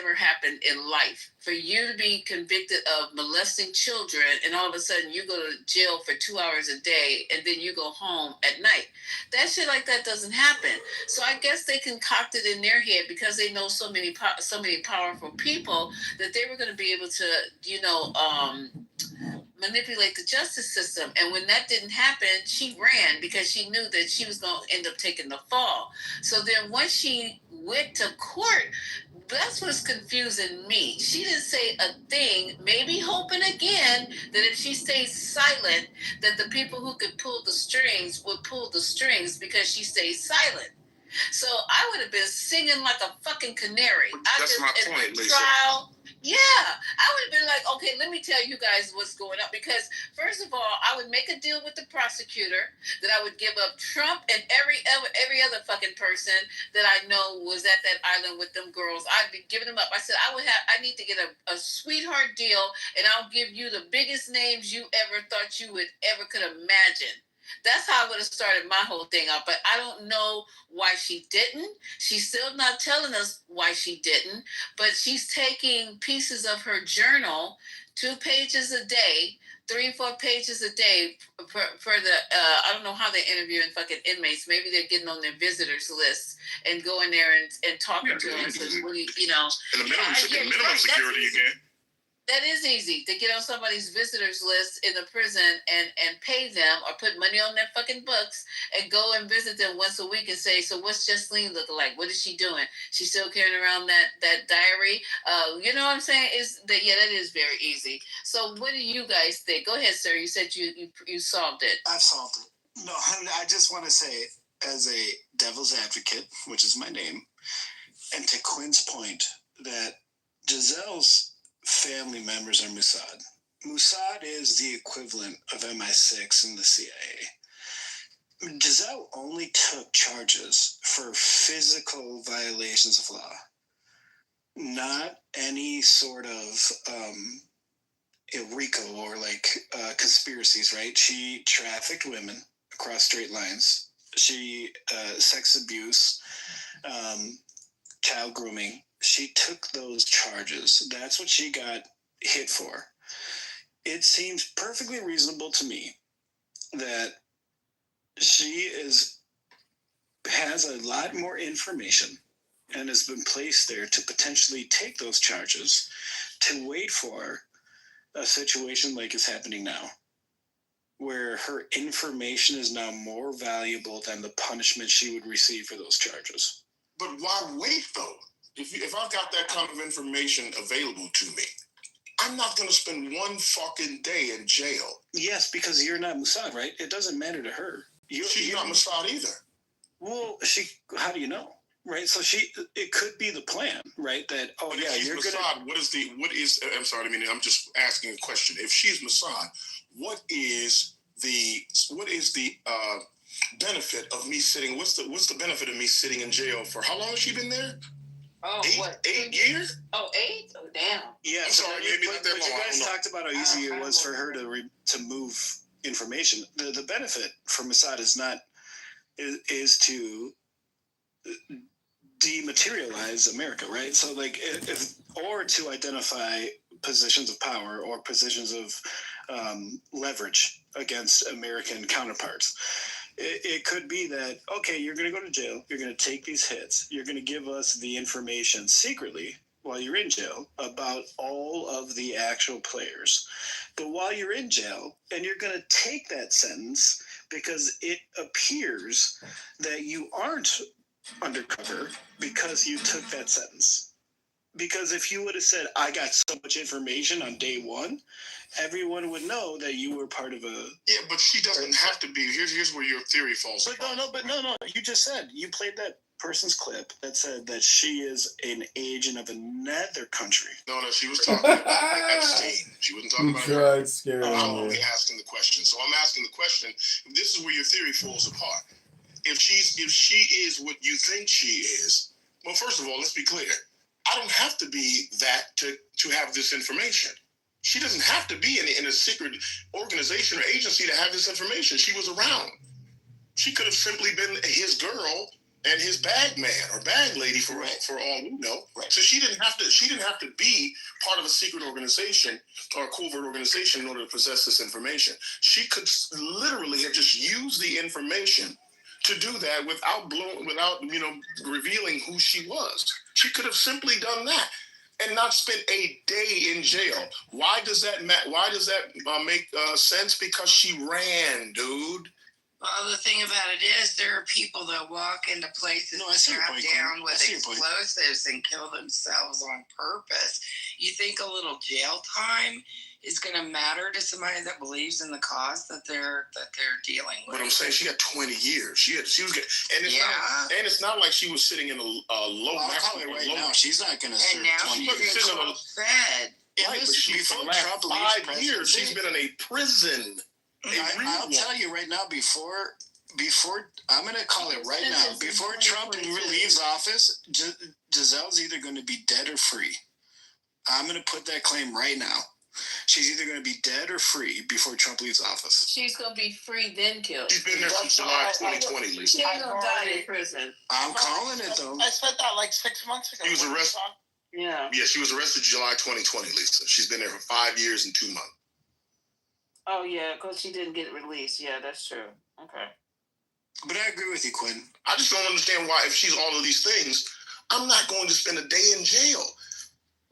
ever happened in life. For you to be convicted of molesting children and all of a sudden you go to jail for 2 hours a day and then you go home at night. That shit like that doesn't happen. So I guess they concocted in their head because they know so many powerful people that they were going to be able to, manipulate the justice system. And when that didn't happen, she ran because she knew that she was going to end up taking the fall. So then once she went to court, that's what's confusing me. She didn't say a thing, maybe hoping again that if she stays silent, that the people who could pull the strings would pull the strings because she stays silent. So I would have been singing like a fucking canary. That's my point, Lisa. Trial. Yeah, I would have been like, okay, let me tell you guys what's going on. Because first of all, I would make a deal with the prosecutor that I would give up Trump and every other fucking person that I know was at that island with them girls. I'd be giving them up. I said I need to get a sweetheart deal, and I'll give you the biggest names you ever thought you would ever could imagine. That's how I would have started my whole thing out. But I don't know why she didn't. She's still not telling us why she didn't. But she's taking pieces of her journal, 2 pages a day, 3, 4 pages a day for the, I don't know how they're interviewing fucking inmates. Maybe they're getting on their visitors list and going there and talking to them. So, in the minimum security, you can. That is easy, to get on somebody's visitors list in the prison and pay them or put money on their fucking books and go and visit them once a week and say, so what's Justine looking like? What is she doing? She's still carrying around that diary. You know what I'm saying? That is very easy. So what do you guys think? Go ahead, sir. You said you solved it. I've solved it. No, I just want to say, as a devil's advocate, which is my name, and to Quinn's point, that Giselle's family members are Mossad. Mossad is the equivalent of MI6 in the CIA. Giselle only took charges for physical violations of law, not any sort of RICO or conspiracies, right? She trafficked women across straight lines. She sex abuse, child grooming. She took those charges. That's what she got hit for. It seems perfectly reasonable to me that she has a lot more information and has been placed there to potentially take those charges, to wait for a situation like is happening now, where her information is now more valuable than the punishment she would receive for those charges. But why wait, though? If I've got that kind of information available to me, I'm not going to spend one fucking day in jail. Yes, because you're not Mossad, right? It doesn't matter to her. She's not Mossad either. Well, how do you know? Right? So it could be the plan, right? That, but if she's Mossad, I'm sorry, I'm just asking a question. If she's Mossad, what is the benefit of me sitting, what's the benefit of me sitting in jail for, how long has she been there? Oh, 8 years? Oh, 8? Oh, damn. Yeah, I'm sorry, maybe not that long. You guys talked about how easy it was for her to move information. The benefit for Mossad is to dematerialize America, right? So or to identify positions of power or positions of leverage against American counterparts. It could be that, okay, you're going to go to jail, you're going to take these hits, you're going to give us the information secretly while you're in jail about all of the actual players. But while you're in jail, and you're going to take that sentence because it appears that you aren't undercover because you took that sentence. Because if you would have said, I got so much information on day one, everyone would know that you were part of a... Yeah, but she doesn't have to be. Here's where your theory falls apart. No. You just said, you played that person's clip that said that she is an agent of another country. No, she was talking about Epstein. She wasn't talking about her. I'm only asking the question. So I'm asking the question, this is where your theory falls apart. If she is what you think she is, well, first of all, let's be clear. I don't have to be that to have this information. She doesn't have to be in a secret organization or agency to have this information. She was around. She could have simply been his girl and his bag man or bag lady for all we know. Right. So she didn't have to be part of a secret organization or a covert organization in order to possess this information. She could literally have just used the information to do that without revealing who she was. She could have simply done that and not spent a day in jail. Why does that make sense? Because she ran, dude. Well, the thing about it is, there are people that walk into places strapped down with explosives and kill themselves on purpose. You think a little jail time is going to matter to somebody that believes in the cause that they're dealing with? But I'm saying she got 20 years. She was good, and it's not like she was sitting in a low. Well, I'll call it right now. She's not going to serve 20 years. She's being fed. Right, but for the last 5 years, she's been in a prison. I'll tell you right now, before I'm going to call it right now, before Trump leaves office, Giselle's either going to be dead or free. I'm going to put that claim right now. She's either going to be dead or free before Trump leaves office. She's going to be free, then killed. She's been there since July 2020, Lisa. She's going to die in prison. I'm calling it, though. I said that like 6 months ago. She was arrested. Yeah, she was arrested July 2020, Lisa. She's been there for 5 years and 2 months. Oh, yeah, because she didn't get released. Yeah, that's true. Okay. But I agree with you, Quinn. I just don't understand why, if she's all of these things, I'm not going to spend a day in jail.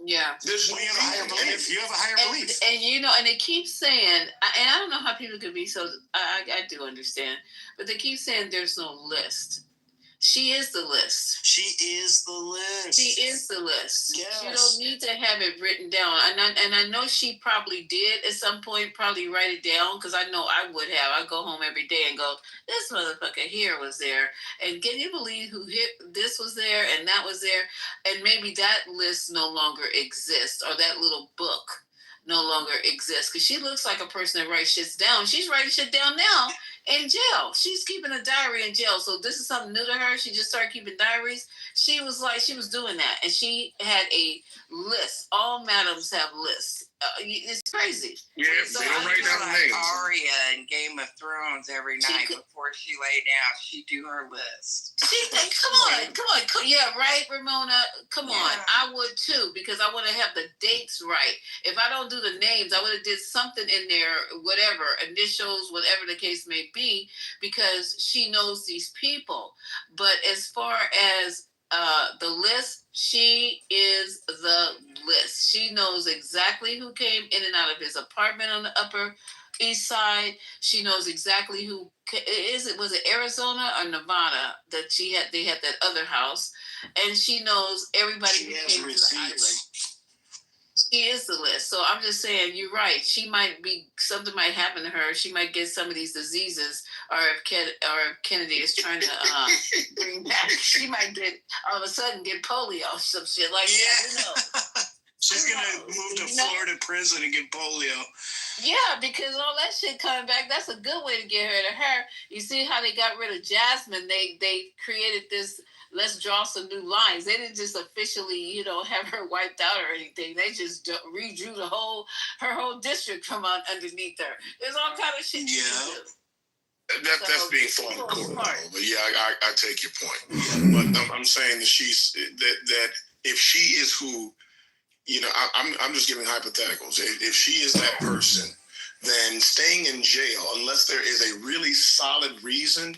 Yeah. There's you have a higher belief. You have a higher belief. And and they keep saying, and I don't know how people could be so, I do understand, but they keep saying there's no list. She is the list. She is the list. She is the list. Yes. You don't need to have it written down. And I know she probably did at some point, probably write it down, because I know I would have. I go home every day and go, this motherfucker here was there. And can you believe this was there and that was there? And maybe that list no longer exists, or that little book no longer exists, because she looks like a person that writes shit down. She's writing shit down now in jail. She's keeping a diary in jail. So this is something new to her. She just started keeping diaries. She was doing that, and she had a list. All madams have lists. It's crazy. Yeah, so they don't write down names. Arya in Game of Thrones every night before she lay down, she'd do her list. Come on. Yeah, right, Ramona? Come on. I would too, because I want to have the dates right. If I don't do the names, I would have did something in there, whatever, initials, whatever the case may be, because she knows these people. But as far as the list, she is the list. She knows exactly who came in and out of his apartment on the Upper East Side. She knows exactly who was it Arizona or Nevada that they had that other house, and she knows everybody who came to the island. She is the list. So I'm just saying, you're right. Something might happen to her. She might get some of these diseases, or if Kennedy is trying to bring back, she might all of a sudden get polio or some shit like that. You know. She's going to move to Florida prison and get polio. Yeah, because all that shit coming back, that's a good way to get rid of her. You see how they got rid of Jasmine? They created this, let's draw some new lines. They didn't just officially, have her wiped out or anything. They just redrew her whole district from underneath her. There's all kind of shit you can do. That's being thrown in court, but yeah, I take your point. But I'm saying that if she is who, I'm just giving hypotheticals. If she is that person, then staying in jail, unless there is a really solid reason,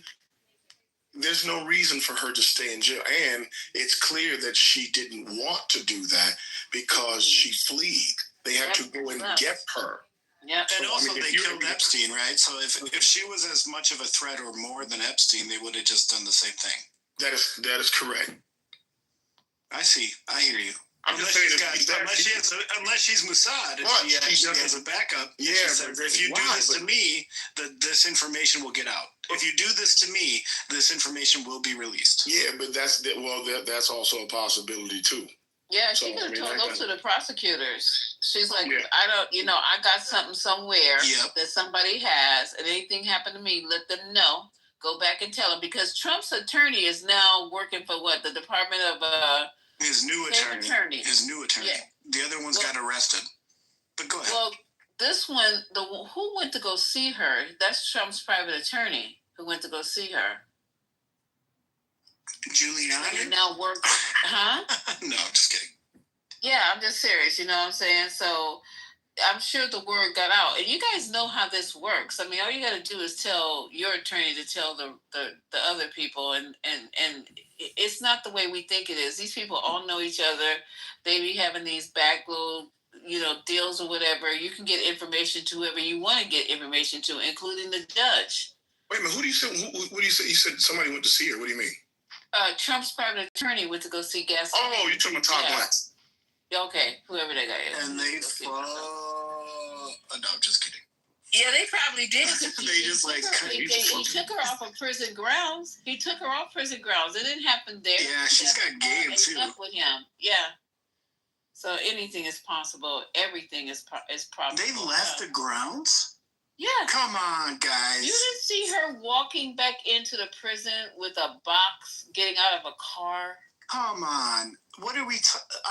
there's no reason for her to stay in jail. And it's clear that she didn't want to do that because she fled. They had to go and get her. Yeah, and also they killed Epstein, right? So if she was as much of a threat or more than Epstein, they would have just done the same thing. That is correct. I see. I hear you. Unless she's Mossad, and she actually has a backup. Yeah, says, if you do this to me, this information will get out. If you do this to me, this information will be released. Yeah, but that's also a possibility too. Yeah, she could have told those to the prosecutors. She's like, I got something somewhere that somebody has, and anything happened to me, let them know. Go back and tell them, because Trump's attorney is now working for the Department of his new attorney. His new attorney. Yeah. The other ones got arrested. But go ahead. Well, this one, who went to go see her? That's Trump's private attorney who went to go see her. Giuliani now works, huh? No, I'm just kidding. Yeah, I'm just serious. You know what I'm saying? So I'm sure the word got out, and you guys know how this works. I mean, all you got to do is tell your attorney to tell the other people, and it's not the way we think it is. These people all know each other. They be having these backload, deals or whatever. You can get information to whoever you want to get information to, including the judge. Wait a minute, who do you say? What do you say? You said somebody went to see her. What do you mean? Trump's private attorney went to go see Gasoline. Oh, you're talking about Todd Blanche. Okay, whoever that guy is. And they no, I'm just kidding. Yeah, they probably did. They just he took her off of prison grounds. He took her off prison grounds. It didn't happen there. Yeah, she's got game too. Up with him. Yeah. So anything is possible. Everything is possible. They left the grounds? Yeah. Come on, guys. You didn't see her walking back into the prison with a box, getting out of a car. Come on. What are we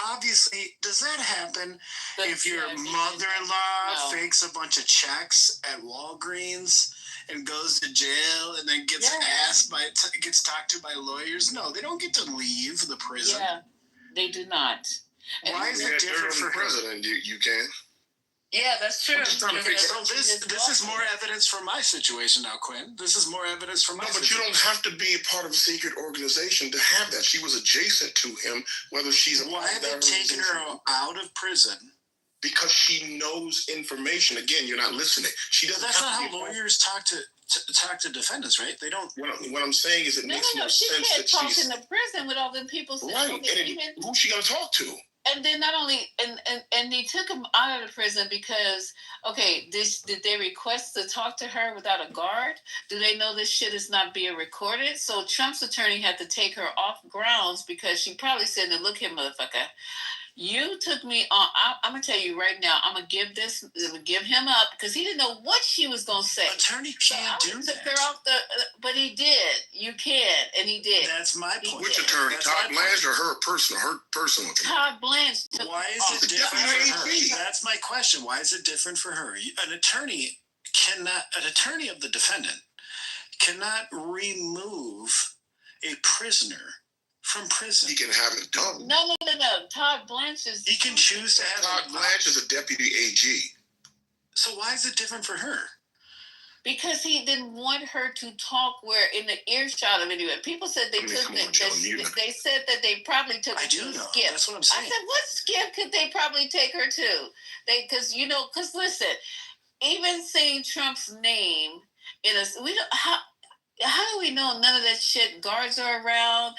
obviously, does that happen if your mother-in-law fakes a bunch of checks at Walgreens and goes to jail and then gets gets talked to by lawyers? No, they don't get to leave the prison. Yeah, they do not. Why is it different for president? You can. Yeah, that's true. So this is more evidence for my situation now, Quinn. This is more evidence for my situation. But you don't have to be a part of a secret organization to have that. She was adjacent to him, whether she's a Why have they taken her out of prison? Because she knows information. Again, you're not listening. She doesn't. That's not how lawyers talk to defendants, right? They don't. What I'm saying is, it makes no sense that she can't talk in the prison with all them people. Right. And who's she gonna talk to? And then not only and they took him out of the prison because did they request to talk to her without a guard? Do they know this shit is not being recorded? So Trump's attorney had to take her off grounds because she probably said, "Look here, motherfucker, you took me on. I'm gonna tell you right now. I'm gonna give him up because he didn't know what she was gonna say. Attorney can't do that. Her off but he did. You can, and he did. That's my point. Which attorney? Todd Blanche or her personal attorney? Todd Blanche. Why is it different for her? That's my question. Why is it different for her? An attorney of the defendant cannot remove a prisoner from prison. He can have it done. No. Todd Blanche is. He can choose to have. Todd Blanche is a deputy AG. So why is it different for her? Because he didn't want her to talk where in the earshot of anyone. People said they took they said that they probably took her to Skip. That's what I'm saying. I said, what Skip could they probably take her to? Because listen, even saying Trump's name in how do we know none of that shit? Guards are around.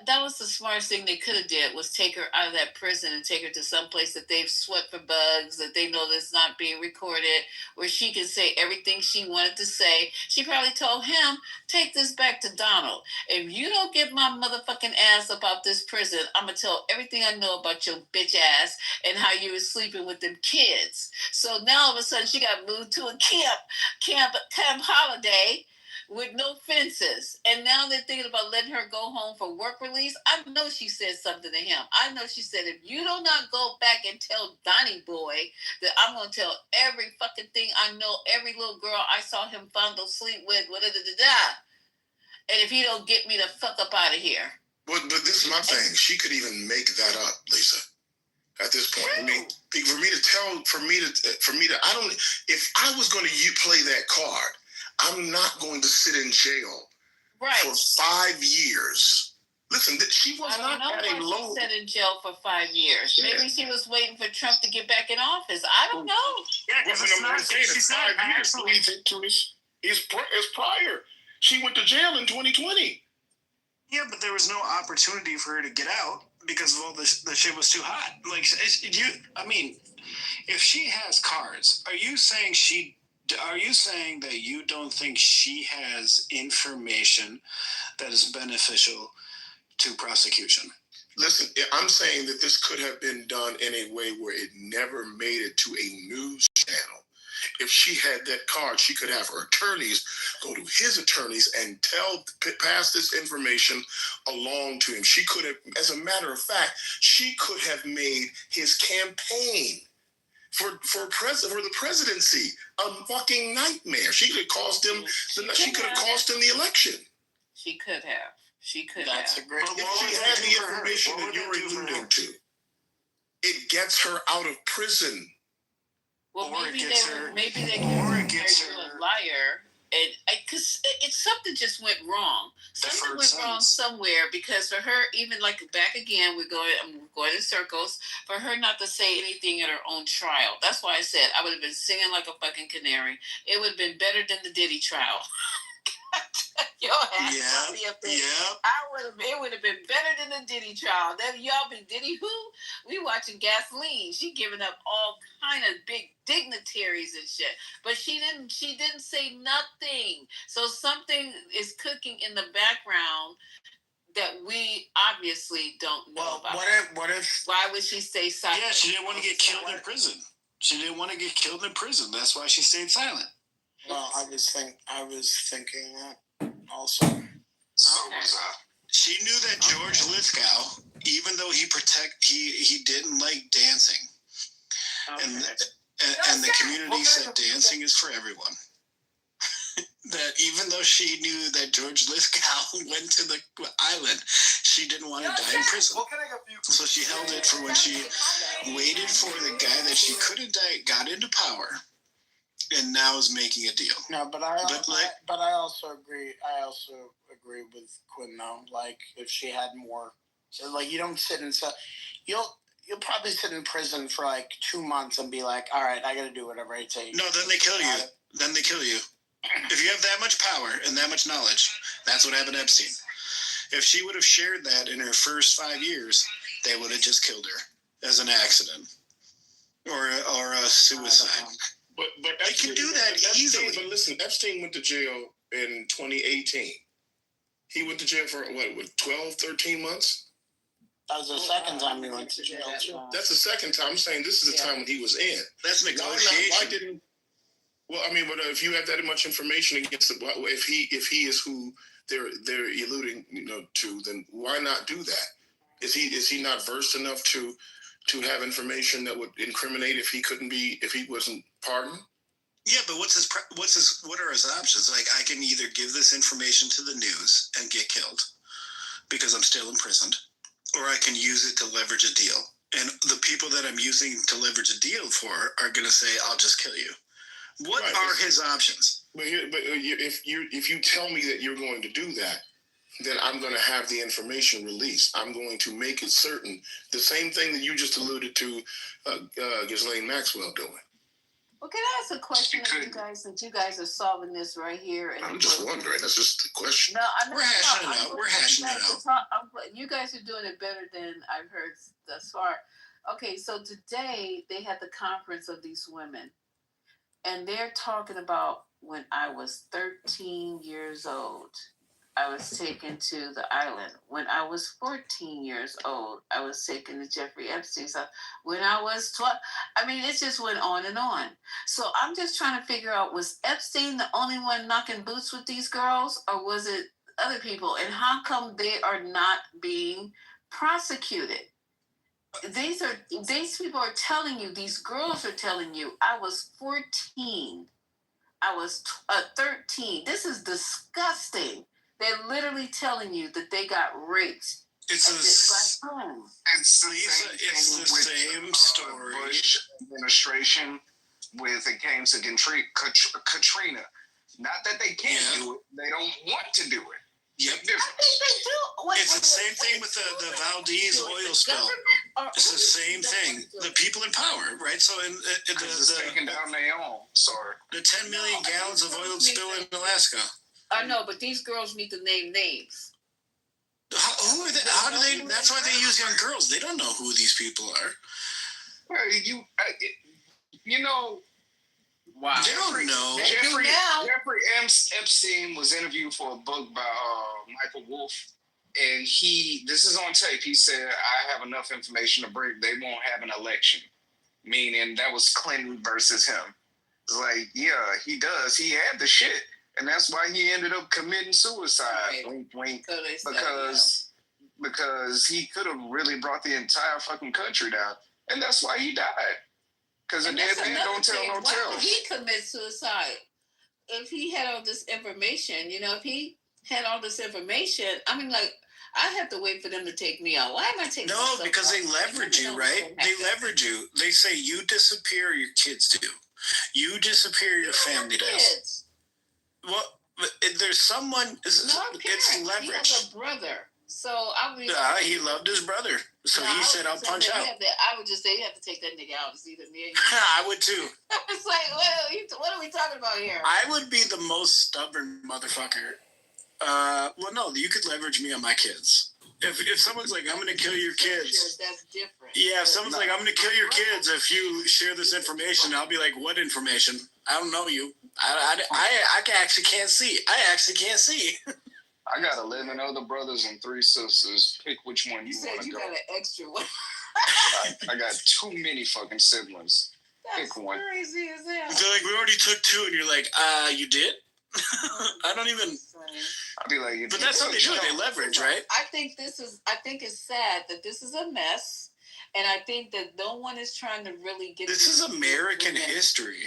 That was the smartest thing they could have did, was take her out of that prison and take her to some place that they've swept for bugs, that they know that's not being recorded, where she can say everything she wanted to say. She probably told him, take this back to Donald. If you don't get my motherfucking ass about this prison, I'm going to tell everything I know about your bitch ass and how you were sleeping with them kids. So now all of a sudden she got moved to a camp holiday with no fences. And now they're thinking about letting her go home for work release. I know she said something to him. I know she said, if you do not go back and tell Donnie Boy that I'm going to tell every fucking thing I know, every little girl I saw him fondle sleep with, and if you don't get me the fuck up out of here. But this is my thing. She could even make that up, Lisa. At this point, I mean, if I was going to play that card, I'm not going to sit in jail for 5 years. Listen, she was not at a low. She sat in jail for 5 years. Yeah. Maybe she was waiting for Trump to get back in office. I don't know. Yeah, because it's 5 years. It's prior. She went to jail in 2020. Yeah, but there was no opportunity for her to get out because of all the shit was too hot. Like, if she has cards, are you saying that you don't think she has information that is beneficial to prosecution? Listen, I'm saying that this could have been done in a way where it never made it to a news channel. If she had that card, she could have her attorneys go to his attorneys and pass this information along to him. She could have, as a matter of fact, she could have made his campaign for the presidency a fucking nightmare. She could have cost him. She could have cost him the election. She could have. She could That's have. a great. If she had the information that you're alluding to, it gets her out of prison. Well, maybe they can a liar, and because something just went wrong. Something went wrong somewhere because for her, even like back again, I'm going in circles. For her not to say anything at her own trial. That's why I said I would have been singing like a fucking canary. It would have been better than the Diddy trial. Your ass up there. It would have been better than the Diddy trial. Then y'all been Diddy who? We watching Gasoline. She giving up all kind of big dignitaries and shit. But she didn't say nothing. So something is cooking in the background that we obviously don't know about. What if why would she stay silent? Yeah, she didn't want to get killed in prison. She didn't want to get killed in prison. That's why she stayed silent. Well, I was thinking that also. So she knew that George Lithgow, even though he didn't like dancing, and the community said dancing is for everyone. That even though she knew that George Lithgow went to the island, she didn't want to die in prison. So she held it for when she waited for the guy that she could have died, got into power, and now is making a deal. No, but I also agree. I also agree with Quinn though. Like if she had more, so like you don't sit in you'll probably sit in prison for like 2 months and be like, all right, I got to do whatever I take. No, then they kill you. Then they kill you. If you have that much power and that much knowledge, that's what happened to Epstein. If she would have shared that in her first 5 years, they would have just killed her as an accident or a suicide. But they can do that easily. But listen, Epstein went to jail in 2018. He went to jail for, 12, 13 months? That was the second time he went to jail. That's the second time. I'm saying this is the time when he was in. That's negotiation. Why didn't... Well, I mean, but if you have that much information against it, if he is who they're alluding, to, then why not do that? Is he not versed enough to have information that would incriminate if he wasn't pardoned? Yeah, but what are his options? Like, I can either give this information to the news and get killed because I'm still imprisoned, or I can use it to leverage a deal. And the people that I'm using to leverage a deal for are going to say, "I'll just kill you." What are his options? But if you tell me that you're going to do that, then I'm going to have the information released. I'm going to make it certain. The same thing that you just alluded to, Ghislaine Maxwell doing. Well, can I ask a question since you guys are solving this right here? I'm just wondering. That's just the question. No, we're hashing it out. We're hashing it out. You guys are doing it better than I've heard thus far. Okay, so today they had the conference of these women. And they're talking about when I was 13 years old, I was taken to the island. When I was 14 years old, I was taken to Jeffrey Epstein's house. When I was 12, it just went on and on. So I'm just trying to figure out, was Epstein the only one knocking boots with these girls, or was it other people? And how come they are not being prosecuted? These people are telling you, these girls are telling you, I was 14. I was 13. This is disgusting. They're literally telling you that they got raped. It's the same story. Bush administration with it came to Katrina. Not that they can't do it. They don't want to do it. Yep. I think they do. It's the same thing with the Valdez oil spill. It's the same thing. The people in power, right? So it's taking down their own. Sorry. The 10 million gallons of oil spill in Alaska. I know, but these girls need to name names. Who are they? How do they? That's why they use young girls. They don't know who these people are. Wow. They don't know. Jeffrey Epstein was interviewed for a book by Michael Wolff, and this is on tape. He said, "I have enough information to bring. They won't have an election," meaning that was Clinton versus him. It's like, yeah, he does. He had the shit, and that's why he ended up committing suicide. Wink, wink. Because he could have really brought the entire fucking country down, and that's why he died. Because a dead man don't tell no tales. Why did he commit suicide? If he had all this information, if he had all this information, I mean, like, I have to wait for them to take me out. Why am I taking? No, because they leverage you, right? They leverage you. They say you disappear, your kids do. You disappear, your family does. Well, there's someone. It's leverage. He has a brother. So I mean, he loved his brother, so he said, "I'll punch out." I would just say you have to take that nigga out. It's either me or you. I would too. It's like, what are we talking about here? I would be the most stubborn motherfucker. Well, no, you could leverage me on my kids. If someone's like, I'm going to kill your kids. That's different. Yeah, if someone's like, I'm going to kill your kids if you share this information, I'll be like, what information? I don't know you. I actually can't see. I actually can't see. I got 11 other brothers and 3 sisters. Pick which one you want to go. You got an extra one. I got too many fucking siblings. That's Pick one. Crazy as hell. They're like, we already took 2, and you're like, you did? I don't even. I'd be like, but that's how they do it. They leverage, right? I think it's sad that this is a mess, and I think that no one is trying to really get. This is American history.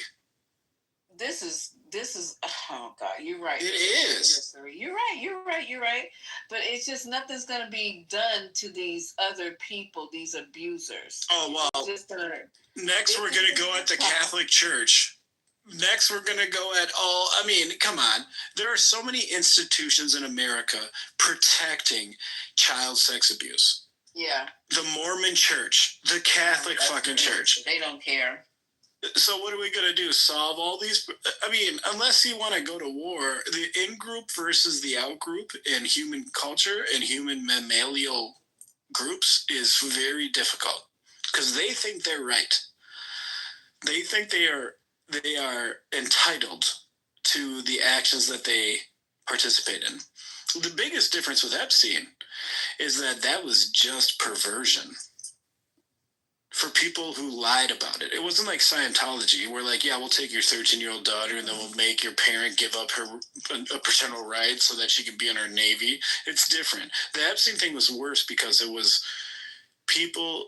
This is. Oh God, you're right. It is. You're right. But it's just nothing's going to be done to these other people, these abusers. Oh well. Next, we're going to go at the Catholic Church. Next, we're going to go at all. I mean, come on. There are so many institutions in America protecting child sex abuse. Yeah. The Mormon Church, the Catholic fucking church. They don't care. So what are we going to do? Solve all these? I mean, unless you want to go to war, the in-group versus the out-group in human culture and human mammalian groups is very difficult because they think they're right. They think they are entitled to the actions that they participate in. The biggest difference with Epstein is that was just perversion for people who lied about it. It wasn't like Scientology where like, yeah, we'll take your 13-year-old daughter and then we'll make your parent give up her paternal rights so that she can be in our Navy. It's different. The Epstein thing was worse because it was people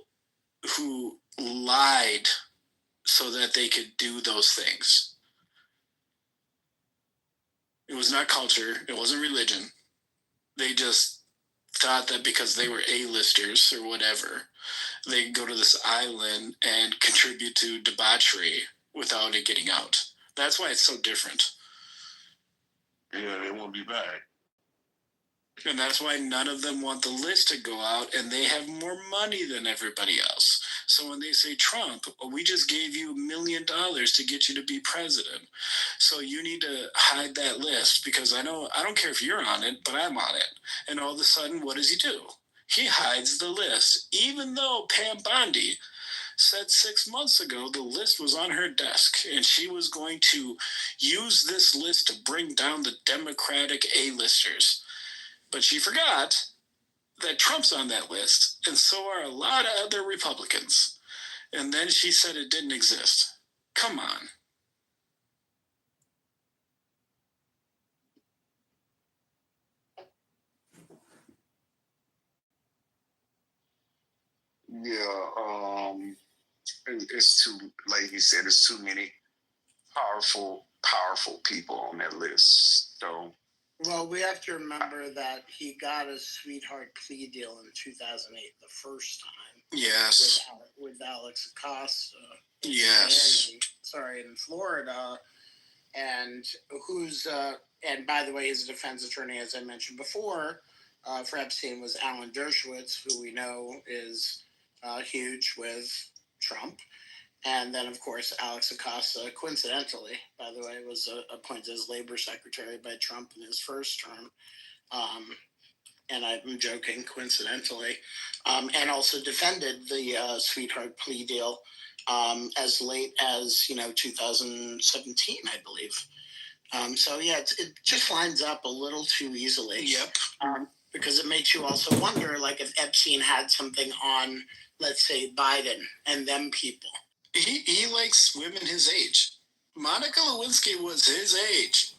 who lied so that they could do those things. It was not culture. It wasn't religion. They just thought that because they were A-listers or whatever, they could go to this island and contribute to debauchery without it getting out. That's why it's so different. Yeah, they won't be back. And that's why none of them want the list to go out, and they have more money than everybody else. So when they say, Trump, we just gave you $1 million to get you to be president. So you need to hide that list because I don't care if you're on it, but I'm on it. And all of a sudden, what does he do? He hides the list, even though Pam Bondi said 6 months ago the list was on her desk and she was going to use this list to bring down the Democratic A-listers. But she forgot that Trump's on that list, and so are a lot of other Republicans. And then she said it didn't exist. Come on. Yeah, it's too, like you said, it's too many powerful people on that list. So. Well, we have to remember that he got a sweetheart plea deal in 2008, the first time. Yes. With Alex Acosta. Yes. In Florida, and and by the way, his defense attorney, as I mentioned before, for Epstein was Alan Dershowitz, who we know is huge with Trump. And then, of course, Alex Acosta, coincidentally, by the way, was appointed as labor secretary by Trump in his first term. And I'm joking, coincidentally. And also defended the sweetheart plea deal as late as, 2017, I believe. So, yeah, it just lines up a little too easily. Yep. Because it makes you also wonder, like, if Epstein had something on, let's say, Biden and them people. He likes women his age. Monica Lewinsky was his age.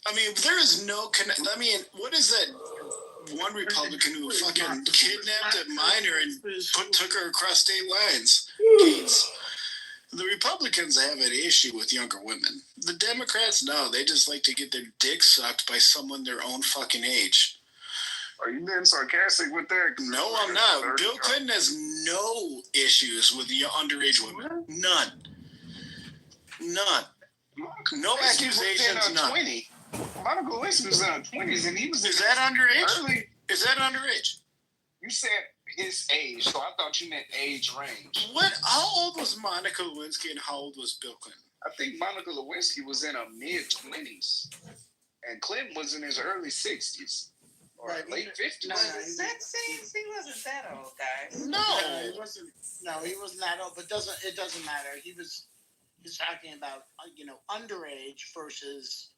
I mean, there is no what is that one Republican who fucking kidnapped a minor and took her across state lines? The Republicans Republicans have an issue with younger women. The Democrats, no. They just like to get their dick sucked by someone their own fucking age. Are you being sarcastic with that? No, I'm not. Bill Clinton has no issues with the underage women. None. No accusations, none. 20. Monica Lewinsky was in her 20s, and he was. Is that underage? Early. Is that underage? You said his age, so I thought you meant age range. What? How old was Monica Lewinsky and how old was Bill Clinton? I think Monica Lewinsky was in her mid-20s, and Clinton was in his early 60s. Or late 50s. No, he wasn't that old, guys. No, he wasn't. No, he wasn't that old. But it doesn't matter. He's talking about underage versus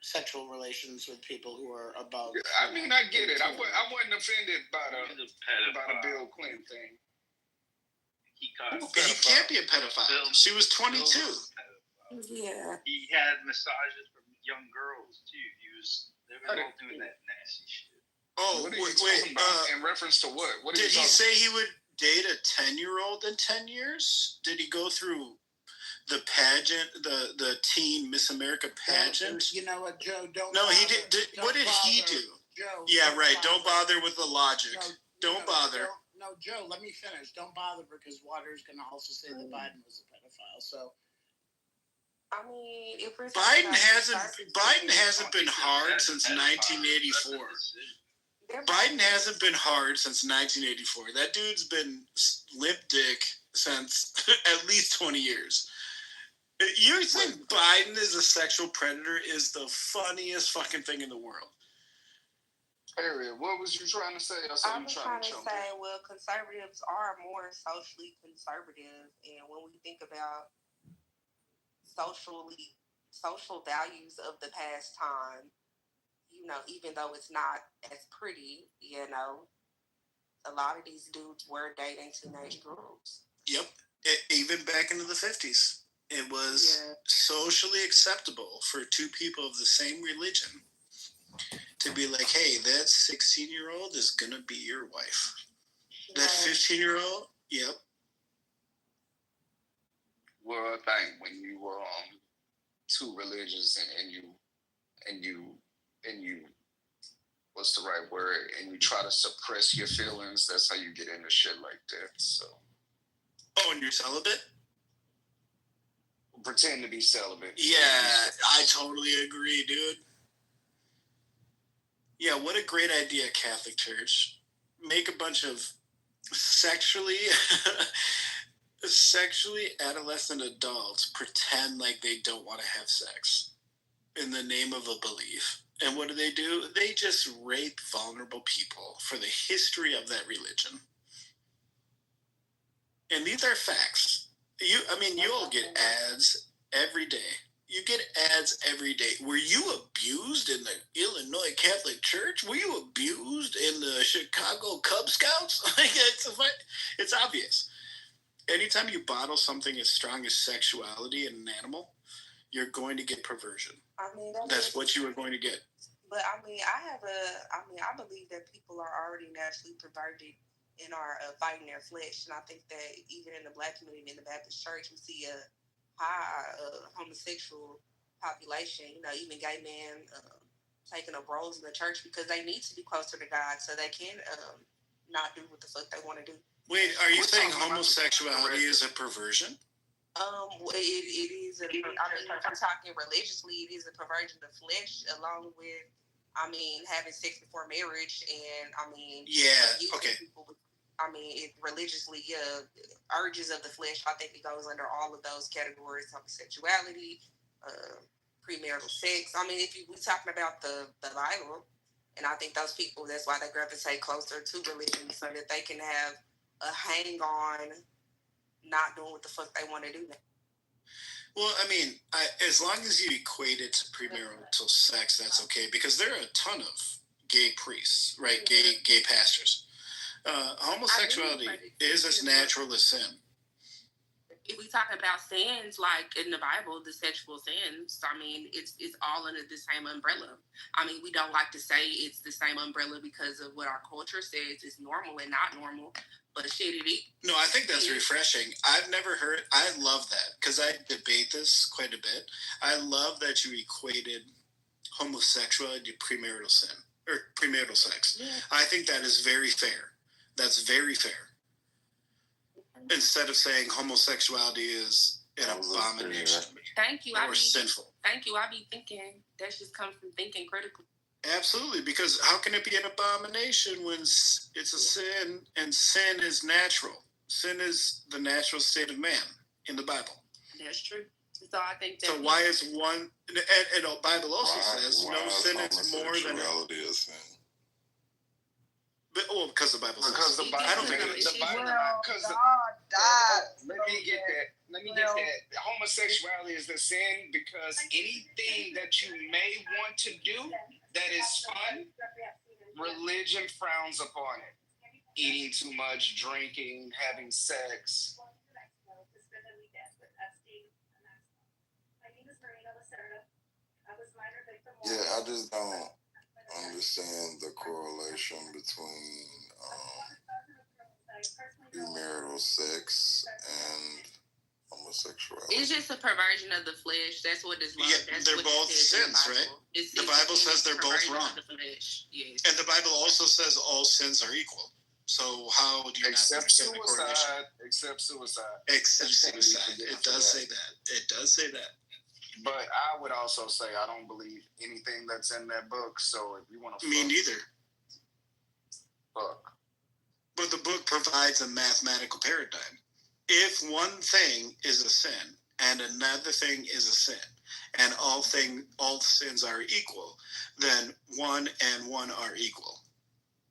sexual relations with people who are above. I mean, I get it. I wasn't offended by the Bill Clinton thing. He can't be a pedophile. She was 22. Yeah. He had massages for young girls too. They were all doing that nasty shit. Oh, what are you talking about? In reference to what? Did he say he would date a 10-year-old in 10 years? Did he go through the pageant, the teen Miss America pageant? You know what, Joe? No, he did. What did he do? Joe, yeah, right. Don't bother with the logic. Don't bother. No, Joe, let me finish. Don't bother because Waters going to also say that Biden was a pedophile. So. I mean, if we're Biden hasn't been hard since 1984. Biden hasn't been hard since 1984. That dude's been limp dick since at least 20 years. You think Biden is a sexual predator is the funniest fucking thing in the world. Harriet, what was you trying to say? I was trying to say, well, conservatives are more socially conservative, and when we think about social values of the past time, even though it's not as pretty, a lot of these dudes were dating teenage girls. Yep. Even back into the 50s, it was socially acceptable for two people of the same religion to be like, hey, that 16-year-old is going to be your wife. That 15-year-old, yep. Well, I think when you too religious and you what's the right word? And you try to suppress your feelings, that's how you get into shit like that. So. Oh, and you're celibate? Pretend to be celibate. Yeah, I totally agree, dude. Yeah, what a great idea, Catholic Church. Make a bunch of sexually adolescent adults pretend like they don't want to have sex in the name of a belief. And what do? They just rape vulnerable people for the history of that religion. And these are facts. You all get ads every day. You get ads every day. Were you abused in the Illinois Catholic Church? Were you abused in the Chicago Cub Scouts? It's obvious. Anytime you bottle something as strong as sexuality in an animal, you're going to get perversion. That's what you are going to get. But I believe that people are already naturally perverted and are fighting their flesh. And I think that even in the Black community, in the Baptist church, we see a high homosexual population. Even gay men taking up roles in the church because they need to be closer to God so they can not do what the fuck they want to do. Wait, are you saying homosexuality is a perversion? It is. If I'm talking religiously, it is a perversion of flesh, along with, having sex before marriage, and okay. People with, religiously, urges of the flesh. I think it goes under all of those categories: homosexuality, premarital sex. If we're talking about the Bible, and I think those people, that's why they gravitate closer to religion, so that they can have a hang on not doing what the fuck they want to do now. Well, as long as you equate it to premarital sex, that's okay, because there are a ton of gay priests, right? Gay pastors. Homosexuality is as natural as sin. If we talk about sins, like in the Bible, the sexual sins, it's all under the same umbrella. We don't like to say it's the same umbrella because of what our culture says is normal and not normal. But shit, No, I think that's refreshing. I've never heard. I love that because I debate this quite a bit. I love that you equated homosexuality to premarital sin or premarital sex. Yeah. I think that is very fair. That's very fair. Instead of saying homosexuality is an abomination. Thank you. Or sinful. Thank you. I be thinking that just comes from thinking critically. Absolutely, because how can it be an abomination when it's a sin and sin is natural? Sin is the natural state of man in the Bible. That's true. So I think that. So why is one? And the Bible also says no sin is more than a sin. But, because the Bible says. Because the Bible. I don't think the Bible. Because God died. Let me get that. Homosexuality is the sin because anything that you may want to do that is fun, religion frowns upon it. Eating too much, drinking, having sex. Yeah, I just don't understand the correlation between premarital sex and homosexuality. It's just a perversion of the flesh. That's what it's like. Yeah, they're both sins, right? The Bible says they're both wrong. Yes. And the Bible also says all sins are equal. So how do you Except suicide. Except suicide. Except suicide. It does say that. It does say that. But I would also say I don't believe anything that's in that book. So if you want to, me neither. Fuck. But the book provides a mathematical paradigm. If one thing is a sin and another thing is a sin, and all sins are equal, then one and one are equal,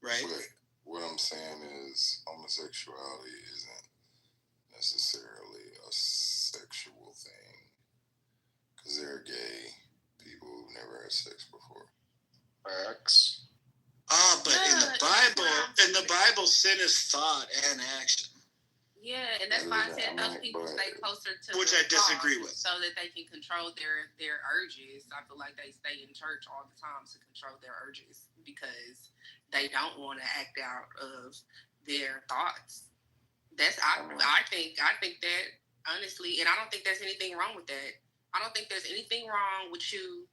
right? But what I'm saying is homosexuality isn't necessarily a sexual thing. Because there are gay people who've never had sex before. Facts. But in the Bible, sin is thought and action. Yeah, and that's why I said those people stay closer to which I disagree with, so that they can control their urges. I feel like they stay in church all the time to control their urges because they don't want to act out of their thoughts. I think that honestly, and I don't think there's anything wrong with that. I don't think there's anything wrong with you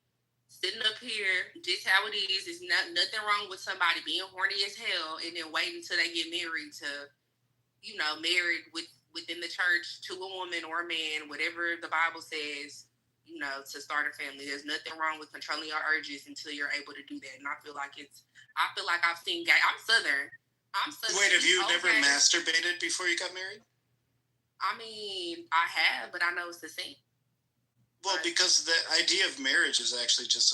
sitting up here, just how it is. There's nothing wrong with somebody being horny as hell and then waiting until they get married to, married within the church to a woman or a man, whatever the Bible says, to start a family. There's nothing wrong with controlling your urges until you're able to do that. And I feel like I've seen gay. I'm Southern. Wait, have you never masturbated before you got married? I mean, I have, but I know it's the same. Well, because the idea of marriage is actually just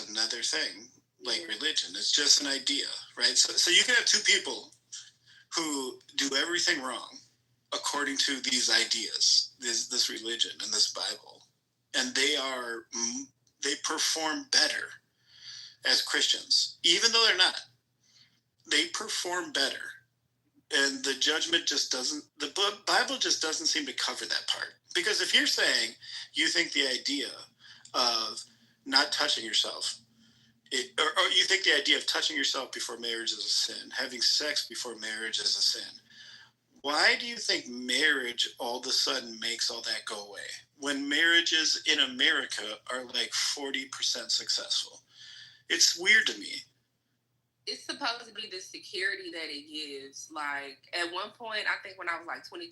another thing, like religion. It's just an idea, right? So you can have two people who do everything wrong according to these ideas, this religion and this Bible, and they perform better as Christians, even though they're not. They perform better, and the judgment just doesn't. The Bible just doesn't seem to cover that part. Because if you're saying you think the idea of not touching yourself, or you think the idea of touching yourself before marriage is a sin, having sex before marriage is a sin, why do you think marriage all of a sudden makes all that go away? When marriages in America are like 40% successful. It's weird to me. It's supposed to be the security that it gives. Like, at one point, I think when I was like 23,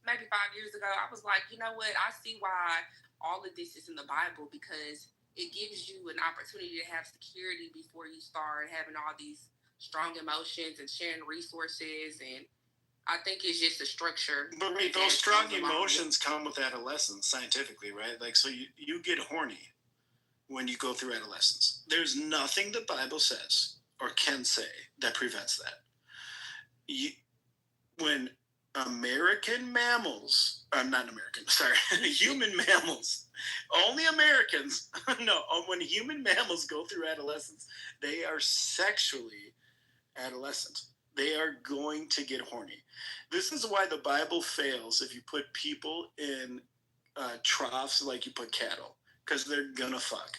maybe 5 years ago, I was like, you know what? I see why all of this is in the Bible, because it gives you an opportunity to have security before you start having all these strong emotions and sharing resources. And I think it's just a structure. But wait, those strong emotions come with adolescence scientifically, right? Like, so you get horny when you go through adolescence. There's nothing the Bible says or can say that prevents that. When human mammals, only Americans, when human mammals go through adolescence, they are sexually adolescent. They are going to get horny. This is why the Bible fails if you put people in troughs like you put cattle, because they're gonna fuck.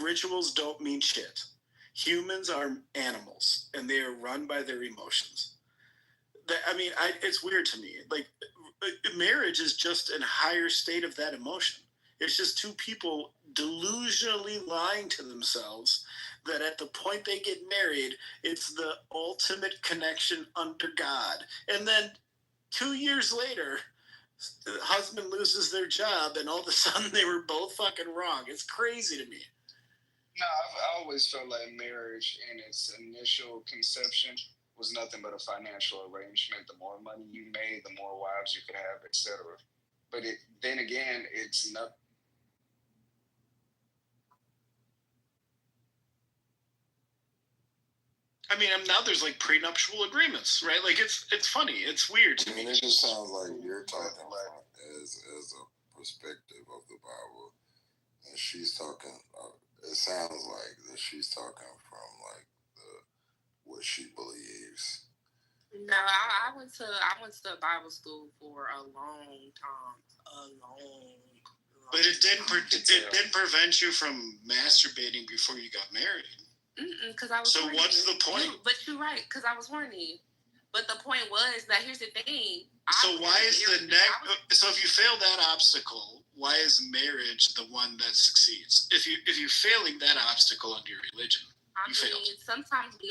Rituals don't mean shit. Humans are animals, and they are run by their emotions. It's weird to me. Like, marriage is just a higher state of that emotion. It's just two people delusionally lying to themselves that at the point they get married, it's the ultimate connection under God. And then 2 years later, the husband loses their job, and all of a sudden they were both fucking wrong. It's crazy to me. No, I always felt like marriage in its initial conception was nothing but a financial arrangement. The more money you made, the more wives you could have, etc. But then again, it's not. I mean, now there's like prenuptial agreements, right? Like it's funny, it's weird. I mean, it just sounds like you're talking as a perspective of the Bible, and she's talking. It sounds like that she's talking from like what she believes. No, I went to Bible school for a long time, But it didn't prevent you from masturbating before you got married. Because I was. So horny. What's the point? But you're right, because I was horny. But the point was that here's the thing. So why is so if you fail that obstacle, why is marriage the one that succeeds? If you're failing that obstacle under your religion, you failed. Sometimes the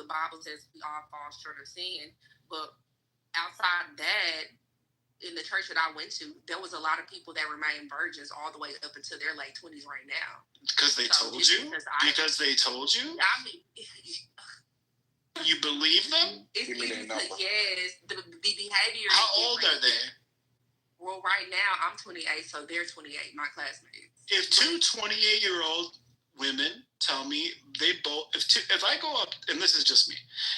Bible says we all fall short of sin, but outside that, in the church that I went to, there was a lot of people that remain virgins all the way up until their late 20s right now. Because they told you? Because they told you? I mean, you believe them? Yes, the behavior. How old are they? Well, right now I'm 28, so they're 28, my classmates. If two 28-year-old women tell me they both, if I go up, and this is just me,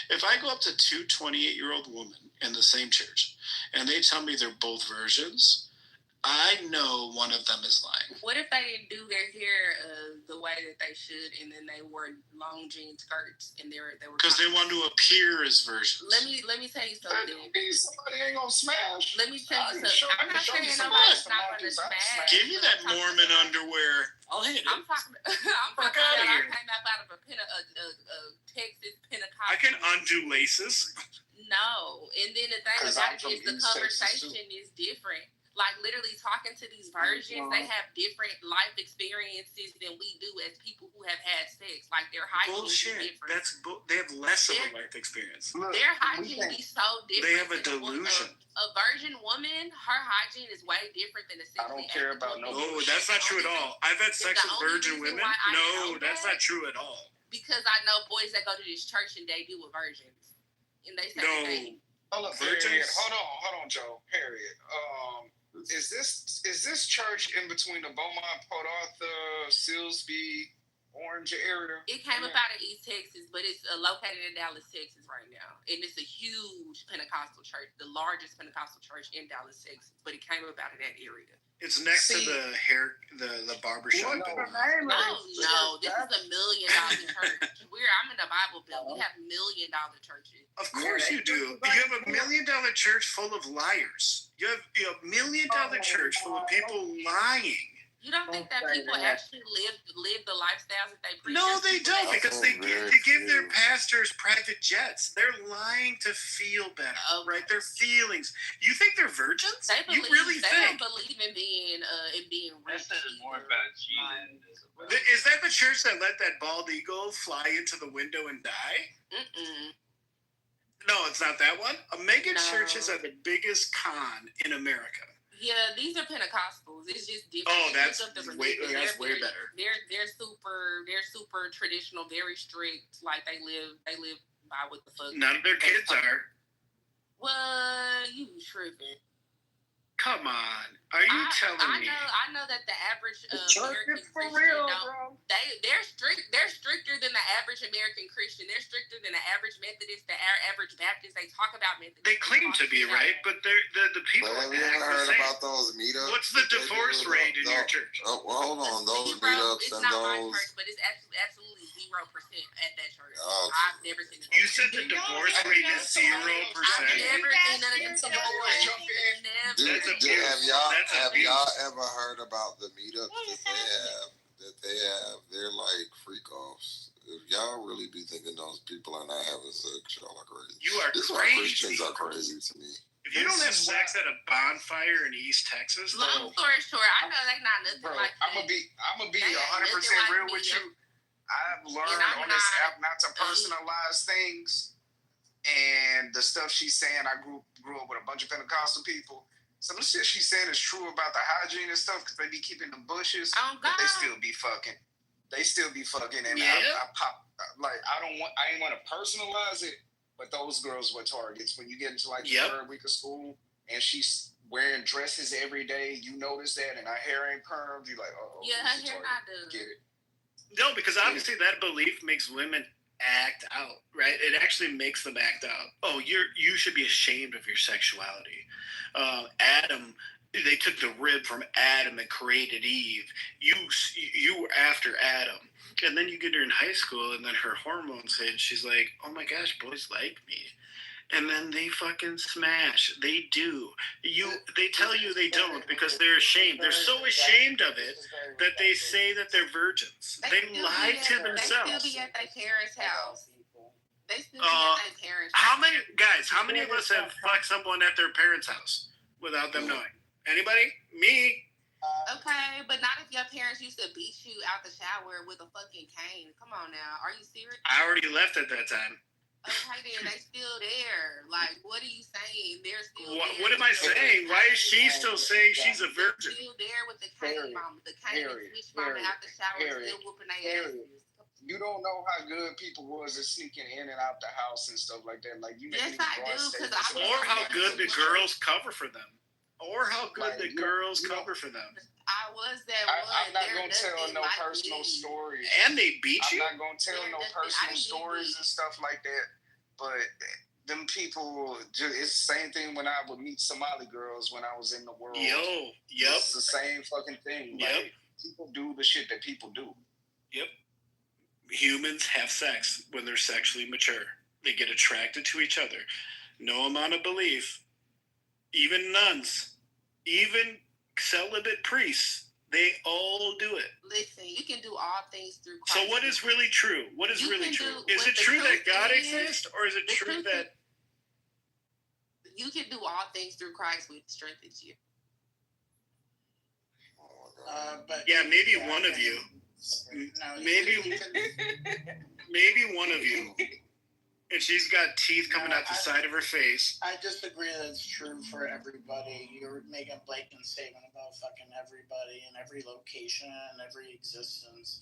if I go up to two 28-year-old women in the same church and they tell me they're both virgins, I know one of them is lying. What if they didn't do their hair the way that they should, and then they wore long jean skirts and they were because they want to appear as virgins? Let me tell you something. Somebody ain't gonna smash. Let me tell you something. I'm not saying nobody's not gonna smash. Give me that Mormon underwear. I'll hit it. I'm talking about I came up out of a Texas Pentecostal. I can undo laces. No, and then the thing about it is the conversation is different. Like literally talking to these virgins, they have different life experiences than we do as people who have had sex. Like their hygiene is different. They have less of a life experience. Their hygiene is so different. They have a delusion. A virgin woman, her hygiene is way different than a sexually active woman. Oh, that's not true at all. I've had sex with virgin women. No, that's not true at all. Because I know boys that go to this church and they do with virgins, and they say Hold on, Harriet. Hold on, Joe. Harriet. Is this church in between the Beaumont, Port Arthur, Silsbee, Orange area? It came up out of East Texas, but it's located in Dallas, Texas right now. And it's a huge Pentecostal church, the largest Pentecostal church in Dallas, Texas. But it came up out of that area. It's next to the barber shop. No, this is $1 million church. I'm in the Bible Belt. We have $1 million churches. Of course you do. You have $1 million church full of liars. You have $1 million church full of people lying. You don't think that people actually live the lifestyles that they preach? No, they don't, because they give their pastors private jets. They're lying to feel better, right? Their feelings. You think they're virgins? They don't believe in being rich. This is more about cheating. Is that the church that let that bald eagle fly into the window and die? No, it's not that one. Mega churches are the biggest con in America. Yeah, these are Pentecostals. It's just different. Oh, that's way better. They're super traditional, very strict. Like they live by what the fuck. None of their kids are. Well, you tripping. Come on, are you telling me? I know that the average American for Christian real, bro. They're strict. They're stricter than the average American Christian. They're stricter than the average Methodist, the average Baptist. They talk about Methodist. They claim to be, right? But they're the people. But have you ever heard about those meetups? What's the divorce rate in your church? Oh, well, hold on, those meetups and those. It's not my church, but it's absolutely 0% at that church. Oh, I've never seen it. You said the divorce rate is 0%. I've never seen none of them divorce. Have y'all ever heard about the meetups that they have? They're like freak offs. If y'all really be thinking those people are not having sex, y'all are crazy. You are this crazy. Christians are crazy to me. If you don't have sex at a bonfire in East Texas, long story short, I know they not nothing like that. I'm gonna be 100% real with you. I've learned on this app not to personalize things, and the stuff she's saying. I grew up with a bunch of Pentecostal people. Some of the shit she's saying is true about the hygiene and stuff because they be keeping the bushes, but they still be fucking. And I pop like I ain't want to personalize it. But those girls were targets. When you get into like the third week of school and she's wearing dresses every day, you notice that, and her hair ain't permed, you're like, oh, yeah, her hair not done. Get it? No, because obviously that belief makes women act out, right? It actually makes them act out. Oh, you should be ashamed of your sexuality. Adam, they took the rib from Adam and created Eve. You were after Adam. And then you get her in high school, and then her hormones hit, and she's like, oh my gosh, boys like me. And then they fucking smash. They do. They tell you they don't because they're ashamed. They're so ashamed of it that they say that they're virgins. They lie to themselves. They still be at their parents' house. They still be at their parents' house. How many of us have fucked someone at their parents' house without them knowing? Anybody? Me? Okay, but not if your parents used to beat you out the shower with a fucking cane. Come on now. Are you serious? I already left at that time. Okay, then they still there. Like, what are you saying? They're still there. What am I saying? Why is she still saying she's a virgin? Still there with the cane mama. The cane and switch mama out the shower still whooping their asses. You don't know how good people was at sneaking in and out the house and stuff like that. Like you yes, I do. Or how good the girls cover for them. Or how good the girls cover for them. I was that one. I'm not going to tell no personal stories. And they beat you? I'm not going to tell no personal stories and stuff like that. But them people, it's the same thing when I would meet Somali girls when I was in the world. It's the same fucking thing. Like, people do the shit that people do. Yep. Humans have sex when they're sexually mature. They get attracted to each other. No amount of belief. Even nuns, even celibate priests, they all do it. Listen, you can do all things through Christ. So what is really true? What is really true? Is it true that God exists, or is it true that... You can do all things through Christ which strengthens you. Maybe one of you. Maybe one of you. And she's got teeth coming out the side of her face. I disagree that it's true for everybody. You're making a blatant statement about fucking everybody and every location and every existence.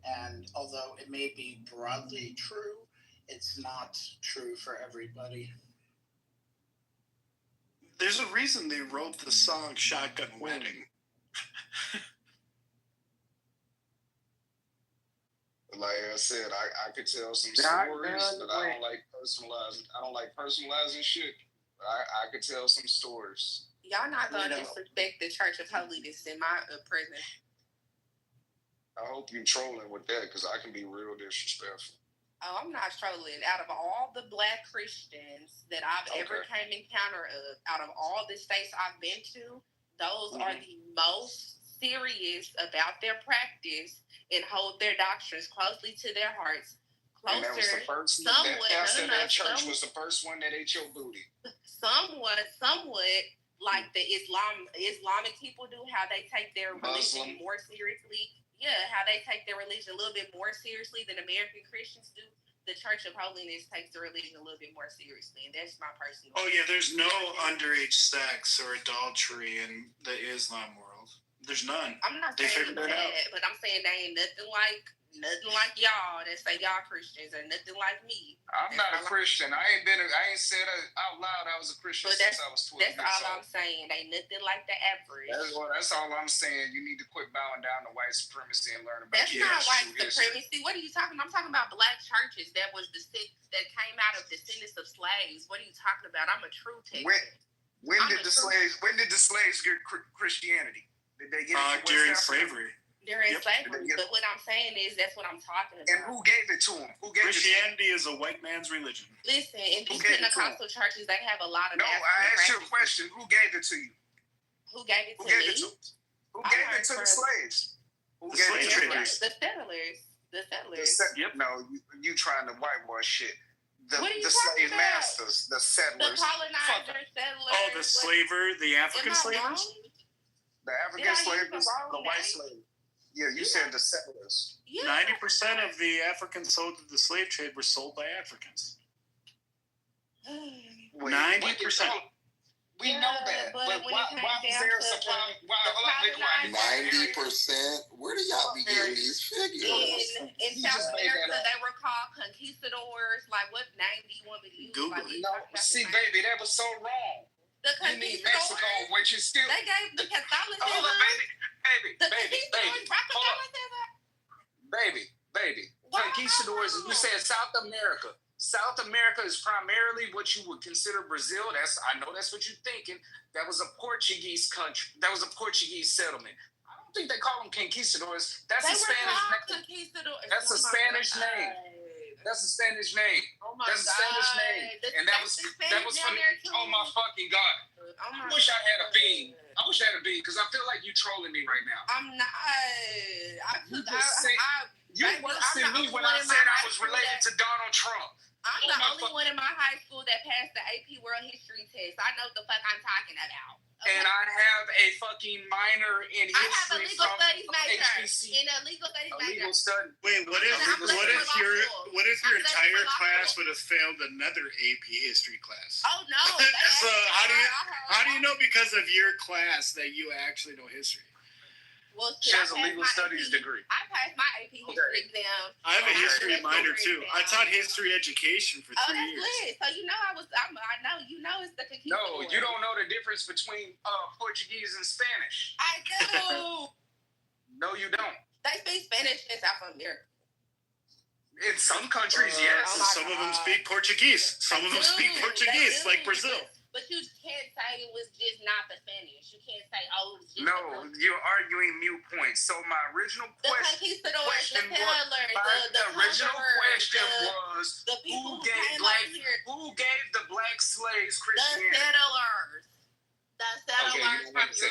And although it may be broadly true, it's not true for everybody. There's a reason they wrote the song Shotgun Wedding. Like I said, I could tell some stories, but I don't like personalizing. I don't like personalizing shit. I could tell some stories. Y'all not gonna disrespect the Church of Holiness in my presence. I hope you trolling with that because I can be real disrespectful. Oh, I'm not trolling. Out of all the Black Christians that I've ever came encounter of, out of all the states I've been to, those are the most serious about their practice and hold their doctrines closely to their hearts. And that was the first. That church was the first one that ate your booty. Somewhat like the Islamic people do, how they take their religion more seriously. Yeah, how they take their religion a little bit more seriously than American Christians do. The Church of Holiness takes the religion a little bit more seriously, and that's my personal. Oh yeah, there's no underage sex or adultery in the Islam world. There's none. I'm not saying that, but I'm saying they ain't nothing like y'all that say y'all Christians or nothing like me. I'm not a Christian. I ain't said out loud I was a Christian since I was 12. That's all I'm saying. Ain't nothing like the average. That's all I'm saying. You need to quit bowing down to white supremacy and learn about That's not white supremacy. What are you talking about? I'm talking about Black churches that came out of descendants of slaves. What are you talking about? I'm a true Texan. When did the slaves get Christianity? Did they get it during slavery? During slavery. But what I'm saying is that's what I'm talking about. And who gave it to them? Christianity is a white man's religion. Listen, in these Pentecostal churches, they have a lot of. No, I asked you a question. Who gave it to you? Who gave it to me? Who gave it to the slaves? The slave traders. The settlers. The settlers. No, you trying to whitewash shit. What are you the talking slave about? masters, the settlers. The colonizers, settlers. Oh, the the African slavers? The African slavers, the white slaves. Yeah, you said the settlers. 90% of the Africans sold to the slave trade were sold by Africans. 90%. We know that, but why was there a supply? 90%? Where do y'all be getting these figures? In South America, they were called conquistadors. Like, what name do you want me to use? Google like, it. No, see, baby, that was so wrong. The you need Mexico, which is still. They gave the Catholicism. Hold on, baby. Conquistadors, you said South America. South America is primarily what you would consider Brazil. I know that's what you're thinking. That was a Portuguese country. That was a Portuguese settlement. I don't think they call them conquistadors. That's a Spanish name. That's a Spanish name. That's a Spanish name. Oh my That's a Spanish name. And that was from, oh my fucking God. I wish I had a bean. Because I feel like you're trolling me right now. I'm not. You worse than me when I said I was related to Donald Trump. I'm the only one in my high school that passed the AP World History test. I know what the fuck I'm talking about. Okay? And I have a fucking minor in history. I have a legal studies major. HBC. In a legal studies major. Legal study. Wait, what if your entire class would have failed another AP history class? Oh no. So how do you know because of your class that you actually know history? Well, she has a legal studies degree. I passed my AP history exam. I have a history minor too. I taught history education for 3 years. Lit. So you know I know it's the conquistador. No, you don't know the difference between Portuguese and Spanish. I do. No, you don't. They speak Spanish in South America. In some countries, yes. Some of them speak Portuguese. Some of them speak Portuguese, like Brazil. But you can't say it was just not the Spanish. You can't say, oh, it was just no, you're arguing mute points. So my original question was the who gave the black slaves Christianity? The settlers.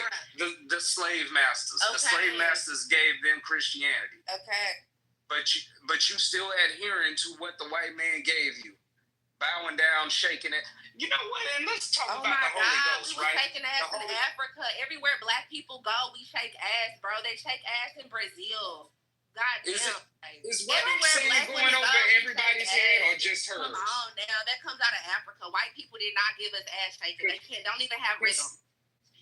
The slave masters. Okay. The slave masters gave them Christianity. Okay. But you still adhering to what the white man gave you. Bowing down, shaking it. You know what? And let's talk about the Holy Ghost, we right? Shaking ass in Africa. Everywhere black people go, we shake ass, bro. They shake ass in Brazil. God damn. Is what I'm saying going over everybody's head or just hers? Come on now. That comes out of Africa. White people did not give us ass shaking. They don't even have rhythm.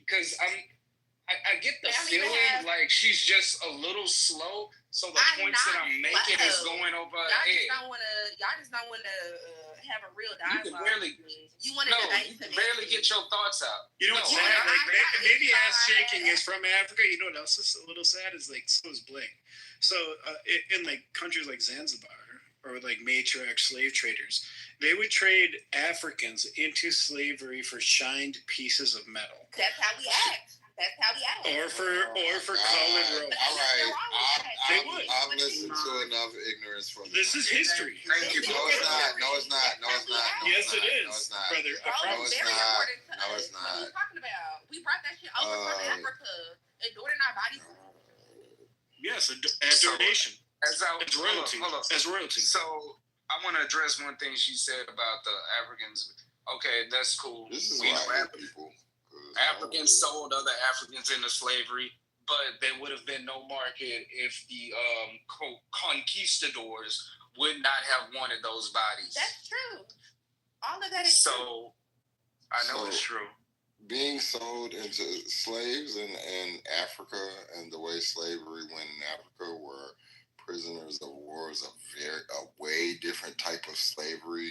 Because I get the feeling like she's just a little slow. So the points that I'm making is going over her head. Y'all just don't want to have a real dialogue. You want to barely get your thoughts out. You know what's sad? Maybe ass shaking is from Africa. You know what else is a little sad is so is bling. So in like countries like Zanzibar or like matriarch slave traders, they would trade Africans into slavery for shined pieces of metal. That's how we act. Or for colored rope. All right. I've listened to enough ignorance from this is history. Thank you. No, it's not. Yes, it is. No, it's not. Brother, No, it's not. No, it's not. What are you talking about? We brought that shit over from Africa and doing our bodies. Yes, as donation. As royalty. As royalty. So I want to address one thing she said about the Africans. Okay, that's cool. This is why people. Africans sold other Africans into slavery, but there would have been no market if the conquistadors would not have wanted those bodies. That's true. All of that is true. So, I know it's true. Being sold into slaves in Africa and the way slavery went in Africa were prisoners of war is a way different type of slavery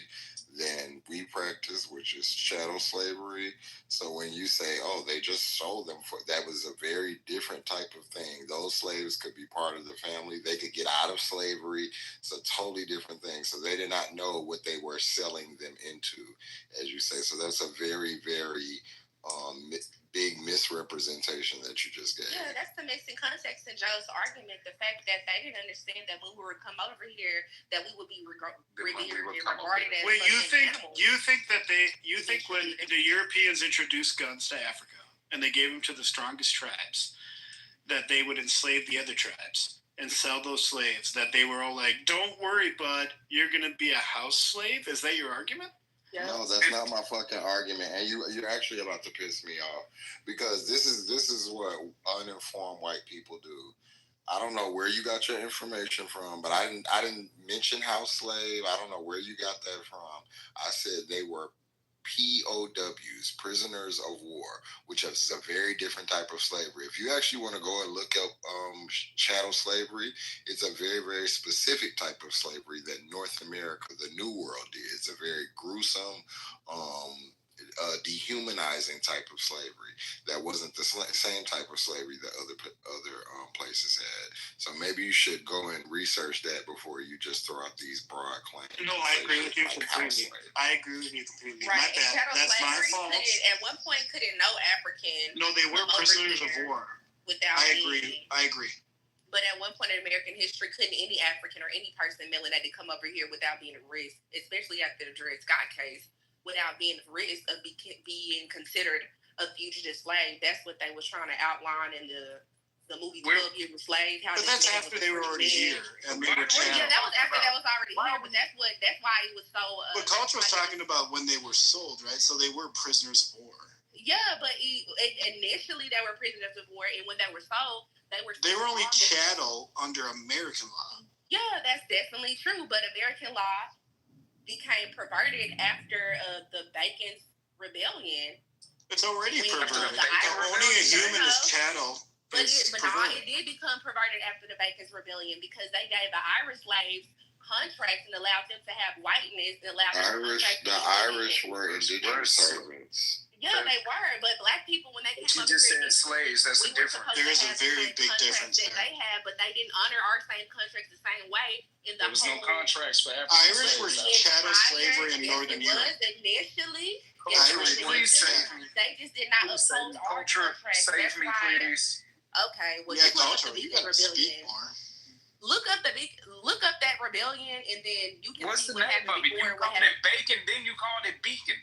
than we practice, which is chattel slavery. So when you say, oh, they just sold them that was a very different type of thing. Those slaves could be part of the family. They could get out of slavery. It's a totally different thing. So they did not know what they were selling them into, as you say. So that's a very, very big misrepresentation that you just gave. Yeah, that's the missing context in Joe's argument. The fact that they didn't understand that when we would come over here, that we would be regarded as. Wait, you think when the Europeans introduced guns to Africa and they gave them to the strongest tribes, that they would enslave the other tribes? and sell those slaves, that they were all like, "Don't worry, bud, you're gonna be a house slave"? Is that your argument? Yeah. No, that's not my fucking argument, and you're actually about to piss me off, because this is what uninformed white people do. I don't know where you got your information from, but I didn't mention house slave. I don't know where you got that from. I said they were POWs, prisoners of war, which is a very different type of slavery. If you actually want to go and look up chattel slavery, it's a very, very specific type of slavery that North America, the New World, did. It's a very gruesome, dehumanizing type of slavery. That wasn't the same type of slavery that other places had. So maybe you should go and research that before you just throw out these broad claims. No, I agree with you completely. I agree with you completely. Right. My bad. That's my fault. At one point, couldn't no African. No, they were prisoners of war. Without I agree. But at one point in American history, couldn't any African or any person melanated come over here without being at risk, especially after the Dred Scott case, without being at risk of being considered a fugitive slave. That's what they was trying to outline in the movie 12 Years a Slave. But that's after they were already here. And they were yeah, that was after that was already here. But that's why it was so. But culture was talking about when they were sold, right? So they were prisoners of war. Yeah, but initially they were prisoners of war, and when they were sold, they were only chattel under American law. Yeah, that's definitely true. But American law became perverted after the Bacon's Rebellion. It's already perverted. Owning a human is chattel. But it did become perverted after the Bacon's Rebellion, because they gave the Irish slaves contracts and allowed them to have whiteness and allowed them the Irish were indigenous servants. Yeah, they were, but black people, when they came up here, you just said slaves. That's the difference. There is a very big difference that they had, but they didn't honor our same contracts the same way. There was no contracts for African Irish were chattel slavery in Northern Europe. Initially. Irish, please save me. They just did not uphold our contracts. Save me, please. Okay, well, yeah, culture. You gotta speak more. Look up that rebellion, and then you can see what happened before. You called it Bacon, then you called it Beacon.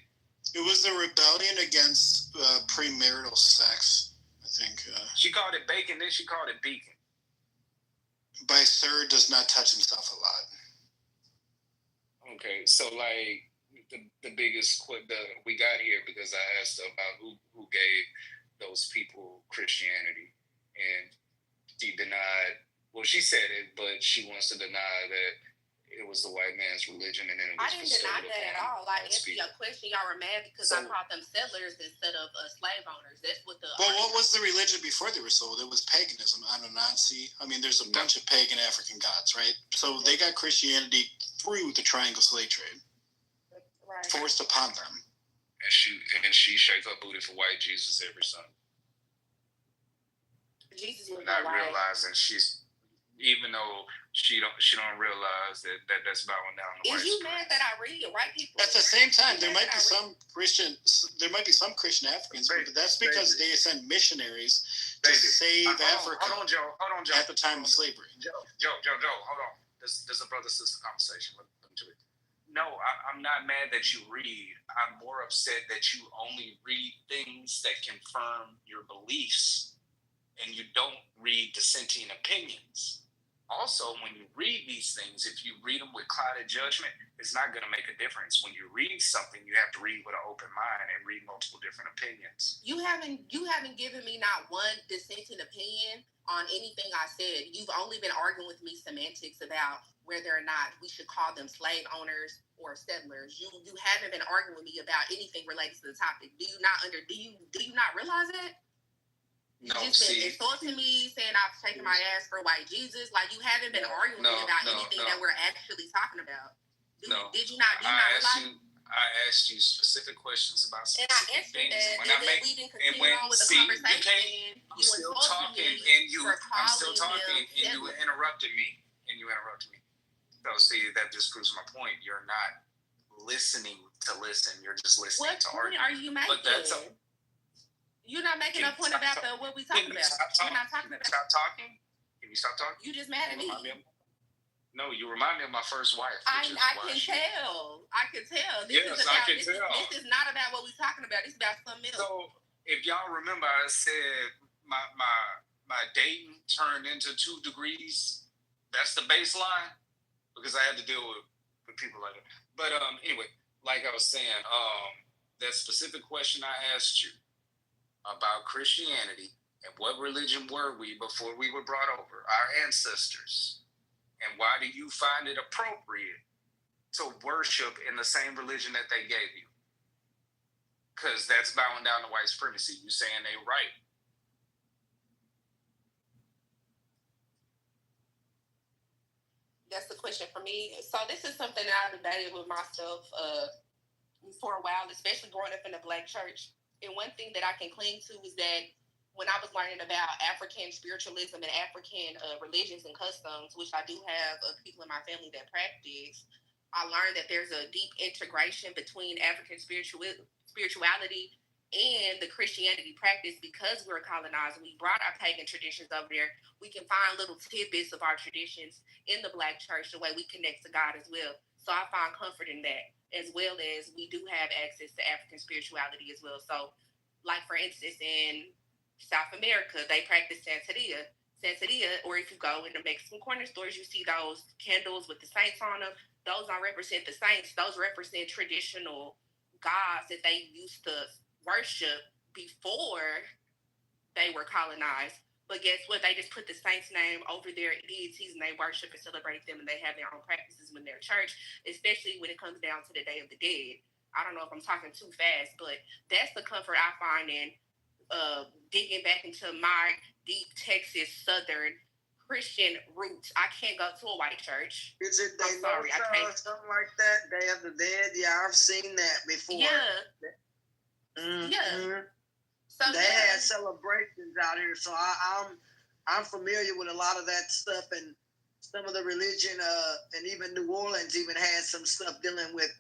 It was the rebellion against premarital sex, I think. She called it Bacon, then she called it Beacon. By Sir does not touch himself a lot. Okay, so like the biggest clip that we got here, because I asked about who gave those people Christianity, and she denied. Well, she said it, but she wants to deny that it was the white man's religion, and then it was. I didn't deny that at all. I answered your question. Y'all were mad because I called them settlers instead of slave owners. That's what the. Well, what was the religion before they were sold? It was paganism, Anunnaki. I mean, there's a bunch of pagan African gods, right? So they got Christianity through the triangle slave trade, right, forced upon them. And she shake her booty for white Jesus every Sunday. Jesus was not realizing she's. Even though she don't realize that's bowing down the white. Is you mad that I read white people? At the same time, there might be some Christian Africans, but that's because they sent missionaries to save Africa. Hold on, Joe. At the time of slavery. Joe, hold on. This is a brother-sister conversation. No, I'm not mad that you read. I'm more upset that you only read things that confirm your beliefs, and you don't read dissenting opinions. Also, when you read these things, if you read them with clouded judgment, it's not going to make a difference. When you read something, you have to read with an open mind and read multiple different opinions. You haven't given me not one dissenting opinion on anything I said. You've only been arguing with me semantics about whether or not we should call them slave owners or settlers. You haven't been arguing with me about anything related to the topic. Do you not realize that? No, you just been insulting me, saying I've taken my ass for white Jesus. Like, you haven't been arguing with me about anything that we're actually talking about. Did you not realize? I asked you specific questions about specific things. And we didn't continue on with the conversation. I'm still talking, and you interrupted me. So, see, that just proves my point. You're not listening to listen. You're just listening to argue. What point are you making? But that's You're not making a point about what we talking about. We're not talking about. Stop talking. Can you stop talking? You just mad at me. No, you remind me of my first wife. I can tell. I can tell. This is not about what we're talking about. It's about something else. So, if y'all remember, I said my dating turned into 2 degrees That's the baseline, because I had to deal with people like that. But anyway, like I was saying, that specific question I asked you about Christianity and what religion were we before we were brought over, our ancestors, and why do you find it appropriate to worship in the same religion that they gave you? Because that's bowing down to white supremacy. You saying they right. That's the question for me. So this is something that I debated with myself for a while, especially growing up in the Black church. And one thing that I can cling to is that when I was learning about African spiritualism and African religions and customs, which I do have people in my family that practice, I learned that there's a deep integration between African spirituality and the Christianity practice. Because we're colonized, we brought our pagan traditions over there. We can find little tidbits of our traditions in the Black church, the way we connect to God as well. So I find comfort in that, as well as we do have access to African spirituality as well. So, like for instance, in South America, they practice Santeria. Or if you go in the Mexican corner stores, you see those candles with the saints on them. Those don't represent the saints. Those represent traditional gods that they used to worship before they were colonized. But guess what? They just put the saints' name over their deities and they worship and celebrate them, and they have their own practices when they're church, especially when it comes down to the Day of the Dead. I don't know if I'm talking too fast, but that's the comfort I find in digging back into my deep Texas Southern Christian roots. I can't go to a white church. Is it Day or something like that? Day of the Dead? Yeah, I've seen that before. Yeah. Mm-hmm. Yeah. So they had celebrations out here, so I'm familiar with a lot of that stuff, and some of the religion, and even New Orleans even had some stuff dealing with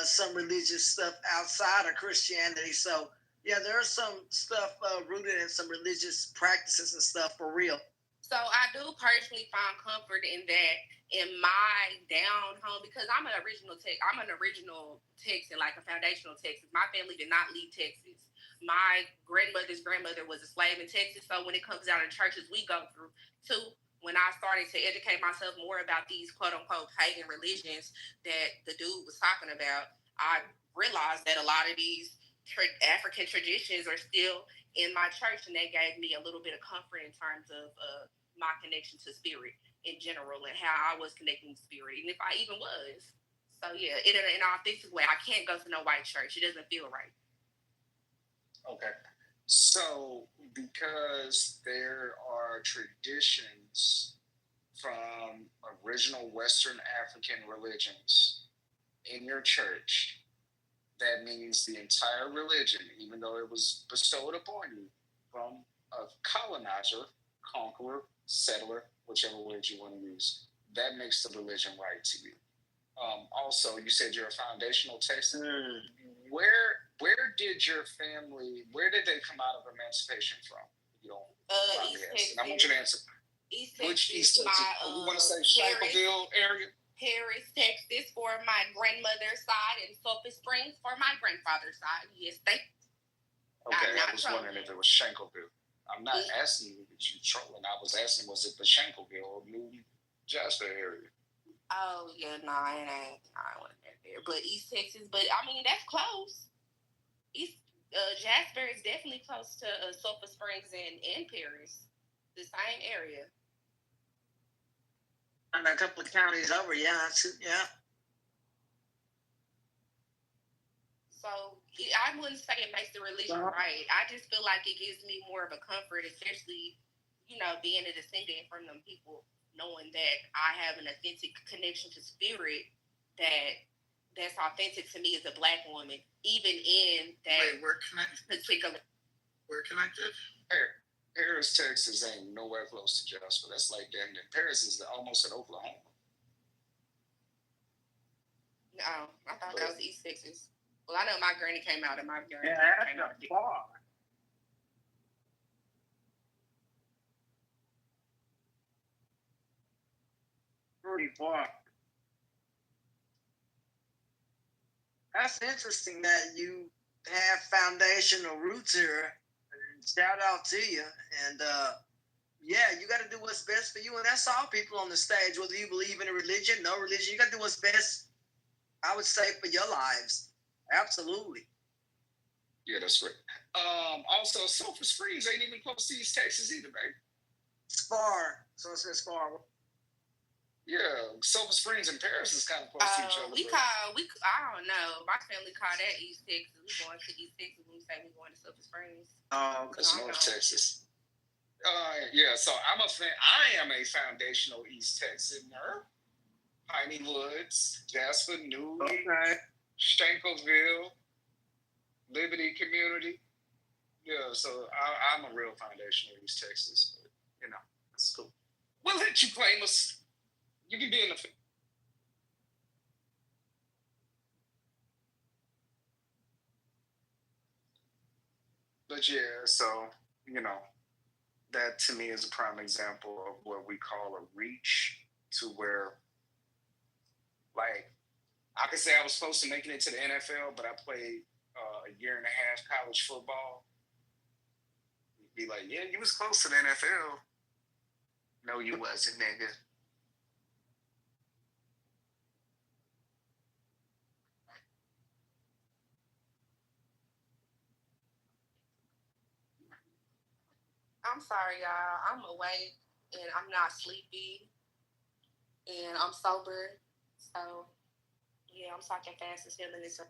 some religious stuff outside of Christianity. So yeah, there's some stuff rooted in some religious practices and stuff for real. So I do personally find comfort in that in my down home, because I'm an original Texan, like a foundational Texas. My family did not leave Texas. My grandmother's grandmother was a slave in Texas. So when it comes down to churches we go through, too, when I started to educate myself more about these quote unquote pagan religions that the dude was talking about, I realized that a lot of these African traditions are still in my church, and they gave me a little bit of comfort in terms of my connection to spirit in general, and how I was connecting to spirit, and if I even was. So yeah, in an authentic way. I can't go to no white church. It doesn't feel right. Okay. So because there are traditions from original Western African religions in your church, that means the entire religion, even though it was bestowed upon you from a colonizer, conqueror, settler, whichever word you want to use, that makes the religion right to you. Also, you said you're a foundational Texan. Where did your family? Where did they come out of emancipation from? You don't. East Texas. I want you to answer. East Texas. Which East Texas? We want to say Shankleville area. Paris, Texas, for my grandmother's side, and Sulphur Springs for my grandfather's side. Yes, they. Okay, I was wondering if it was Shankleville. I'm not asking you if you trolling. I was asking, was it the Shankleville or New Jasper area? Oh yeah, no, it ain't. I wasn't there, but East Texas. But I mean, that's close. East Jasper is definitely close to Sulphur Springs and Paris, the same area. And a couple of counties over, yeah. So I wouldn't say it makes the religion right. I just feel like it gives me more of a comfort, especially, being a descendant from them people, knowing that I have an authentic connection to spirit that's authentic to me as a Black woman, even in that. Wait, we're connected. Particular. We're connected. Paris, Texas ain't nowhere close to Jasper. That's like damn near. Paris is almost at Oklahoma. No, I thought that was East Texas. Well, I know my granny came out of my granny. Yeah, that's not far. Pretty far. That's interesting that you have foundational roots here. Shout out to you. And Yeah, you got to do what's best for you, and that's all people on the stage. Whether you believe in a religion, no religion, you got to do what's best. I would say for your lives, absolutely. Yeah, that's right. Also, Sulphur Springs ain't even close to East Texas either, baby. It's far, so it says far. Yeah, Sulphur Springs and Paris is kind of close to each other. I don't know. My family call that East Texas. We going to East Texas when we say we going to Sulphur Springs. Oh, that's North Texas. Yeah, so I am a foundational East Texaner. Piney Woods, Jasper, Newry, Stankoville, Liberty Community. Yeah, so I'm a real foundational East Texas. But, that's cool. We'll let you claim us. You can be in the... But yeah, so, that to me is a prime example of what we call a reach to where, like, I could say I was close to making it to the NFL, but I played a year and a half college football. You'd be like, yeah, you was close to the NFL. No, you wasn't, nigga. I'm sorry, y'all. I'm awake and I'm not sleepy and I'm sober. So, yeah, I'm talking fast as hell in this.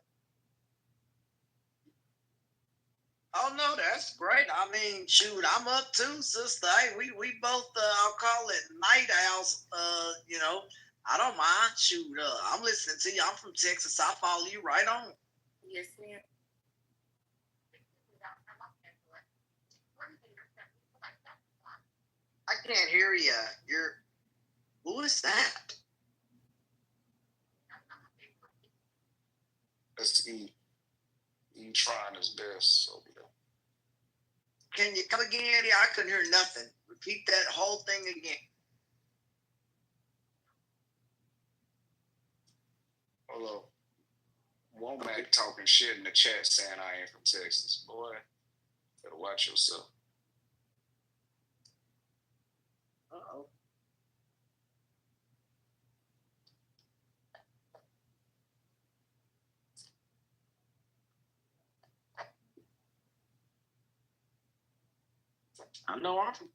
Oh no, that's great. I mean, shoot, I'm up too, sister. Hey, we both I'll call it night owls. I don't mind. Shoot, I'm listening to you. I'm from Texas. I follow you right on. Yes, ma'am. I can't hear you. Who is that? That's E trying his best over there. Can you come again? I couldn't hear nothing. Repeat that whole thing again. Hello. Womack talking shit in the chat saying I ain't from Texas. Boy, better watch yourself. Uh-oh. I know I'm from.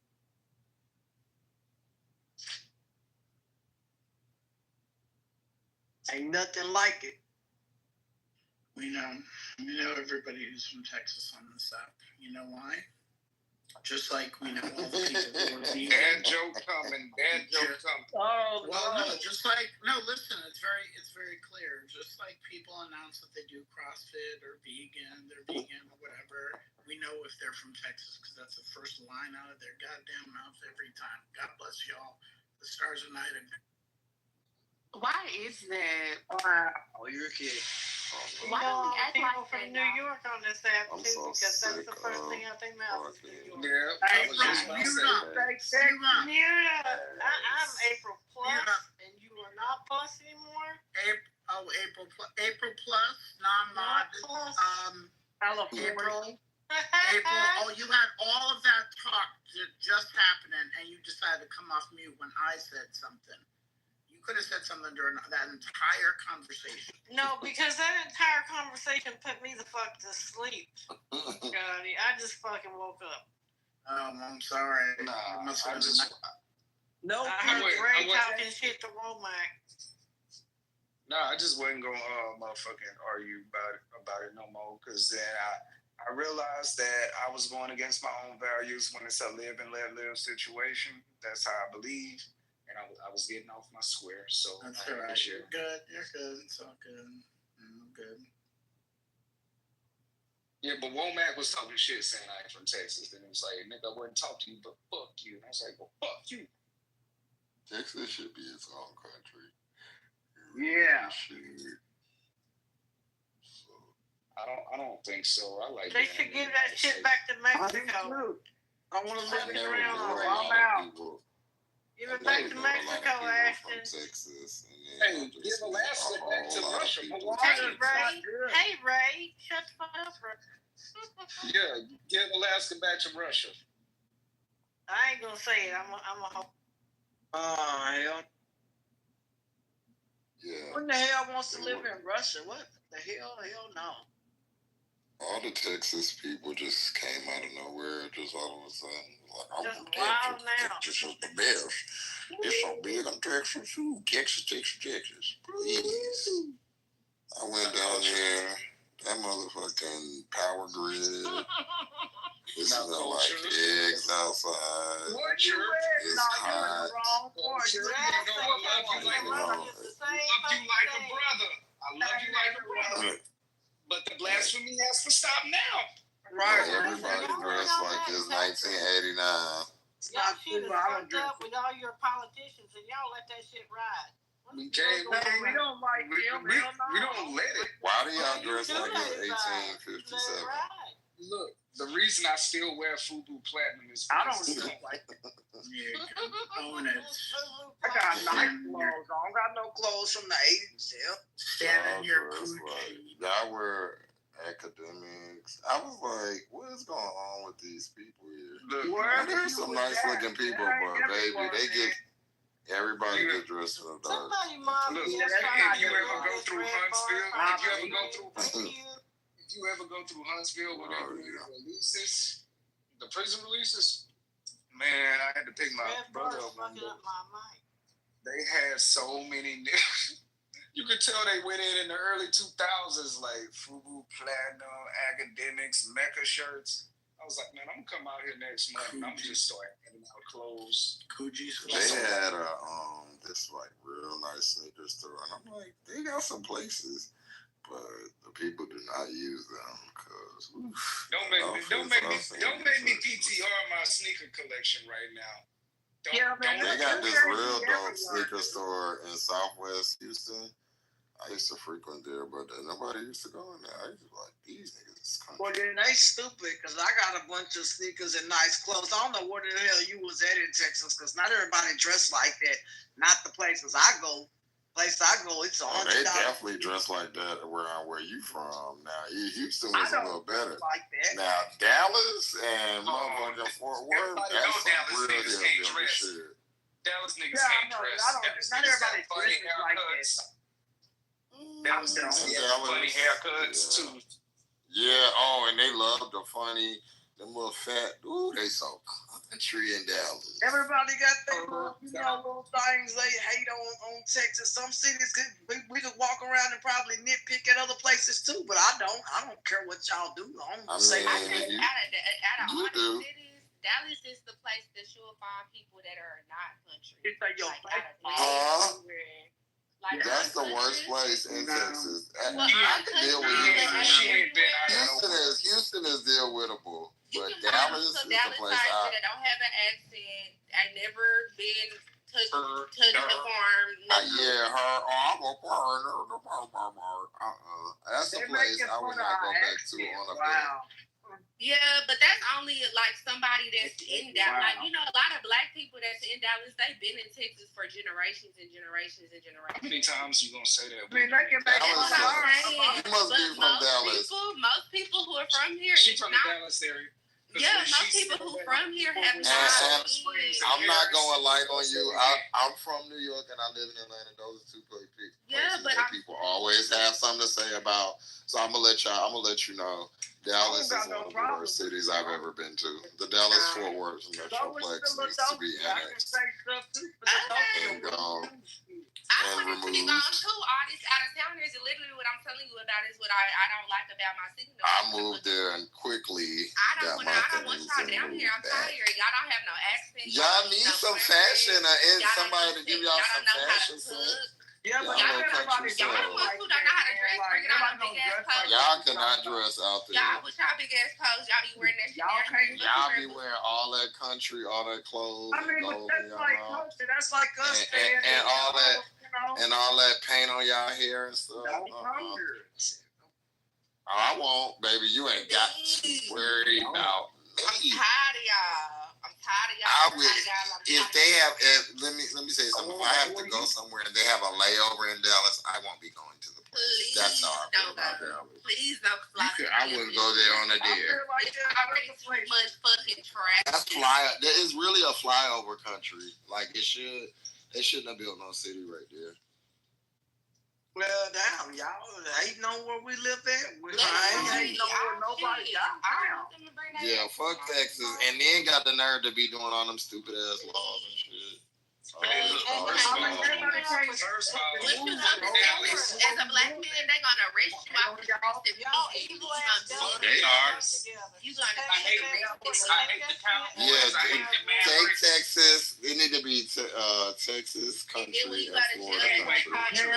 Ain't nothing like it. We know everybody who's from Texas on this app. You know why? Just like we know all the people who are vegan. Bad joke coming. Oh, well, no, listen, it's very clear. Just like people announce that they do CrossFit or they're vegan or whatever, we know if they're from Texas because that's the first line out of their goddamn mouth every time. God bless y'all. The stars are night. Why is that? Oh, you're a kid. Why don't we act people from New York on this app too? Because that's the first thing out their mouth is New York. Yeah, I was just about to say that. I'm April Plus, and you are not Plus anymore. April Plus, non-mod. April. Oh, you had all of that talk just happening, and you decided to come off mute when I said something. Could have said something during that entire conversation. No, because that entire conversation put me the fuck to sleep. Scotty, I just fucking woke up. I'm sorry. Nah, I heard Ray talking shit to Womack. Nah, I just wasn't gonna motherfucking argue about it no more. Cause then I realized that I was going against my own values when it's a live and let live situation. That's how I believe. And I was getting off my square, so that's all right. You're good. It's all good. I'm good. Yeah, but Womack was talking shit saying I ain't from Texas. Then he was like, nigga, I wouldn't talk to you, but fuck you. And I was like, well, fuck you. Texas should be its own country. Yeah. So, I don't think so. They should give that shit back to Mexico. I want to live in I'm out. Give it back to Mexico, Ashton. Texas, hey, give Alaska back to Russia. Hey, Ray. Shut the fuck up, Ray. Yeah, give Alaska back to Russia. I ain't gonna say it. I'm a. Hell. Yeah. Who the hell wants to live in Russia? What the hell? Hell no. All the Texas people just came out of nowhere, just all of a sudden. Like, I'm Just from wild Texas. now. Texas is the best. It's so big in Texas. Ooh, Texas. Please. I went down there. That motherfucking power grid. This is like eggs outside. What you wearing? It's No, hot. you in the wrong part. You love you like a brother. I love you like a brother. But the blasphemy has to stop now. Right. Everybody dressed like it's 1989. Y'all shit is fucked up with all your politicians, and y'all let that shit ride. We don't like them. We don't let it. Why do y'all dress like it's 1857? Look, the reason I still wear FUBU Platinum is I don't look like that. I got nice clothes on. I got no clothes from the 80s. Standing here, y'all were academics. I was like, what is going on with these people here? There's some nice looking people, but baby, they get everybody get dressed in the dark. Somebody mom. Look, if you ever go through Huntsville, if you ever go through Huntsville, whenever releases, the prison releases, man, I had to pick my brother up one day. They had so many. You could tell they went in the early 2000s, like FUBU Platinum, academics, Mecca shirts. I was like, man, I'm gonna come out here next month and I'm just start handing out clothes. They had this like real nice sneaker store, and I'm like, they got some places, but the people do not use them because don't make me PTR my sneaker collection right now. They got this real dope sneaker store in Southwest Houston. I used to frequent there, but nobody used to go in there. I used to be like, these niggas is country. Well, then they stupid, because I got a bunch of sneakers and nice clothes. I don't know where the hell you was at in Texas, because not everybody dressed like that. Not the places I go. It's $100. They definitely dress like that around where you from. Now, Houston was a little better. Like that. Now, Dallas and motherfucking Fort Worth, that's some real hillbilly shit. Dallas niggas can't dress. Not everybody dresses like that. Dallas niggas have funny haircuts, too. Yeah, and they love the funny, them little fat, they so country in Dallas. Everybody got their little things they hate on Texas. Some cities, we could walk around and probably nitpick at other places too, but I don't care what y'all do. I think out of all the cities, Dallas is the place that you'll find people that are not country. It's like your that's the worst place in Texas. Well, Houston is deal wittable, but Dallas is the place that don't have an accent. I never been touched the farm. I'm a partner. That's the place I would not go back to on a bed. Yeah, but that's only like somebody that's in Dallas. Like, a lot of black people that's in Dallas, they've been in Texas for generations and generations and generations. How many times you gonna say that? I mean, they can make you must be from Dallas. Most people who are from here. She's from the Dallas area. Yeah, most people who from here have not. I'm not gonna lie on you. I'm from New York and I live in Atlanta. Those are two places that people always have something to say about. So I'm gonna let you know. Dallas is one of the worst cities I've ever been to. The Dallas-Fort Worth Metroplex needs to be annexed and gone and removed. Gone too. All these out-of-towners, literally what I'm telling you about is what I don't like about my city. I moved there and quickly got my things and moved back. Y'all don't have no accent. Y'all need some fashion and somebody to give y'all some fashion sense. Yeah, but y'all the ones who don't know how to dress, bringing out big ass clothes. Y'all cannot dress out there. Y'all with y'all big ass clothes, y'all be wearing that shit. Y'all be wearing all that country, all that clothes. I mean, that's like us. And all that, and all that paint on y'all hair and stuff. I won't, baby. You ain't got to worry about me. I'm tired of y'all. If they have, let me say something. If I have to go somewhere and they have a layover in Dallas, I won't be going to the Please That's how I feel don't about go. Dallas. Please don't fly. I wouldn't go there on a dare. It's already too much fucking trash. That is really a flyover country. Like they shouldn't have built no city right there. Well, damn, y'all ain't know where we live at. I ain't know where nobody got down. Yeah, fuck Texas, and then got the nerve to be doing all them stupid ass laws and shit. As a black man, they're gonna arrest you out the They are. You gonna Take Texas. It need to be Texas country and Florida country.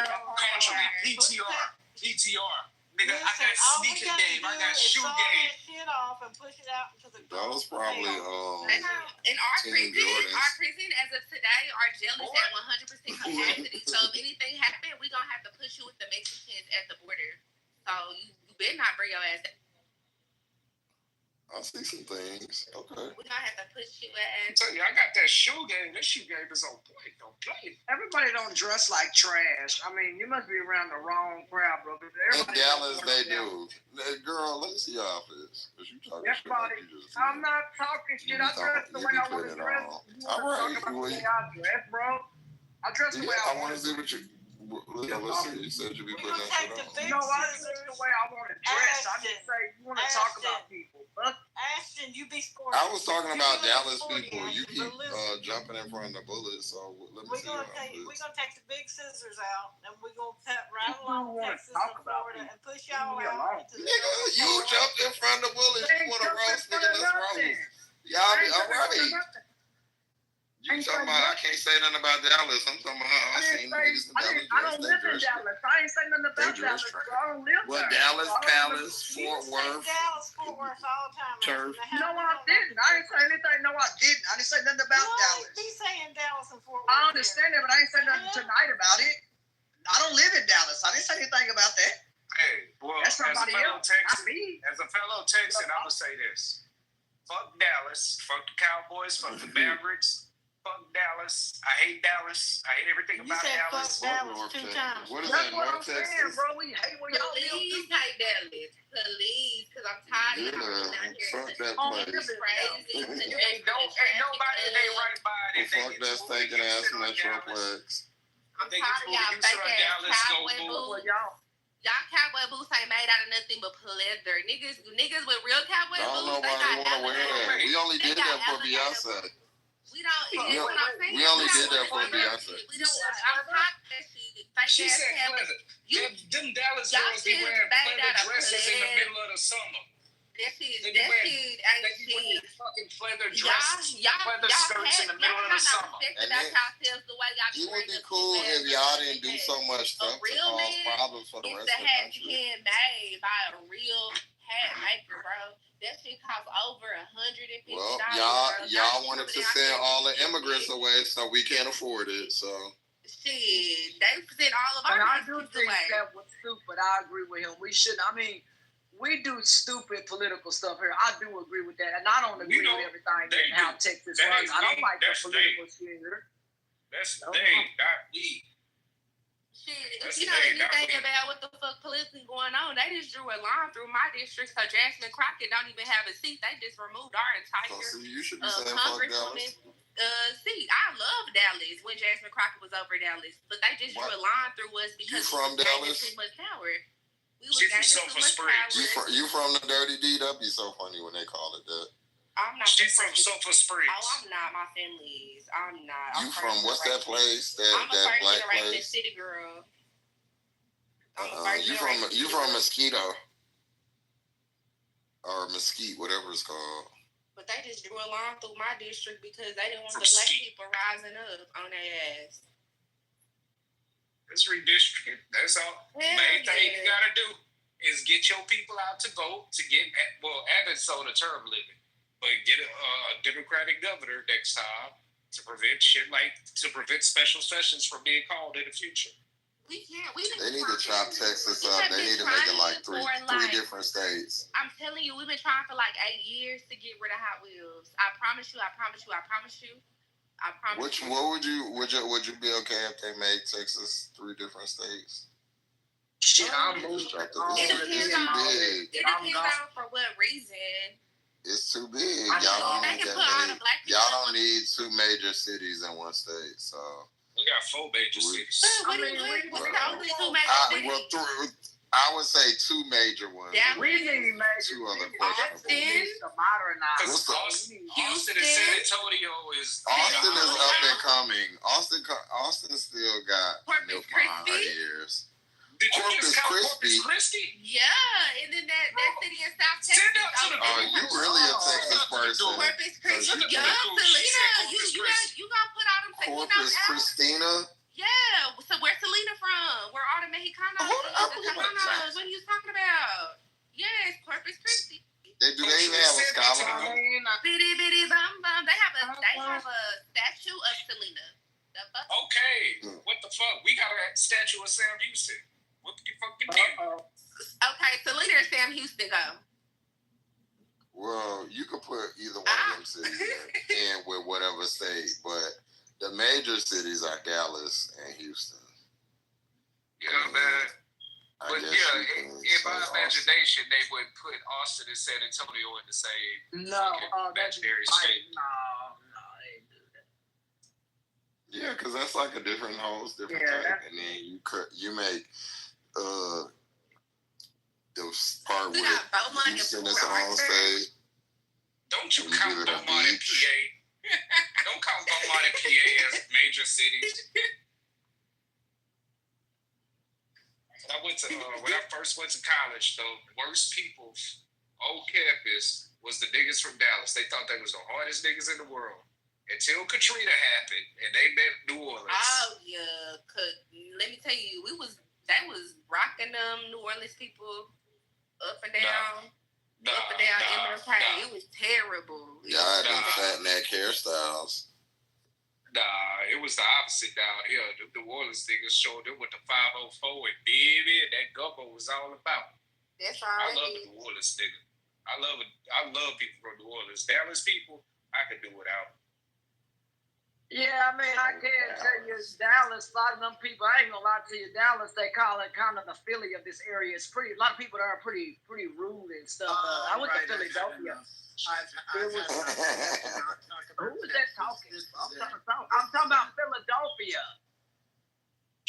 PTR. Nigga, I got sneaker game. I got shoe game. Shit off and push it out into the That was probably in our prison as of today, our jail is at 100% capacity. So if anything happens, we're gonna have to push you with the Mexicans at the border. So you better not bring your ass. I see some things. Okay. We're gonna have to push you at. So I got that shoe game. That shoe game is on point. Don't play. Everybody don't dress like trash. I mean, you must be around the wrong crowd, bro. In Dallas, they do. Girl, let me see your outfits. Cause you talking shit. Like you just I'm not talking shit. I dress the way I want to dress. All right. I dress, bro. I dress the way I want to see what you. Let's see. You said you be putting that shit on. No, I dress the way I want to dress. I just say you want to talk about people. Ashton, you be sporty. I was talking about Dallas people. You keep jumping in front of the bullets, so let me see. We're gonna take the big scissors out, and we're gonna cut right along Texas and Florida and push y'all out. Nigga, you jumped in front of the bullets. You want to roast, nigga? Let's roast. Y'all be all right. You talking about I can't say nothing about Dallas. I'm talking about I seen niggas in Dallas. I don't live in Dallas. I ain't saying nothing about Dallas. I don't live there. Dallas, Palace, Fort Worth. Dallas, Fort Worth all the time. Turf. No, I didn't. I didn't say anything. No, I didn't. I didn't say nothing about Dallas. Be saying Dallas and Fort Worth. I understand that, but I ain't saying nothing tonight about it. I don't live in Dallas. I didn't say anything about that. Hey, well, that's somebody else. Not me. As a fellow Texan, I'm gonna say this: fuck Dallas, fuck the Cowboys, fuck the Mavericks. Fuck Dallas. I hate Dallas. I hate everything about Dallas. Fuck Dallas 2 times. What is That's that, what North I'm saying, Texas? bro. We hate where y'all live. Please hate Dallas. Please, because I'm tired of y'all down here. Fuck that Crazy. place. Ain't nobody they right by it. Fuck that stinking ass Metroplex. I'm tired of y'all fake ass cowboy boots. Y'all cowboy boots ain't made out of nothing but leather. Niggas with real cowboy boots. I don't know why they want to wear that. We only did that for Beyonce. We don't. You know what I'm saying? We only did that for Beyonce. We don't. I'm tired of that shit. She said pleather. Them Dallas girls be wearing pleather dresses in the middle of the summer. That shit ain't shit. Fucking pleather dresses, pleather skirts in the middle of the summer. It would be cool if y'all didn't do so much stuff to cause problems for the rest of the country. Handmade by a real hat maker, bro. That shit costs over $150. Well, y'all wanted to send all the immigrants away, so we can't afford it. So shit, they sent all of our. And I do think that was stupid. I agree with him. We shouldn't. I mean, we do stupid political stuff here. I do agree with that, and I don't agree with everything and how Texas runs. I don't like the political shit here. That's the thing, not we. Shit, if you know anything about what the fuck politically going on, they just drew a line through my district, so Jasmine Crockett don't even have a seat. They just removed our entire congresswoman seat. I love Dallas when Jasmine Crockett was over Dallas, but they just drew a line through us because you from Dallas? Too much power. We was gaining too much power. You from the dirty D? That'd be so funny when they call it that. I'm not. She's from Sulphur Springs. Oh, I'm not. My family is. I'm not. You from what's that place? I'm a that black place? City girl. You from Mosquito or Mesquite, whatever it's called. But they just drew a line through my district because they didn't want the black people rising up on their ass. It's redistricting. That's all. The main thing you gotta do is get your people out to vote to get. Well, Abbott's on a term limit. But get a Democratic governor next time to prevent special sessions from being called in the future. They need to chop Texas up. They need to make it like three different states. I'm telling you, we've been trying for like 8 years to get rid of Hot Wheels. I promise you. What would you be okay if they made Texas 3 different states? Shit, I'm It moving. depends on for what reason. It's too big. Y'all don't need two major cities in one state, so. We got 4 major cities. What's the only 2 major cities? I would say 2 major ones. We need major. 2 other Austin. Because Austin and San Antonio is. Austin is up and coming. Austin still got milk behind her ears. Did you just call Corpus Christi? Yeah, and then that city in South Texas. Send out to the Oh, you really a Texas person. Corpus Christi. Yeah, Selena. You gonna put all them Tequinos Corpus out? Christina? Yeah. So where's Selena from? Where all the Mexicanos? What are you talking about? Yes, Corpus Christi. Do they even have a scholar? Bitty bitty bum bum. They have a statue of Selena. Okay. What the fuck? We got a statue of Sam Houston. What the fuck we do? Okay, Selena or Sam Houston go? Well, you could put either one of them cities in with whatever state, but the major cities are Dallas and Houston. Yeah, man. But yeah, in my imagination, they would put Austin and San Antonio in the same imaginary state. No, they do that. Yeah, because that's like a different host, different type, and then you make the part with Houston as on stage. Don't you count Beaumont and PA? Don't count Beaumont and PA as major cities. When I first went to college, the worst people on campus was the niggas from Dallas. They thought they was the hardest niggas in the world until Katrina happened and they met New Orleans. Oh yeah, let me tell you, that was rocking them New Orleans people up and down. It was terrible. Y'all them fat neck hairstyles. Nah, it was the opposite down here. The New Orleans niggas showed them what the 504 and baby and that gumbo was all about. That's all I love the New Orleans nigga. I love people from New Orleans. Dallas people, I could do without. Yeah, I mean, I can't tell you Dallas. A lot of them people, I ain't gonna lie to you, Dallas, they call it kind of the Philly of this area. It's a lot of people there are pretty rude and stuff. I went to Philadelphia. Who was that talking? I'm talking about Philadelphia.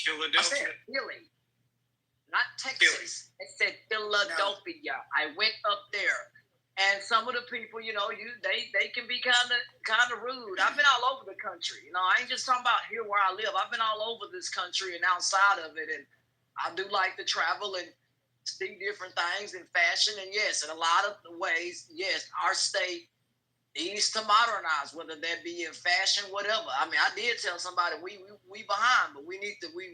I said Philly, not Texas. I said Philadelphia. No. I went up there. And some of the people, they can be kind of rude. I've been all over the country. I ain't just talking about here where I live. I've been all over this country and outside of it. And I do like to travel and see different things in fashion. And yes, in a lot of ways, yes, our state needs to modernize, whether that be in fashion, whatever. I mean, I did tell somebody we behind, but we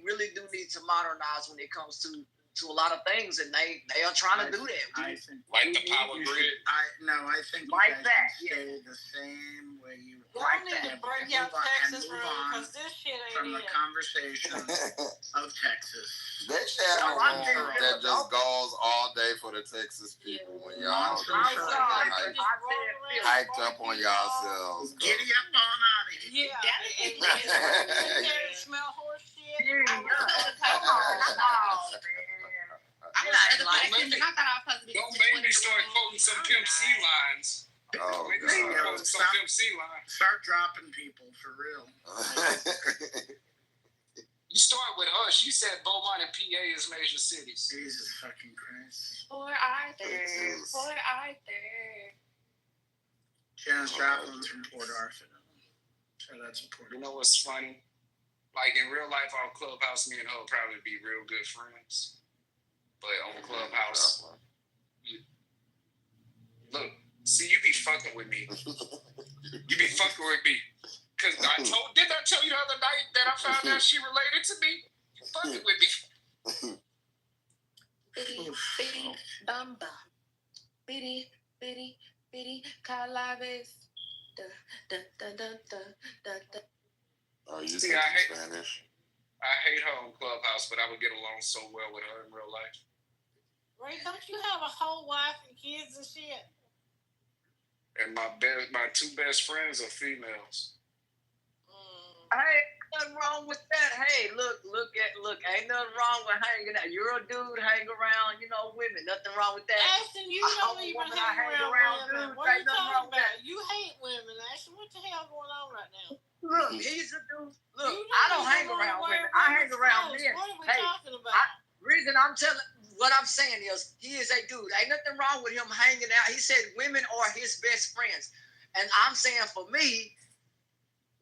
really do need to modernize when it comes to a lot of things, and they are trying to do that. I think like the power grid. I think like that. Stay the same way you like that. Need to bring out Texas because this shit ain't from the conversation of Texas. They should have a room that just goes all day for the Texas people when y'all hyped up on yourselves. Giddy up on out of here. Yeah. Smell horse shit. Don't make me start quoting some Pimp C lines. Some Pimp C lines. Start dropping people for real. You start with her. She said Beaumont and PA is major cities. Jesus fucking Christ. Fort Arthur. Janis Joplin's from Port Arthur. So that's important. You know what's funny? Like in real life on Clubhouse, me and her will probably be real good friends. But on Clubhouse, look, see, you be fucking with me. You be fucking with me. Because didn't I tell you the other night that I found out she related to me? You fucking with me. Bitty, bum bum. Bitty, calabes. Oh, you speak Spanish? I hate her on Clubhouse, but I would get along so well with her in real life. Ray, don't you have a whole wife and kids and shit? And my 2 best friends are females. nothing wrong with that. Hey, look, ain't nothing wrong with hanging out. You're a dude, hang around, women. Nothing wrong with that. Ashton, you don't even hang around women. What are you talking about? You hate women, Ashton. What the hell going on right now? Look, he's a dude. Look, I don't hang around women. I hang around men. What are we talking about? Reason I'm telling, what I'm saying is, he is a dude. Ain't nothing wrong with him hanging out. He said women are his best friends. And I'm saying for me,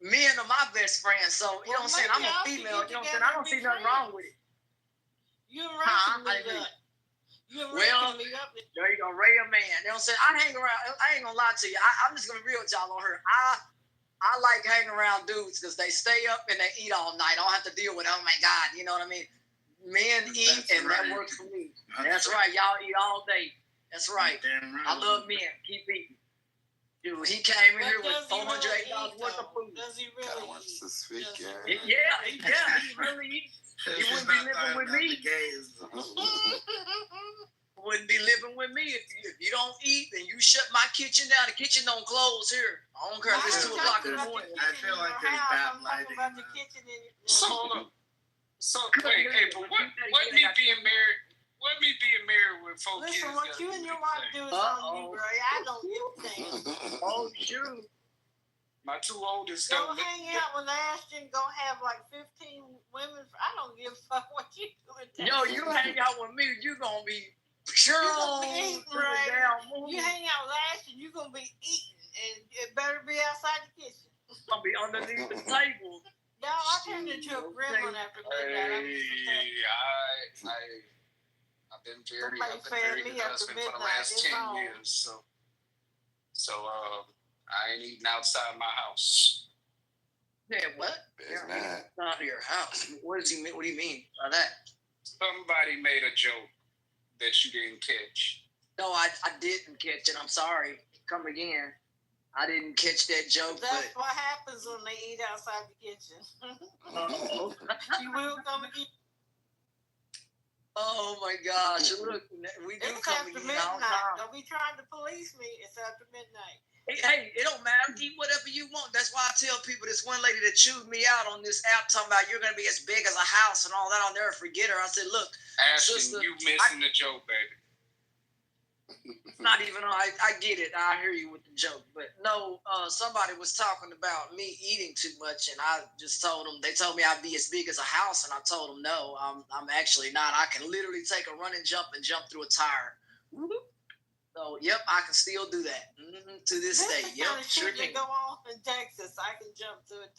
men are my best friends. So, you know what I'm saying? I'm a female. You know what I'm saying? I don't see nothing wrong with it. You and Ray can meet up. You and Ray can meet up. There you go, Ray a man. You know what I'm saying? I hang around. I ain't going to lie to you. I'm just going to be real with y'all on her. I like hanging around dudes because they stay up and they eat all night. I don't have to deal with, oh my God, you know what I mean? Men eat and that works for me. That's right. Y'all eat all day. That's right. I love men. Keep eating. Dude, he came in here with $408 worth of food. Does he really eat? Yeah, he really eats. He wouldn't be living with me. Wouldn't be living with me if you don't eat and you shut my kitchen down. The kitchen don't close here. I don't care if it's 2 o'clock in the morning. I feel like there's bad lighting. So wait, hey, but what me being married? What me being married with 4 kids? Listen, what you and your wife do is on you, Ray. I don't give a damn. Oh, shoot. My 2 oldest go hang out with Ashton. Go have like 15 women. I don't give a fuck what you doing. Yo, you hang out with me, you gonna be sure. You hang out with Ashton, you gonna be eating, and it better be outside the kitchen. I'll be underneath the table. Y'all, I turned into a gremlin after midnight. I've been very good husband for the last 10 years, so I ain't eating outside my house. Yeah, what? Not your house. What does he mean? What do you mean by that? Somebody made a joke that you didn't catch. No, I didn't catch it. I'm sorry. Come again. I didn't catch that joke. That's what happens when they eat outside the kitchen. You will come again. Oh my gosh! Look, we do come after midnight. Don't be trying to police me. It's after midnight. Hey, it don't matter. Eat whatever you want. That's why I tell people, this one lady that chewed me out on this app talking about you're going to be as big as a house and all that. I'll never forget her. I said, look, Ashton, sister, you missing the joke, baby. Not even, I get it. I hear you with the joke. But no, somebody was talking about me eating too much, and I just told them, they told me I'd be as big as a house, and I told them, no, I'm actually not. I can literally take a running jump and jump through a tire. So, yep, I can still do that to this day. Yep, sure can. Go on in Texas. I can jump to it.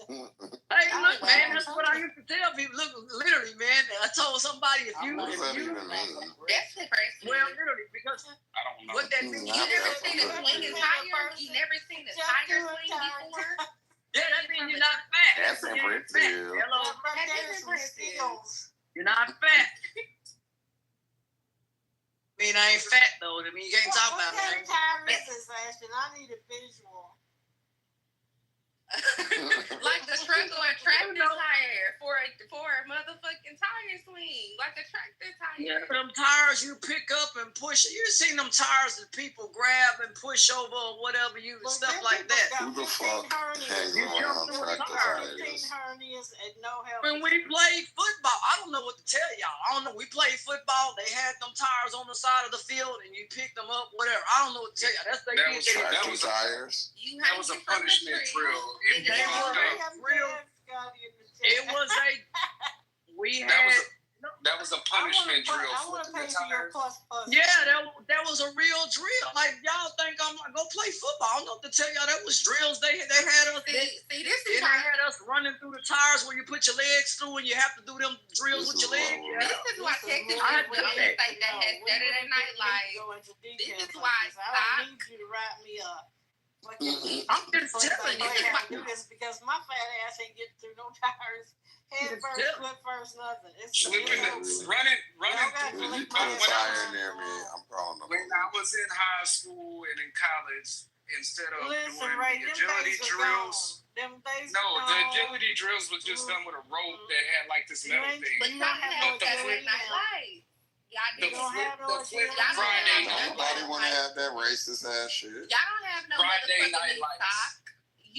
Hey, look, man, that's what I used to tell people. Look, literally, man, I told somebody if you what does that even mean? That's impressive. Well, literally, because I don't know. what that means. You never seen a swing is higher? You never seen a tiger swing before? Yeah, that means you're not fat. That's impressive. Hello. That's impressive. You're not fat. I mean, I ain't fat though. I mean, you can't talk about What it. kind of time is this, Ashton? I need a visual. Like the truck going tractor tire for a motherfucking tire swing, like a tractor tire. Yeah, them tires you pick up and push. You seen them tires that people grab and push over or whatever, stuff like that. Who the fuck hangs around tractor tires? Hernias and no help. When we played football, I don't know what to tell y'all. I don't know. We played football. They had them tires on the side of the field, and you picked them up, whatever. I don't know what to tell y'all. That's the Tractor tires. That was a punishment drill. It was a. We had. That was a punishment drill. I want to pay for your plus. Yeah, that was a real drill. Like y'all think I'm gonna go play football? I don't know what to tell y'all. That was drills. They had us. See, this they is had us running through the tires where you put your legs through and you have to do them drills with your legs. Yeah. This is why technically we ain't say that has Saturday Night Live. This is why I don't need you to wrap me up. I'm just telling you. I do this because my fat ass ain't getting through no tires. Head first, foot first, nothing. It's running. When you put a tire near me, I'm calling them. When I was in high school and in college, instead of doing Ray, the agility drills, the agility drills was just done with a rope that had like this metal thing. But y'all have Saturday Night Live. The flip Friday. Nobody want to have that racist ass shit. Y'all don't have no Friday motherfucking Night Lights. stock.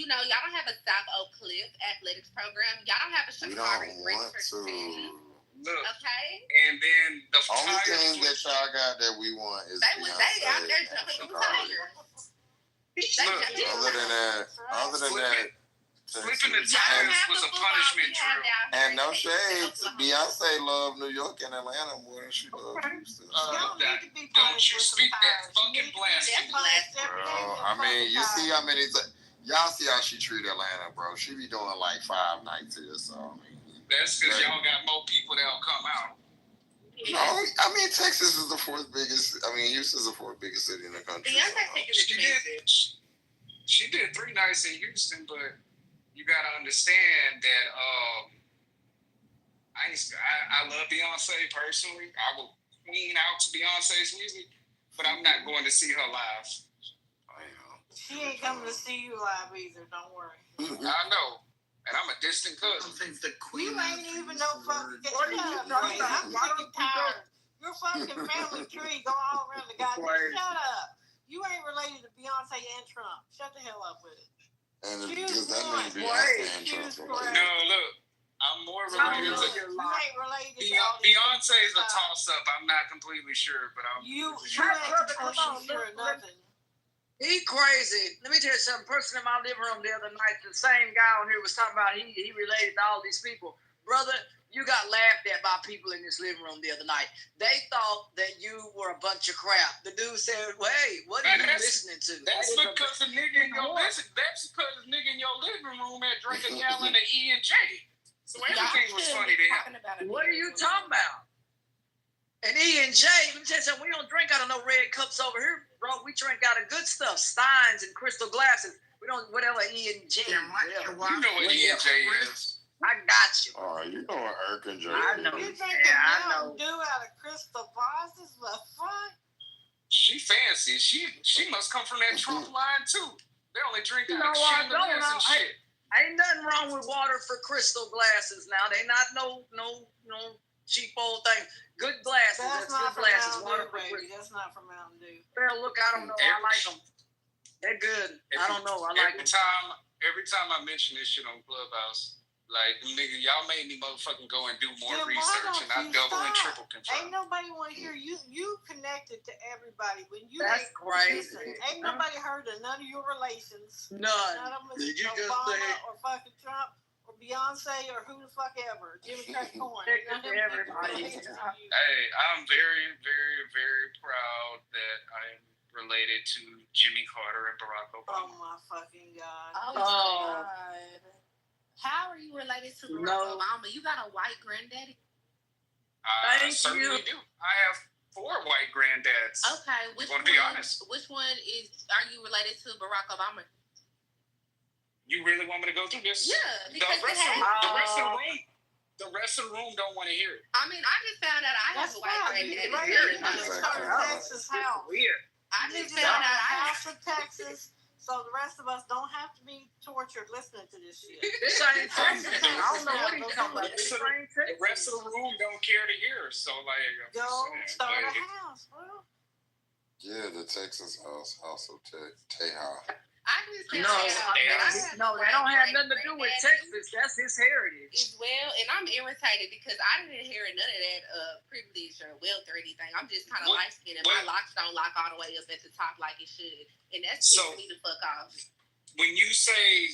you know, y'all don't have a South Oak Cliff athletics program. Y'all don't have a Chicago Breakfast team. Look, okay. And then the only thing that y'all got that we want is they out there jumping through tires. Other than that, flipping the tires was a punishment drill. And no shade, Beyonce loved New York and Atlanta more than she loved Houston. Don't you speak that fucking blasphemy. Bro, I mean, you see how many y'all see how she treat Atlanta, bro. She be doing like 5 nights here, so I mean. That's because y'all got more people that'll come out. No, I mean Texas is the 4th biggest. I mean Houston's the 4th biggest city in the country. She did 3 nights in Houston, but you gotta understand that I love Beyonce personally. I will queen out to Beyonce's music, but I'm not going to see her live. She ain't coming to see you live either. Don't worry. I know. And I'm a distant cousin. You ain't even no fucking. What are you talking about? I'm fucking tired. Your fucking family tree going all around the goddamn. Shut up. You ain't related to Beyonce and Trump. Shut the hell up with it. And does that mean Beyonce and Trump? No, look. I'm more related to. You ain't related. Beyonce's a toss-up. I'm not completely sure, but I'm. You ain't completely sure of nothing. He crazy. Let me tell you something. Person in my living room the other night, the same guy on here was talking about he related to all these people. Brother, you got laughed at by people in this living room the other night. They thought that you were a bunch of crap. The dude said, well, hey, what are you listening to? That's because the nigga in your that's because the nigga in your living room had drank a gallon of E&J. So everything was funny to him. What are you talking about? And E&J, let me tell you something, we don't drink out of no red cups over here, bro. We drink out of good stuff, Steins and crystal glasses. We don't, whatever E&J. You know what E&J is. I got you. Oh, you know what Erkin J is. I know. You drinking Mountain Dew out of crystal vases? What fuck? She fancy. She must come from that Trump line, too. They only drink out of chandeliers and shit. Ain't nothing wrong with water for crystal glasses now. They not no cheap old thing. Good glasses. That's not good glasses. Water for baby. That's not from Mountain Dew. Well, look, I don't know. I like them. They're good. I don't know. I like them. Every time I mention this shit on Clubhouse, like, nigga, y'all made me motherfucking go and do more research, and I double and triple confirm. Ain't nobody want to hear you. You connected to everybody. When you That's crazy. Ain't nobody heard of none of your relations. None. None of them is Did you just Obama say or fucking Trump or Beyonce or who the fuck ever. Jimmy Crack Corn. Everybody. Hey, I'm very, very, very proud that I'm related to Jimmy Carter and Barack Obama. Oh my fucking God. Oh my God. How are you related to Barack Obama? You got a white granddaddy? I certainly do. I have 4 white granddads. Okay, which one? Be honest. Which one are you related to Barack Obama? You really want me to go through this? Yeah, because the rest of the room don't want to hear it. I mean, I just found out I have a white granddaddy. Texas house. Weird. I just found out I house in Texas. So the rest of us don't have to be tortured listening to this shit. This ain't Texas. I don't know what he's talking about. The rest of the room don't care to hear. So like, go start a house, bro. Yeah, the Texas house of Teja. I just no, that don't have nothing to do with Texas. That's his heritage. As well, and I'm irritated because I didn't hear none of that privilege or wealth or anything. I'm just kind of light skinned, and my locks don't lock all the way up at the top like it should, and that's pissing me the fuck off. When you say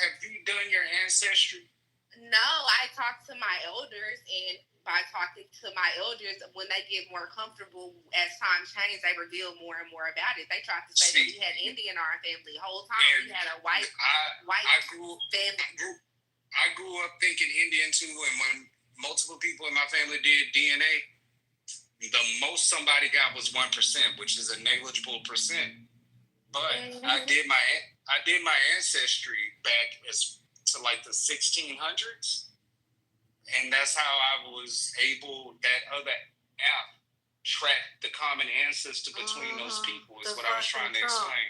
have you done your ancestry? No, I talked to my elders, and by talking to my elders, when they get more comfortable as time changes, they reveal more and more about it. They tried to say that we had Indian in our family the whole time. We had a white family. I grew up thinking Indian too, and when multiple people in my family did DNA, the most somebody got was 1%, which is a negligible percent. But I did my ancestry back to like the 1600s. And that's how I was able, that other app, track the common ancestor between those people is what I was trying to explain.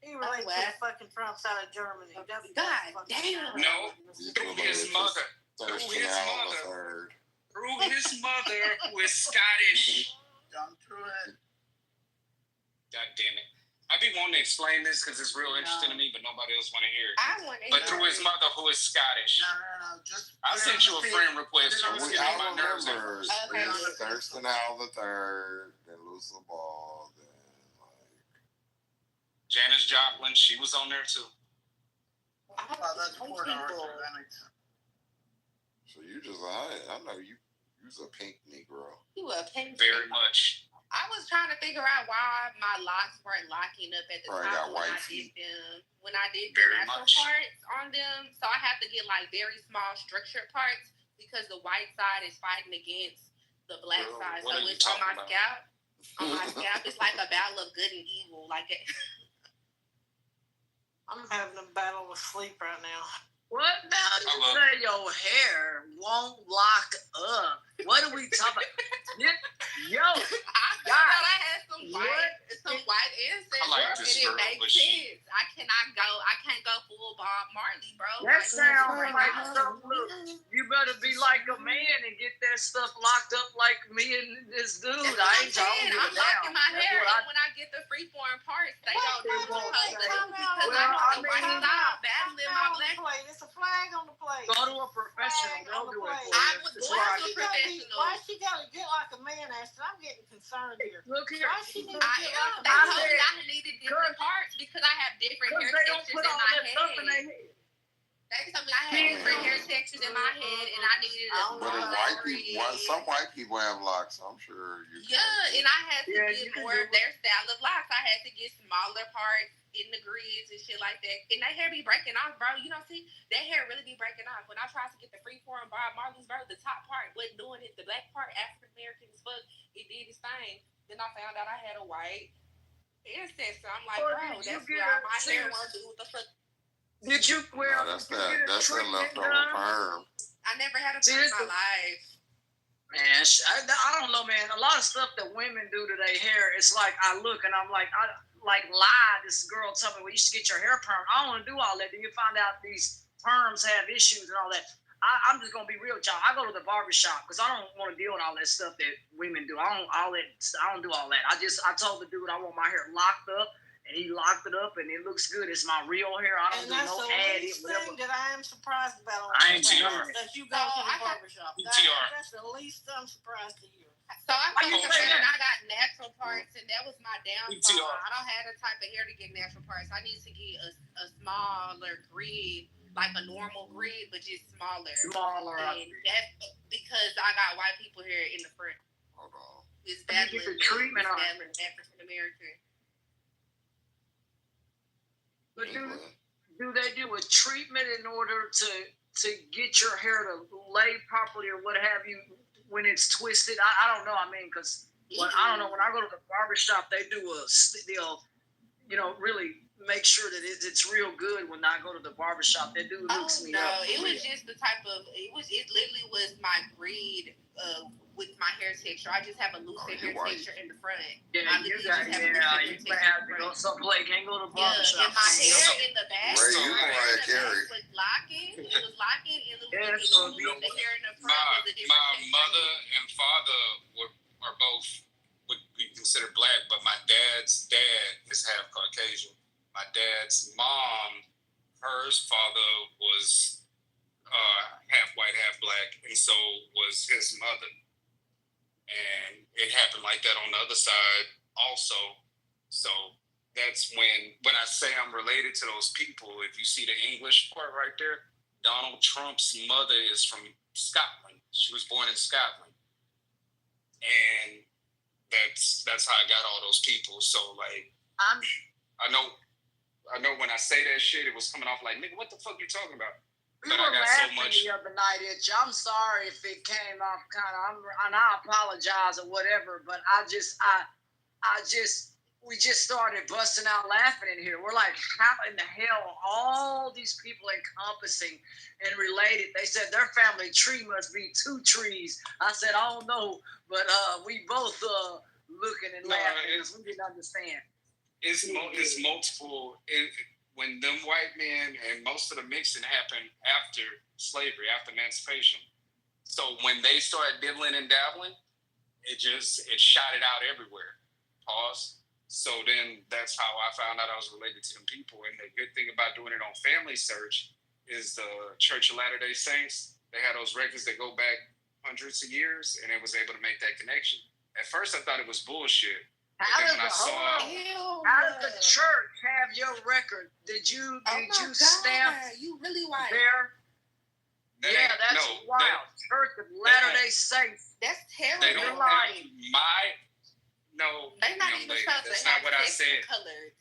He relates to the fucking Trumps out of Germany. God damn. No, through his mother. Through his mother, who is Scottish. Jump through it. God damn it. I be wanting to explain this because it's real interesting to me, but nobody else want to hear it. I want to hear But through his mother, who is Scottish. No. Just I sent you a friend request. I remember Okay. Thurston Howell the Third, then Lucille Ball, then Janis Joplin, she was on there too. That's Port Arthur. That makes sense. So you just I know you was a pink Negro. You a pink. Very much. I was trying to figure out why my locks weren't locking up at the top when I did the natural parts on them. So I have to get like very small structured parts because the white side is fighting against the black side. So it's on my scalp. On my scalp, it's like a battle of good and evil. Like it. I'm having a battle with sleep right now. What now? You say your hair won't lock up. What are we talking about? Yo, I thought I had some white ancestors, like and it makes sense. I can't go full Bob Marley, bro. That sounds like something. You better be like a man and get that stuff locked up like me and this dude. I ain't talking about. I'm locking my hair, and when I get the freeform parts, they don't do it because I'm battling my black. It's a flag on the plate. Go to a professional. They'll do it for you. Why she gotta get like a man, Ashton? I'm getting concerned here. Look here. Why she need to get like a They man? told me I needed different parts because I have different hair textures in my head. They told me I had different hair textures in my head, and I needed some white people have locks. I'm sure you. Yeah, and I had to get more of their style of locks. I had to get smaller parts in the grids and shit like that. And that hair be breaking off, bro. You know, see, that hair really be breaking off. When I tried to get the freeform Bob Marley's, bro, the top part wasn't doing it. The black part, African American as fuck, it did its thing. Then I found out I had a white ancestor. I'm like, bro, that's why my hair won't do what the fuck. Did you wear? No, that's that leftover perm. I never had a perm in my life. Man, I don't know, man. A lot of stuff that women do to their hair, it's like I look and I'm like, I lied. This girl told me, well, you should get your hair perm. I don't want to do all that. Then you find out these perms have issues and all that. I'm just gonna be real with y'all. I go to the barbershop because I don't want to deal with all that stuff that women do. I don't do all that. I told the dude I want my hair locked up. And he locked it up, and it looks good. It's my real hair. I don't do no ad. That's the least thing that I am surprised about. I ain't TR. That you go to the barbershop. That's the least I'm surprised to hear. So I got natural parts, and that was my downfall. I don't have the type of hair to get natural parts. I need to get a smaller grid, like a normal grid, but just smaller. And that's because I got white people here in the front. Hold on. It's battling African American. But do they do a treatment in order to get your hair to lay properly or what have you when it's twisted? I don't know. I mean, because I don't know. When I go to the barbershop, they do they'll really make sure that it's real good when I go to the barbershop. That dude hooks me up. It was just the type of it literally was my breed with my hair texture. I just have a looser hair texture in the front. Yeah, you may have to go someplace. Can't go to the barbershop. And my hair in the back was locking. It was locking. And the hair in the front was a different texture. My mother and father are both would be considered black, but my dad's dad is half Caucasian. My dad's mom, her father was half white, half black, and so was his mother. And it happened like that on the other side also. So that's when I say I'm related to those people, if you see the English part right there, Donald Trump's mother is from Scotland. She was born in Scotland. And that's how I got all those people. So like I know when I say that shit, it was coming off like, nigga, what the fuck you talking about? We were laughing the other night at you. I'm sorry if it came off and I apologize or whatever, but we just started busting out laughing in here. We're like, how in the hell are all these people encompassing and related? They said their family tree must be 2 trees. I said, I don't know, but we both looking and laughing because we didn't understand. It's multiple. When them white men and most of the mixing happened after slavery, after emancipation. So when they started dibbling and dabbling, it shot it out everywhere. Pause. So then that's how I found out I was related to them people. And the good thing about doing it on Family Search is the Church of Latter-day Saints, they had those records that go back hundreds of years, and it was able to make that connection. At first, I thought it was bullshit. How does the church have your record? Did you stamp? You really white? There. Yeah, that's wild. Church of Latter-day Saints. That's terrible. They don't have they're not even supposed that's to not have what I said. Colors.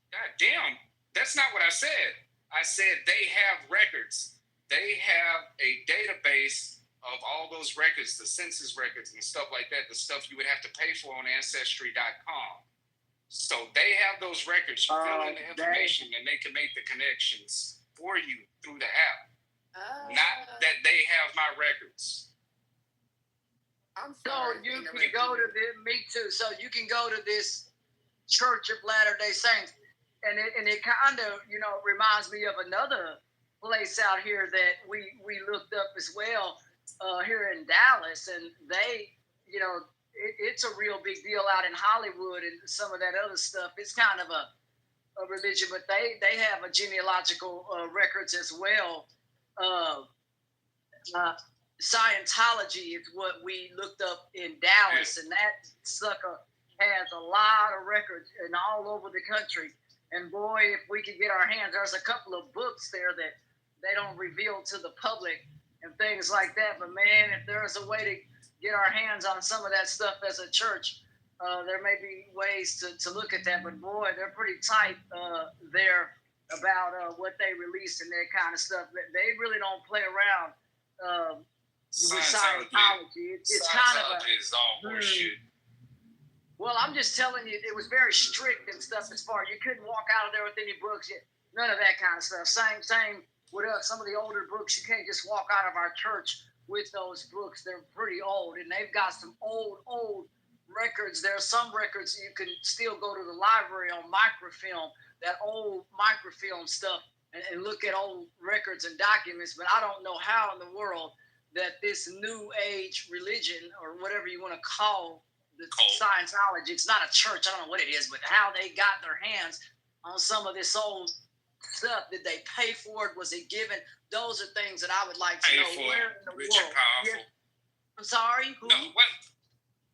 God damn, that's not what I said. I said they have records. They have a database of all those records, the census records and stuff like that, the stuff you would have to pay for on Ancestry.com. So they have those records. You fill in the information and they can make the connections for you through the app. Not that they have my records. I'm sorry. So you can go to this, me too. So you can go to this Church of Latter-day Saints, and it kind of reminds me of another place out here that we looked up as well here in Dallas, and they it's a real big deal out in Hollywood and some of that other stuff. It's kind of a religion, but they have a genealogical records as well. Scientology is what we looked up in Dallas, and that sucker has a lot of records and all over the country. And boy, if we could get our hands, there's a couple of books there that they don't reveal to the public and things like that. But man, if there's a way to get our hands on some of that stuff as a church, there may be ways to look at that. But boy, they're pretty tight there about what they release and that kind of stuff. They really don't play around with Scientology. It's kind of is all horseshit. Well, I'm just telling you, it was very strict and stuff as far. You couldn't walk out of there with any books. None of that kind of stuff. Same with us. Some of the older books, you can't just walk out of our church with those books. They're pretty old, and they've got some old records. There are some records you can still go to the library on microfilm, that old microfilm stuff, and look at old records and documents. But I don't know how in the world that this new age religion, or whatever you want to call the Scientology, it's not a church, I don't know what it is, but how they got their hands on some of this old stuff. Did they pay for it? Was it given? Those are things that I would like to know. Where in the rich world? And powerful. I'm sorry? Who? No, what?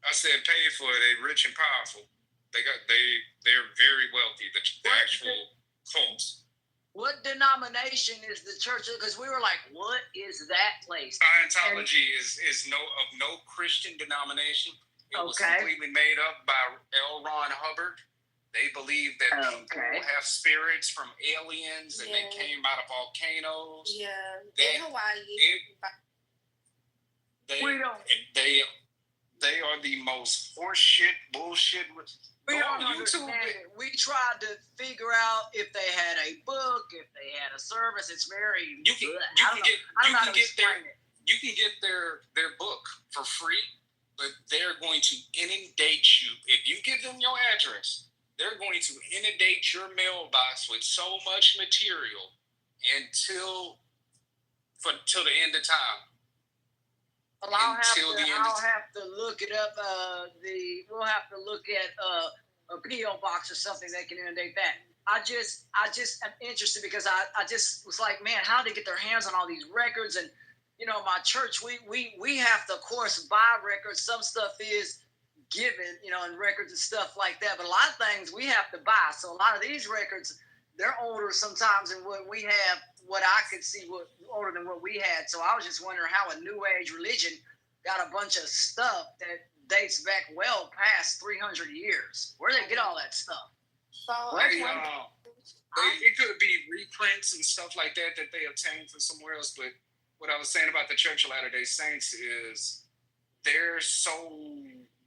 I said pay for it. They rich and powerful. They're very wealthy. The actual cults. What denomination is the church? Because we were like, what is that place? Scientology is no Christian denomination. It was completely made up by L. Ron Hubbard. They believe that people have spirits from aliens and they came out of volcanoes. Yeah, in Hawaii. They are the most horseshit bullshit. We don't understand it. We tried to figure out if they had a book, if they had a service. It's very. You can get their book for free, but they're going to inundate you if you give them your address. They're going to inundate your mailbox with so much material until the end of time. Well, I'll have to look it up. We'll have to look at a PO box or something that can inundate that. I just am interested because I just was like, man, how do they get their hands on all these records? And my church, we have to, of course, buy records. Some stuff is given, and records and stuff like that. But a lot of things we have to buy. So a lot of these records, they're older sometimes than what we have. What I could see older than what we had. So I was just wondering how a new age religion got a bunch of stuff that dates back well past 300 years. Where do they get all that stuff? So it could be reprints and stuff like that they obtained from somewhere else. But what I was saying about the Church of Latter-day Saints is they're so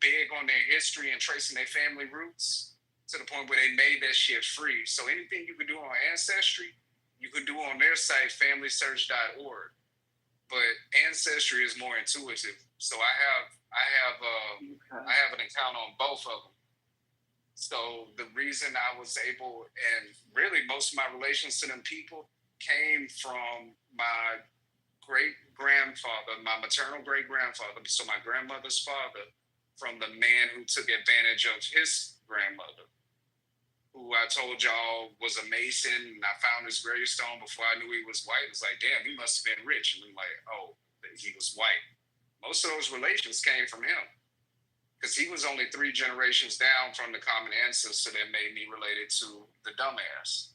big on their history and tracing their family roots to the point where they made that shit free. So anything you can do on Ancestry, you can do on their site, familysearch.org. But Ancestry is more intuitive. So I have an account on both of them. So the reason I was able, and really most of my relations to them people came from my great-grandfather, my maternal great-grandfather, so my grandmother's father, from the man who took advantage of his grandmother, who I told y'all was a Mason, and I found his gravestone before I knew he was white. It was like, damn, he must have been rich. And I'm like, oh, he was white. Most of those relations came from him, because he was only 3 generations down from the common ancestor that made me related to the dumbass.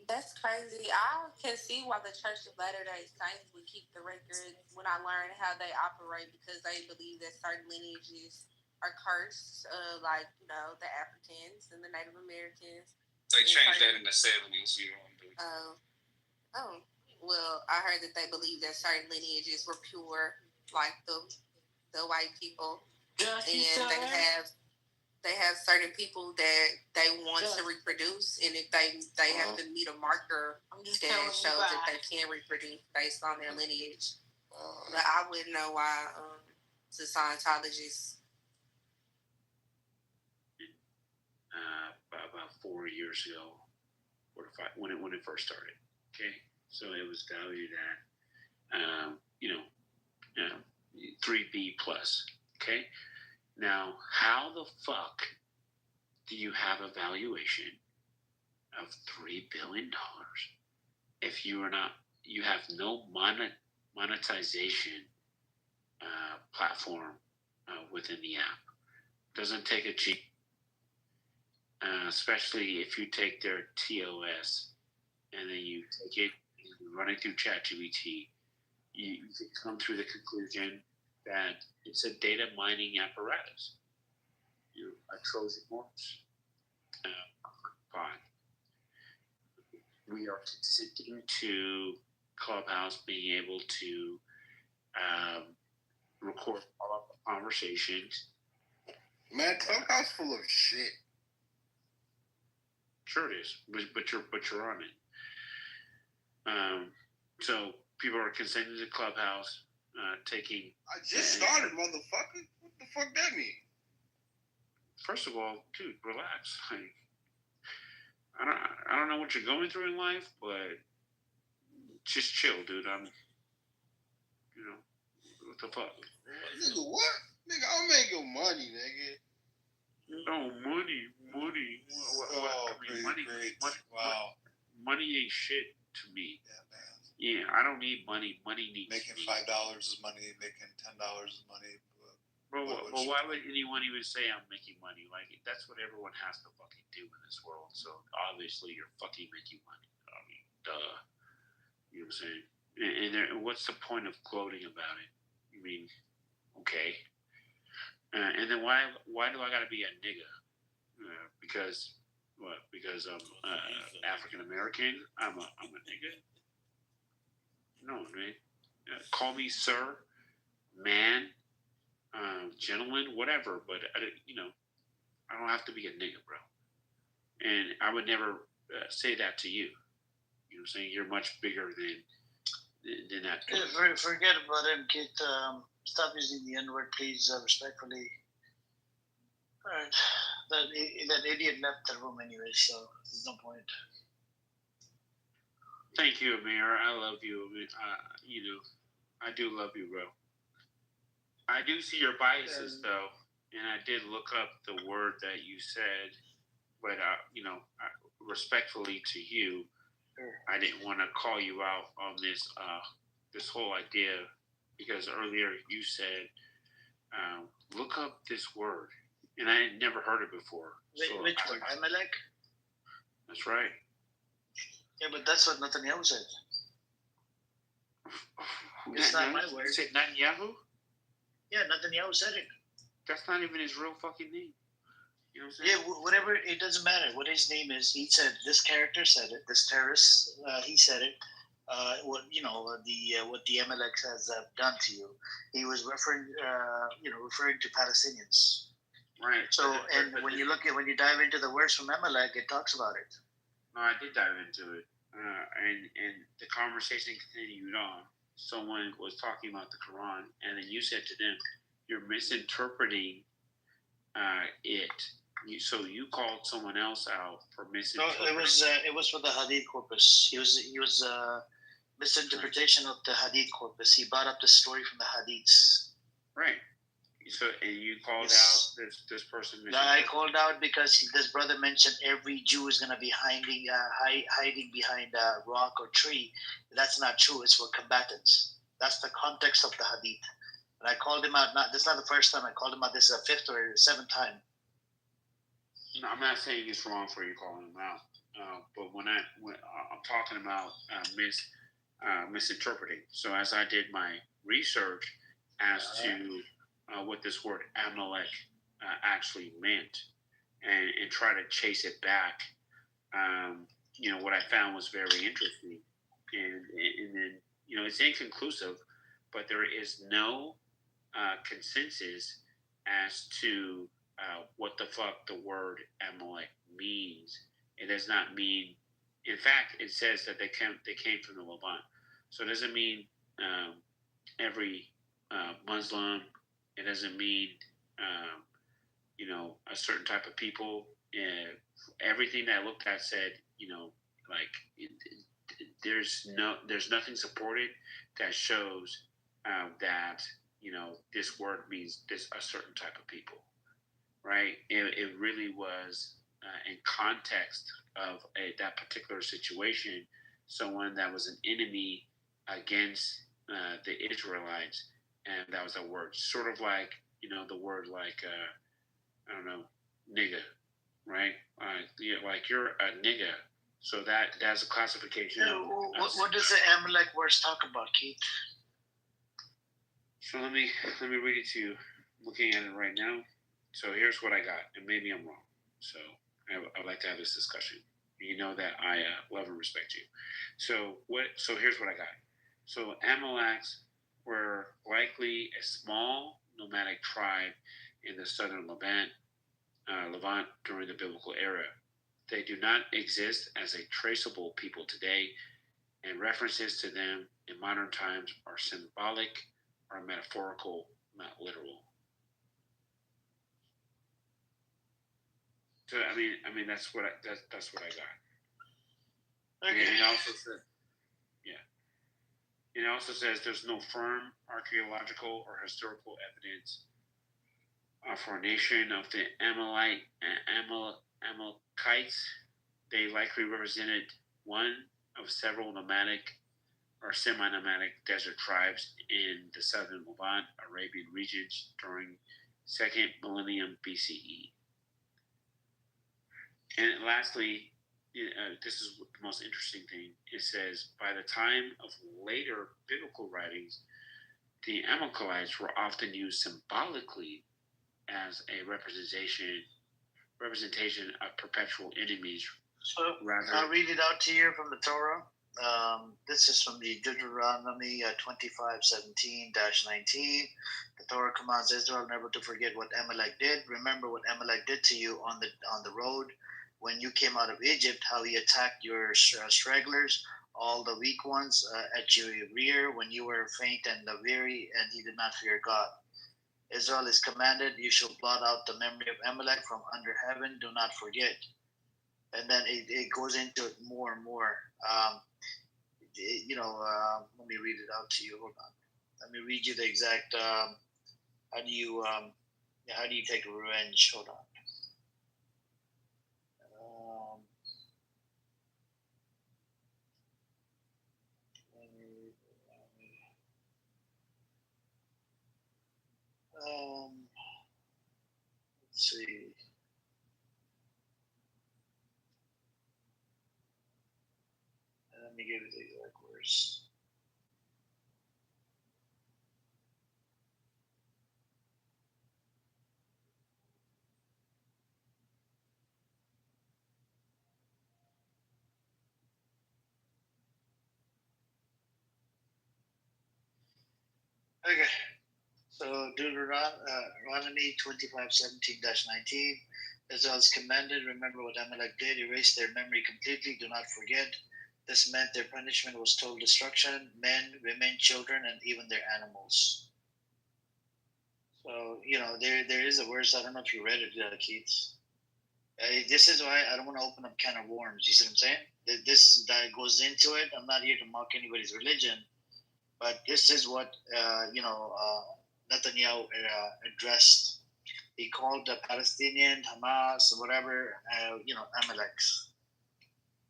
That's crazy. I can see why the Church of Latter-day Saints would keep the records when I learned how they operate, because they believe that certain lineages are cursed, like, you know, the Africans and the Native Americans. They changed that in the 70s. Well, I heard that they believe that certain lineages were pure, like the white people, and they have certain people that they want to reproduce, and if they have to meet a marker that shows that they can reproduce based on their lineage. But I wouldn't know why the Scientologists. About 4 years ago, 4 to 5, when it first started. Okay, so it was valued at 3B plus. Okay, now how the fuck do you have a valuation of $3 billion if you have no monetization platform within the app? Doesn't take a cheap. Especially if you take their TOS and then you take it and you run it through ChatGPT, you can come to the conclusion that it's a data mining apparatus. A Trojan horse. Fine. We are consenting to Clubhouse being able to record all of the conversations. Man, Clubhouse full of shit. Sure it is, but you're on it. So people are consenting to Clubhouse, taking. I just started, motherfucker. What the fuck that mean? First of all, dude, relax. Like, I don't know what you're going through in life, but just chill, dude. What the fuck? Nigga, what? Nigga, I'm making money, nigga. No, money. Money ain't shit to me. Yeah, man. Yeah, I don't need money. Money needs making me. $5 is money. Making $10 is money. But why would anyone even say I'm making money? Like, that's what everyone has to fucking do in this world. So obviously you're fucking making money. I mean, duh. You know what I'm saying? And what's the point of gloating about it? I mean, okay. And then why do I gotta be a nigga? Because what? Because I'm African American? I'm a nigga? No, man. Call me sir, man, gentleman, whatever. But I don't have to be a nigga, bro. And I would never say that to you. You know what I'm saying? You're much bigger than that. Yeah, forget about him, kid. Stop using the N-word, please, respectfully. All right. That idiot left the room anyway, so there's no point. Thank you, Amir. I love you. I do love you, bro. I do see your biases, though, and I did look up the word that you said, but, respectfully to you, I didn't want to call you out on this whole idea, because earlier you said, look up this word, and I had never heard it before. Which word? Amalek? That's right. Yeah, but that's what Netanyahu said. It's not my word. Is it Netanyahu? Yeah, Netanyahu said it. That's not even his real fucking name. You know what I'm saying? Yeah, whatever. It doesn't matter what his name is. He said this character said it. This terrorist, he said it. What the Amalek has done to you. He was referring to Palestinians. Right. So, and when you dive into the words from Amalek, it talks about it. No, I did dive into it, and the conversation continued on. Someone was talking about the Quran, and then you said to them, "You're misinterpreting it." So you called someone else out for misinterpreting. No, it was for the Hadith corpus. He was misinterpretation of the Hadith corpus. He brought up the story from the Hadiths. Right. So, and you called out this person. I called out because this brother mentioned every Jew is going to be hiding behind a rock or tree. That's not true. It's for combatants. That's the context of the hadith. And I called him out. This is not the first time I called him out. This is the 5th or 7th time. No, I'm not saying it's wrong for you calling him out, but when I'm talking about misinterpreting. So as I did my research as to what this word Amalek actually meant, and try to chase it back, what I found was very interesting, and then it's inconclusive, but there is no consensus as to what the fuck the word Amalek means. It does not mean. In fact, it says that they came from the Levant, so it doesn't mean every Muslim. It doesn't mean a certain type of people. Everything that I looked at said there's nothing supported that shows that this word means a certain type of people, right? It really was in context of that particular situation, someone that was an enemy against the Israelites, and that was a word, sort of like the word like I don't know, nigga, right? Like you're a nigga. So that's a classification. What does the Amalek words talk about, Keith? So let me read it to you. I'm looking at it right now. So here's what I got, and maybe I'm wrong. So I'd like to have this discussion. You know that I love and respect you. So here's what I got. So Amaleks were likely a small nomadic tribe in the southern Levant during the biblical era. They do not exist as a traceable people today, and references to them in modern times are symbolic or metaphorical, not literal. So I mean that's what I got. Okay. And it also says, It also says there's no firm archaeological or historical evidence for a nation of the Amalekites. They likely represented one of several nomadic or semi-nomadic desert tribes in the southern Levant, Arabian regions during 2nd millennium BCE. And lastly, this is the most interesting thing. It says, by the time of later biblical writings, the Amalekites were often used symbolically as a representation of perpetual enemies. So I'll read it out to you from the Torah. This is from the Deuteronomy 25:17-19. The Torah commands Israel never to forget what Amalek did. Remember what Amalek did to you on the road when you came out of Egypt, how he attacked your stragglers, all the weak ones at your rear when you were faint and weary, and he did not fear God. Israel is commanded, you shall blot out the memory of Amalek from under heaven, do not forget. And then it goes into it more and more. Let me read it out to you. Hold on. Let me read you the exact. How do you take revenge? Hold on. Let's see. Let me give you the exact words. Okay. So Deuteronomy 25:17-19. Israel is commanded, remember what Amalek did, erase their memory completely, do not forget. This meant their punishment was total destruction, men, women, children, and even their animals. So, there is a verse, I don't know if you read it, Keith. This is why I don't want to open up can of worms, you see what I'm saying? That goes into it. I'm not here to mock anybody's religion, but this is what, Netanyahu addressed. He called the Palestinian, Hamas, whatever, Amaleks.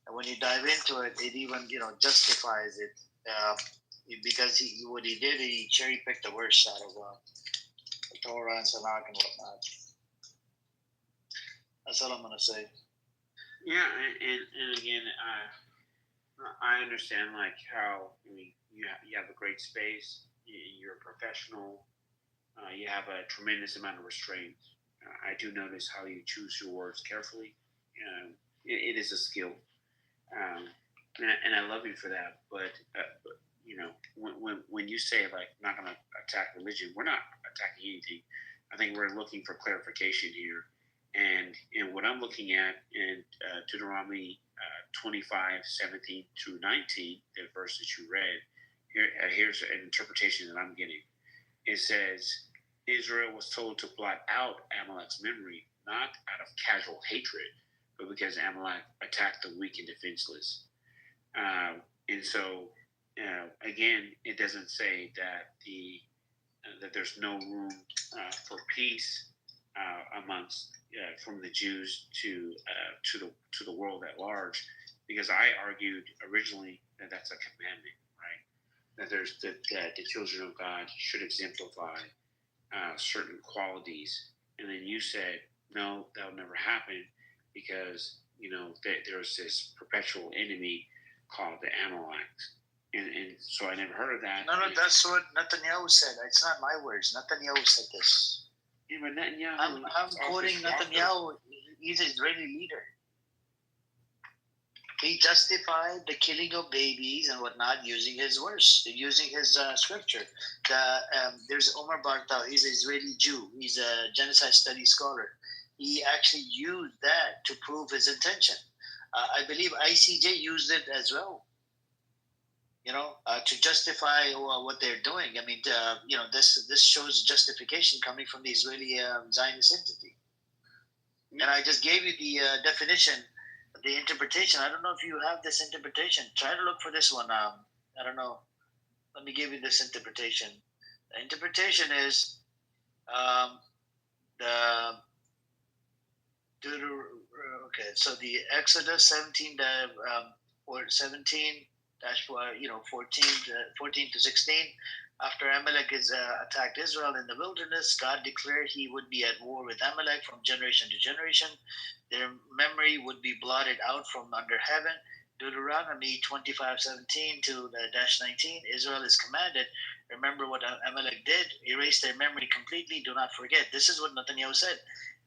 And when you dive into it, it even justifies it because what he did, he cherry picked the worst out of the Torah and Tanakh and whatnot. That's all I'm gonna say. Yeah, and again, I understand like how you have a great space. You're a professional. You have a tremendous amount of restraint. I do notice how you choose your words carefully. It is a skill, and I love you for that. But when you say like not going to attack religion, we're not attacking anything. I think we're looking for clarification here. And what I'm looking at in Deuteronomy 25:17 through 19, the verse that you read, here's an interpretation that I'm getting. It says, Israel was told to blot out Amalek's memory, not out of casual hatred, but because Amalek attacked the weak and defenseless. And so, again, it doesn't say that that there's no room for peace amongst from the Jews to the world at large, because I argued originally that that's a commandment, right? That the children of God should exemplify certain qualities, and then you said no, that'll never happen because there's this perpetual enemy called the Amalekites. And so I never heard of that. No, that's what Netanyahu said. It's not my words. Netanyahu said this. Yeah, but Netanyahu. I'm quoting Netanyahu. He's an Israeli leader. He justified the killing of babies and whatnot using his verse, using his scripture. There's Omar Bartal. He's an Israeli Jew. He's a genocide studies scholar. He actually used that to prove his intention. I believe ICJ used it as well. To justify what they're doing. I mean, this shows justification coming from the Israeli Zionist entity. And I just gave you the definition, the interpretation. I don't know if you have this interpretation. Try to look for this one. I don't know. Let me give you this interpretation. The interpretation is so the Exodus 17 or 17 14 to 16. After Amalek is attacked Israel in the wilderness, God declared he would be at war with Amalek from generation to generation. Their memory would be blotted out from under heaven. Deuteronomy 25:17 to -19. Israel is commanded, remember what Amalek did, erase their memory completely, do not forget. This is what Netanyahu said.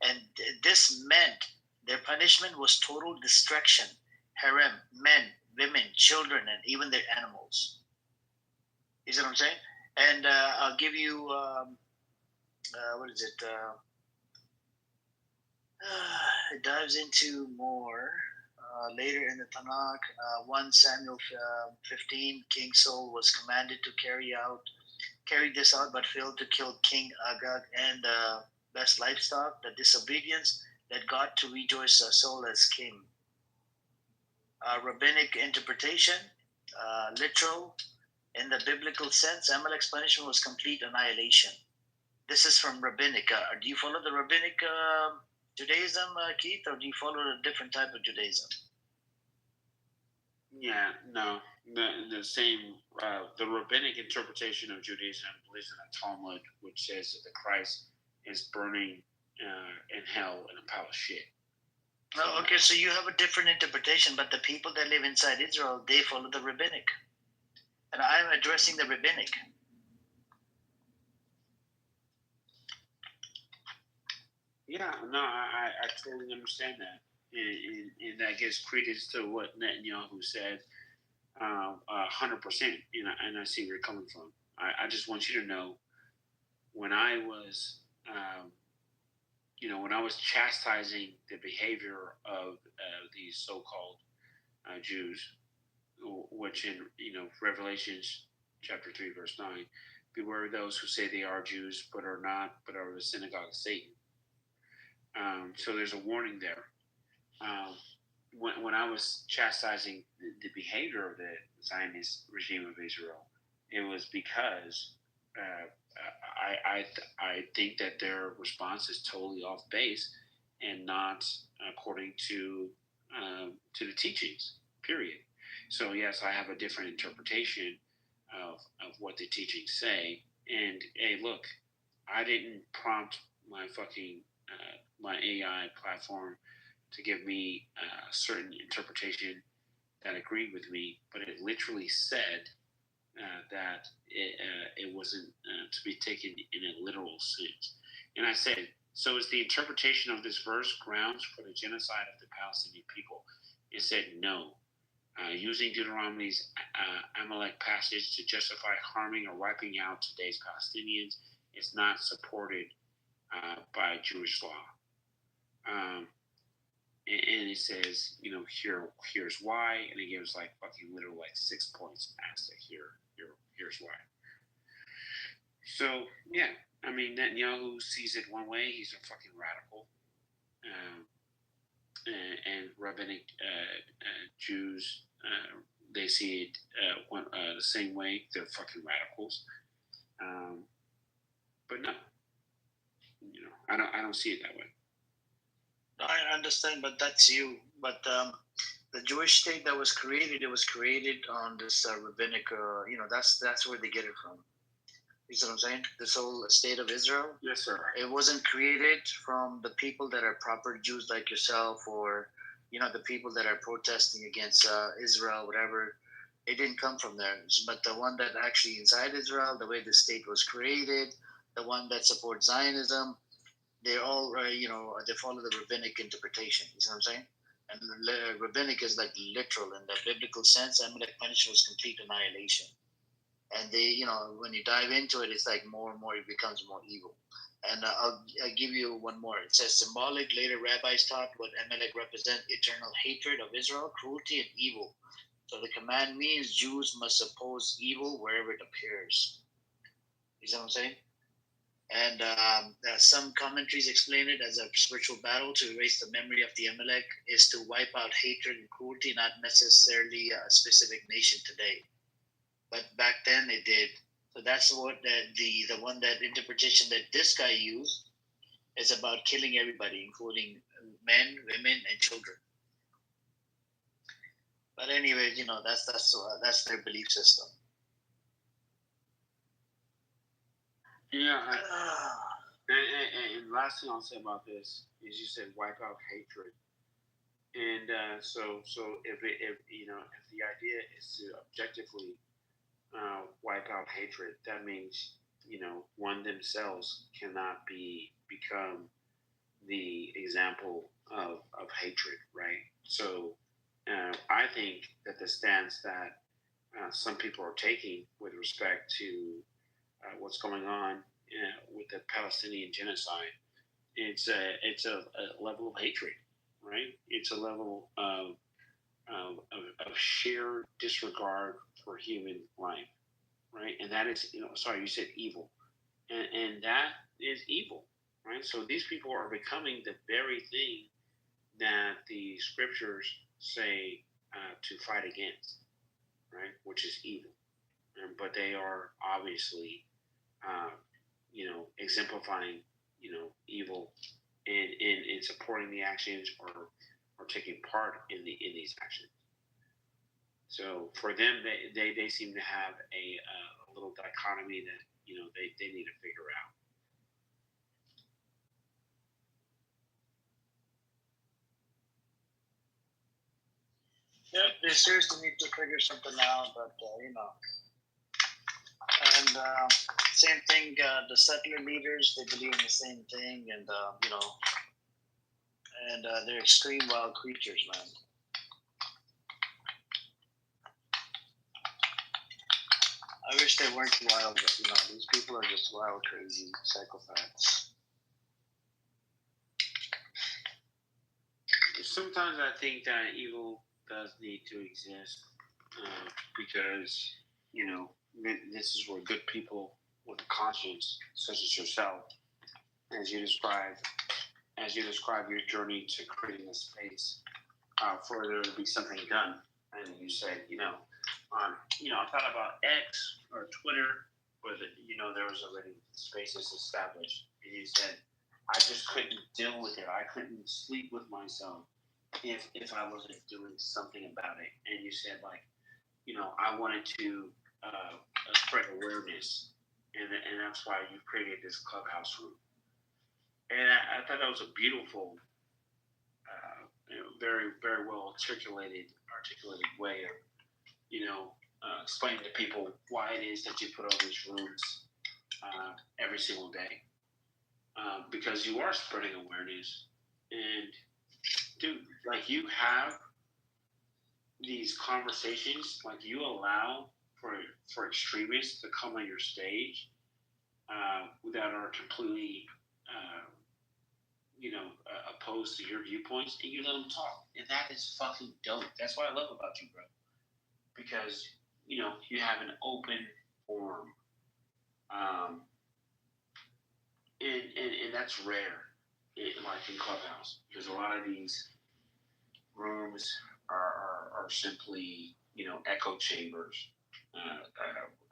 And this meant their punishment was total destruction. Harem, men, women, children, and even their animals. You see what I'm saying? And I'll give you, what is it? It dives into more later in the Tanakh. 1 Samuel 15, King Saul was commanded to carry this out, but failed to kill King Agag and best livestock. The disobedience led God to rejoice Saul as king. Rabbinic interpretation, literal, in the biblical sense, Amalek's punishment was complete annihilation. This is from Rabbinic. Do you follow the Rabbinic Judaism, Keith, or do you follow a different type of Judaism? Yeah, no. The same, the Rabbinic interpretation of Judaism believes in the Talmud, which says that the Christ is burning in hell in a pile of shit. Oh, okay, so you have a different interpretation, but the people that live inside Israel, they follow the Rabbinic. And I'm addressing the Rabbinic. Yeah, no, I totally understand that. And that gives credence to what Netanyahu said 100%. And I see where you're coming from. I just want you to know, when I was, when I was chastising the behavior of these so-called Jews, which in Revelations chapter 3 verse 9, beware of those who say they are Jews but are not, but are the synagogue of Satan. So there's a warning there. When I was chastising the behavior of the Zionist regime of Israel, it was because I think that their response is totally off base and not according to the teachings. Period. So yes, I have a different interpretation of what the teachings say. And hey, look, I didn't prompt my fucking my AI platform to give me a certain interpretation that agreed with me, but it literally said that it wasn't to be taken in a literal sense. And I said, so is the interpretation of this verse grounds for the genocide of the Palestinian people? It said no. Using Deuteronomy's Amalek passage to justify harming or wiping out today's Palestinians is not supported by Jewish law. And it says, here's why, and it gives like fucking literal like 6 points as to here's why. So yeah, I mean, Netanyahu sees it one way; he's a fucking radical, and rabbinic Jews they see it the same way. They're fucking radicals. But no, I don't see it that way. I understand, but that's you. But the Jewish state that was created, it was created on this rabbinic. That's where they get it from. You see what I'm saying? This whole state of Israel. Yes, sir. It wasn't created from the people that are proper Jews like yourself, or the people that are protesting against Israel, whatever. It didn't come from there. But the one that actually inside Israel, the way the state was created, the one that supports Zionism, they're all they follow the rabbinic interpretation. You see what I'm saying? And rabbinic is like literal in the biblical sense. Amalek punishment was complete annihilation. And they, when you dive into it, it's like more and more it becomes more evil. And I'll give you one more. It says symbolic. Later rabbis taught what Amalek represent: eternal hatred of Israel, cruelty, and evil. So the command means Jews must oppose evil wherever it appears. You see what I'm saying? And some commentaries explain it as a spiritual battle to erase the memory of the Amalek, is to wipe out hatred and cruelty, not necessarily a specific nation today. But back then it did. So that's what the one that interpretation that this guy used is about killing everybody, including men, women, and children. But anyway, that's their belief system. Yeah. And last thing I'll say about this is you said wipe out hatred, and so if the idea is to objectively wipe out hatred, that means one themselves cannot become the example of hatred, right? So I think that the stance that some people are taking with respect to what's going on with the Palestinian genocide, it's a level of hatred, right? It's a level of sheer disregard for human life, right? And that is, sorry, you said evil, and that is evil, right? So these people are becoming the very thing that the scriptures say to fight against, right? Which is evil, but they are obviously exemplifying, evil in supporting the actions or taking part in these actions. So for them, they seem to have a little dichotomy that they need to figure out. Yeah, they seriously need to figure something out, but and same thing. The settler leaders, they believe in the same thing, and and they're extreme wild creatures, man. I wish they weren't wild, but these people are just wild, crazy psychopaths. Sometimes I think that evil does need to exist because this is where good people with a conscience, such as yourself, as you describe your journey to creating a space for there to be something done, and you said, I thought about X or Twitter, but there was already spaces established, and you said I just couldn't deal with it. I couldn't sleep with myself if I wasn't doing something about it. And you said I wanted to spread awareness, and that's why you created this clubhouse room. And I thought that was a beautiful, very very well articulated way of explaining to people why it is that you put all these rooms every single day, because you are spreading awareness. And dude, you have these conversations, you allow for extremists to come on your stage that are completely opposed to your viewpoints, and you let them talk, and that is fucking dope. That's what I love about you, bro, because you have an open forum, and that's rare in Clubhouse, because a lot of these rooms are simply echo chambers,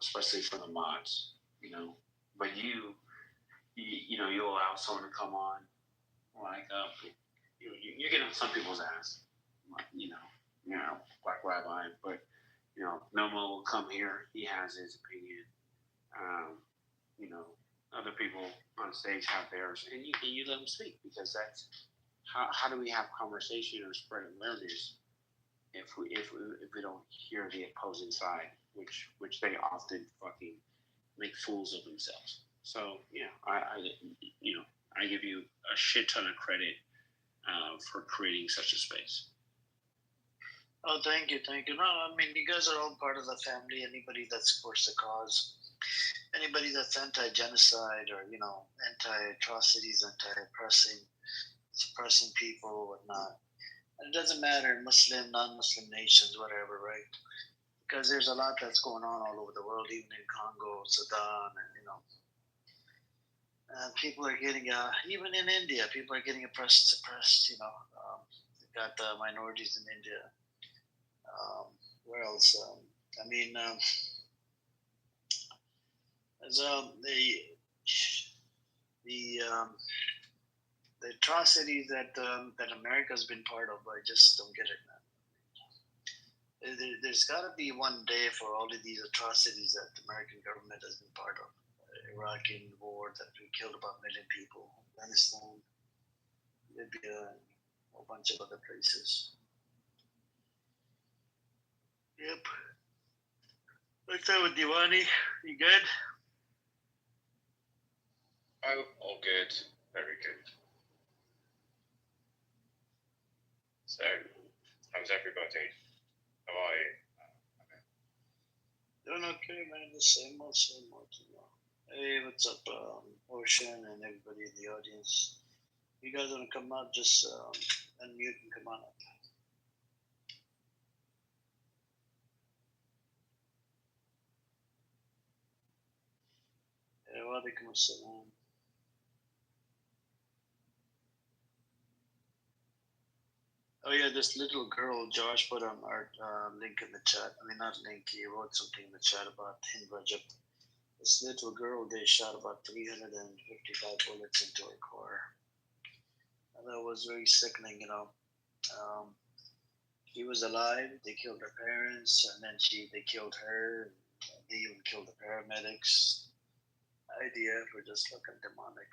especially for the mods, but you allow someone to come on, you get on some people's ass, Black Rabbi, but Nomo will come here, he has his opinion, other people on stage have theirs, and you let them speak, because that's how do we have conversation or spread awareness if we don't hear the opposing side, which they often fucking make fools of themselves. So I give you a shit ton of credit for creating such a space. Oh, thank you. No, I mean, you guys are all part of the family. Anybody that supports the cause, anybody that's anti-genocide or anti-atrocities, suppressing people, whatnot. And it doesn't matter, Muslim, non-Muslim nations, whatever, right? Because there's a lot that's going on all over the world, even in Congo, Sudan, and people are getting, even in India, people are getting oppressed and suppressed. You've got the minorities in India. Where else? The atrocities that America's been part of, I just don't get it, man. There's got to be one day for all of these atrocities that the American government has been part of. Iraqi war that we killed about 1 million people, Afghanistan, Libya, and a whole bunch of other places. Yep. What's up with Diwani? You good? Oh, all good. Very good. So, how's everybody? How are you? Doing okay, man. The same old. Hey, what's up, Ocean and everybody in the audience? You guys want to come up? Just unmute and come on up. Walaikum assalam. Oh yeah, this little girl, Josh put on our link in the chat. I mean, not link, he wrote something in the chat about Hind Rajab. This little girl, they shot about 355 bullets into her car. And that was very sickening, She was alive, they killed her parents, and then they killed her, and they even killed the paramedics. IDF were just fucking demonic.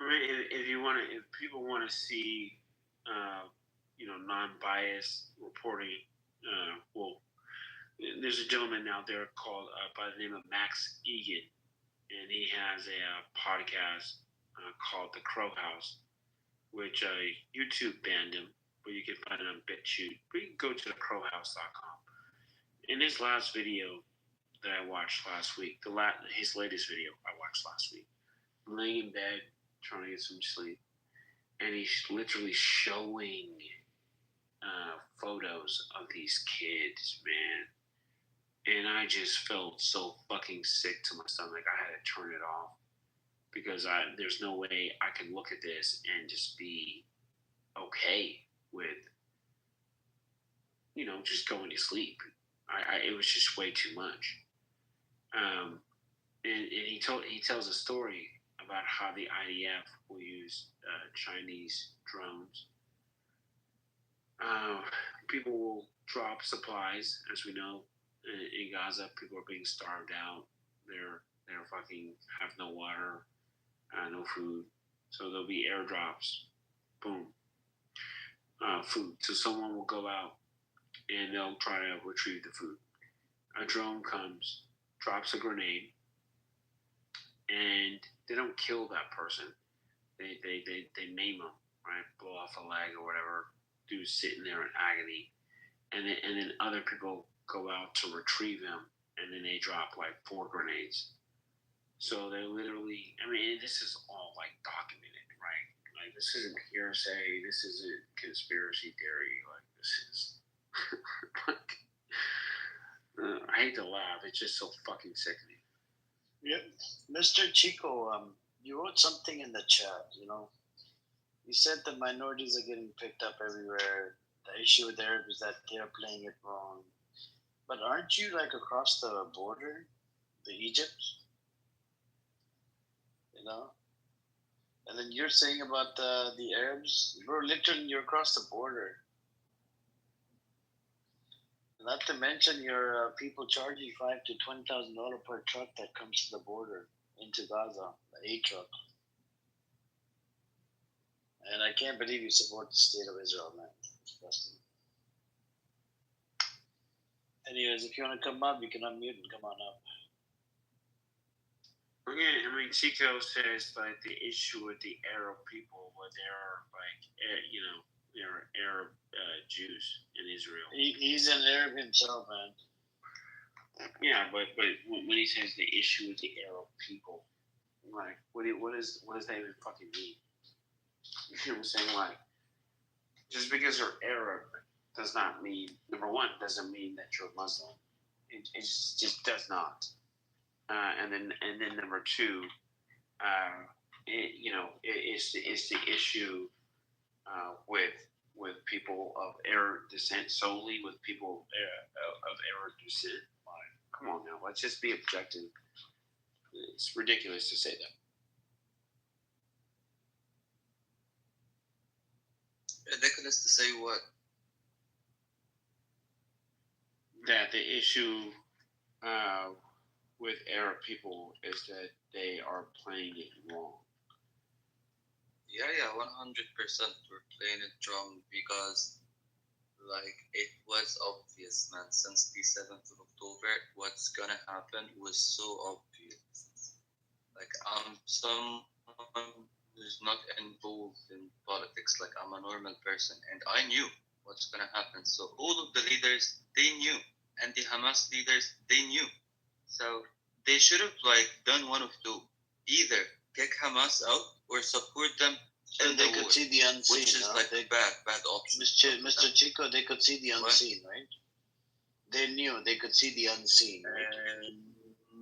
If people want to see, non-biased reporting, there's a gentleman out there called by the name of Max Egan, and he has a podcast called The Crow House, which YouTube banned him, but you can find it on BitChute. But you can go to thecrowhouse.com. In his last video that I watched last week, his latest video I watched last week, I'm laying in bed trying to get some sleep, and he's literally showing photos of these kids, man. And I just felt so fucking sick to my stomach. I had to turn it off because there's no way I can look at this and just be okay with, just going to sleep. It was just way too much. And he tells a story about how the IDF will use Chinese drones. People will drop supplies, as we know, in Gaza. People are being starved out. They're fucking have no water, no food. So there'll be airdrops. Boom. Food. So someone will go out and they'll try to retrieve the food. A drone comes, drops a grenade, and they don't kill that person. They maim them, right? Blow off a leg or whatever. Dude's sitting there in agony, and then other people go out to retrieve him, and then they drop like 4 grenades. So they literally, I mean, this is all like documented, right? Like this isn't hearsay. This isn't conspiracy theory. Like this is. I hate to laugh. It's just so fucking sickening. Yep. Mr. Chico, you wrote something in the chat, You said the minorities are getting picked up everywhere. The issue with Arabs is that they're playing it wrong. But aren't you like across the border, the Egypt? And then you're saying about the Arabs, bro, literally you're across the border. Not to mention your people charge you $5,000 to $20,000 per truck that comes to the border into Gaza, the A truck. And I can't believe you support the state of Israel, man. Disgusting. Anyways, if you want to come up, you can unmute and come on up. Okay, I mean, Chico says like the issue with the Arab people, where they're like, they're Arab Jews in Israel. He's an Arab himself, man. Yeah, but when he says the issue with the Arab people, like, what does that even fucking mean? You know what I'm saying? Like, just because you're Arab does not mean, number one, doesn't mean that you're Muslim. It just does not. And then number two, it's the issue with people of Arab descent solely, with people of Arab descent. Like, come on now, let's just be objective. It's ridiculous to say that. Ridiculous to say what? That the issue with Arab people is that they are playing it wrong. Yeah, 100% we're playing it wrong because, like, it was obvious, man. Since the 7th of October, what's gonna happen was so obvious. Like, I'm someone who's not involved in politics. Like, I'm a normal person, and I knew what's gonna happen. So all of the leaders, they knew, and the Hamas leaders, they knew. So they should have done one of two: either kick Hamas out or support them. And they could see the unseen, which is bad option. Mr. Chico, they could see the unseen, right? They knew they could see the unseen, right?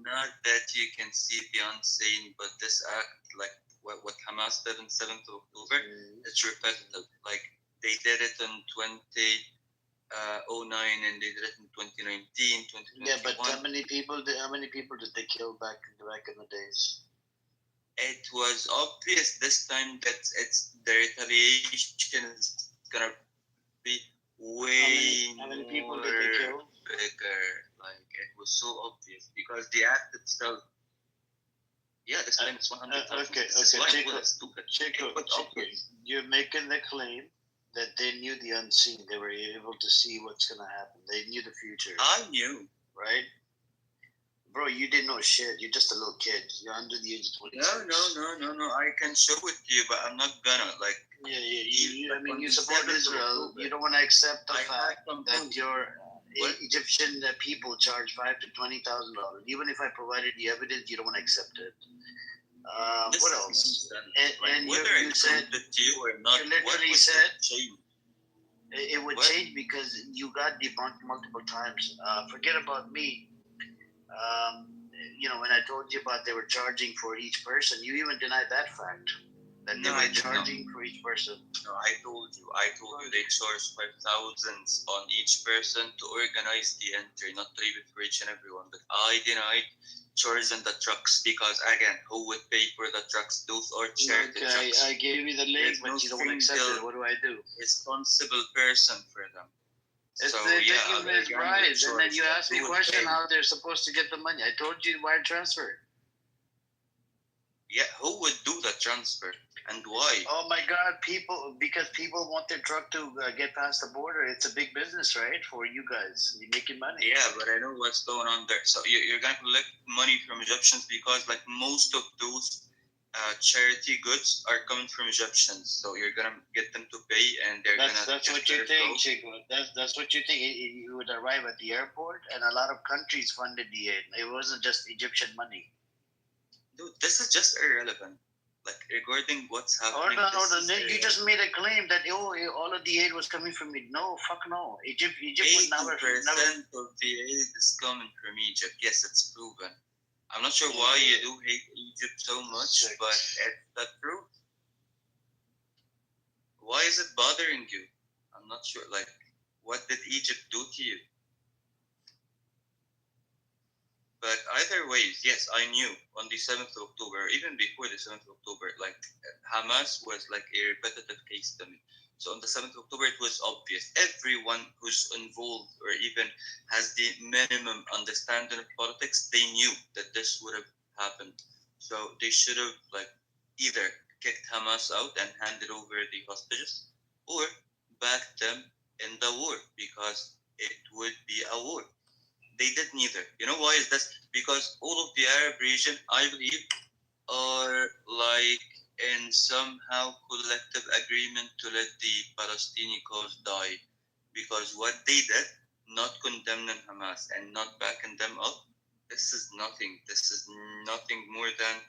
Not that you can see the unseen, but this act, like what Hamas did on 7th of October, it's repetitive. Like they did it in 2009 and they did it in 2019, 2021. Yeah, but how many people did they kill back in the days? It was obvious this time that the retaliation is gonna be way how many people did they kill? Bigger. Like it was so obvious because the act itself. Yeah, this time it's 100,000. Chico, you're making the claim that they knew the unseen. They were able to see what's gonna happen. They knew the future. I knew, right? Bro, you didn't know shit. You're just a little kid. You're under the age of 26. No. I can show it to you, but I'm not gonna you support Israel. You don't want to accept the fact that your Egyptian people charge $5,000 to $20,000. Even if I provided the evidence, you don't want to accept it. What else? And you said you or not, you literally said it would change because you got debunked multiple times. Forget about me. When I told you about they were charging for each person, you even denied that fact. Then they were charging for each person. No, I told you they charge 5,000 on each person to organize the entry, not to leave it for each and everyone. But I denied charging the trucks because, again, who would pay for the trucks? Those are charity trucks. I gave you the link, but you don't want to accept it. What do I do? Responsible person for them. It's taking his bribes, and then you ask me a question how they're supposed to get the money. I told you wire transfer. Yeah, who would do the transfer and why? Oh my God, because people want their truck to get past the border. It's a big business, right? For you guys, you're making money. Yeah, but I know what's going on there. So you're gonna collect money from Egyptians because like most of those charity goods are coming from Egyptians. So you're gonna get them to pay, and That's what you think, Chico. That's what you think. You would arrive at the airport, and a lot of countries funded the aid. It wasn't just Egyptian money. Dude, this is just irrelevant. Like regarding what's happening. You just made a claim that all of the aid was coming from me. No, fuck no. Egypt would never. 80% of the aid is coming from Egypt. Yes, it's proven. I'm not sure why you do hate Egypt so much, but it's the truth. Why is it bothering you? I'm not sure. Like, what did Egypt do to you? But either ways, yes, I knew on the 7th of October, even before the 7th of October, like Hamas was like a repetitive case to me. So on the 7th of October, it was obvious. Everyone who's involved or even has the minimum understanding of politics, they knew that this would have happened. So they should have like either kicked Hamas out and handed over the hostages or backed them in the war because it would be a war. They did neither. You know why is this? Because all of the Arab region, I believe, are like in somehow collective agreement to let the Palestinian cause die. Because what they did, not condemning Hamas and not backing them up, this is nothing. This is nothing more than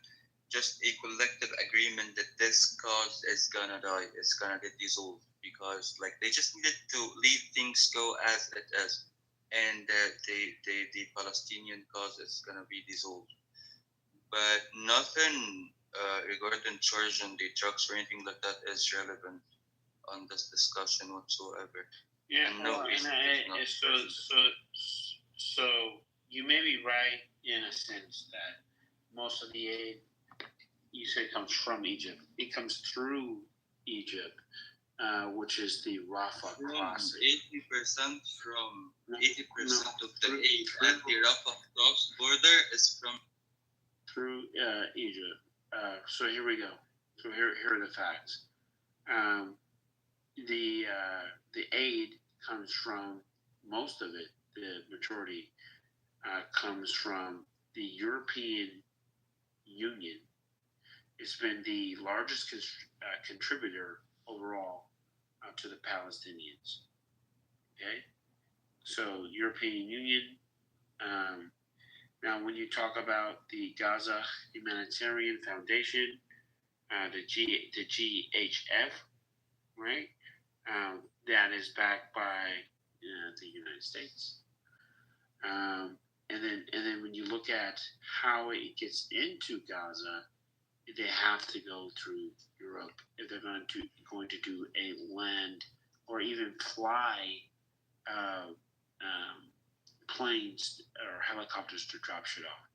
just a collective agreement that this cause is gonna die. It's gonna get dissolved. Because like they just needed to leave things go as it is. And the Palestinian cause is going to be dissolved. But nothing regarding charging the trucks or anything like that is relevant on this discussion whatsoever. Yeah, so you may be right in a sense that most of the aid you say comes from Egypt. It comes through Egypt. Which is the Rafah crossing. 80% of the aid at the Rafah cross border is from through Egypt. So here we go. So here are the facts. The aid comes from most of it. The majority comes from the European Union. It's been the largest contributor overall to the Palestinians. Okay, so European Union. Now, when you talk about the Gaza Humanitarian Foundation, the GHF, right? That is backed by the United States. And then when you look at how it gets into Gaza, they have to go through Europe if they're going to do a land or even fly planes or helicopters to drop shit off.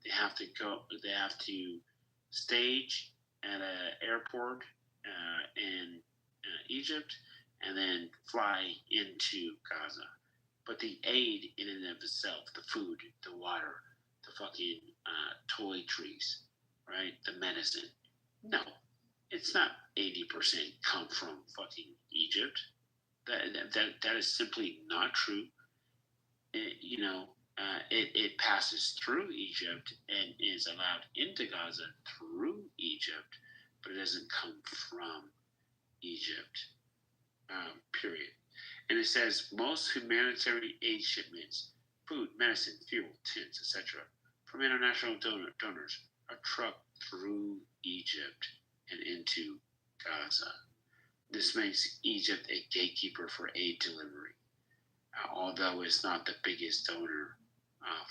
They have to stage at an airport in Egypt and then fly into Gaza. But the aid in and of itself, the food, the water, the fucking toiletries, right? The medicine. No, it's not 80% come from fucking Egypt. That is simply not true. It passes through Egypt and is allowed into Gaza through Egypt, but it doesn't come from Egypt. Period. And it says most humanitarian aid shipments, food, medicine, fuel, tents, etc., from international donors are trucked through Egypt and into Gaza. This makes Egypt a gatekeeper for aid delivery, although it's not the biggest donor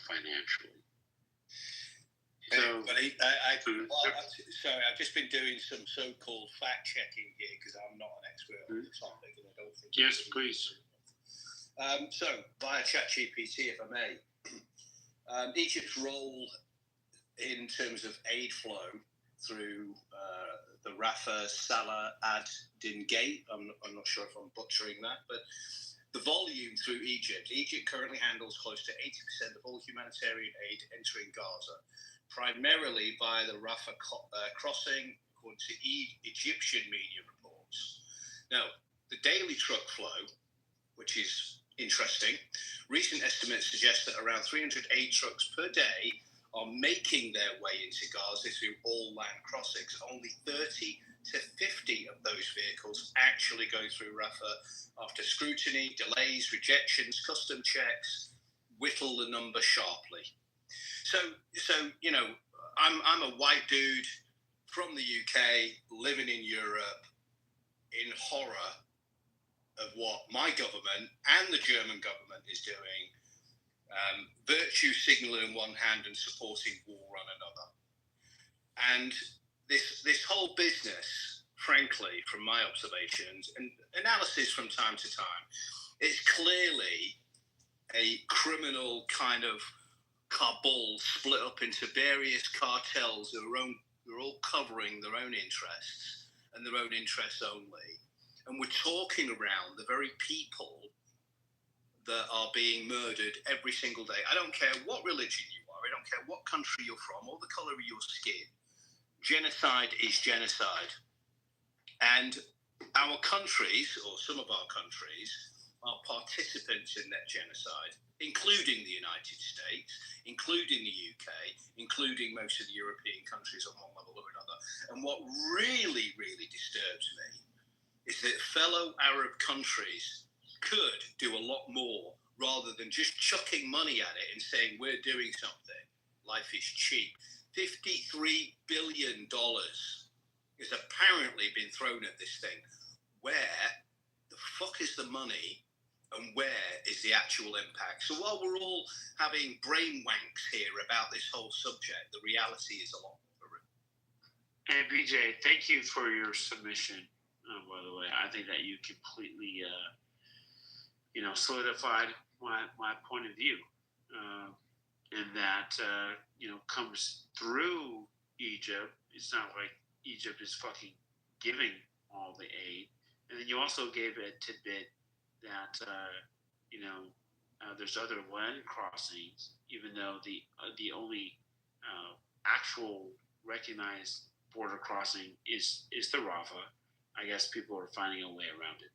financially. So, sorry, I've just been doing some so-called fact-checking here because I'm not an expert on the topic, and I don't think. Yes, please. So, via ChatGPT, if I may, Egypt's role in terms of aid flow through the Rafah Salah ad-Din Gate. I'm not sure if I'm butchering that, but the volume through Egypt currently handles close to 80% of all humanitarian aid entering Gaza, primarily via the Rafah crossing, according to Egyptian media reports. Now, the daily truck flow, which is interesting, recent estimates suggest that around 300 aid trucks per day are making their way into Gaza through all land crossings. Only 30 to 50 of those vehicles actually go through Rafah after scrutiny, delays, rejections, custom checks whittle the number sharply. So you know, I'm a white dude from the UK living in Europe in horror of what my government and the German government is doing, virtue signaling on one hand and supporting war on another. And this whole business, frankly, from my observations and analysis from time to time, it's clearly a criminal kind of cabal split up into various cartels that are all covering their own interests and their own interests only. And we're talking around the very people that are being murdered every single day. I don't care what religion you are. I don't care what country you're from or the color of your skin. Genocide is genocide. And our countries, or some of our countries, are participants in that genocide, including the United States, including the UK, including most of the European countries on one level or another. And what really, really disturbs me is that fellow Arab countries could do a lot more rather than just chucking money at it and saying we're doing something. Life is cheap. $53 billion has apparently been thrown at this thing. Where the fuck is the money and where is the actual impact? So while we're all having brain wanks here about this whole subject, the reality is a lot more. And BJ, thank you for your submission. By the way, I think that you completely, solidified my point of view, and that comes through Egypt. It's not like Egypt is fucking giving all the aid, and then you also gave a tidbit that there's other land crossings, even though the only actual recognized border crossing is the Rafah. I guess people are finding a way around it.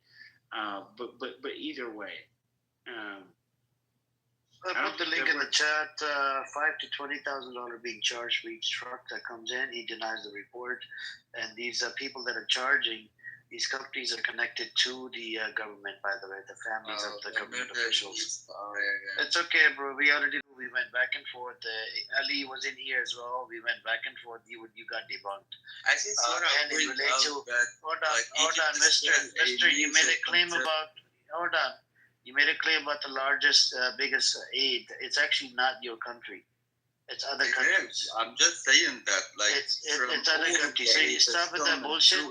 But either way, I put the link in the chat. $5,000 to $20,000 being charged for each truck that comes in. He denies the report, and these people that are charging, these companies are connected to the government. By the way, the families of the government officials. It's okay, bro. We already knew. We went back and forth. Ali was in here as well. We went back and forth. You got debunked. I think and in relation to hold on, Mister, you made a claim about. Hold on. You made a claim about the largest, biggest aid. It's actually not your country. It's other countries. I'm just saying that, it's other countries. So you stop with that bullshit.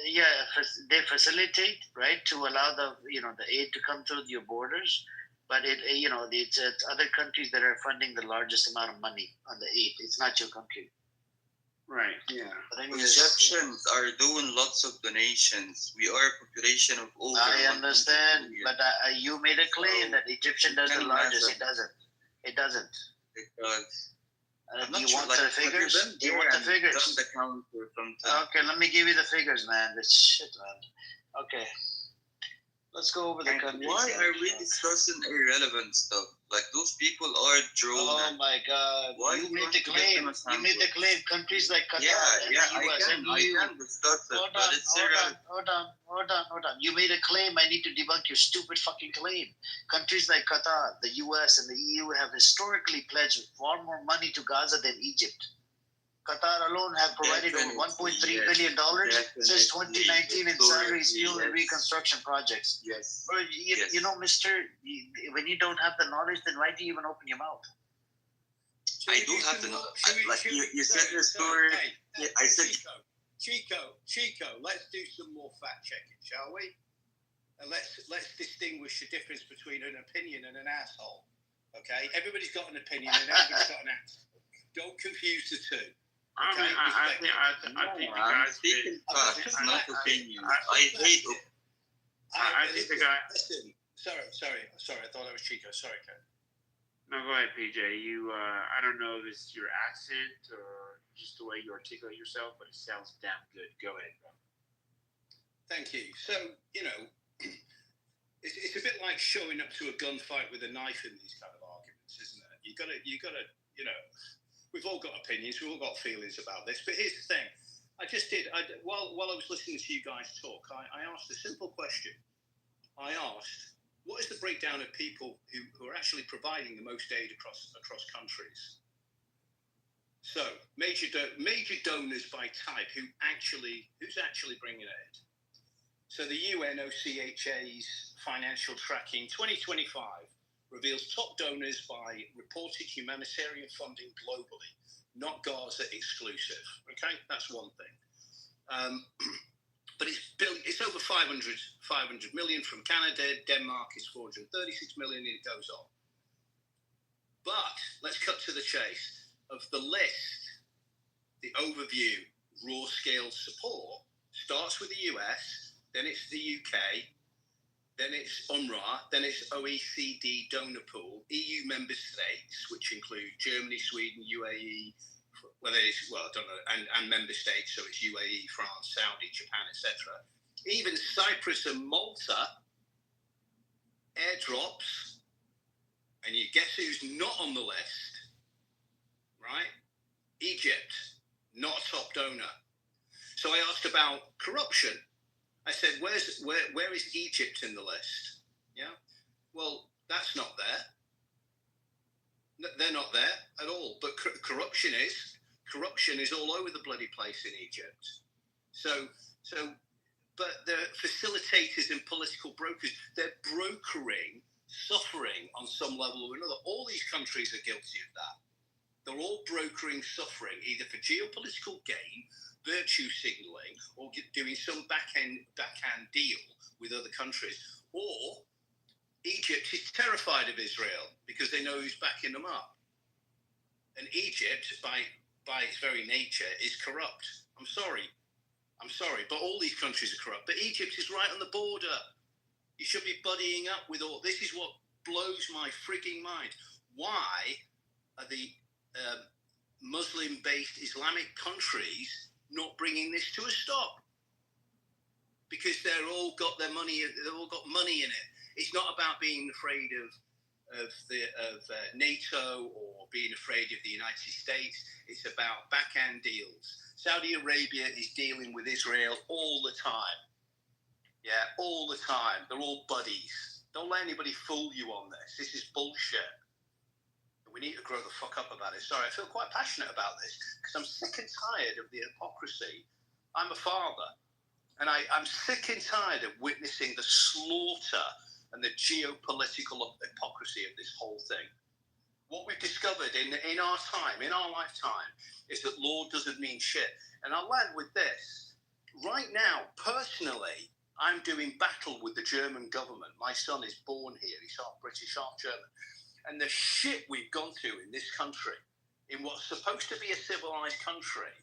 Yeah, they facilitate, right, to allow the aid to come through your borders, but it's other countries that are funding the largest amount of money on the aid. It's not your country. Right. Yeah. But anyways, Egyptians are doing lots of donations. We are a population of over. I understand, but you made a claim that Egyptian does the largest. It doesn't. It doesn't. Because. Do you want the figures? Do you want the figures? Okay, let me give you the figures, man. This shit, man. Okay. Let's go over the countries. Why are we discussing irrelevant stuff? Like, those people are drones. Oh my God! You made the claim. You made the claim. Countries like Qatar and the US and EU. I can discuss it, but it's irrelevant. Hold on. You made a claim. I need to debunk your stupid fucking claim. Countries like Qatar, the US, and the EU have historically pledged far more money to Gaza than Egypt. Qatar alone have provided over $1.3 billion since 2019 in salaries, fuel, and reconstruction projects. Yes. Bro, you know, mister, when you don't have the knowledge, then why do you even open your mouth? I don't have to know. You said the story. I said Chico, let's do some more fact checking, shall we? And let's distinguish the difference between an opinion and an asshole. Okay, everybody's got an opinion and everybody's got an asshole. Don't confuse the two. Okay? I think the guy's speaking facts, not opinions. I hate it. I think the guy. Listen, sorry. I thought that was Chico. Sorry, Ken. No, go ahead, PJ. You, I don't know if it's your accent or just the way you articulate yourself, but it sounds damn good. Go ahead, bro. Thank you. So, it's a bit like showing up to a gunfight with a knife in these kind of arguments, isn't it? You gotta, we've all got opinions, we've all got feelings about this. But here's the thing: while I was listening to you guys talk, I asked a simple question. I asked, what is the breakdown of people who are actually providing the most aid across countries? So major donors by type, who's actually bringing aid. So the UNOCHA's financial tracking 2025 reveals top donors by reported humanitarian funding globally, not Gaza exclusive. Okay, that's one thing. But it's over 500 million from Canada. Denmark is 436 million, and it goes on. But let's cut to the chase. Of the list, the overview, raw scale support starts with the US, then it's the UK, then it's UNRWA, then it's OECD donor pool, EU member states, which include Germany, Sweden, UAE, I don't know, and member states, so it's UAE, France, Saudi, Japan, etc. Even Cyprus and Malta, airdrops, and you guess who's not on the list? Right? Egypt, not a top donor. So I asked about corruption. I said, where is Egypt in the list? Yeah. Well, that's not there. They're not there at all. But corruption is all over the bloody place in Egypt. But the facilitators and political brokers, they're brokering suffering on some level or another. All these countries are guilty of that. They're all brokering suffering, either for geopolitical gain, virtue signaling, or doing some backhand deal with other countries. Or Egypt is terrified of Israel because they know who's backing them up. And Egypt, by its very nature, is corrupt. I'm sorry, but all these countries are corrupt. But Egypt is right on the border. You should be buddying up with all. This is what blows my frigging mind. Why are the Muslim-based Islamic countries not bringing this to a stop? Because they've all got their money. They've all got money in it. It's not about being afraid of NATO or being afraid of the United States. It's about backhand deals. Saudi Arabia is dealing with Israel all the time. Yeah, all the time. They're all buddies. Don't let anybody fool you on this. This is bullshit. We need to grow the fuck up about it. Sorry, I feel quite passionate about this because I'm sick and tired of the hypocrisy. I'm a father, and I'm sick and tired of witnessing the slaughter and the geopolitical hypocrisy of this whole thing. What we've discovered in our time, in our lifetime, is that law doesn't mean shit. And I'll land with this. Right now, personally, I'm doing battle with the German government. My son is born here. He's half British, half German. And the shit we've gone through in this country, in what's supposed to be a civilized country,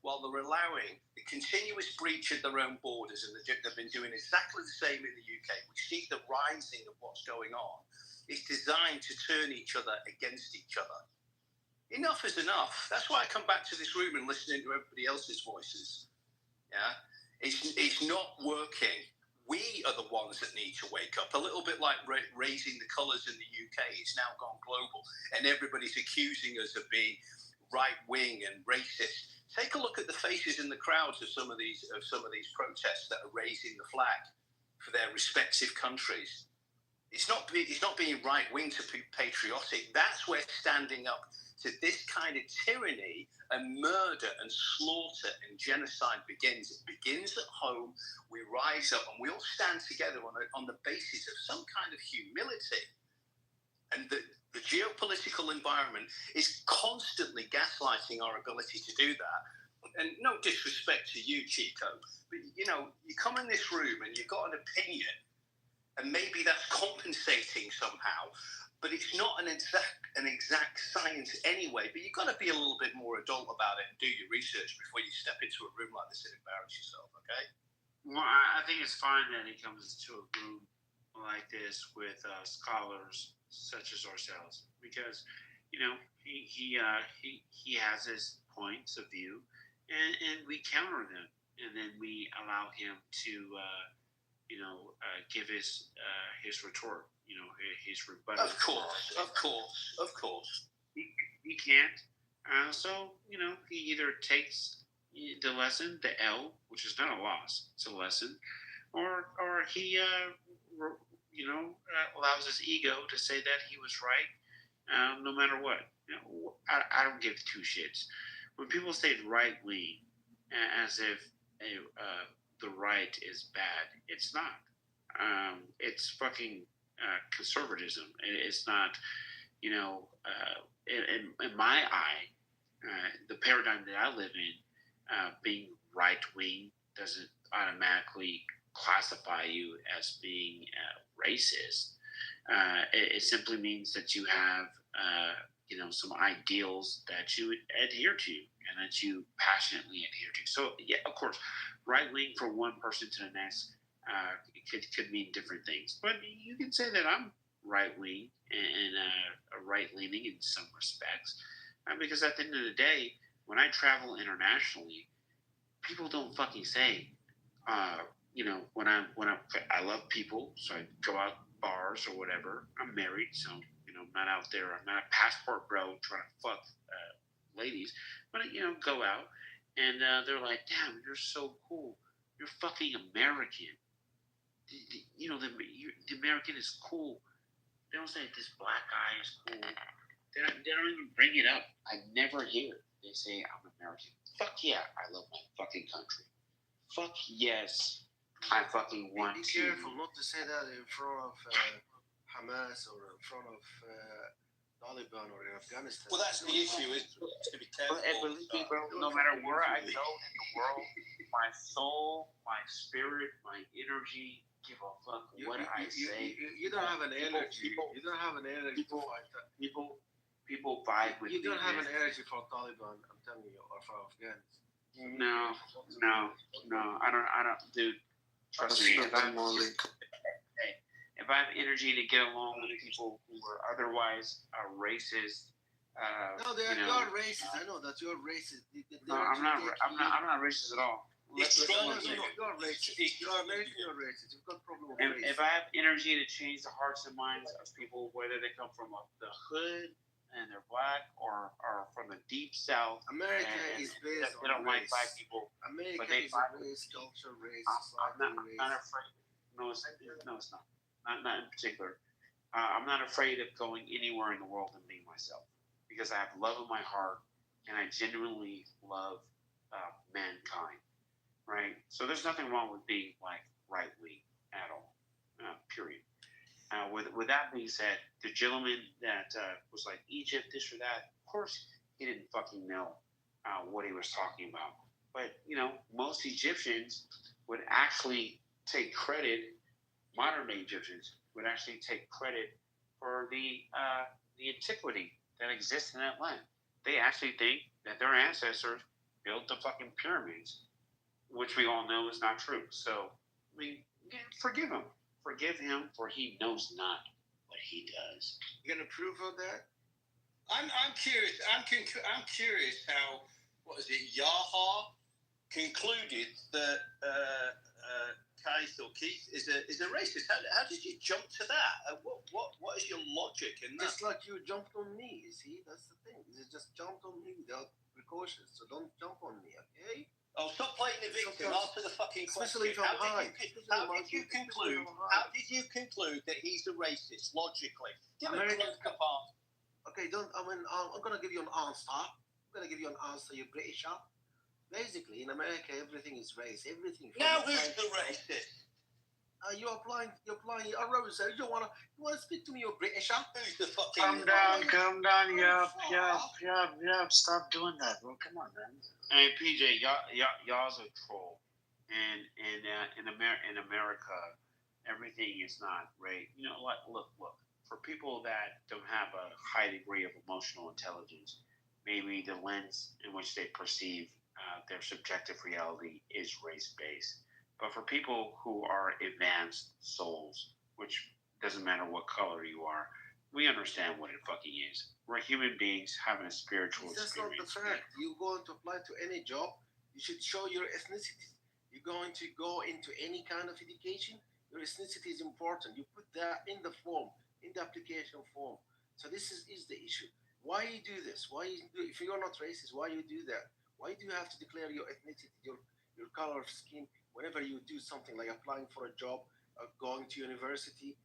while they're allowing the continuous breach of their own borders, and they've been doing exactly the same in the UK. We see the rising of what's going on. It's designed to turn each other against each other. Enough is enough. That's why I come back to this room and listening to everybody else's voices. Yeah, it's not working. We are the ones that need to wake up. A little bit like raising the colours in the UK. It's now gone global, and everybody's accusing us of being right-wing and racist. Take a look at the faces in the crowds of some of these protests that are raising the flag for their respective countries. It's not being right-wing to be patriotic. That's where standing up to this kind of tyranny and murder and slaughter and genocide begins. It begins at home. We rise up and we all stand together on the basis of some kind of humility. And The geopolitical environment is constantly gaslighting our ability to do that. And no disrespect to you, Chico, but you come in this room and you've got an opinion, and maybe that's compensating somehow, but it's not an exact science anyway. But you've got to be a little bit more adult about it and do your research before you step into a room like this and embarrass yourself, okay? Well, I think it's fine that he comes to a room like this with scholars such as ourselves, because he has his points of view, and we counter them, and then we allow him to give his retort, his rebuttal. Of course. He can't. So he either takes the lesson, the L, which is not a loss, it's a lesson, or he allows his ego to say that he was right, no matter what. I don't give two shits. When people say right wing, as if the right is bad, it's not. It's fucking conservatism. It's not, in my eye, the paradigm that I live in, being right wing doesn't automatically classify you as being racist. It simply means that you have, some ideals that you adhere to and that you passionately adhere to. So, yeah, of course, right wing for one person to the next could mean different things. But you can say that I'm right wing and right leaning in some respects, because at the end of the day, when I travel internationally, people don't fucking say, when I love people, so I go out bars or whatever. I'm married, so I'm not out there. I'm not a passport bro trying to fuck ladies, but go out and they're like, "Damn, you're so cool. You're fucking American." The American is cool. They don't say this black guy is cool. They don't even bring it up. I never hear it. They say I'm American. Fuck yeah, I love my fucking country. Fuck yes, I fucking want to. Be careful not to say that in front of Hamas or in front of Taliban or in Afghanistan. Well, that's the issue. Is to be careful. But believe me, bro, no matter where I go in the world, my soul, my spirit, my energy, give a fuck what I say. You don't have an energy. You don't have an energy to fight that. People vibe with. You don't have an energy for Taliban. I'm telling you, or for Afghanistan. No, I don't, dude. Trust me. If I have energy to get along with people who are otherwise racist, no, you're racist. I know that you're racist. No, I'm not racist at all. You're racist. You're American. You're racist. You've got problem with race. If I have energy to change the hearts and minds of people, whether they come from the hood and they're black or from the deep south, America is based on they don't like black people. America but they is a race culture, race society. I'm not afraid. No, it's not. Not in particular. I'm not afraid of going anywhere in the world and being myself, because I have love in my heart and I genuinely love mankind. Right? So there's nothing wrong with being like right wing at all. Period. With that being said, the gentleman that was like Egypt, this or that, of course he didn't fucking know what he was talking about. But most Egyptians would actually take credit. Modern day Egyptians would actually take credit for the antiquity that exists in that land. They actually think that their ancestors built the fucking pyramids, which we all know is not true. So, forgive him. Forgive him, for he knows not what he does. You gonna prove of that? I'm curious. I'm curious how Yaha concluded that Keith is a racist. How did you jump to that? What is your logic in that? Just like you jumped on me. You see, that's the thing. You just jumped on me without precautions. So don't jump on me, okay? Oh, stop playing the victim. Answer the fucking question. How did you conclude that he's a racist logically? Give me a close part. Okay, I'm gonna give you an answer. You're British, huh? Basically, in America, everything is race. Everything. Now who's the racist? you're applying a rose. So you wanna speak to me? You're British, huh? Who's the fucking? Calm down, yup. Stop doing that, bro. Come on, man. Hey, PJ, y'all's a troll, and in America, everything is not right. You know what? Look. For people that don't have a high degree of emotional intelligence, maybe the lens in which they perceive their subjective reality is race based. But for people who are advanced souls, which doesn't matter what color you are, we understand what it fucking is. We're human beings having a spiritual That's experience. That's not the fact. You're going to apply to any job, you should show your ethnicity. You're going to go into any kind of education, your ethnicity is important. You put that in the form, in the application form. So this is the issue. Why you do this? If you're not racist, why you do that? Why do you have to declare your ethnicity, your color of skin, whenever you do something like applying for a job, going to university,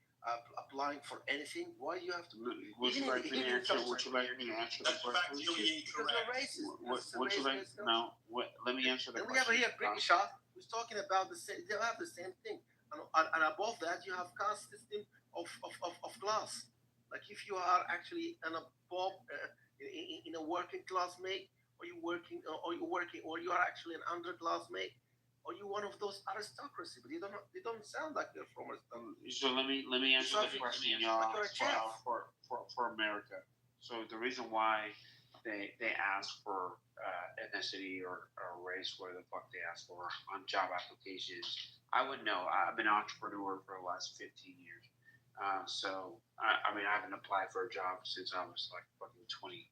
applying for anything? Why do you have to? Would you like me to answer? Would you like me to answer the question? Because we're racist. Would you like? No. Let me answer the and question. we have here British who's talking about the same. They have the same thing, and above that you have caste system of class. Like if you are actually an above in a working class mate, or you are actually an underclassmate, or you one of those aristocracy, but they don't sound like they're from aristocracy. So let me answer the question, y'all, for America. So the reason why they ask for ethnicity or race, where the fuck they ask for on job applications, I wouldn't know. I've been an entrepreneur for the last 15 years. So I mean, I haven't applied for a job since I was like fucking 23.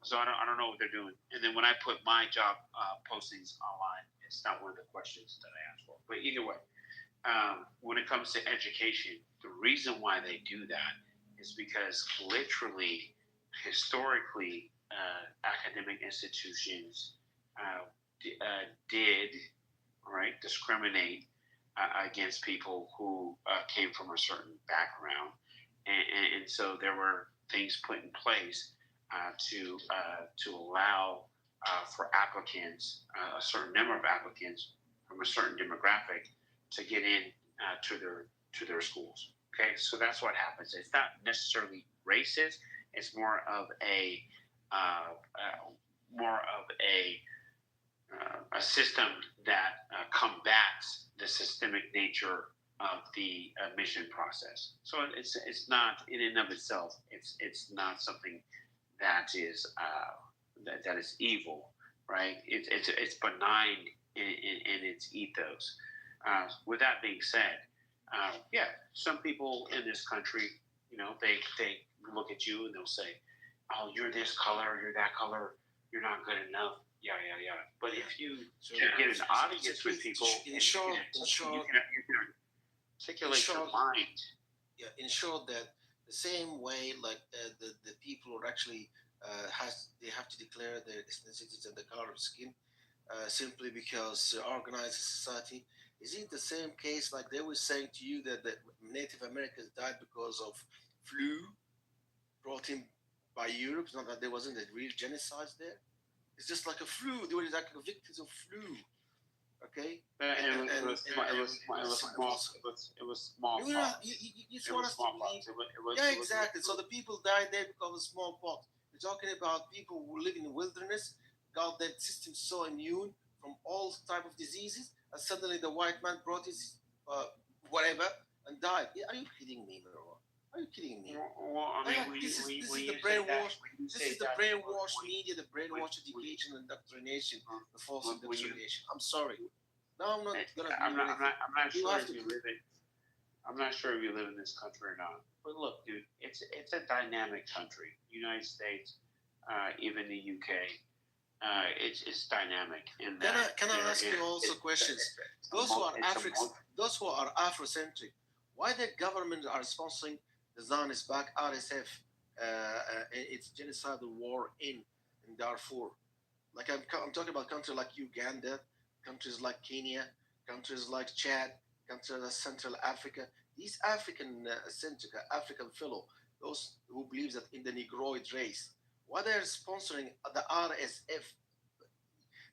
So I don't know what they're doing. And then when I put my job postings online, it's not one of the questions that I ask for. But either way, when it comes to education, the reason why they do that is because literally, historically, academic institutions did discriminate against people who came from a certain background, and so there were things put in place to allow for applicants, a certain number of applicants from a certain demographic, to get in to their schools. Okay, so that's what happens. It's not necessarily racist. It's more of a system that combats the systemic nature of the admission process. So it's not in and of itself. It's not something that is that is evil, right? It's benign in its ethos. With that being said, yeah, some people in this country, they look at you and they'll say, "Oh, you're this color, you're that color, you're not good enough." Yeah. But if you get an audience with people, you can articulate your mind. Yeah, in short, that the same way like the people are actually they have to declare their ethnicities and the color of skin simply because organized society. Is it the same case like they were saying to you that the Native Americans died because of flu brought in by Europe? It's not that there wasn't a real genocide there. It's just like a flu. They were like victims of flu. Okay. It was smallpox. Yeah, exactly. So the people died there because of smallpox. We're talking about people who live in the wilderness, got their system so immune from all type of diseases, and suddenly the white man brought his whatever and died. Are you kidding me, bro? Are you kidding me? Well, I mean, this is the brainwash. This is the brainwash media, the brainwash education and indoctrination, the false indoctrination. I'm sorry. No, I'm not gonna. I'm not sure if you live in. I'm not sure if you live in this country or not. But look, dude, it's a dynamic country. United States, even the UK, it's dynamic. And can I ask you also questions? Those who are Afrocentric, why the government are sponsoring the Zionist-backed RSF, its genocidal war in Darfur? Like I'm talking about countries like Uganda, countries like Kenya, countries like Chad, countries like Central Africa. These African-centric, African fellow, those who believe that in the Negroid race, why they're sponsoring the RSF?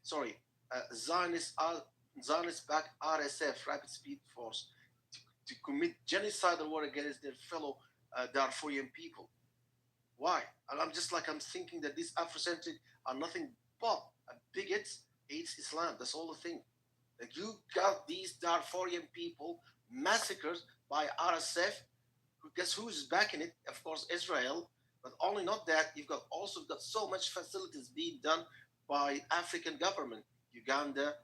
Sorry, Zionist-backed RSF, Rapid Speed Force, to commit genocidal war against their fellow Darfurian people. Why? I'm thinking that these Afrocentric are nothing but bigots, hates Islam. That's all the thing. Like you got these Darfurian people massacred by RSF. Guess who's backing it? Of course, Israel. But only not that, you've got so much facilities being done by African government, Uganda,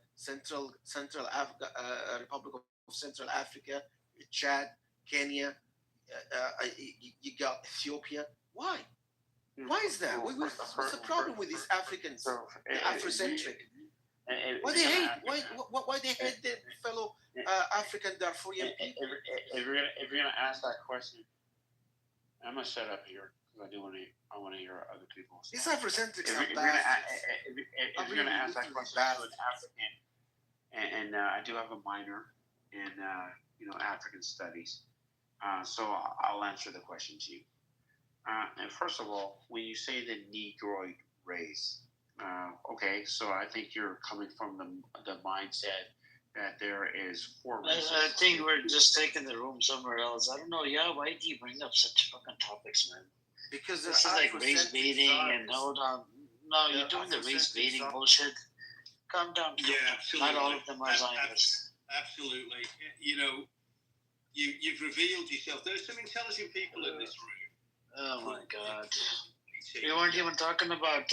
Republic of Central Africa, Chad, Kenya. You got Ethiopia. Why? Why is that? What's the problem with these Africans, Afrocentric? Why they hate? Why they hate their fellow African Darfurian people? If you're gonna ask that question, I'm gonna shut up here because I want to hear other people. These Afrocentrics are bad. If you're gonna ask that question to an African, and I do have a minor in African studies, so I'll answer the question to you. And first of all, when you say the Negroid race, okay, so I think you're coming from the mindset that there is four races. I think we're just taking the room somewhere else. I don't know. Yeah, why do you bring up such fucking topics, man? Because this is like race baiting and hold on. No, you're doing the race baiting bullshit. Calm down. Yeah, absolutely. Not all of them are Zionists. Absolutely. You've revealed yourself. There's some intelligent people in this room. Oh my God. We weren't even talking about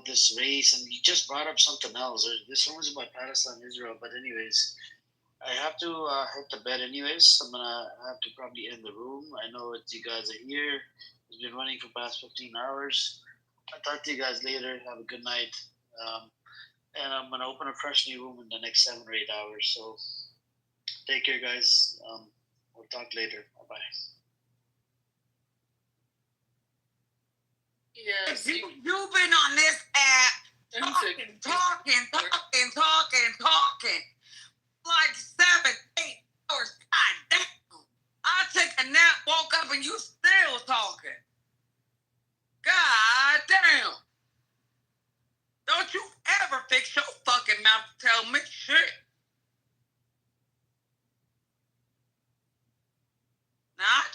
this race, and you just brought up something else. This one was about Palestine, Israel, but anyways, I have to hit the bed anyways. I'm gonna have to probably end the room. I know that you guys are here. It's been running for past 15 hours. I'll talk to you guys later. Have a good night. And I'm gonna open a fresh new room in the next 7 or 8 hours. So take care, guys. We'll talk later. Bye bye. Yes, you've been on this app talking like 7, 8 hours. God damn. I took a nap, woke up, and you still talking. God damn. Don't you ever fix your fucking mouth to tell me shit. Now, I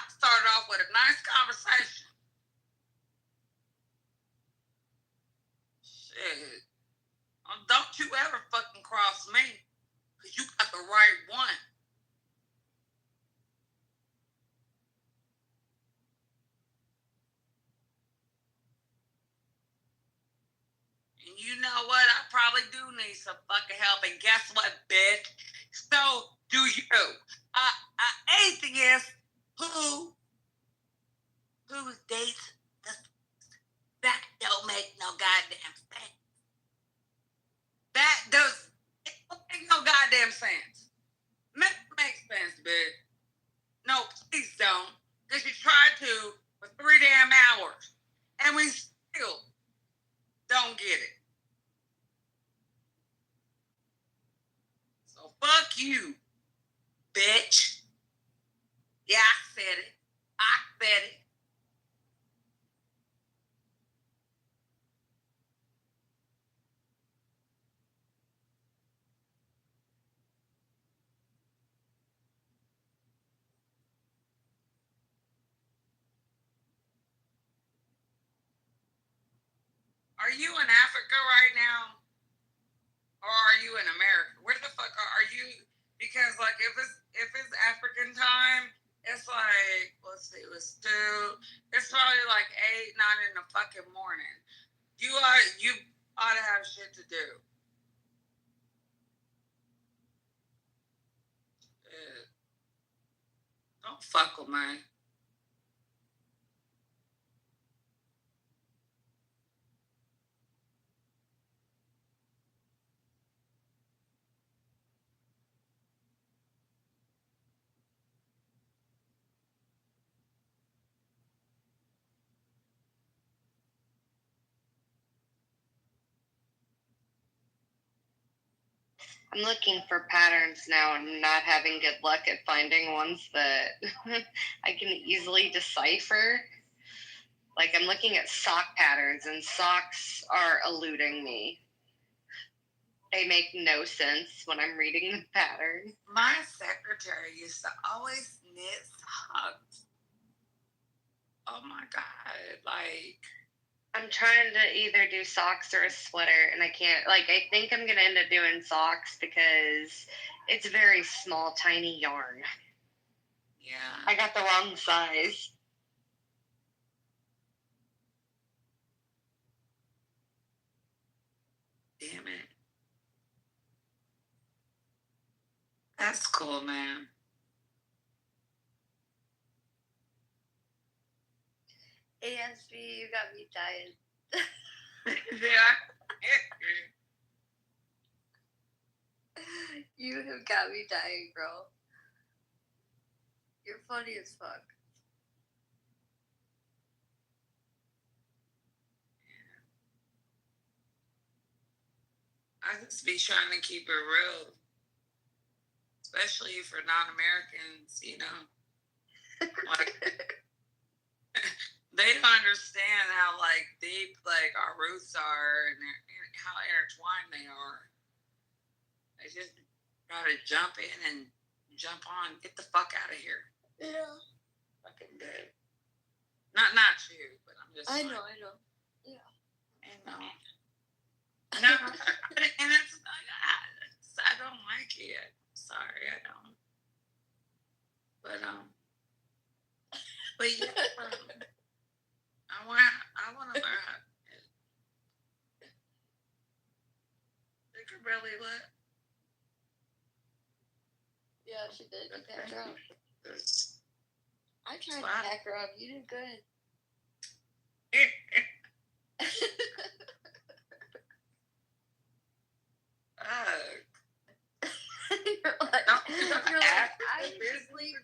started off with a nice conversation. Shit. Don't you ever fucking cross me, because you got the right one. And you know what? I probably do need some fucking help. And guess what, bitch? So do you. Atheist who dates that don't make no goddamn sense. That does make no goddamn sense. Makes sense, bitch. No, please don't. Because you tried to for 3 damn hours. And we still don't get it. So fuck you, bitch. Yeah, I said it. Are you in Africa right now? Or are you in America? Where the fuck are you? Because like if it's African time, it's like, let's see, it's probably like 8, 9 in the fucking morning. You ought to have shit to do. Don't fuck with me. I'm looking for patterns now. I'm not having good luck at finding ones that I can easily decipher. Like I'm looking at sock patterns and socks are eluding me. they make no sense when I'm reading the pattern. My secretary used to always knit socks. Oh my God. Like, I'm trying to either do socks or a sweater, and I can't. Like, I think I'm going to end up doing socks because it's very small, tiny yarn. yeah. I got the wrong size. Damn it. That's cool, man. ASB, you got me dying. Yeah. You have got me dying, girl. You're funny as fuck. I just be trying to keep it real, especially for non-Americans, you know. Like, they don't understand how, like, deep, like, our roots are and how intertwined they are. They just try to jump in and jump on, get the fuck out of here. Yeah. Fucking dead. Not you, but I'm just. I know. Yeah. I know. No, and it's I don't like it. Sorry, I don't. But yeah, I want to learn how. They could really what? Yeah, she did. You packed her up. I tried to pack her up. You did good.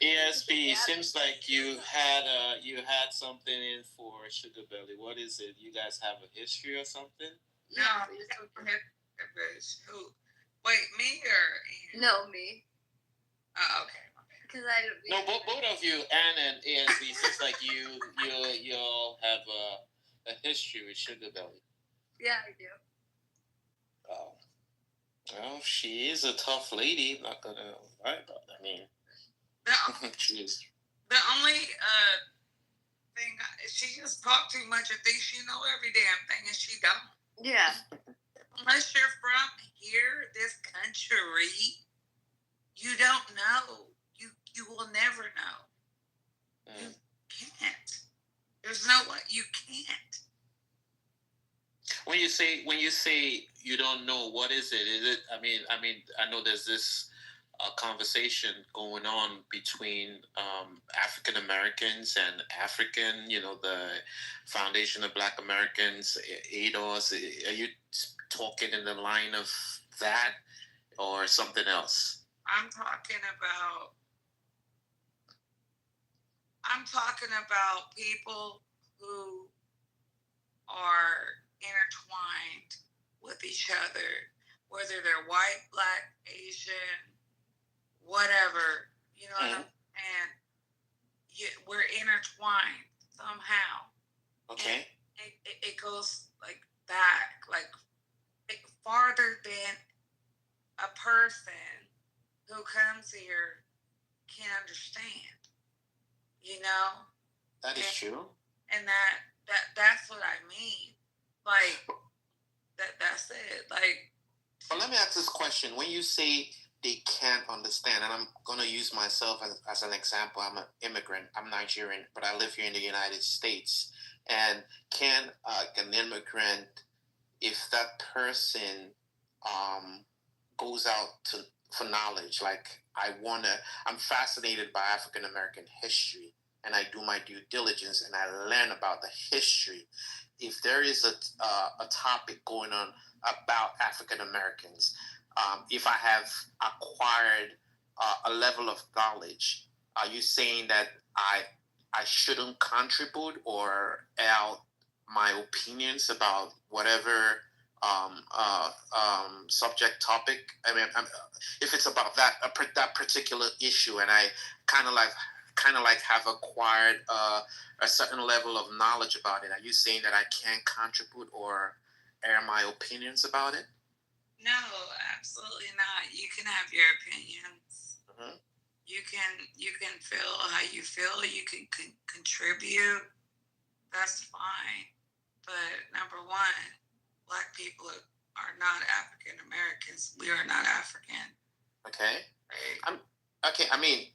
ESP, seems like you had something in for Sugar Belly. What is it? You guys have a history or something? No, who? Wait, me or no, me? Oh, okay. Because I don't. No, both of you, Anna and ESP, seems like you all have a history with Sugar Belly. Yeah, I do. Oh. Well, she is a tough lady. I'm not gonna lie about that. I mean, she is. The only thing she just talks too much and thinks she know every damn thing, and she don't. Yeah. Unless you're from here, this country, you don't know. You will never know. You can't. There's no way. You can't. When you say you don't know, what is it? Is it? I mean, I know there's this conversation going on between African Americans and African. You know, the Foundation of Black Americans, ADOS. Are you talking in the line of that, or something else? I'm talking about people who are intertwined with each other, whether they're white, black, Asian, whatever, you know, and we're intertwined somehow. Okay. And it goes like back, like farther than a person who comes here can understand. You know? That is true. And that's what I mean. Like, that's it. Like. But let me ask this question. When you say they can't understand, and I'm going to use myself as an example. I'm an immigrant. I'm Nigerian, but I live here in the United States. And can an immigrant, if that person goes out for knowledge, like I'm fascinated by African American history, and I do my due diligence and I learn about the history. If there is a topic going on about African Americans, if I have acquired a level of knowledge, are you saying that I shouldn't contribute or out my opinions about whatever subject topic? I mean, if it's about that particular issue, and I kind of like have acquired a certain level of knowledge about it, are you saying that I can't contribute or air my opinions about it? No, absolutely not. You can have your opinions. Mm-hmm. You can feel how you feel. You can contribute. That's fine. But number one, Black people are not African Americans. We are not African. Okay. Okay. I mean,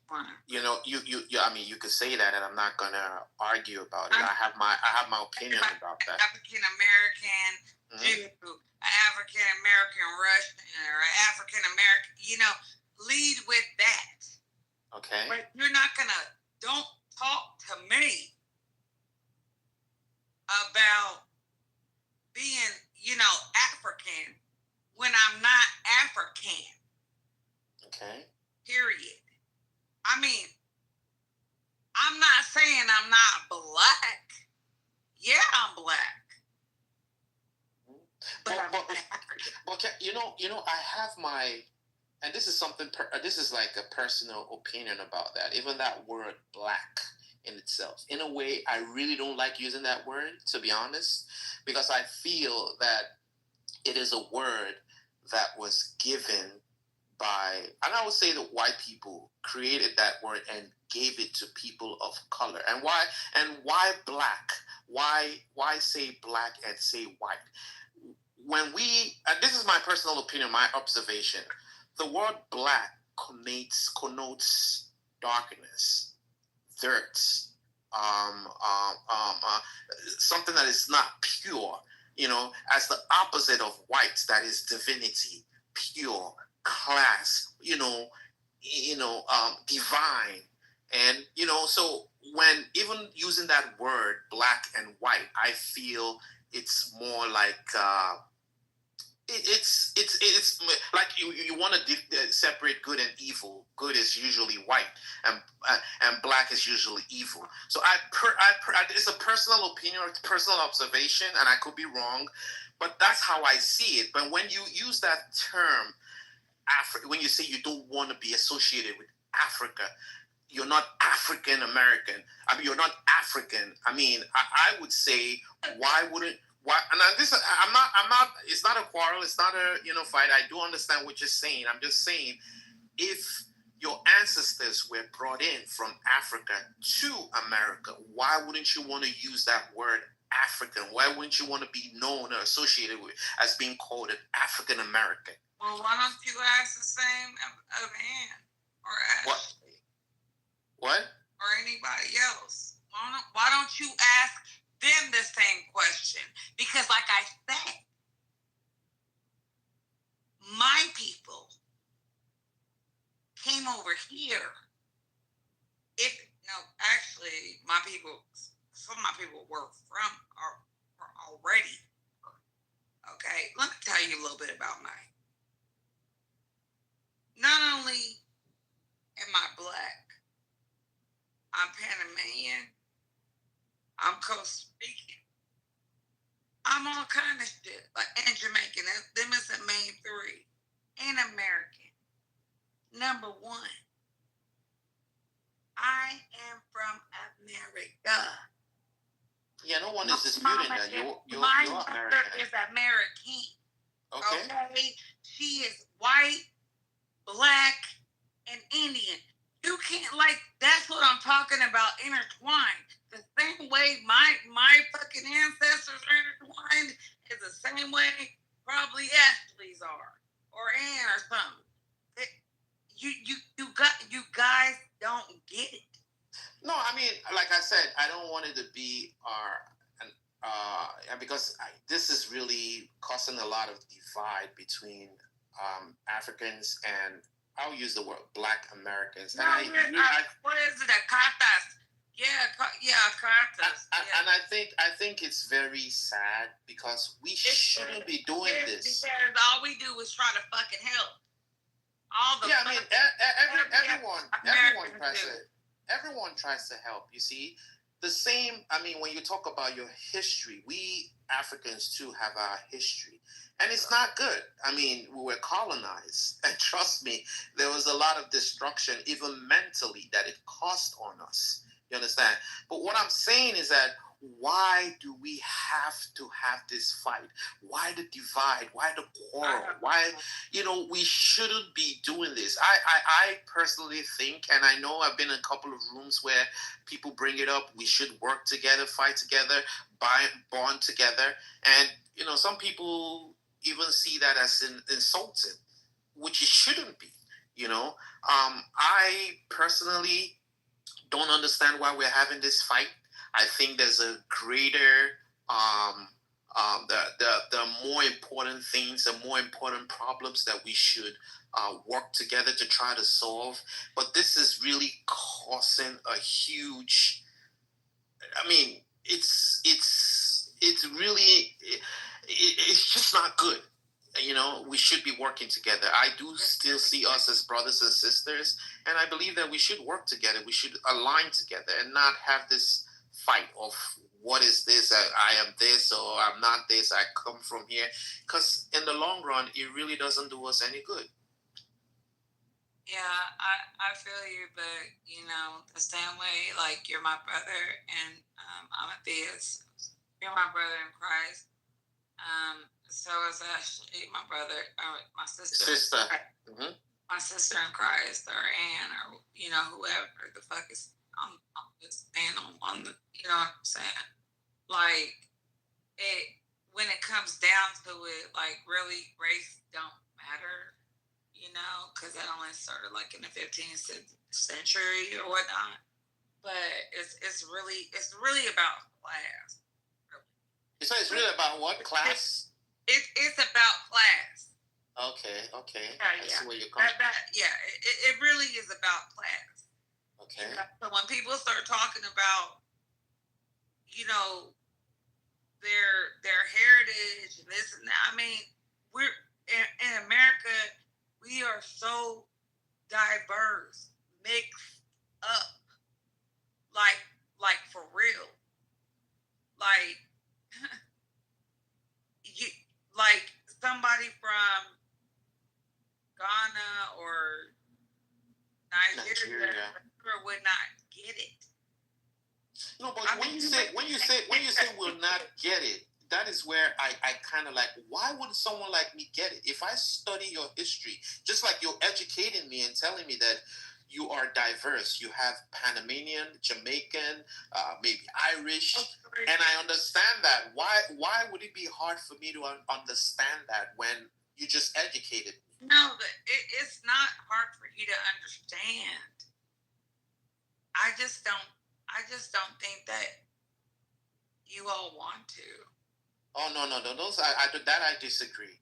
you could say that, and I'm not gonna argue about it. I have my opinion about that. African American Jew, African American Russian, or African American. Lead with that. Okay. But you're not gonna. Don't talk to me about being, African when I'm not African. Okay. Period. I mean, I'm not saying I'm not Black. Yeah, I'm Black. But I'm not African. Okay, I have my, and this is something. This is like a personal opinion about that. Even that word Black in itself, in a way, I really don't like using that word, to be honest, because I feel that it is a word that was given by, and I would say that white people created that word and gave it to people of color. And why Black? Why say Black and say white? When and this is my personal opinion, my observation, the word Black connotes darkness, dirt, something that is not pure, as the opposite of white, that is divinity, pure, class, divine. And, so when even using that word Black and white, I feel it's more like, it's like you want to separate good and evil. Good is usually white, and Black is usually evil. So it's a personal opinion or personal observation, and I could be wrong, but that's how I see it. But when you use that term, when you say you don't want to be associated with Africa, you're not African American. I mean, you're not African. I mean, I would say, why wouldn't? Why? And I'm not. It's not a quarrel. It's not a fight. I do understand what you're saying. I'm just saying, if your ancestors were brought in from Africa to America, why wouldn't you want to use that word African? Why wouldn't you want to be known or associated with as being called an African American? Well, why don't you ask the same of Ann or Ashley? What? Or anybody else? Why don't you ask them the same question? Because, like I said, my people came over here. Actually, some of my people were already. Okay, let me tell you a little bit about mine. Not only am I Black, I'm Panamanian, I'm Costa Rican, I'm all kind of shit, and Jamaican. Them is the main three. And American. Number one, I am from America. Yeah, no one is disputing that. My you're mother American. is American. Okay. She is white, Black, and Indian. You can't, that's what I'm talking about, intertwined. The same way my fucking ancestors are intertwined is the same way probably Ashley's are, or Ann or something. You guys don't get it. No, I mean, like I said, I don't want it to be because this is really causing a lot of divide between Africans and, I'll use the word Black Americans. No, what is it? Cartas. Yeah, cartas. And I think it's very sad because we shouldn't be doing this. Because all we do is try to fucking help. Everyone tries to help. You see, the same. I mean, when you talk about your history, we Africans too have our history, and it's not good. I mean, we were colonized, and trust me, there was a lot of destruction, even mentally, that it cost on us. You understand? But what I'm saying is that why do we have to have this fight? Why the divide? Why the quarrel? Why, we shouldn't be doing this. I personally think, and I know I've been in a couple of rooms where people bring it up, we should work together, fight together, bond together. And, some people even see that as insulting, which it shouldn't be. I personally don't understand why we're having this fight. I think there's a greater, the more important things, the more important problems that we should work together to try to solve. But this is really causing a huge. I mean, it's really, it's just not good. We should be working together. I do still see us as brothers and sisters, and I believe that we should work together. We should align together and not have this fight of what is this, I am this, or I'm not this, I come from here. Because in the long run, it really doesn't do us any good. Yeah, I feel you, but the same way, like you're my brother and I'm a theist. You're my brother in Christ. So is Ashley, my brother, my sister. Mm-hmm. My sister in Christ, or Ann, or whoever the fuck is on this panel on the, you know what I'm saying? Like when it comes down to it, like really race don't matter, because that only started like in the 15th century or whatnot. But it's really about class. So it's really about what? Class? It's about class. Okay. Yeah. I see where you're coming. It really is about class. Okay. So when people start talking about, their heritage and this and that, I mean, we're in America, we are so diverse, mixed up, like for real, like like somebody from Ghana or Nigeria would not get it. No, but when you say will not get it, that is where I kind of like, why would someone like me get it? If I study your history, just like you're educating me and telling me that you are diverse, you have Panamanian, Jamaican, maybe Irish, and I understand that. Why would it be hard for me to understand that when you just educated me? No, it's not hard for you to understand. I just don't think that you all want to. Oh no! Those I disagree.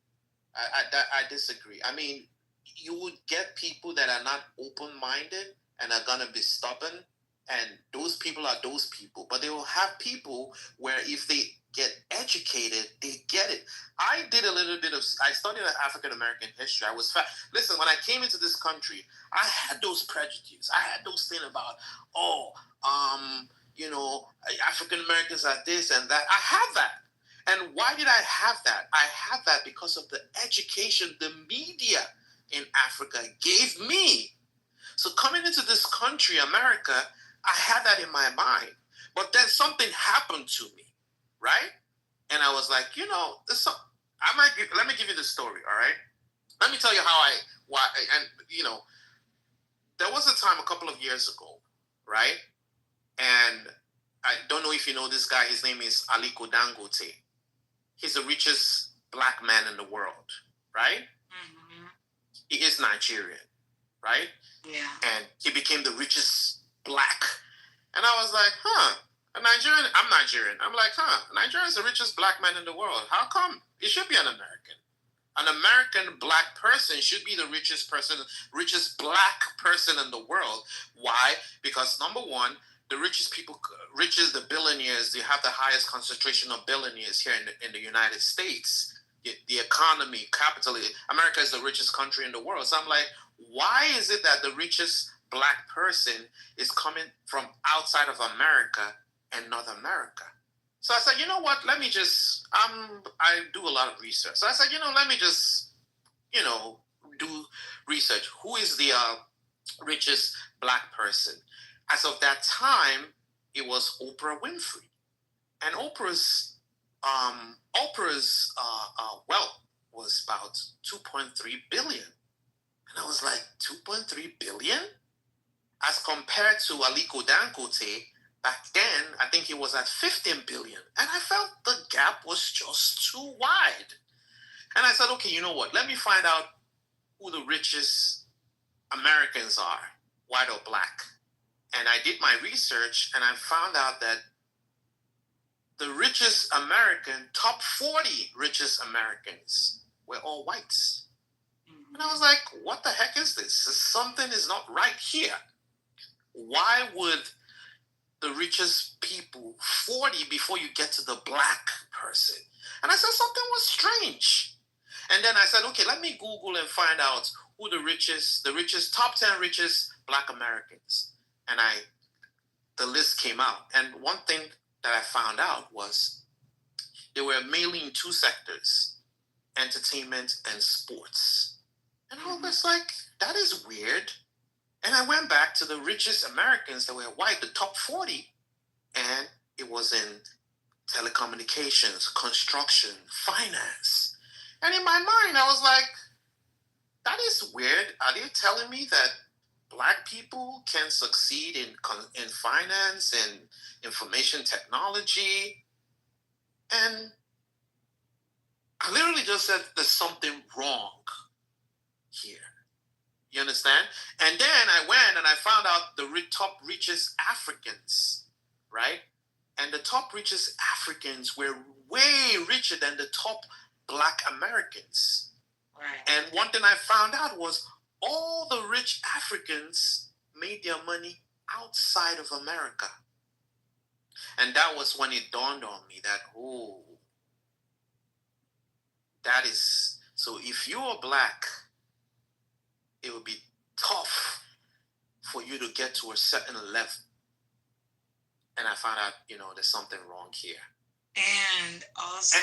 I disagree. I mean, you would get people that are not open-minded and are gonna be stubborn, and those people are those people. But they will have people where if they get educated, they get it. I did a little bit of. I studied African American history. I was listen. When I came into this country, I had those prejudices. I had those things about African Americans are this and that. I have that. And why did I have that? I have that because of the education the media in Africa gave me. So coming into this country, America, I had that in my mind. But then something happened to me, right? And I was like, let me give you the story, all right? Let me tell you there was a time a couple of years ago, right? And I don't know if you know this guy. His name is Aliko Dangote. He's the richest black man in the world, right? Mm-hmm. He is Nigerian, right? Yeah. And he became the richest black. And I was like, a Nigerian? I'm Nigerian. I'm like, Nigeria is the richest black man in the world. How come? It should be an American. An American black person should be the richest black person in the world. Why? Because number one, the the billionaires, they have the highest concentration of billionaires here in the United States. The economy, capitalism, America is the richest country in the world. So I'm like, why is it that the richest black person is coming from outside of America and North America? So I said, you know what? Let me just, I do a lot of research. So I said, let me just, do research. Who is the richest black person? As of that time, it was Oprah Winfrey. And Oprah's wealth was about 2.3 billion. And I was like, 2.3 billion? As compared to Aliko Dangote, back then, I think he was at 15 billion. And I felt the gap was just too wide. And I said, okay, you know what? Let me find out who the richest Americans are, white or black. And I did my research and I found out that the richest American, top 40 richest Americans were all whites. And I was like, what the heck is this? Something is not right here. Why would the richest people 40 before you get to the black person? And I said something was strange. And then I said, okay, let me Google and find out who the richest top 10 richest black Americans. And the list came out. And one thing that I found out was they were mainly in two sectors, entertainment and sports. And I was like, that is weird. And I went back to the richest Americans that were white, the top 40, and it was in telecommunications, construction, finance. And in my mind, I was like, that is weird. Are they telling me that black people can succeed in finance and information technology? And I literally just said, there's something wrong here. You understand? And then I went and I found out the top richest Africans, right? And the top richest Africans were way richer than the top black Americans. Right. And one thing I found out was all the rich Africans made their money outside of America. And that was when it dawned on me that, that is, so if you're black, it would be tough for you to get to a certain level. And I found out, there's something wrong here. And also,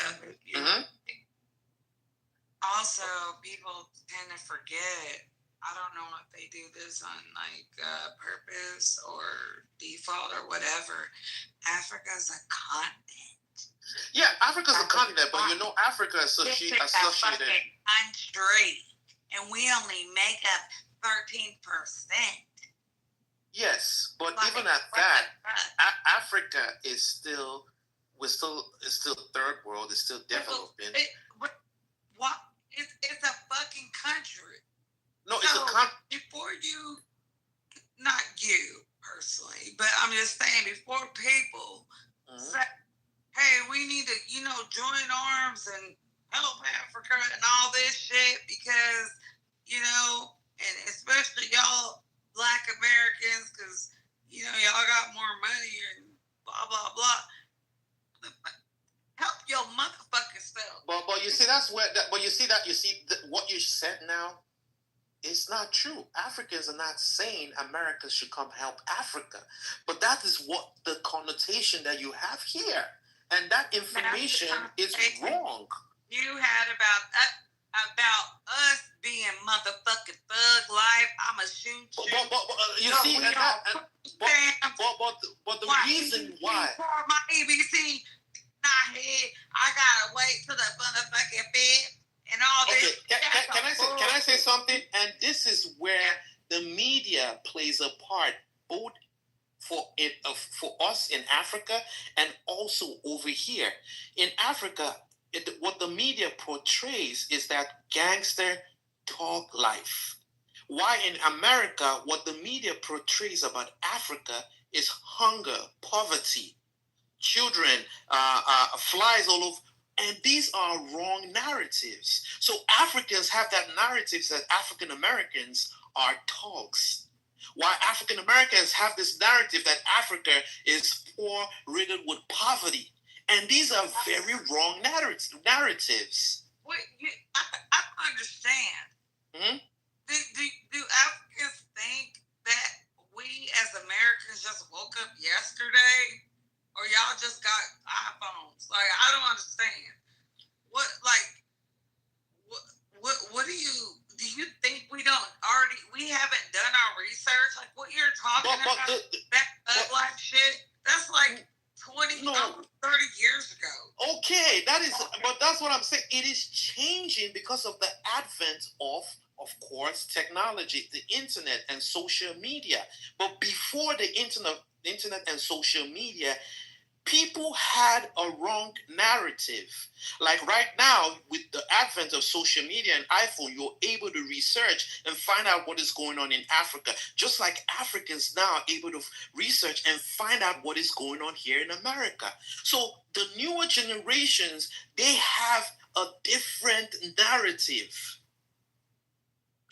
also people tend to forget, I don't know if they do this on purpose or default or whatever, Africa's a continent. Yeah, Africa's a continent, but Africa is associated. Country. And we only make up 13%. Yes, but even at that, Africa is still third world. It's still developing. What? It's a fucking country. No, it's a country. Before you, not you personally, but I'm just saying, before people say, hey, we need to, join arms and help Africa and all this shit because, and especially y'all black Americans, because, y'all got more money and blah, blah, blah. Help your motherfucking self. But you see, what you said now, it's not true. Africans are not saying America should come help Africa. But that is what the connotation that you have here. And that information is wrong. You had about us being motherfucking thug life. I'ma shoot you. But the reason why. For my ABC, I gotta wait till the motherfucking bed and all this. Can I say something? And this is where the media plays a part, both for us in Africa and also over here. In Africa, what the media portrays is that gangster talk life. Why in America, what the media portrays about Africa is hunger, poverty, children, flies all over. And these are wrong narratives. So Africans have that narrative that African Americans are thugs. Why African Americans have this narrative that Africa is poor, riddled with poverty. And these are very wrong narratives. Wait, I understand. Mm-hmm. Do Africans think that we as Americans just woke up yesterday? Or y'all just got iPhones? Like, I don't understand. What do you think we haven't done our research? Like, what you're talking about, that black shit, that's like 20, 30 Okay, but that's what I'm saying. It is changing because of the advent of course, technology, the internet and social media. But before the internet and social media, people had a wrong narrative. Like right now, with the advent of social media and iPhone, you're able to research and find out what is going on in Africa. Just like Africans now are able to research and find out what is going on here in America. So the newer generations, they have a different narrative.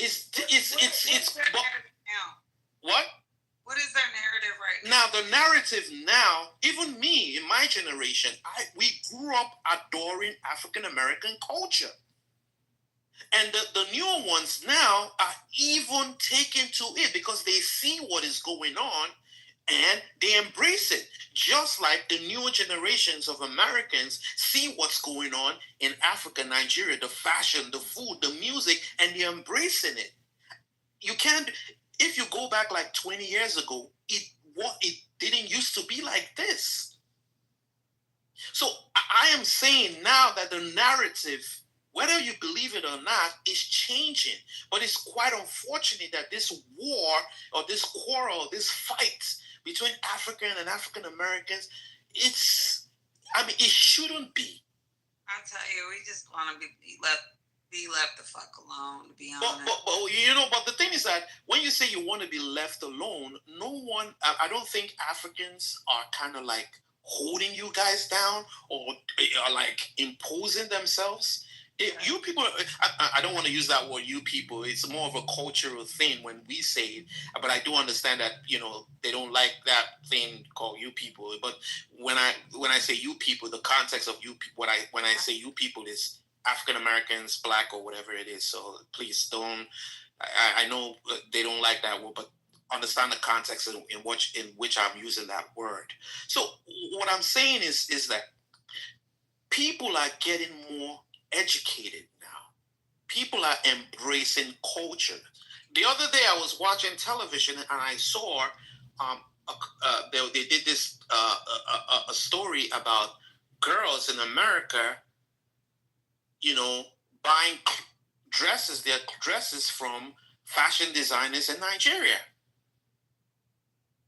It's what? What is their narrative right now? Now, the narrative now, even me in my generation, we grew up adoring African American culture. And the newer ones now are even taken to it because they see what is going on and they embrace it. Just like the newer generations of Americans see what's going on in Africa, Nigeria, the fashion, the food, the music, and they're embracing it. You can't, if you go back like 20 years ago, it didn't used to be like this. So I am saying now that the narrative, whether you believe it or not, is changing. But it's quite unfortunate that this war or this quarrel, this fight between African and African Americans, it shouldn't be. I tell you, we just want to be left the fuck alone, to be honest. But the thing is that when you say you want to be left alone, no one, I don't think Africans are kind of like holding you guys down or are like imposing themselves. You people, I don't want to use that word, you people. It's more of a cultural thing when we say it. But I do understand that, they don't like that thing called you people. But when I say you people, the context of you people, when I say you people is African Americans, black, or whatever it is. So please don't. I know they don't like that word, but understand the context in which I'm using that word. So what I'm saying is that people are getting more educated now. People are embracing culture. The other day I was watching television and I saw they did this a story about girls in America, buying their dresses from fashion designers in Nigeria.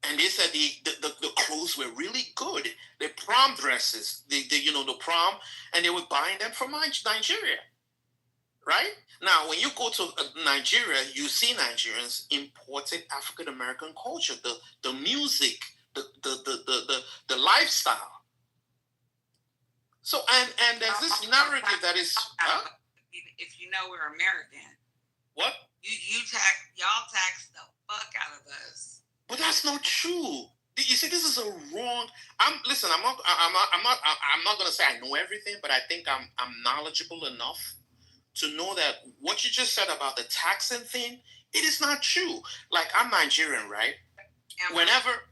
And they said the clothes were really good. The prom dresses, the prom, and they were buying them from Nigeria. Right? Now, when you go to Nigeria, you see Nigerians importing African American culture, the music, the lifestyle. So and there's this narrative that is if you know we're American. What? Y'all tax the fuck out of us. But that's not true. You see, this is a wrong. I'm not going to say I know everything, but I think I'm knowledgeable enough to know that what you just said about the taxing thing, it is not true. Like, I'm Nigerian, right? Whenever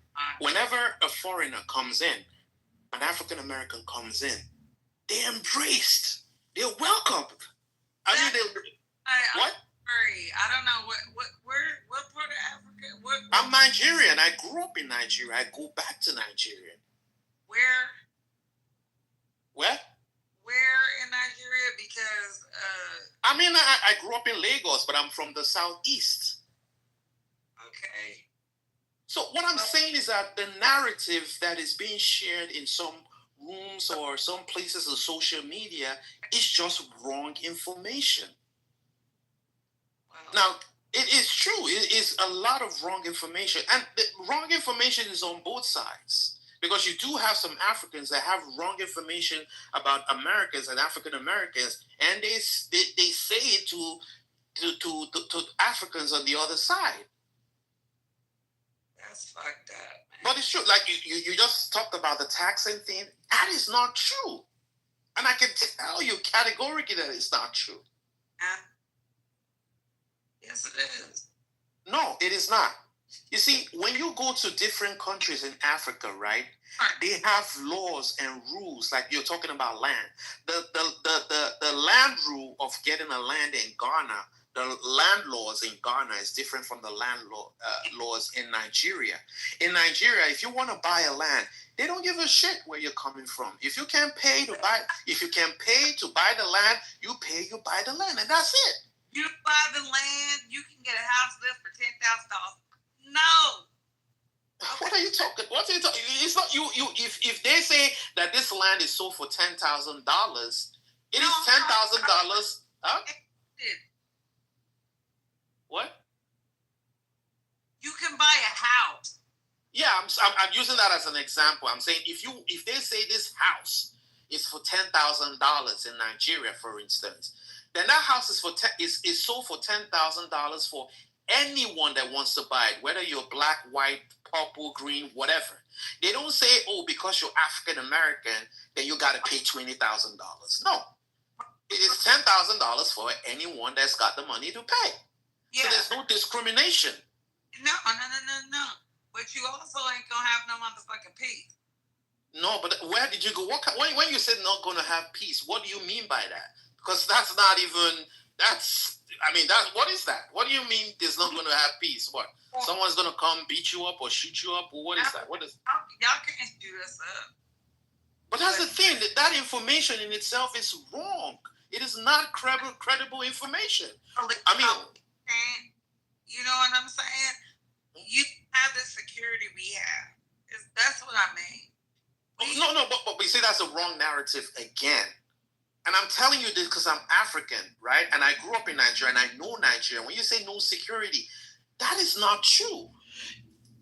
a foreigner comes in, an African American comes in, they're embraced. They're welcomed. What? Sorry, I don't know what part of Africa. I'm Nigerian. I grew up in Nigeria. I go back to Nigeria. Where? Where in Nigeria? Because I grew up in Lagos, but I'm from the southeast. Okay. So what I'm saying is that the narrative that is being shared in some rooms or some places on social media is just wrong information. Wow. Now, it is true. It is a lot of wrong information. And the wrong information is on both sides. Because you do have some Africans that have wrong information about Americans and African Americans, and they say it to Africans on the other side. That's fucked up. But it's true. Like you just talked about the taxing thing. That is not true, and I can tell you categorically that it's not true. Yes, it is. No, it is not. You see, when you go to different countries in Africa, right, they have laws and rules. Like you're talking about land. The land rule of getting a land in Ghana, the land laws in Ghana is different from the land laws in Nigeria. In Nigeria, if you want to buy a land, they don't give a shit where you're coming from. If you can pay to buy the land, you pay, you buy the land, and that's it. You buy the land, you can get a house there for $10,000. No. What are you talking? It's not you. If they say that this land is sold for $10,000, it is $10,000. Huh? What? You can buy a house. Yeah, I'm using that as an example. I'm saying if they say this house is for $10,000 in Nigeria, for instance, then that house is sold for $10,000 for anyone that wants to buy it, whether you're black, white, purple, green, whatever. They don't say, oh, because you're African American, then you got to pay $20,000. No, it is $10,000 for anyone that's got the money to pay. Yeah. So there's no discrimination. No. But you also ain't gonna have no motherfucking peace. No, but where did you go? When you said not gonna have peace, what do you mean by that? Because that's not even. What is that? What do you mean there's not gonna have peace? What? Someone's gonna come beat you up or shoot you up? Or what is that? What is? Y'all can't shoot us up. But that's the thing. That information in itself is wrong. It is not credible information. I mean, you know what I'm saying? You have the security we have. That's what I mean. No, but you see, that's a wrong narrative again. And I'm telling you this because I'm African, right? And I grew up in Nigeria, and I know Nigeria. When you say no security, that is not true.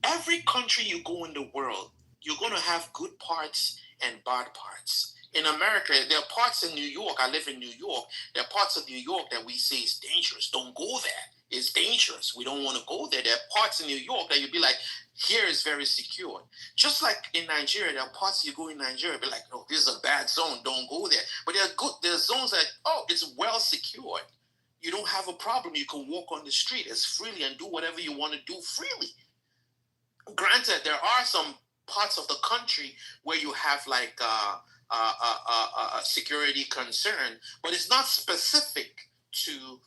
Every country you go in the world, you're going to have good parts and bad parts. In America, there are parts in New York. I live in New York. There are parts of New York that we say is dangerous. Don't go there. It's dangerous. We don't want to go there. There are parts in New York that you'd be like, here is very secure. Just like in Nigeria, there are parts you go in Nigeria, be like, oh, this is a bad zone. Don't go there. But there are zones that, oh, it's well secured. You don't have a problem. You can walk on the street as freely and do whatever you want to do freely. Granted, there are some parts of the country where you have like a security concern, but it's not specific to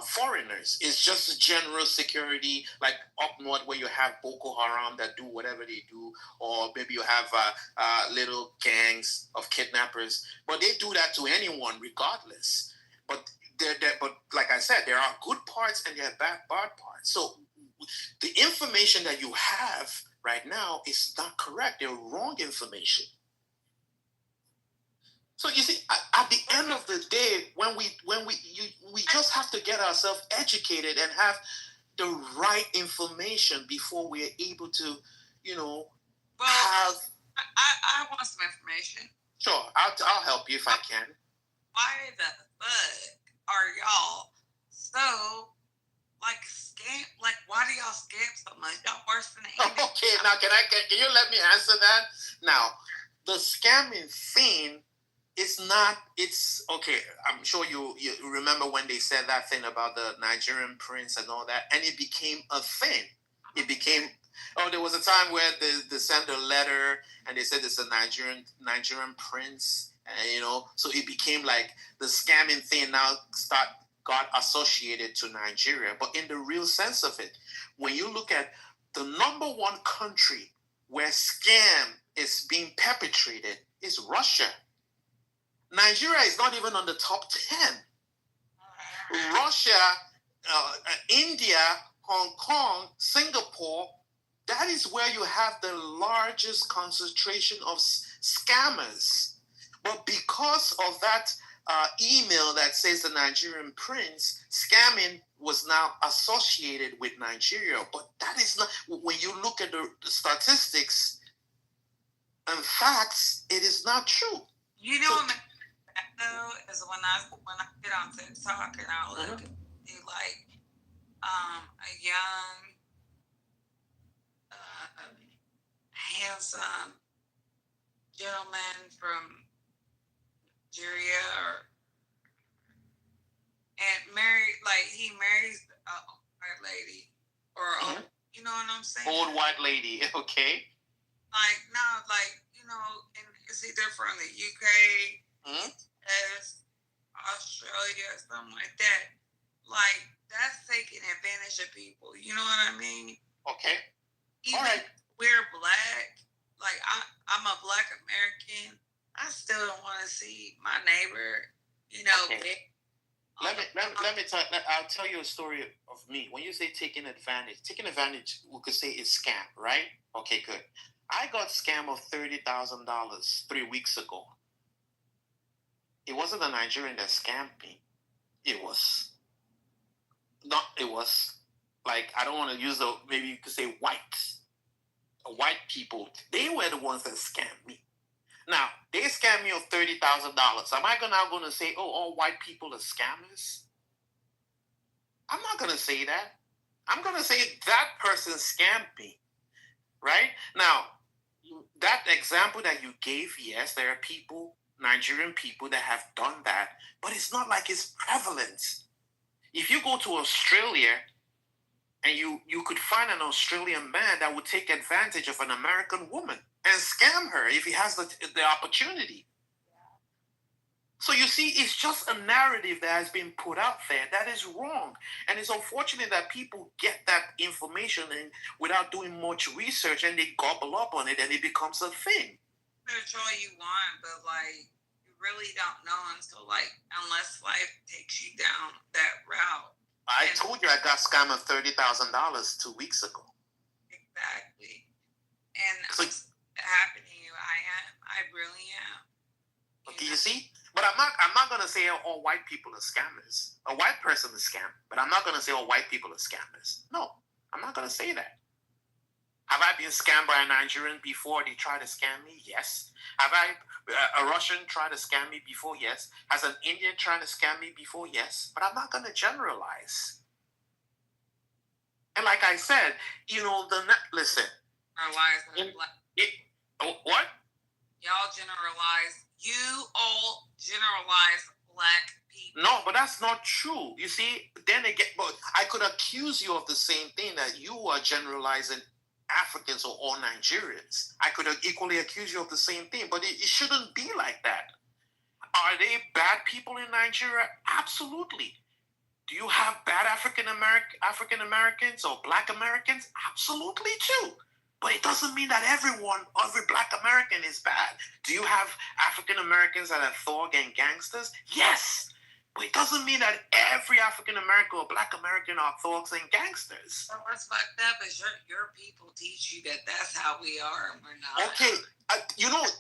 foreigners. It's just general security, like up north where you have Boko Haram that do whatever they do, or maybe you have little gangs of kidnappers. But they do that to anyone regardless. But like I said, there are good parts and there are bad parts. So the information that you have right now is not correct. They're wrong information. So you see, at the end of the day, we just have to get ourselves educated and have the right information before we're able to, have. I want some information. Sure, I'll help you if I can. Why the fuck are y'all so scam? Like, why do y'all scam so much? Y'all worse than anything. Okay, now can you let me answer that? Now, the scamming thing. It's okay. I'm sure you remember when they said that thing about the Nigerian prince and all that, and it became a thing. There was a time where they sent a letter and they said it's a Nigerian prince, and so it became like the scamming thing now got associated to Nigeria. But in the real sense of it, when you look at the number one country where scam is being perpetrated is Russia. Nigeria is not even on the top 10. Russia, India, Hong Kong, Singapore, that is where you have the largest concentration of scammers. But because of that email that says the Nigerian prince, scamming was now associated with Nigeria. But that is not, when you look at the statistics and facts, it is not true. You know what though is when I get on TikTok and I look at like a young handsome gentleman from Nigeria and he marries a white lady or you know what I'm saying? Old white lady, okay. And is either from the UK, Australia, something like that. like that's taking advantage of people. You know what I mean? Okay. Even all right. We're black. Like I'm a Black American. I still don't want to see my neighbor. You know. Okay. Let me tell. I'll tell you a story of me. When you say taking advantage, we could say is scam, right? Okay, good. I got scammed of $30,000 3 weeks ago. It wasn't a Nigerian that scammed me. It was like, I don't want to use maybe you could say white people. They were the ones that scammed me. Now, they scammed me of $30,000. Am I now going to say, oh, all white people are scammers? I'm not going to say that. I'm going to say that person scammed me, right? Now, that example that you gave, yes, there are people, Nigerian people that have done that, but it's not like it's prevalent. If you go to Australia and you could find an Australian man that would take advantage of an American woman and scam her if he has the opportunity. So you see, it's just a narrative that has been put out there that is wrong. And it's unfortunate that people get that information without doing much research, and they gobble up on it and it becomes a thing. That's all you want, but like you really don't know unless life takes you down that route. I told you I got scammed of $30,000 2 weeks ago. Exactly. And it's happening to you. I really am. Okay, you see? But I'm not gonna say all white people are scammers. A white person is scammed, but I'm not gonna say all white people are scammers. No, I'm not gonna say that. Have I been scammed by a Nigerian before? They tried to scam me? Yes. Have a Russian tried to scam me before? Yes. Has an Indian tried to scam me before? Yes. But I'm not gonna generalize. And like I said, listen. What? Y'all generalize. You all generalize black people. No, but that's not true. You see, then again, but I could accuse you of the same thing, that you are generalizing Africans or all Nigerians. I could equally accuse you of the same thing, but it shouldn't be like that. Are they bad people in Nigeria? Absolutely. Do you have bad African Americans or Black Americans? Absolutely too. But it doesn't mean that every Black American is bad. Do you have African Americans that are thug and gangsters? Yes. But it doesn't mean that every African American or Black American are thugs and gangsters. So what's fucked up is your people teach you that that's how we are and we're not. Okay.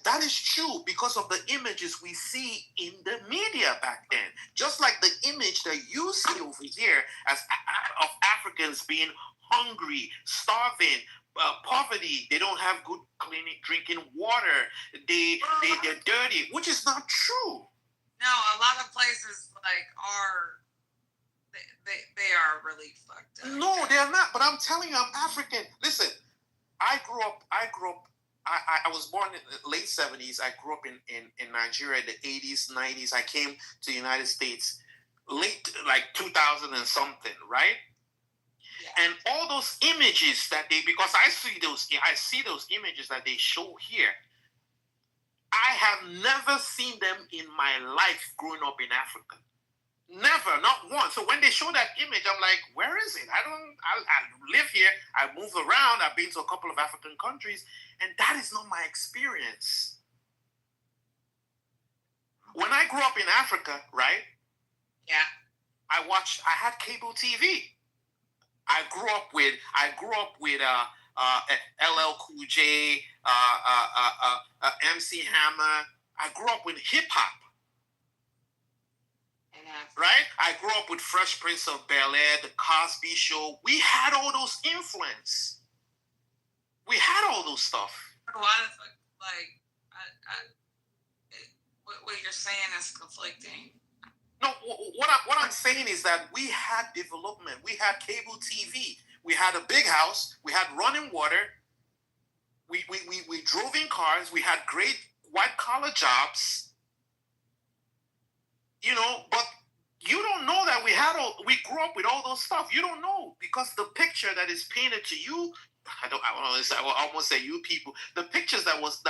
That is true because of the images we see in the media back then. Just like the image that you see over here of Africans being hungry, starving, poverty. They don't have good clean drinking water. They're dirty, which is not true. No, a lot of places they are really fucked up. No, they're not. But I'm telling you, I'm African. Listen, I was born in the late 70s. I grew up in Nigeria in the 80s, 90s. I came to the United States late, like 2000 and something, right? Yeah. And all those images because I see those images that they show here. I have never seen them in my life growing up in Africa. Never, not once. So when they show that image, I'm like, where is it? I live here. I move around. I've been to a couple of African countries, and that is not my experience. When I grew up in Africa, right? Yeah. I had cable TV. I grew up with LL Cool J, MC Hammer. I grew up with hip hop. Right? I grew up with Fresh Prince of Bel-Air, The Cosby Show. We had all those influence. We had all those stuff. A lot of what you're saying is conflicting. No, what I'm saying is that we had development. We had cable TV. We had a big house. We had running water. We drove in cars. We had great white-collar jobs. But you don't know that we grew up with all those stuff. You don't know because the picture that is painted to you, I almost say you people, the pictures that was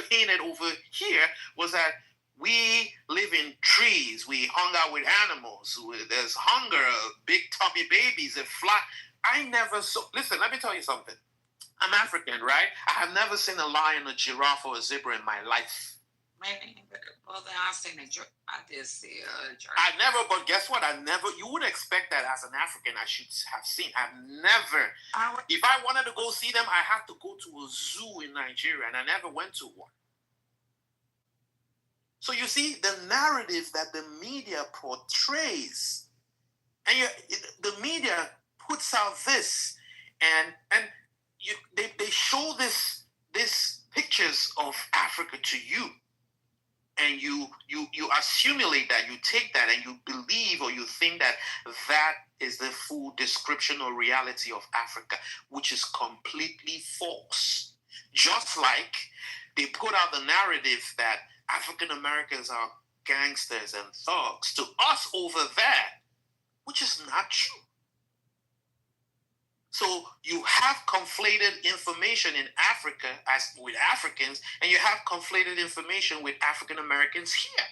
painted over here was that we live in trees. we hung out with animals. There's hunger, big tummy babies, and fly. I never saw. Listen, let me tell you something. I'm African, right? I have never seen a lion, a giraffe, or a zebra in my life. Well, then I seen a giraffe. I did see a giraffe. I never, but guess what? You would expect that as an African, I should have seen. I've never. If I wanted to go see them, I had to go to a zoo in Nigeria, and I never went to one. So you see, the narrative that the media portrays, and the media puts out this, and they show this pictures of Africa to you, and you assimilate that, you take that, and you believe or you think that is the full description or reality of Africa, which is completely false. Just like they put out the narrative that African Americans are gangsters and thugs to us over there, which is not true. So you have conflated information in Africa as with Africans, and you have conflated information with African Americans here.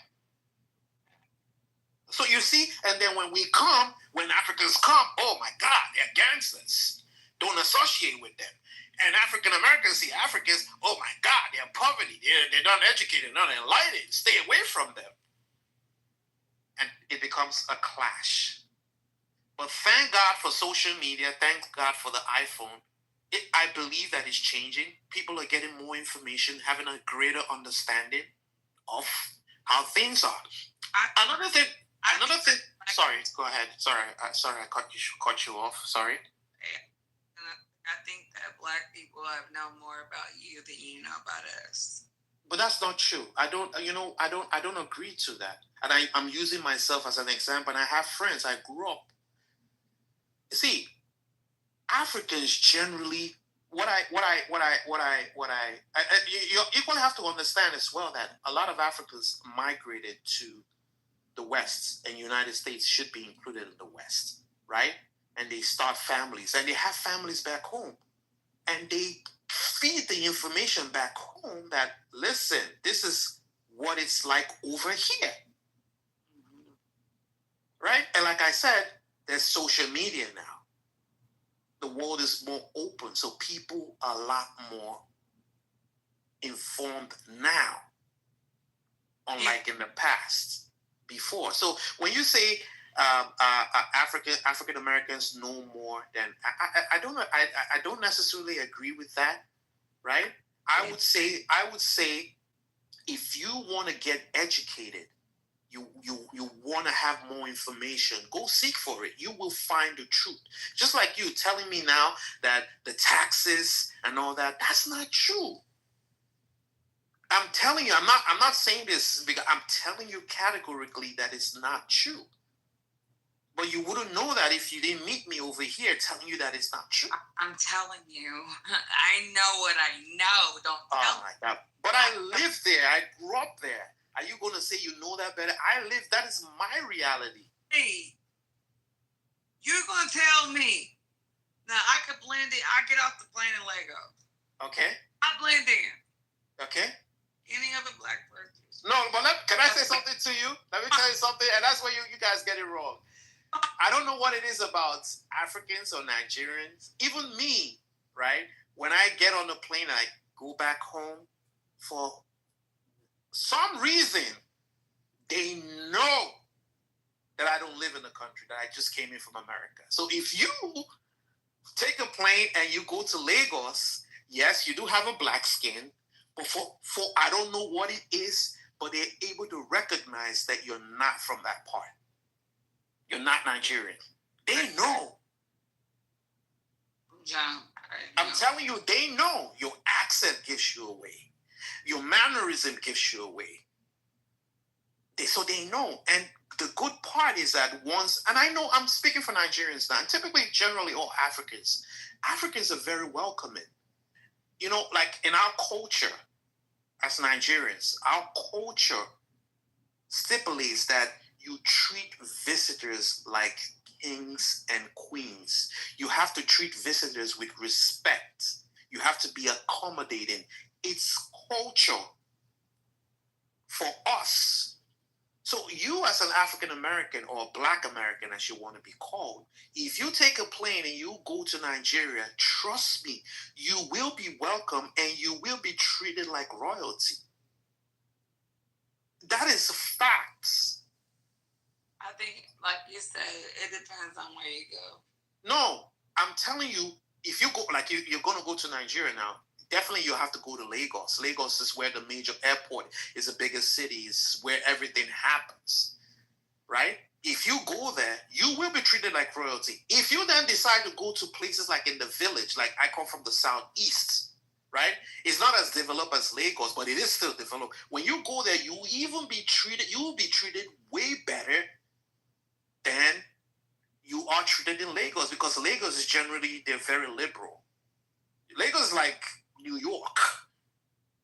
So you see, and then when Africans come, oh my God, they're gangsters. Don't associate with them. And African Americans see Africans, oh my God, they're poverty. They're not educated, not enlightened. Stay away from them. And it becomes a clash. But thank God for social media. Thank God for the iPhone. I believe that it's changing. People are getting more information, having a greater understanding of how things are. Another thing. Sorry, go ahead. Sorry, I cut you off. Sorry. I think that Black people have known more about you than you know about us. But that's not true. I don't agree to that. And I'm using myself as an example. And I have friends. I grew up. See, Africans generally, you equally have to understand as well that a lot of Africans migrated to the West, and United States should be included in the West, right? And they start families, and they have families back home, and they feed the information back home that, listen, this is what it's like over here, right? And like I said, there's social media now. The world is more open, so people are a lot more informed now, unlike in the past. Before. So when you say African Americans know more than I don't necessarily agree with that, right? I would say if you want to get educated, you want to have more information, go seek for it. You will find the truth. Just like you telling me now that the taxes and all that, that's not true. I'm telling you, I'm not saying this because I'm telling you categorically that it's not true. But you wouldn't know that if you didn't meet me over here telling you that it's not true. I'm telling you. I know what I know. Don't tell me. God. But I lived there. I grew up there. Are you going to say you know that better? I live. That is my reality. Hey, you're going to tell me. Now, I could blend in. I get off the plane in Lego. Okay. I blend in. Okay. Any other Black person. No, but can I say something to you? Let me tell you something, and that's where you guys get it wrong. I don't know what it is about Africans or Nigerians, even me, right? When I get on the plane, I go back home, for some reason, they know that I don't live in the country, that I just came in from America. So if you take a plane and you go to Lagos, yes, you do have a black skin, but for I don't know what it is, but they're able to recognize that you're not from that part. You're not Nigerian. They know. Yeah, I'm telling you, they know. Your accent gives you away. Your mannerism gives you away. So they know. And the good part is that once, and I know I'm speaking for Nigerians now, and typically, generally, all Africans are very welcoming. You know, like in our culture, as Nigerians, our culture stipulates that you treat visitors like kings and queens. You have to treat visitors with respect. You have to be accommodating. It's culture for us So you as an African American or Black American, as you want to be called, if you take a plane and you go to Nigeria, trust me, you will be welcome and you will be treated like royalty. That is facts. I think, like you said, it depends on where you go. No, I'm telling you, if you go, like you're going to go to Nigeria now, definitely you have to go to Lagos. Lagos is where the major airport is, the biggest city, is where everything happens, right? If you go there, you will be treated like royalty. If you then decide to go to places like in the village, like I come from the southeast, right? It's not as developed as Lagos, but it is still developed. When you go there, you will be treated way better than you are treated in Lagos, because Lagos is generally, they're very liberal. Lagos is like New York.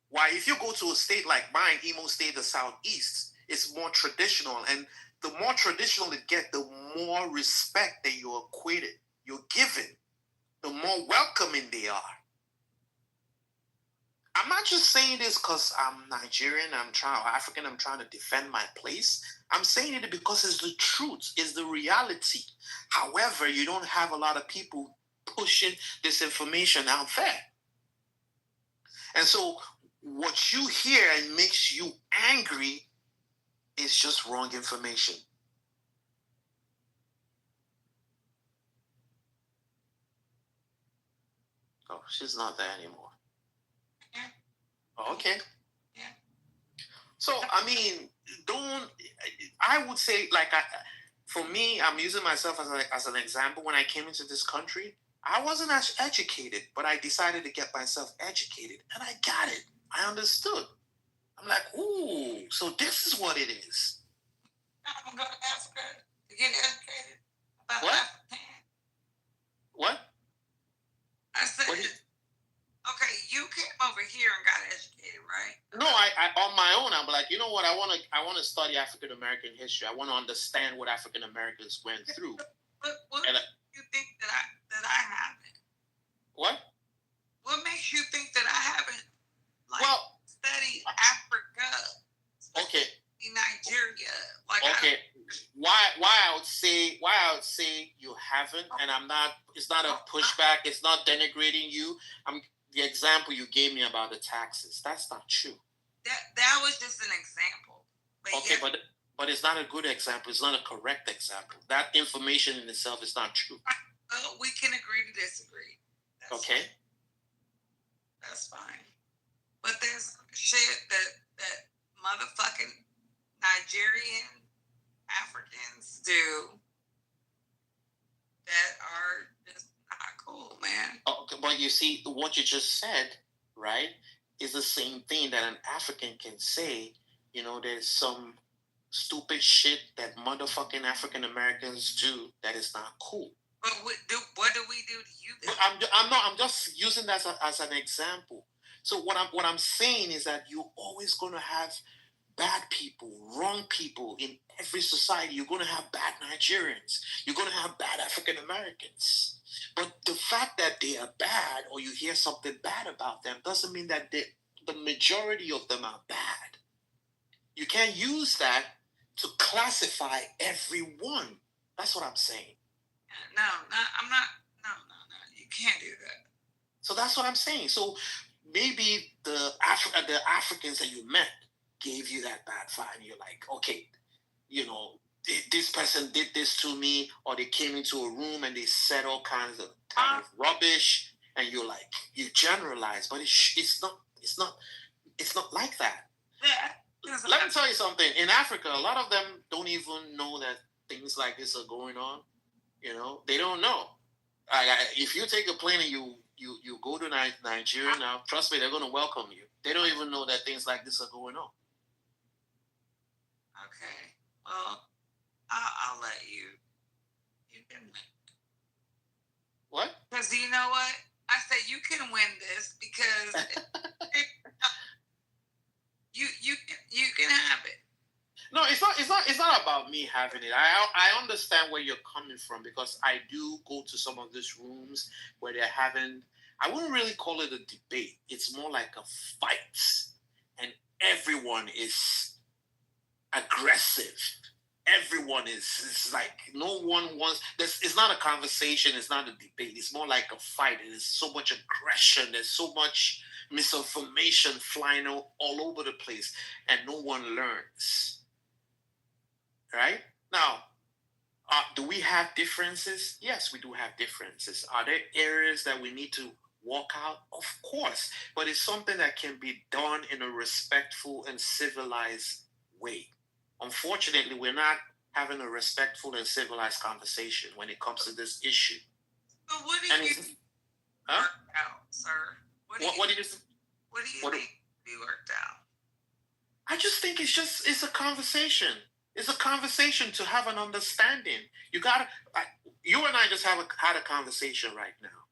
Why, if you go to a state like mine, Imo State, the southeast, it's more traditional, and the more traditional it gets, the more respect that you're given, the more welcoming they are. I'm not just saying this because I'm Nigerian, African, I'm trying to defend my place. I'm saying it because it's the truth, it's the reality. However, you don't have a lot of people pushing this information out there. And so what you hear and makes you angry is just wrong information. Oh, she's not there anymore. Yeah. Oh, okay. Yeah. So, I mean, I would say, like, for me, I'm using myself as an example. When I came into this country, I wasn't as educated, but I decided to get myself educated, and I got it. I understood. I'm like, ooh, so this is what it is. I'm going to Africa to get educated about What? African. What? I said, okay, you came over here and got educated, right? No, I on my own, I'm like, you know what? I want to study African American history. I want to understand what African Americans went through. What do you think that I haven't? What? What makes you think that I haven't studied Africa? Okay. In Nigeria, okay. Why I would say you haven't, and it's not a pushback. It's not denigrating you. The example you gave me about the taxes, that's not true. That was just an example. But it's not a good example. It's not a correct example. That information in itself is not true. We can agree to disagree. That's okay. Fine. That's fine. But there's shit that motherfucking Nigerian Africans do that are just not cool, man. Okay, but you see, what you just said, right, is the same thing that an African can say. You know, there's some stupid shit that motherfucking African Americans do that is not cool. But what do we do to you then? I'm just using that as an example. So what I'm saying is that you're always going to have bad people, wrong people in every society. You're going to have bad Nigerians. You're going to have bad African Americans. But the fact that they are bad, or you hear something bad about them, doesn't mean that the majority of them are bad. You can't use that to classify everyone. That's what I'm saying. No, I'm not. No. You can't do that. So that's what I'm saying. So maybe the Africans that you met gave you that bad vibe, and you're like, okay, you know, this person did this to me, or they came into a room and they said all kinds of rubbish, and you're like, you generalize, but it's not like that. Let me tell you something. In Africa, a lot of them don't even know that things like this are going on. You know, they don't know. If you take a plane and you go to Nigeria now, trust me, they're going to welcome you. They don't even know that things like this are going on. Okay. Well, I'll let you. You can win. What? Because you know what? I said you can win this because you can have it. No, it's not about me having it. I understand where you're coming from, because I do go to some of these rooms where they're having, I wouldn't really call it a debate. It's more like a fight, and everyone is aggressive. Everyone is like, no one wants this. It's not a conversation, it's not a debate, it's more like a fight. There's so much aggression, there's so much misinformation flying all over the place, and no one learns. Right? Now, do we have differences? Yes, we do have differences. Are there areas that we need to walk out? Of course, but it's something that can be done in a respectful and civilized way. Unfortunately, we're not having a respectful and civilized conversation when it comes to this issue. But what do you think worked out, sir? What do you think we worked out? I just think it's a conversation. It's a conversation to have an understanding. You and I just had a conversation right now.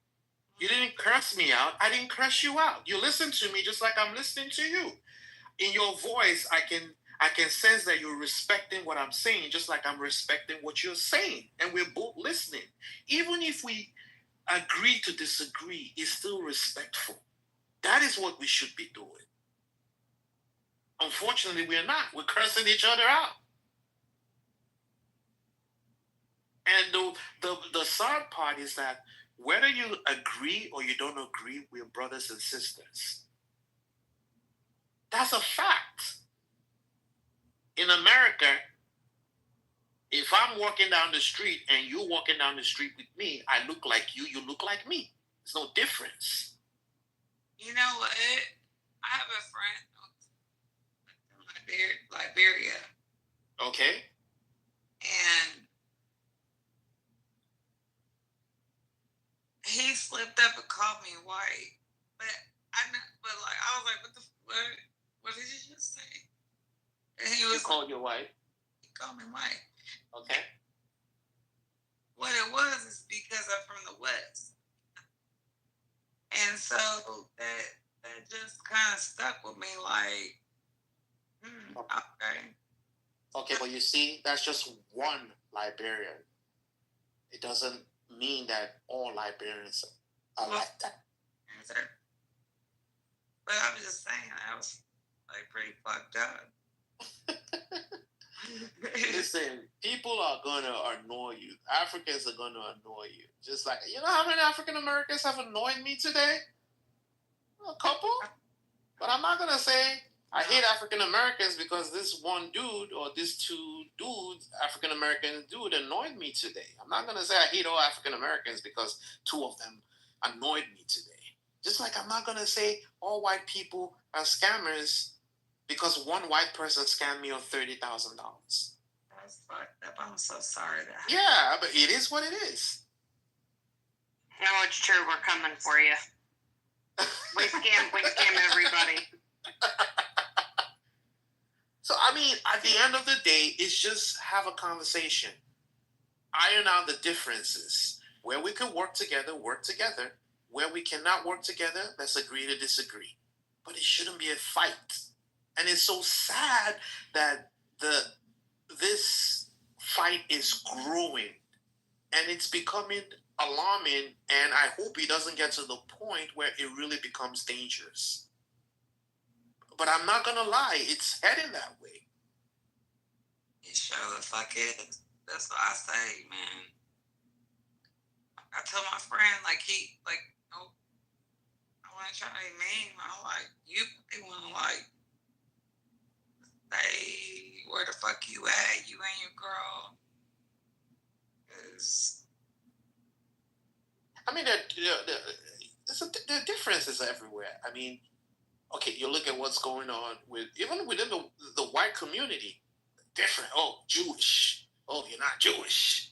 You didn't curse me out. I didn't curse you out. You listened to me just like I'm listening to you. In your voice, I can sense that you're respecting what I'm saying, just like I'm respecting what you're saying. And we're both listening. Even if we agree to disagree, it's still respectful. That is what we should be doing. Unfortunately, we're not. We're cursing each other out. And the sad part is that whether you agree or you don't agree, we're brothers and sisters. That's a fact. In America, if I'm walking down the street and you're walking down the street with me, I look like you, you look like me. There's no difference. You know what? I have a friend in Liberia. Okay. And he slipped up and called me white. But I was like, what did you just say? And he called you white? He called me white. Okay. What it was is because I'm from the West. And so that just kind of stuck with me like, okay. Okay, but you see, that's just one Liberian. It doesn't mean that all Liberians are like that. But I'm just saying, I was like pretty fucked up. Listen, people are going to annoy you. Africans are going to annoy you. Just like, you know how many African Americans have annoyed me today? A couple. But I'm not going to say I hate African Americans because this one dude or these two dudes, African American dude, annoyed me today. I'm not going to say I hate all African Americans because two of them annoyed me today. Just like I'm not going to say all white people are scammers because one white person scammed me on $30,000. That's fucked up. I'm so sorry. Yeah, but it is what it is. No, it's true. We're coming for you. We scam everybody. So, I mean, at the end of the day, it's just have a conversation. Iron out the differences. Where we can work together, work together. Where we cannot work together, let's agree to disagree. But it shouldn't be a fight. And it's so sad that this fight is growing. And it's becoming alarming. And I hope it doesn't get to the point where it really becomes dangerous. But I'm not going to lie, it's heading that way. It sure the fuck is. That's what I say, man. I told my friend, I want to try to be mean. I'm like, they want to, say, where the fuck you at, you and your girl. Because I mean, the differences everywhere. I mean, okay, you look at what's going on even within the white community. Different. Oh, Jewish. Oh, you're not Jewish.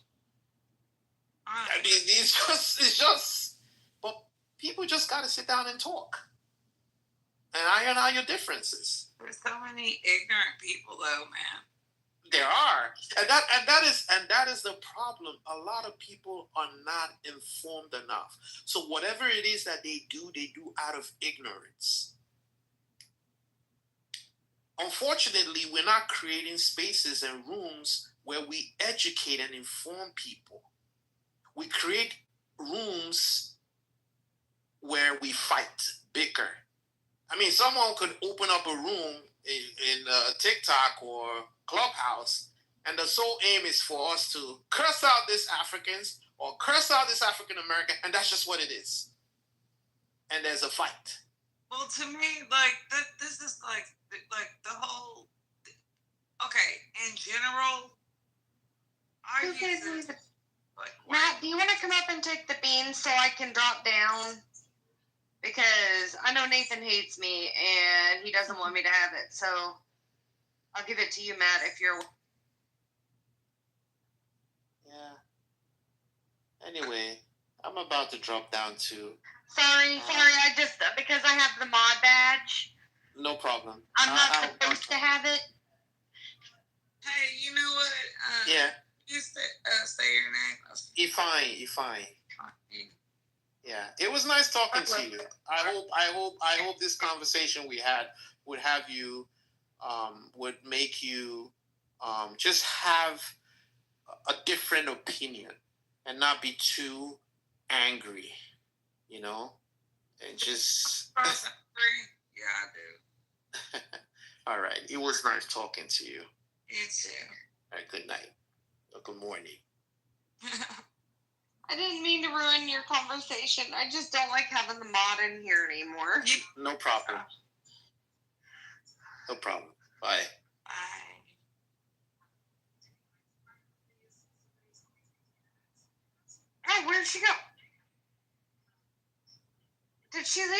I mean, it's just. But people just got to sit down and talk, and iron out your differences. There's so many ignorant people, though, man. There are, and that is the problem. A lot of people are not informed enough. So whatever it is that they do out of ignorance. Unfortunately, we're not creating spaces and rooms where we educate and inform people. We create rooms where we fight, bicker. I mean, someone could open up a room in TikTok or Clubhouse, and the sole aim is for us to curse out these Africans or curse out this African American, and that's just what it is. And there's a fight. Well, to me, like this is like the whole. Okay, in general, I use it, like, Matt, do you want to come up and take the beans so I can drop down? Because I know Nathan hates me and he doesn't want me to have it. So I'll give it to you, Matt, if you're. Yeah. Anyway, I'm about to drop down too. Sorry. I just, because I have the mod badge. No problem. I'm not supposed to have it. Hey, you know what? Yeah. You say your name. Ifeanyi. Yeah, it was nice talking to you. I hope this conversation we had would have you, would make you, just have a different opinion and not be too angry, you know, and just. Yeah, I do. All right, it was nice talking to you. You too. All right, good night. Or good morning. I didn't mean to ruin your conversation. I just don't like having the mod in here anymore. No problem. No problem. Bye. Oh, where'd she go? Did she leave?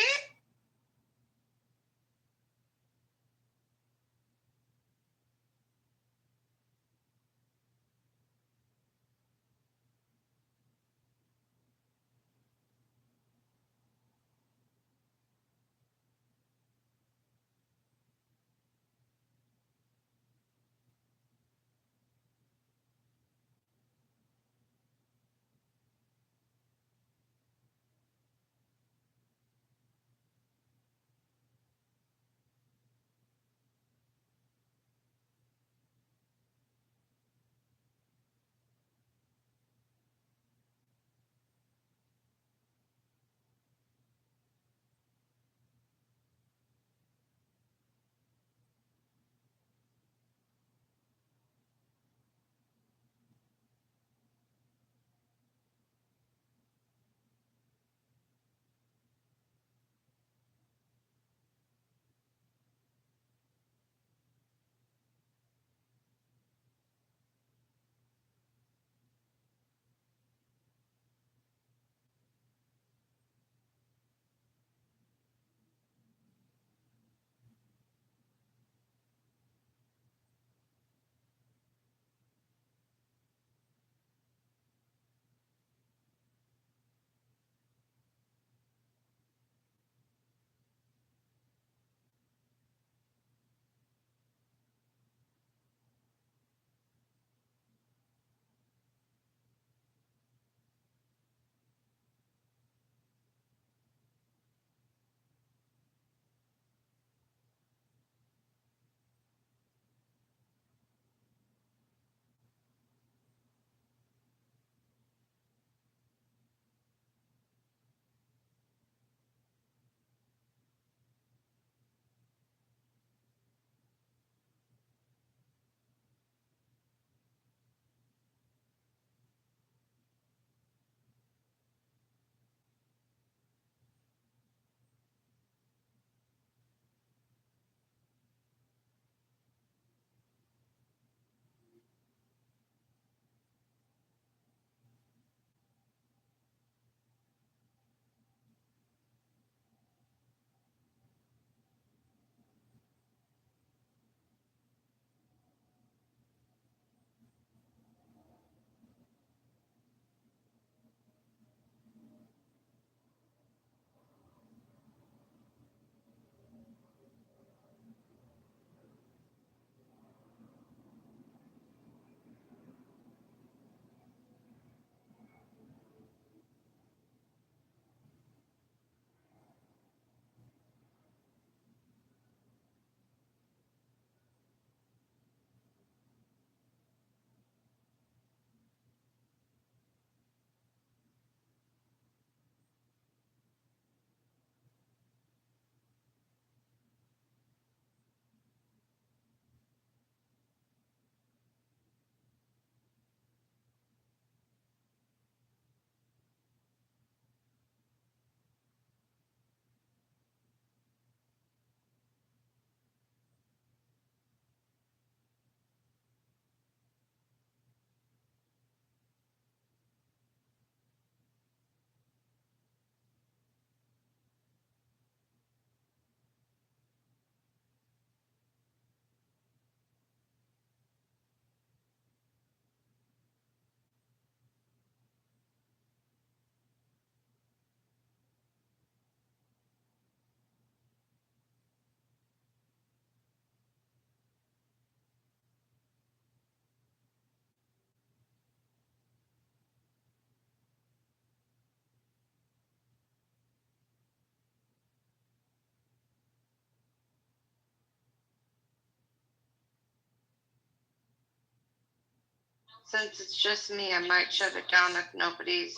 Since it's just me, I might shut it down if nobody's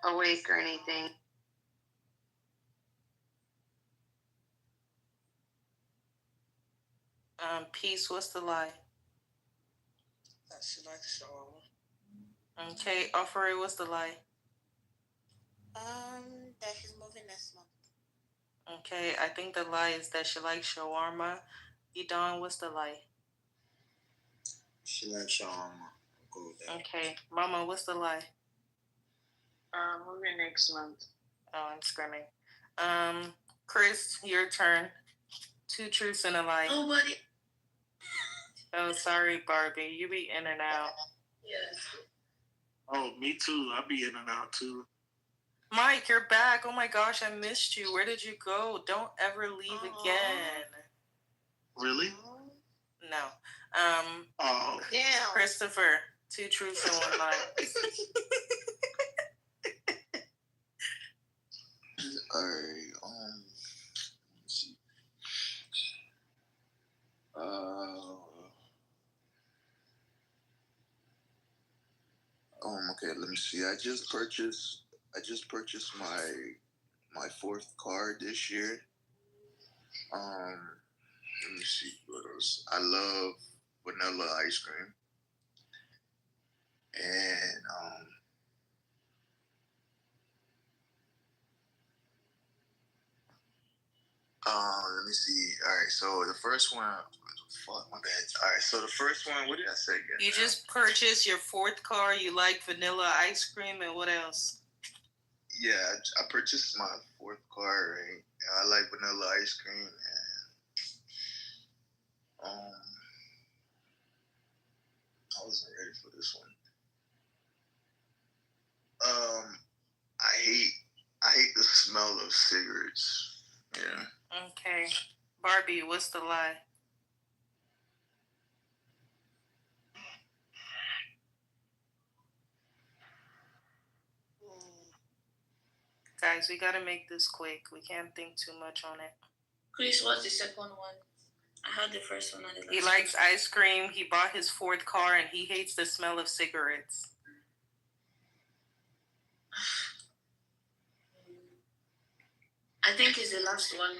awake or anything. Peace, what's the lie? That she likes shawarma. Okay, Offery, what's the lie? That she's moving next month. Okay, I think the lie is that she likes shawarma. Edon, what's the lie? She likes shawarma. Go with that. Okay, Mama, what's the lie? Moving next month. Oh, I'm screaming. Chris, your turn. 2 truths and a lie. Nobody. Oh, sorry, Barbie. You be in and out. Yes. Oh, me too. I'll be in and out too. Mike, you're back. Oh my gosh, I missed you. Where did you go? Don't ever leave again. Really? No. Oh. Damn. Christopher, 2 truths and 1 lie. Alright, let's see. Okay, let me see. I just purchased my 4th car this year. Let me see what else. I love vanilla ice cream. And let me see. All right, so the first one, fuck my bad. All right, so the first one, what did I say again? You just purchased your 4th car. You like vanilla ice cream, and what else? Yeah, I purchased my 4th car, right? And I like vanilla ice cream, and I wasn't ready for this one. I hate the smell of cigarettes. Yeah. Okay. Barbie, what's the lie? Guys, we gotta make this quick. We can't think too much on it. Chris, what's the second one? I had the first one. He likes ice cream. He bought his 4th car, and he hates the smell of cigarettes. I think it's the last one.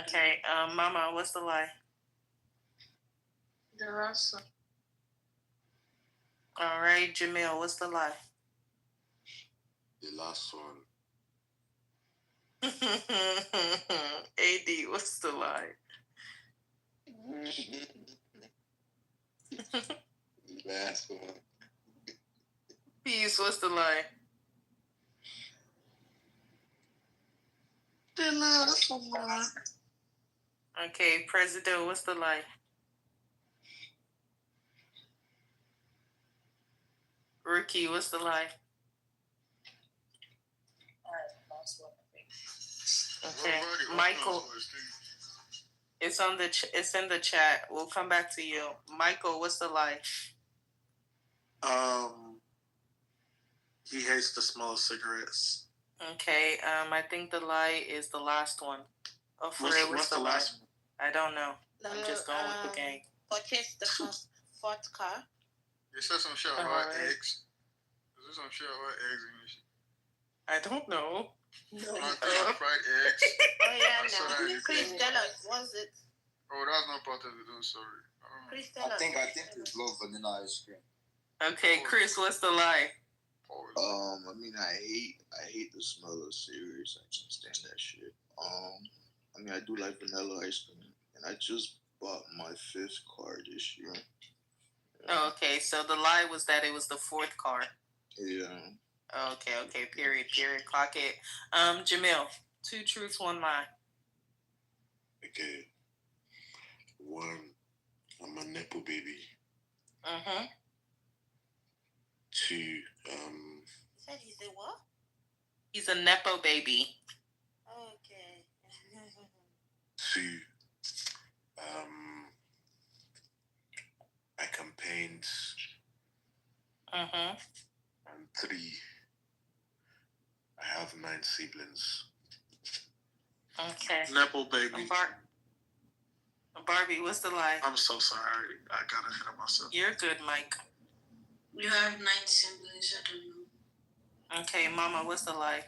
Okay. Mama, what's the lie? The last one. All right, Jamil, what's the lie? The last one. AD, what's the lie? Last one. Peace, what's the lie? The last one. Okay, President, what's the lie? Rookie, what's the lie? Last one, I think. Okay, Michael. It's on the. It's in the chat. We'll come back to you, Michael. What's the lie? He hates the smell of cigarettes. Okay. I think the lie is the last one. Oh, what's the last one? I don't know. I'm just going with the gang. Purchase the 4th car. It says some shit about eggs. Is there some shit about eggs in this shit? I don't know. No. Fried eggs. Oh yeah, no. Please tell us, what's it? Oh, that's not part of it. I'm sorry. Please tell us. I think it's love vanilla ice cream. Okay, Chris, what's the lie? I mean, I hate the smell of cigarettes. I can't stand that shit. I mean, I do like vanilla ice cream, and I just bought my 5th car this year. Oh, okay, so the lie was that it was the 4th car. Yeah. Okay, period, clock it. Jamil, 2 truths, 1 lie. Okay. 1, I'm a Nepo baby. 2, Said he's a what? He's a Nepo baby. Okay. 2, I campaigned. And 3, I have 9 siblings. Okay. Nepo baby. Barbie, what's the lie? I'm so sorry. I got ahead of myself. You're good, Mike. You have 9 siblings. I don't know. Okay, Mama, what's the lie?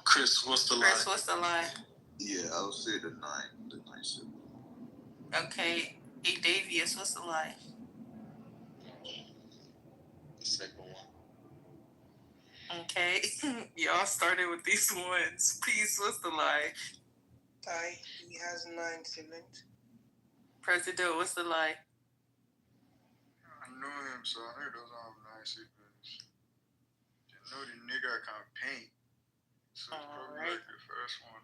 Chris, what's the lie? Chris, what's the lie? Yeah, I'll say the 9 sibling. Okay, hey Davius, what's the lie? The second one. Okay, y'all started with these ones. Peace, what's the lie? Ty, he has 9 siblings. President, what's the lie? I know him, so I know those are 9 siblings. You know the nigga can't paint. So it's probably like the first one.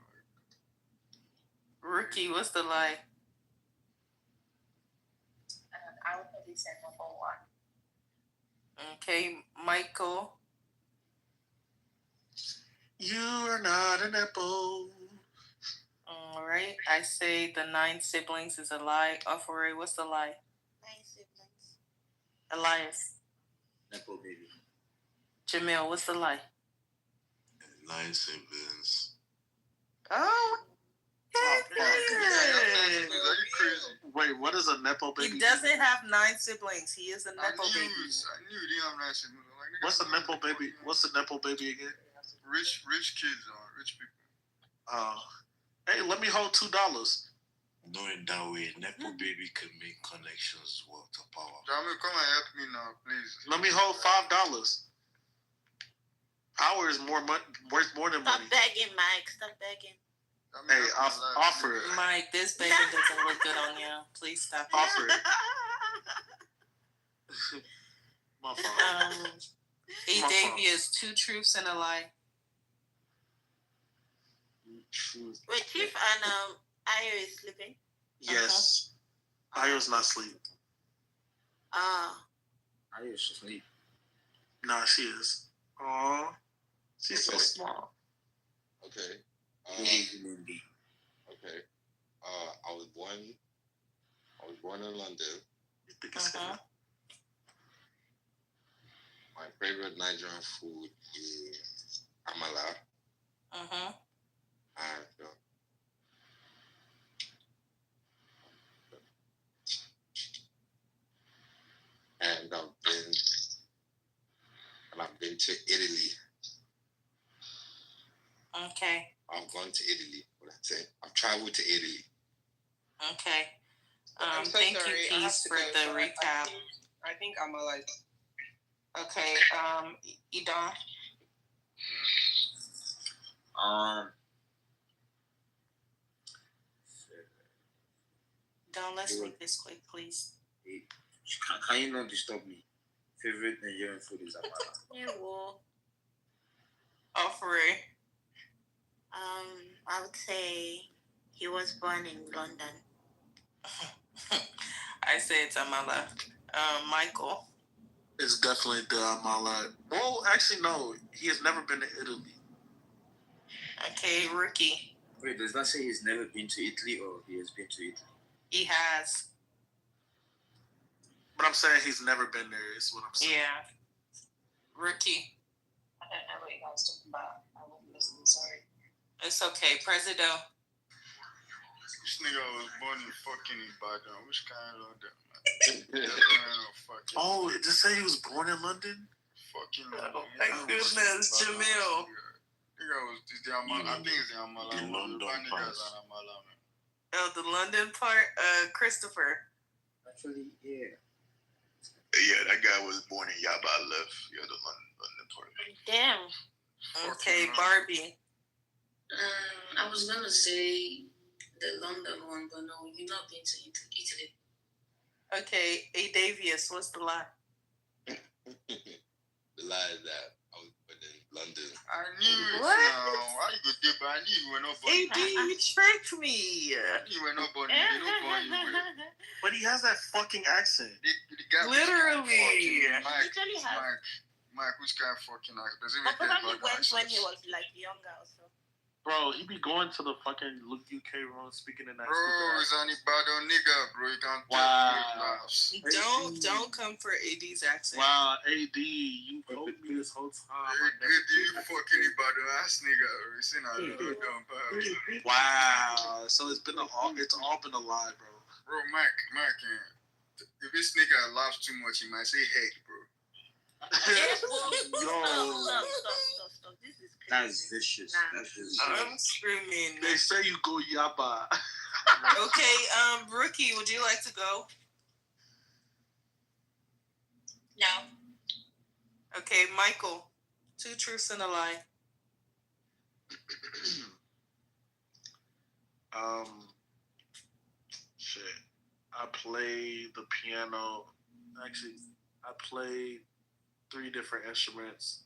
Rookie, what's the lie? I would put the second one. Okay, Michael. You are not an apple. All right, I say the 9 siblings is a lie. Offeray, what's the lie? 9 siblings. Elias. Nepo baby. Jamil, what's the lie? 9 siblings. Oh, Are you crazy? Wait, what is a Nepo baby? he doesn't have 9 siblings. He is a Nepo baby. I knew he didn't have 9 siblings. Like, what's a Nepo baby? What's a Nepo baby again? Rich kids are rich people. Hey, let me hold $2. Knowing that way, Nepo baby can make connections work to power. Jamil, come and help me now, please. Let me hold $5. Power is worth more than Stop money. begging, Mike. Stop begging. Hey, offer it. Mike, this baby doesn't look good on you. Please stop. Offer it. My fault. Davius, 2 truths and a lie. Truth. Wait, Chief and Ayo is sleeping. Yes. Ayo's not asleep. Ayo's asleep. Nah, she is. Aww. She's so small. Okay. Okay. I was born in London. You think it's My favorite Nigerian food is amala. And I've been to Italy. Okay. I've gone to Italy. What I say? I've traveled to Italy. Okay. I'm so Thank sorry. you, Keith, for the recap. I think I'm like. Okay. Idon. Don, let's make this quick, please. Can you not disturb me? Favorite Nigerian food is amala. Yeah, well. Offeray. I would say he was born in London. I say it's amala. Michael. It's definitely the amala. Well, actually, no. He has never been to Italy. Okay, Rookie. Wait, does that say he's never been to Italy or he has been to Italy? He has. But I'm saying he's never been there, is what I'm saying. Yeah. Rookie. I don't know what you guys talking about. I wasn't listening, sorry. It's okay. President. This nigga was born in fucking Ibadan. Which kind of London, man? Oh, it just say he was born in London? Fucking London. Oh, my goodness, Jamil. Nigga was the amala. I think it's the amala. The London part. Oh, the London part? Christopher. Actually, yeah. Yeah, that guy was born in Yaba Left. Yeah, the London part. Damn. Okay, Barbie. I was gonna say the London one, but no, you've not been to Italy. Okay, Davius, what's the lie? The lie is that I was born in London. I knew it. What? Now. Why you go deep? I knew you were not born. AD, you tricked me. You were not born. They don't born you with. But he has that fucking accent. The guy Literally. Mike, which kind of fucking accent? Does it But make probably went when he was like younger or so. Bro, he be going to the fucking UK room speaking in that. Bro, it's anybody on nigga, bro. You can't Don't come for AD's accent. Wow, AD, you told me this whole time. AD, you fucking anybody ass nigga. You seen how you done, wow, so it's all been a lie, bro. Bro, Mike, if this nigga laughs too much, he might say hate, bro. Stop. This is crazy. That's vicious. Nah. That's vicious. I'm screaming. They say you go yaba. Okay, Rookie, would you like to go? No. Okay, Michael, 2 truths and a lie. Shit. I play the piano. Actually, I play 3 different instruments.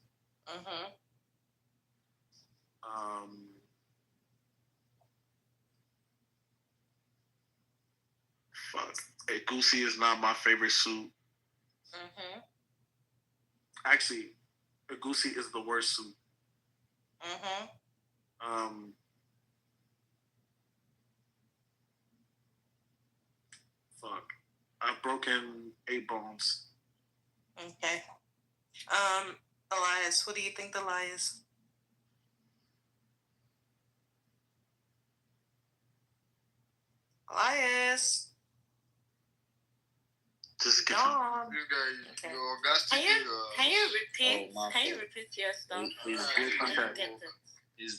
Fuck. A goosey is not my favorite suit. Actually, a goosey is the worst suit. Fuck. I've broken 8 bones. Okay. Elias, what do you think the lie is? Elias. Just get Can you repeat? Can you repeat your stuff?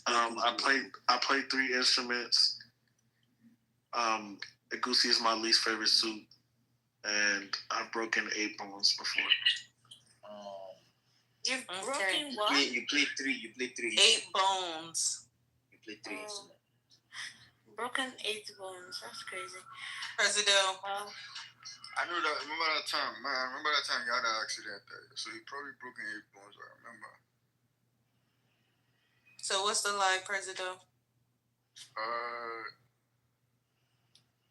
I play 3 instruments. A goosey is my least favorite suit, and I've broken 8 bones before. You've broken what? You play 3. 8 bones. You play 3 instruments. Broken 8 bones. That's crazy. Presido. I know that. Remember that time, man. Remember that time you had an accident there. So he probably broken 8 bones. I remember. So what's the lie, Presido?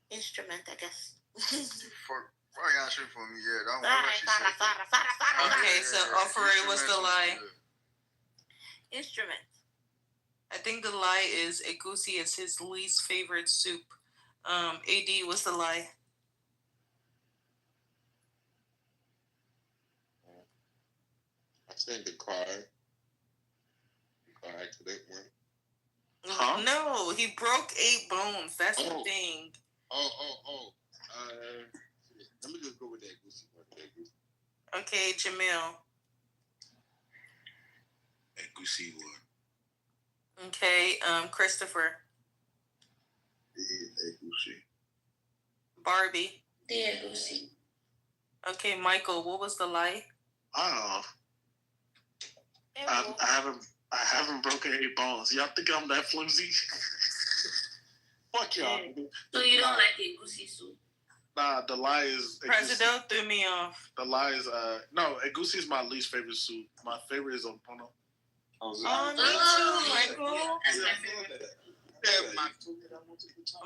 Instrument, I guess. Why you answering for me? Yeah, that one. Okay, so Offeray, what's the lie? Instrument. I think the lie is a goosey is his least favorite soup. AD, what's the lie? I think the car accident went. Huh? No, he broke 8 bones. That's the thing. Let me just go with that goosey one. Okay, Jamil. That goosey one. Okay, Christopher. That goosey. Barbie. Yeah, goosey. Okay, Michael, what was the lie? I haven't broken 8 bones. Y'all think I'm that flimsy? Fuck y'all. So you don't like a goosey soup? Nah, the lie is... President threw me off. The lie is... No, a goosey is my least favorite soup. My favorite is Opono. Me too, Michael.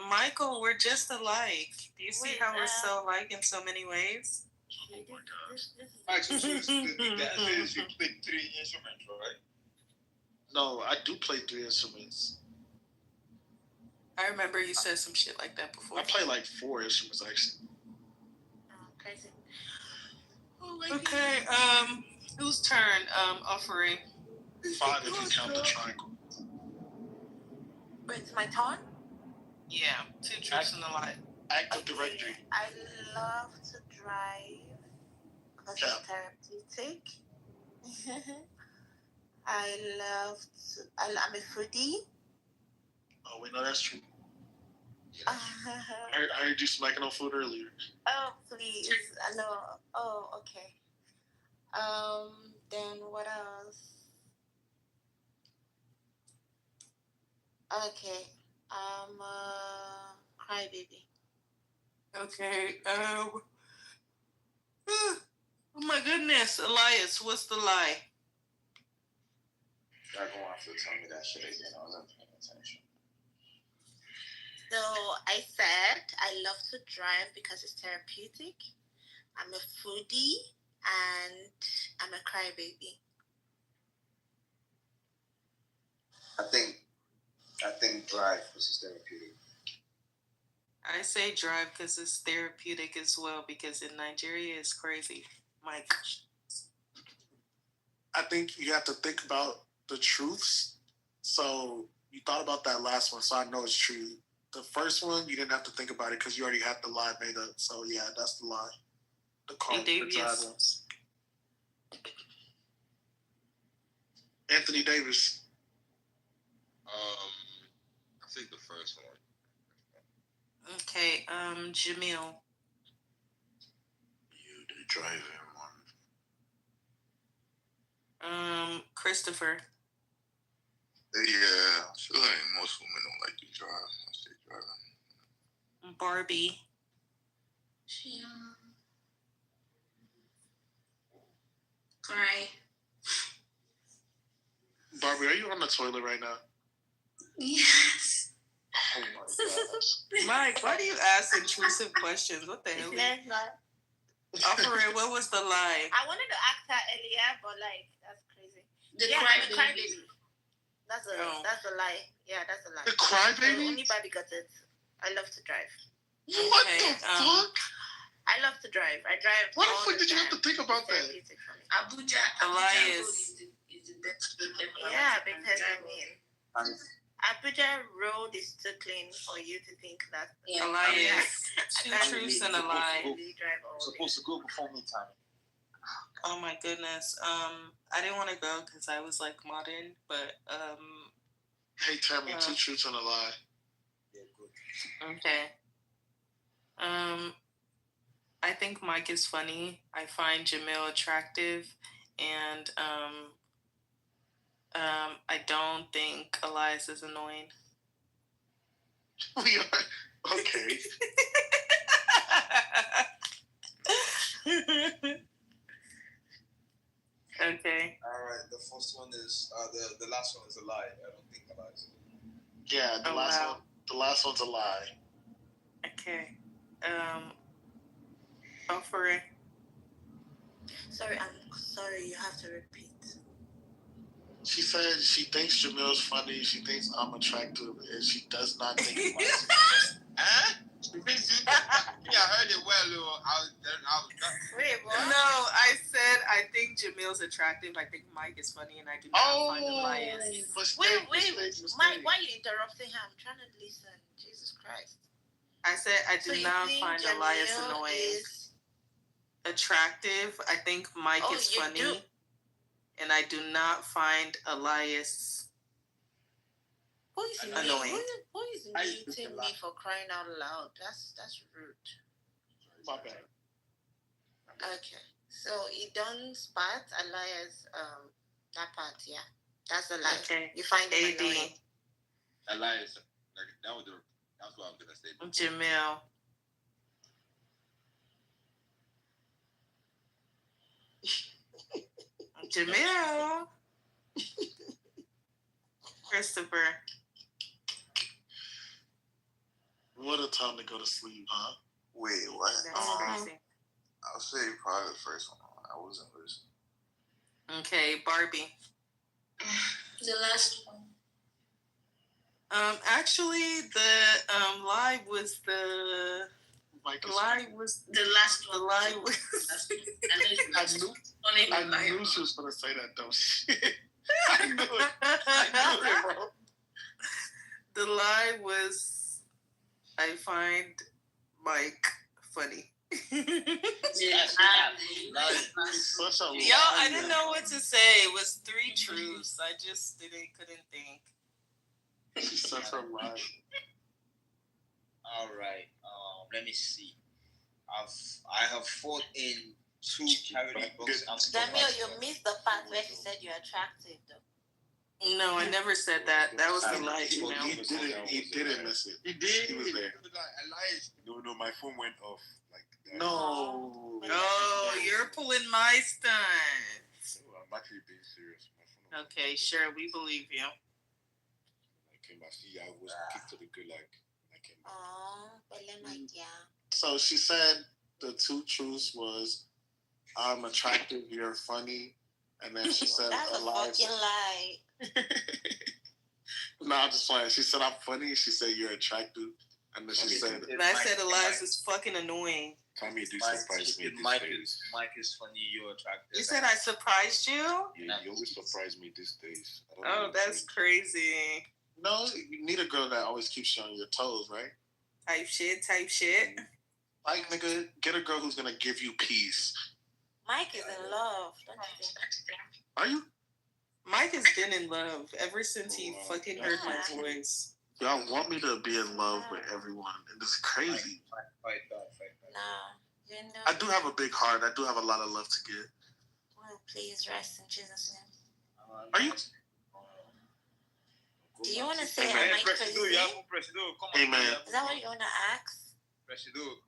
Michael, we're just alike. Do you see how we're so alike in so many ways? Oh my gosh. So you play 3 instruments, right? No, I do play 3 instruments. I remember you said some shit like that before. I play like 4 instruments, actually. Crazy. Okay, whose turn? Offeray. 5 if you count the triangle. Wait, it's my turn? Yeah, 2 truths and a lie. Active directory. I love to drive because it's therapeutic. I'm a foodie. Oh, wait, no, that's true. I heard you smacking on food earlier. Oh, please. I know. Oh, okay. Then what else? Okay. I'm a crybaby. Okay. Oh my goodness, Elias, what's the lie? Y'all gonna have to tell me that shit again. I wasn't paying attention. So I said I love to drive because it's therapeutic. I'm a foodie and I'm a crybaby. I think I think drive because it's therapeutic. I say drive because it's therapeutic as well, because in Nigeria it's crazy. Mike. I think you have to think about the truths. So you thought about that last one, so I know it's true. The first one, you didn't have to think about it because you already had the lie made up. So yeah, that's the lie. The car, the driving. Anthony Davis. I think the first one. Okay, Jamil. You the driving one. Christopher. Yeah, I feel like most women don't like to drive. I say driving. Barbie. Cry. Barbie, are you on the toilet right now? Yes. Oh my gosh. Mike, why do you ask intrusive questions? What the hell? Offering, what was the lie? I wanted to ask her earlier, but like that's crazy. The cry baby. That's a lie. Yeah, that's a lie. The crybaby? Anybody got it? I love to drive. What the fuck? I love to drive. I drive. Why the fuck did you have to think about that? Abuja Elias. is the best road ever. Yeah, because Abuja road is too clean for you to think that. Yeah. Elias. Two truths and a lie. Supposed to go before me time. Oh my goodness. I didn't want to go because I was like modern, but Hey Tammy, two truths and a lie. Yeah, good. Okay. I think Mike is funny. I find Jamil attractive, and I don't think Elias is annoying. We are okay. Okay. All right. The first one is the last one is a lie. I don't think a lie is. Yeah, the last one. The last one's a lie. Okay. For it. Sorry, I'm sorry. You have to repeat. She said she thinks Jamil's funny. She thinks I'm attractive, and she does not think Mike's Huh? Yeah, I heard it well. Wait, what? No, I said I think Jamil's attractive. I think Mike is funny, and I do not find Elias. Wait, Mike, why are you interrupting her? I'm trying to listen. Jesus Christ. I said I do not find Elias annoying. Attractive. I think Mike is funny, and I do not find Elias annoying. Who is muting me for crying out loud? That's rude. My bad. Okay, so he done spat Elias that part, yeah. That's a lie. Okay. You find him annoying. Elias, that's what I'm gonna say. Jamil. Jamil. Christopher. What a time to go to sleep, huh? Wait, what? That's crazy. I'll say probably the first one. I wasn't listening. Okay, Barbie. The last one. Actually, the lie was the. The lie was the last one. The lie was. I knew she was gonna say that dumb shit. I knew it, bro. The lie was, I find Mike funny. Such a lie. Yo, I didn't know what to say. It was 3 truths. I just couldn't think. She's such a lie. All right. Let me see. I have fought in 2 charity books. Daniel, you missed the part where she said you're attractive, though. No, I never said that. That was the lie. He didn't miss it. He did. He was there. No, my phone went off. No. Oh, you're pulling my stunt. I'm actually being serious. Okay, sure, we believe you. I was kicked to the good like. So she said the 2 truths was I'm attractive, you're funny, and then she said that's a fucking lie. No, I'm just playing. She said I'm funny. She said you're attractive. And then she said... And I said Elias is fucking annoying. Tommy, do surprise me these days. Mike is funny, you're attractive. You said I surprised you? Yeah, you always surprise me these days. Oh, that's crazy. No, you need a girl that always keeps you on your toes, right? Type shit. Like, nigga, get a girl who's gonna give you peace. Mike is in love, don't you think? Are you? Mike has been in love ever since he fucking heard my voice. Y'all want me to be in love with everyone, and it's crazy. Nah, I do have a big heart. I do have a lot of love to give. Oh, please rest in Jesus' name. Are you? Do you want to say I'm Mike crazy? Amen. Is that what you want to ask?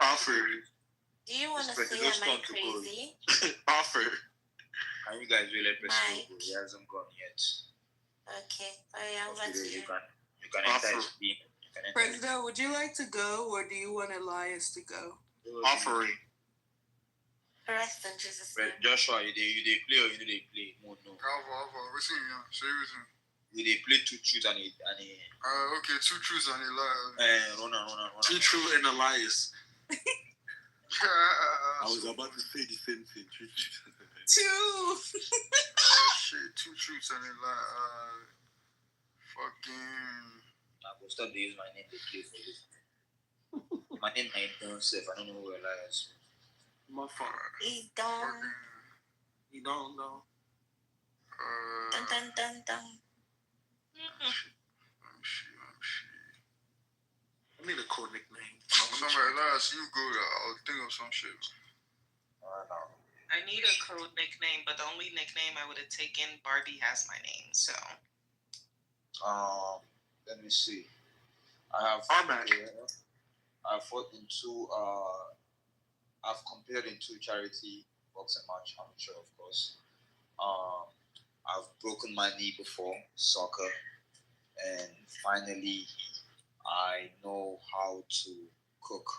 Offer. Do you want to say am I crazy? Offer. Can you guys really press Google? He hasn't gone yet. Okay. I'm about to you can enter his beam. President, would you like to go, or do you want Elias to go? Offering. Rest in Jesus' name. Joshua, you dey play or you dey play? No. What's in here? Say everything. We dey play two truths and a okay, 2 truths and a lie. Run. 2 true and Elias. I was about to say the same thing. 2 shit, 2 truths and a lie. Fucking. I will stop to use my name to play for this. My name ain't done safe. I don't know who Elias. My fault. He's done. You don't know. Dun. I need a cool nickname. Somewhere Elias, you go. I'll think of some shit. I need a code nickname, but the only nickname I would have taken, Barbie has my name, so. Let me see. I have fought in 2. I've competed in 2 charity boxing match, amateur, of course. I've broken my knee before, soccer, and finally, I know how to cook.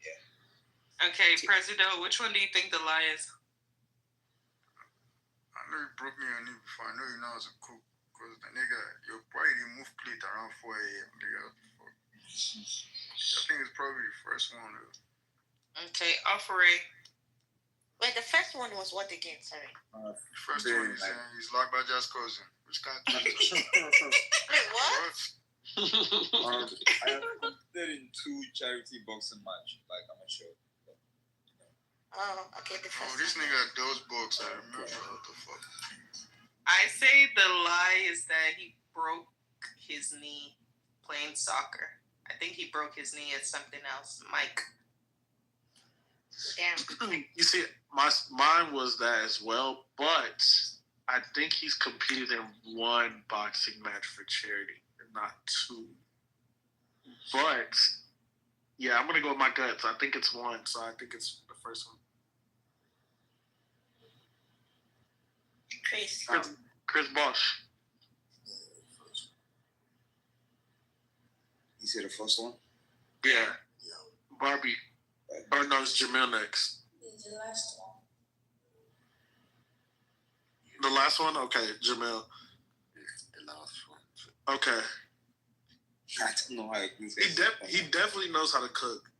Yeah. Okay, President, which one do you think the lie is? I know you broke me your knee before. I know you know how to cook. Because the nigga, your probably move plate around 4 a.m. Nigga, fuck. I think it's probably the first one. Okay, Offering. Wait, the first one was what again? Sorry. The first one is he's Lagbaja's cousin. Which can't do Wait, what? I have competed in 2 charity boxing match, like amateur. Oh, okay. The first this nigga does box. I remember. What the fuck? I say the lie is that he broke his knee playing soccer. I think he broke his knee at something else. Mike. Damn. You see, mine was that as well, but I think he's competed in 1 boxing match for charity, and not 2. But yeah, I'm gonna go with my guts. I think it's 1, so I think it's the first one. Chris Bosch. You said the first one? Yeah. Barbie. Or no, it's Jamil next. The last one. The last one? Okay, Jamil. The last one. Okay. I don't know how to do He definitely knows how to cook.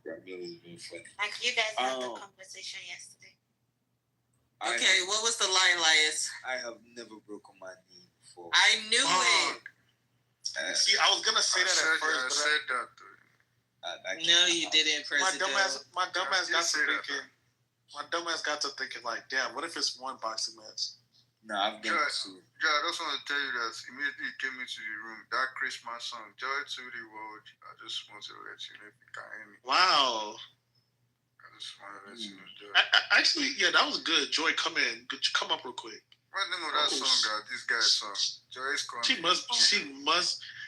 Jamil is being funny. Like you guys had the conversation yesterday. Okay, what was the lie, Elias? I have never broken my knee before. I knew it. See, I was gonna say that at first. I said that. No, you didn't, President. My dumbass got to thinking. My dumbass got to thinking like, damn, what if it's 1 boxing match? Nah, I've been to. Yeah, I just want to tell you that immediately you came into the room, that Christmas song, Joy to the World. I just want to let you know if you can hear me. Wow. I just want to let you know, Joy. Actually, yeah, that was good. Joy, come in. Come up real quick. What name of that song, guy? This guy's song. Joy is coming.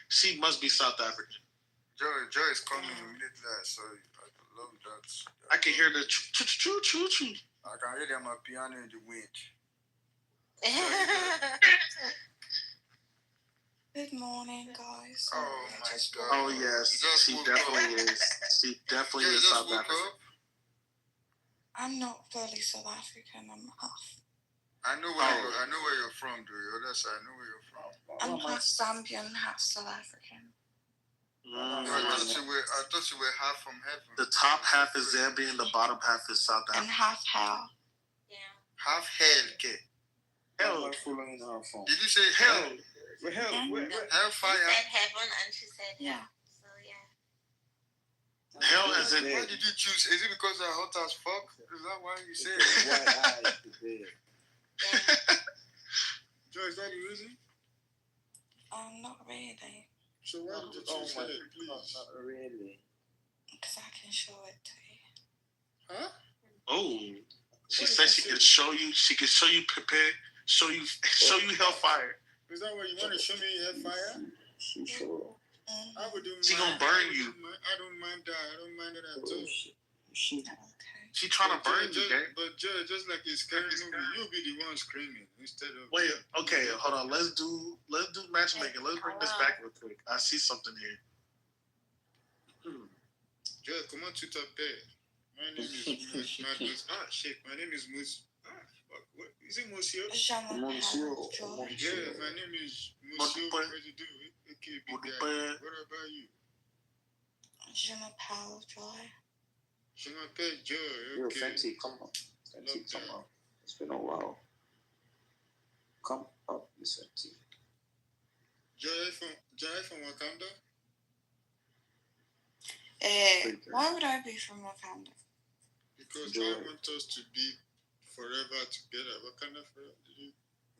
She must be South African. Joy is coming immediately. So I love that. I can hear the choo. I can hear them on piano in the wind. Good morning, guys. Oh my God. Oh yes, she definitely is. She definitely is South African. I'm not fully South African. I'm half. I know where you're from, dude. That's I know where you're from. I'm half Zambian, half South African. I thought you were half from heaven. The top half is Zambian, the bottom half is South And Africa. half hell. Yeah. Half hell, okay. Hell. Following her phone. Did you say hell? Where hell? Hellfire. She said heaven and she said Yeah. So yeah. Hell as in. Why did you choose? Is it because they're hot as fuck? Is that why you said Joe, is that the reason? Not really. So why did you choose hell, please? Not really. Because I can show it to you. Huh? Oh, she said she can show you. She can show you prepare. Show you hellfire. Is that what you want to show me hellfire? Sure. I would do. She gonna burn you. I don't mind that. I don't mind that at all. She trying to burn you, okay? But just like a scary movie, you'll be the one screaming instead of. Wait, okay, hold on. Let's do matchmaking. Let's bring this back real quick. I see something here. Joe, comment tu t'appelles? My name is Magnus. Shit. My name is Mus. Fuck. What is it, Monsieur? Monsieur. Yeah, my name is Monsieur. What do you do? Okay, big guy. What about you? Je m'appelle Joy. Je m'appelle Joe. Yo, Okay. Fenty, come on. Fenty, come on. It's been a while. Come up, Miss Fenty. Joy from Wakanda? Why would I be from Wakanda? Because Joy. I want us to be forever together. Wakanda forever.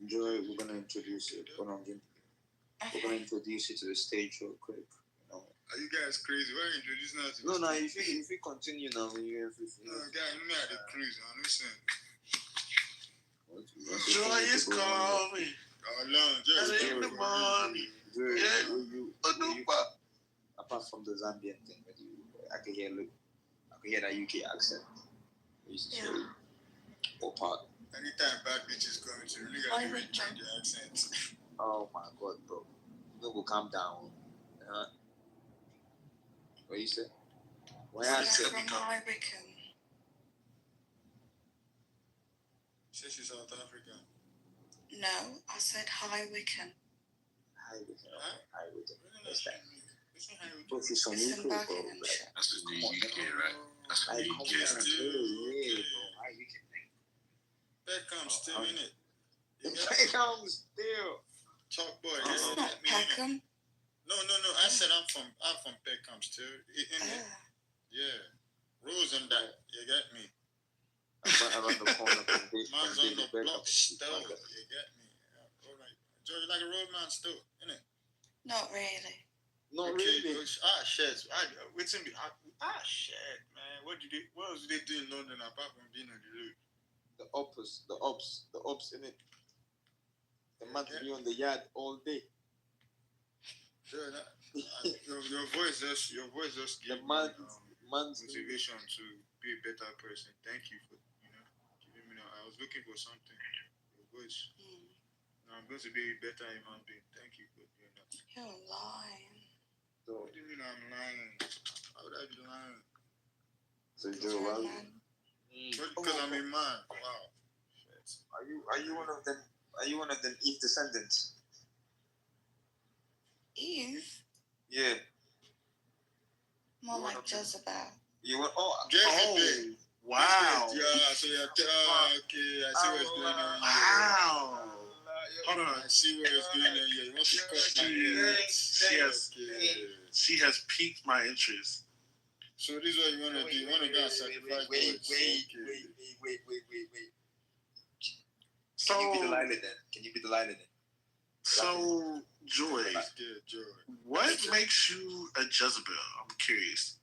Joy, we're gonna introduce you. We're gonna introduce you to the stage real quick. Are you guys crazy? Why are you introducing us to No, this if you continue now, you have to. No, guy, you know how to cruise. I understand. Joy is calling. Oh, long. Just in the morning. Apart from the Zambian thing, I can hear that UK accent. Or part. Anytime bad bitches come, you really gotta do it, change the accent. Oh my god, bro. No, go calm down. What you say? What I said? From High Wycombe. Says she's South African. No, I said High Wycombe. High Wycombe. What's that? It's in High But she's from It's in UK, bro. Buckinghamshire. That's the UK, right? That's the UK, right? High Wycombe. Peckham still in it. Peckham still. Talk boy. It's Yeah, not Peckham. No. I said I'm from Peckham still. In it. Yeah. Rose and that. You get me? Around the corner from Man's on the block still. Beckham. You get me? Yeah. All right. Joe, you like a road man still, innit? Not really. Not Okay, really. shit. Shit, man. What else did they do in London apart from being on the road? The ops in it. The man to be on the yard all day. Sure, your voice just gave me motivation to be a better person. Thank you for giving me. I was looking for something. Your voice. Now I'm going to be a better human being. Thank you for doing that. You're lying. So, What do you mean I'm lying? How would I be lying? so Joe, Because I'm a man. Wow. Shit. are you one of them? Are you one of them Eve descendants? Eve? Yeah. More like Jezebel. You want? Oh, Jezebel. Wow. Yeah, so you're okay. I see what's going on. Wow. Hold on. I see where it's going on. Yeah, you want to cut my head. She has piqued my interest. So this is what you want to do. You want to go and sacrifice boys. So, Can you be Delilah then? So, Joy, what makes you a Jezebel? I'm curious.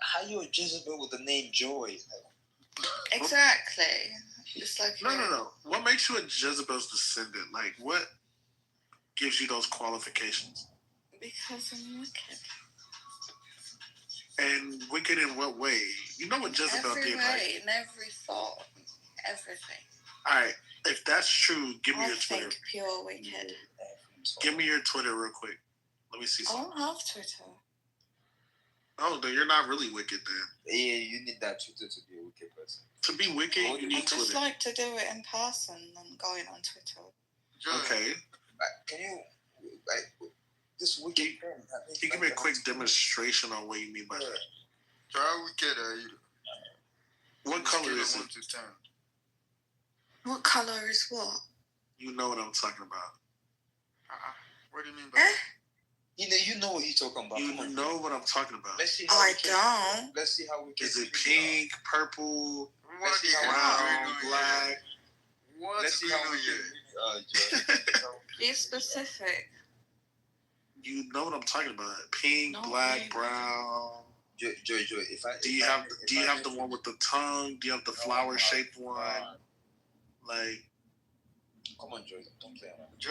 How you a Jezebel with the name Joy? Exactly. It's like No. What makes you a Jezebel's descendant? Like, what gives you those qualifications? Because I'm wicked. And wicked in what way? You know what Jezebel Every did, way, right? in every thought, everything. All right. If that's true, give me I your Twitter. think pure wicked. Give me your Twitter real quick. Let me see I something. don't have Twitter. Oh, then you're not really wicked then. Yeah, you need that Twitter to be a wicked person. To be wicked, you I need just Twitter. like to do it in person than going on Twitter. Okay. Can you this wicked thing? Can you give me a quick demonstration on what you mean by that? So how wicked are you? What color is it? 1 to 10. What color is what? You know what I'm talking about. What do you mean by that? You know what he's talking about. You know what I'm talking about. Let's see how don't. Let's see how we can. Is it pink, purple, What brown, black? What's going on here? Be specific. You know what I'm talking about. Pink, black, brown. Joy, if I do you have the one with the tongue? Do you have the flower shaped one? Like, come on, Joy, don't play around. Joy.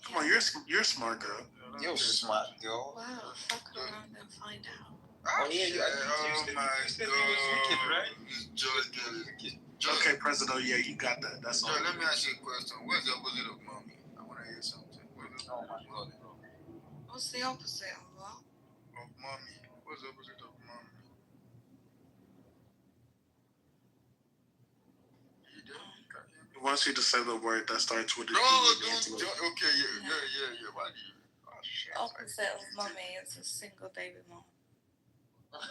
Come on, you're a smart girl. You're a smart girl. Wow, fuck around and find out. Oh yeah, oh my God. Okay, President, yeah, you got that. That's all. Let me ask you a question. What's the opposite of mommy? I want to hear something. Oh my God. What's the opposite of what? Of mommy. What's the opposite of mommy? I want you to say the word that starts with a D. No, don't. Okay, yeah. Why do you? Oh, shit. Opposite of mommy is a single baby mom. What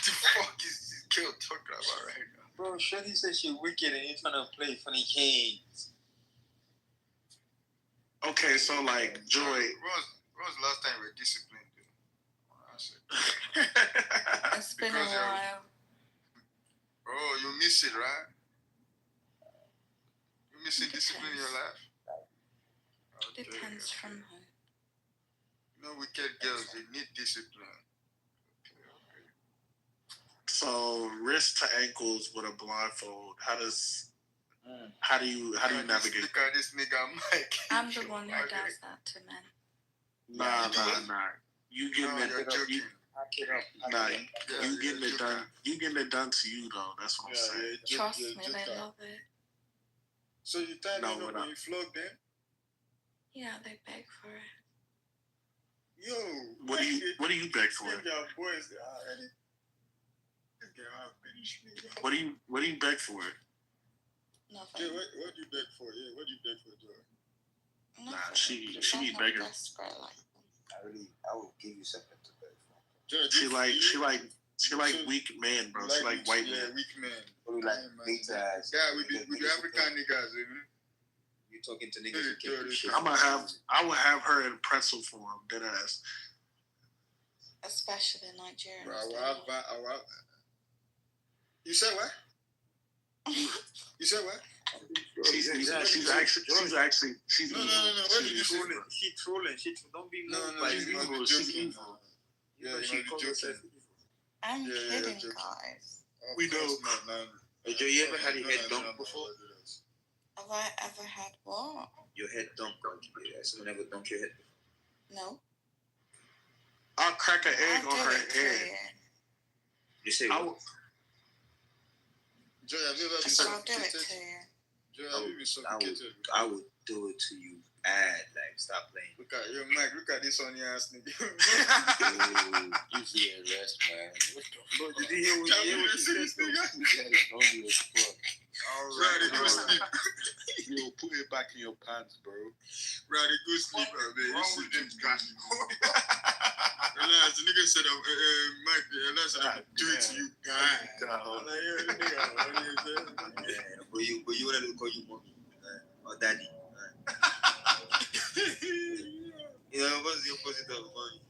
the fuck is this girl talking about right now? Bro, Shirley says she's wicked and you're trying to play funny games. Okay, so like, Joy. When was the last time we were disciplined? It's been a while. Oh, you miss it, right? You missing discipline in your life? Okay. Depends from who. You know, wicked girls, they need discipline. So wrist to ankles with a blindfold. How do you navigate? Look at this nigga Mike. I'm the one who does that to men. Nah. You getting it done. You getting it done to you though. That's what I'm saying. Trust me, they love it. So you tell me when you flog them? Yeah, they beg for it. Yo, what do you beg for? Boys, What do you beg for? Nothing. Yeah, what do you beg for? Yeah, what do you beg for, Joy? Nah, she be begging. I will give you something to beg for. Joy, she like weak men, bro. She like white men. Yeah, weak men. Or like niggas. Yeah, with the African niggas, You talking to niggas who can't do shit. I would have her in pretzel form, dead ass. Especially Nigerians. You said what? You said what? She's actually. No. She trolling. Don't be moved by she's evil. She's evil. Yeah, she calls herself evil. I'm kidding, guys. We know. Joe, you ever had your head dunked before? Have I ever had what? Your head dunked. Someone ever dunked your head before? No. I'll crack an egg on her head. You say what? Joy, have you ever been suffocated? Joy, have you been suffocated? I would do it to you bad. Like, stop playing. Look at you, Mike. Look at this on your ass, nigga. You see a rest, man. What the fuck? Did you hear what you said? That is only as fuck. Alright, go sleep. Yo, put it back in your pants, bro. Right, go sleep, man. Wrong with this guy? The nigga said, Mike, I do it to you, guy. But you want to call you mommy or daddy. You know, what's the opposite of mommy?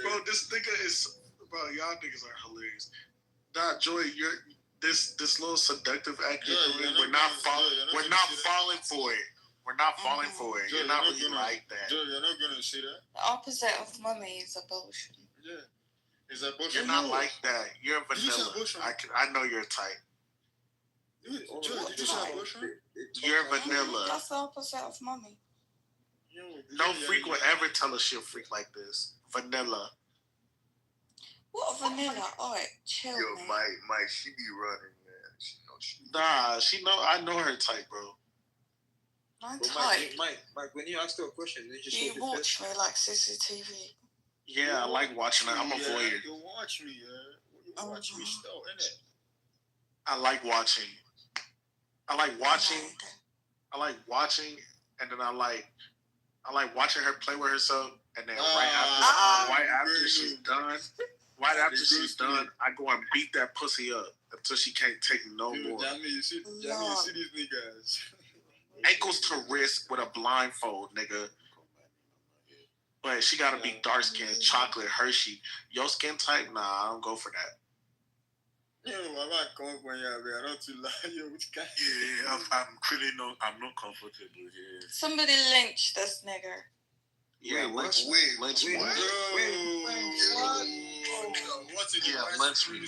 Bro, this nigga is, bro, y'all niggas are hilarious. Nah, Joy, this little seductive act you're doing, we're not falling for it. We're not falling for it. You're not really like that. Joe, you're not gonna see that. The opposite of mommy is abortion. Yeah, is abortion. You're not like that. You're vanilla. I know your type. Joe, did you say abortion? You're vanilla. That's the opposite of mommy. No freak would ever tell us she'll freak like this. Vanilla. What vanilla? Alright, chill. Yo, man. Mike, she be running, man. She know. I know her type, bro. My type. Mike, when you asked her a question, you just You watch me like CCTV. Yeah, I like watching her. I'm a voyeur. You watch me, yeah. You watch me still, innit? I like watching. I like watching. And then I like watching her play with herself. And then right after she's done, I go and beat that pussy up until she can't take no more. Jamie, you see these niggas. Ankles to wrist with a blindfold, nigga. But she gotta be dark skinned, chocolate, Hershey. Your skin type? Nah, I don't go for that. Yo, I'm not comfortable here, man. I don't too lie. Yo, which guy? Yeah, I'm not comfortable here. Somebody lynch this nigger. Yeah, lynch me. What's in lynch me.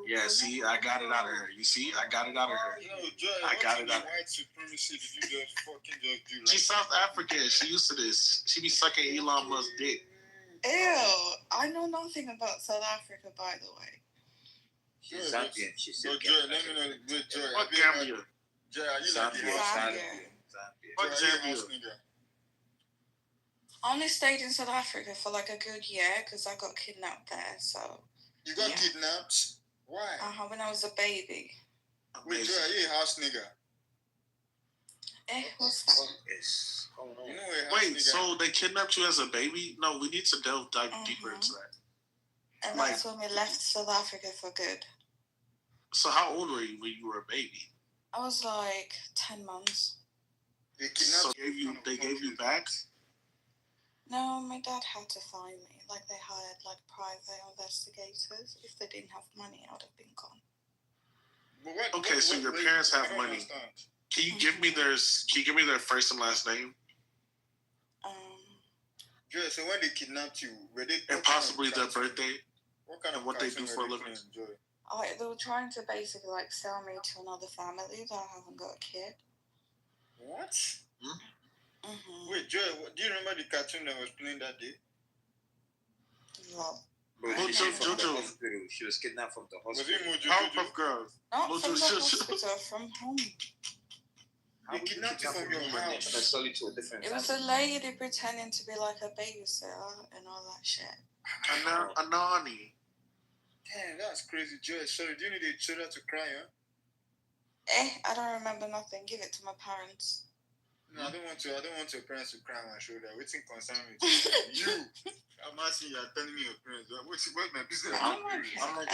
Yeah, see, I got it out of her. You see, I got it out of her. Yo, Joy, I got it out of her. White supremacy did you just fucking just do like She's South African. She used to this. She be sucking Elon Musk's dick. Ew, I know nothing about South Africa, by the way. She's Zambian. She's Joy, let me know. Joy, What Gambia? Joy, are you like the Zambia. What Zambia? I only stayed in South Africa for like a good year because I got kidnapped there. So you got kidnapped? Why? When I was a baby. Wait, Joy, are you a house nigga? What's that? You know Wait, so they kidnapped you as a baby? No, we need to dive deeper into that. And that's when we left South Africa for good. So how old were you when you were a baby? I was like 10 months. So they gave you back? No, my dad had to find me. Like they hired like private investigators. If they didn't have money, I would have been gone. Okay, so your parents have money. Can you give me their first and last name? Joy, so when they kidnapped you, were they and possibly their birthday? What kind of what they do for a living? They were trying to basically like sell me to another family that I haven't got a kid. What? Wait, Joy, do you remember the cartoon that was playing that day? No. She was kidnapped from the hospital. Was it Powerpuff Girls. Not from the hospital, from home. They kidnapped you from your house. It was a lady pretending to be like a babysitter and all that shit. Anani. Damn, that's crazy, Joy. Sorry, do you need a shoulder to cry, huh? I don't remember nothing. Give it to my parents. No, I don't want your parents to cry on my shoulder. What's in concern with you? I'm asking you, telling me your parents. What's my business? I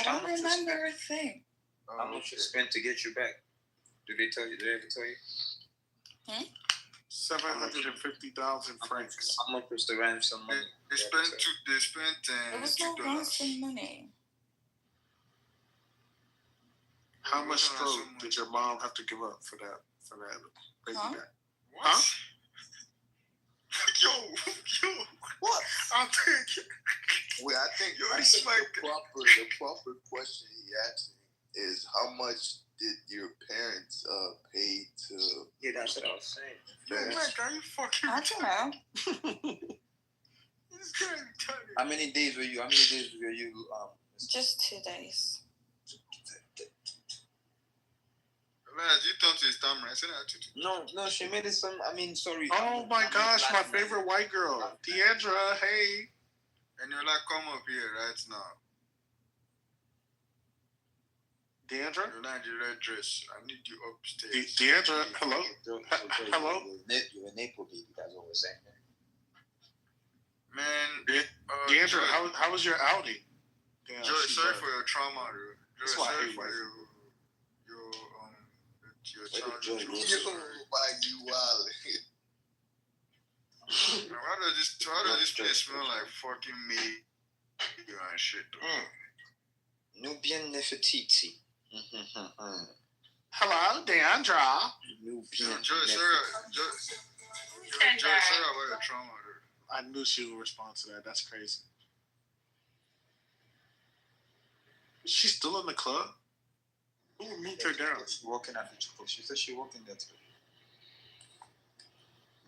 don't remember a thing. How much you spent to get you back? Did they ever tell you? 750,000 francs. How much was the ransom money? They spent There was no ransom money. How much did your mom have to give up for that baby back? What? Huh? Yo. What? I think the proper question he asking is how much did your parents pay to? Yeah, that's what I was saying. Are you fucking? I don't know. How many days were you? Just 2 days. You talk to his camera. I said that. No, she made it sorry. Oh my gosh, my favorite white girl, Deandra. Hey. And you're like, come up here right now. Deandra? You're not the red dress. I need you upstairs. Deandra, hello? Hello? You're a Naples baby, that's what we're saying. Man. Deandra, how was your outing? Joy, sorry for your trauma, dude. Joy, sorry for your challenge. Why you wildin'? Why does this place smell like fucking meat and shit, though? Nubian Nefertiti. Hello, Deandra. Joy, sorry about your trauma, dude. I knew she would respond to that. That's crazy. Is she still in the club? Who moved her down? She's working at the Chipotle. She said she's working there too.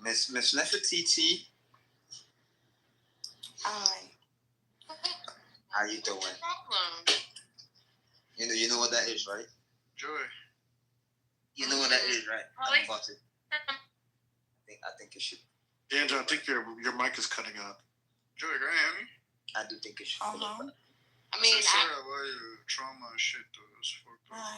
Miss Nefertiti. Hi. How you doing? You know what that is, right? Joy. You know what that is, right? I'm about it. I think it should. Deandra, I think your mic is cutting out. Joy, can you hear me? I do think it should. I mean, sorry about your trauma and shit, though.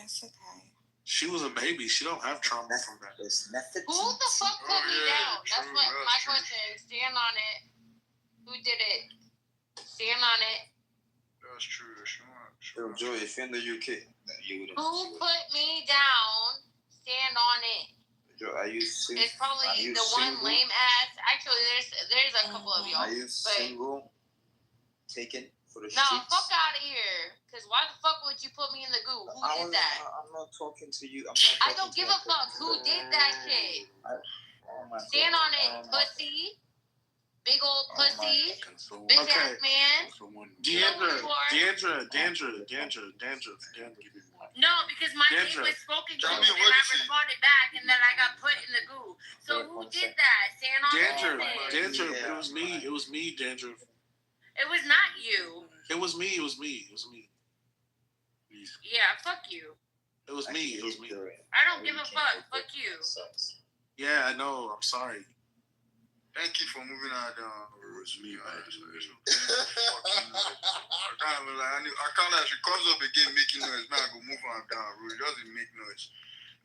It's okay. She was a baby. She don't have trauma from that. Who the fuck put me down? That's what my question is. Stand on it. Who did it? Stand on it. That's true. Yo, Joey, if you're in the UK, then you would. Who put me down? Stand on it. Joe, are you single? It's probably the one lame ass. Actually, there's a couple of y'all. Are you single? Taken for the No, streets? fuck out of here. Cause why the fuck would you put me in the goo? Who did that? I'm not talking to you. I don't give a fuck. Who did that shit? Stand on it, pussy. Big old pussy. Bitch ass man. Deandra. No, because my name was spoken to and I responded back and then I got put in the goo. So who did that? Stand on it. Deandra, it was me, Deandra. It was not you. It was me. Yeah, fuck you. It was me. I don't give a fuck. Fuck you. Yeah, I know. I'm sorry. Thank you for moving out down. It's me, man. I can't let she comes up again making noise. Man, I go move on down. It doesn't make noise.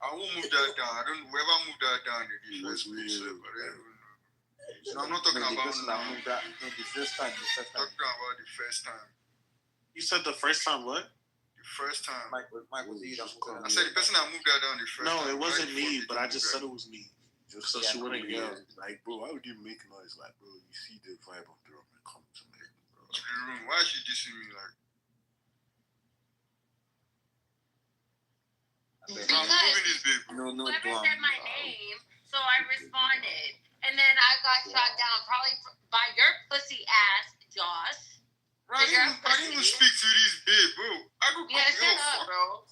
I won't move that down. I don't whoever move that down. No, I'm not talking about that. No, the first time. Talking about the first time. You said the first time what? The first time. Mike was you. I said the person that moved that down the first time. No, it wasn't me, but I just said it was me. Just so she wouldn't yell. Like, bro, why would you make noise? Like, bro, you see the vibe of the room and come to me, bro. To the room. Why is she dissing me like? Because whoever said my name, so I responded. And then I got shot down probably by your pussy ass, Josh. I didn't even speak to this babe, bro. Shut up, bro.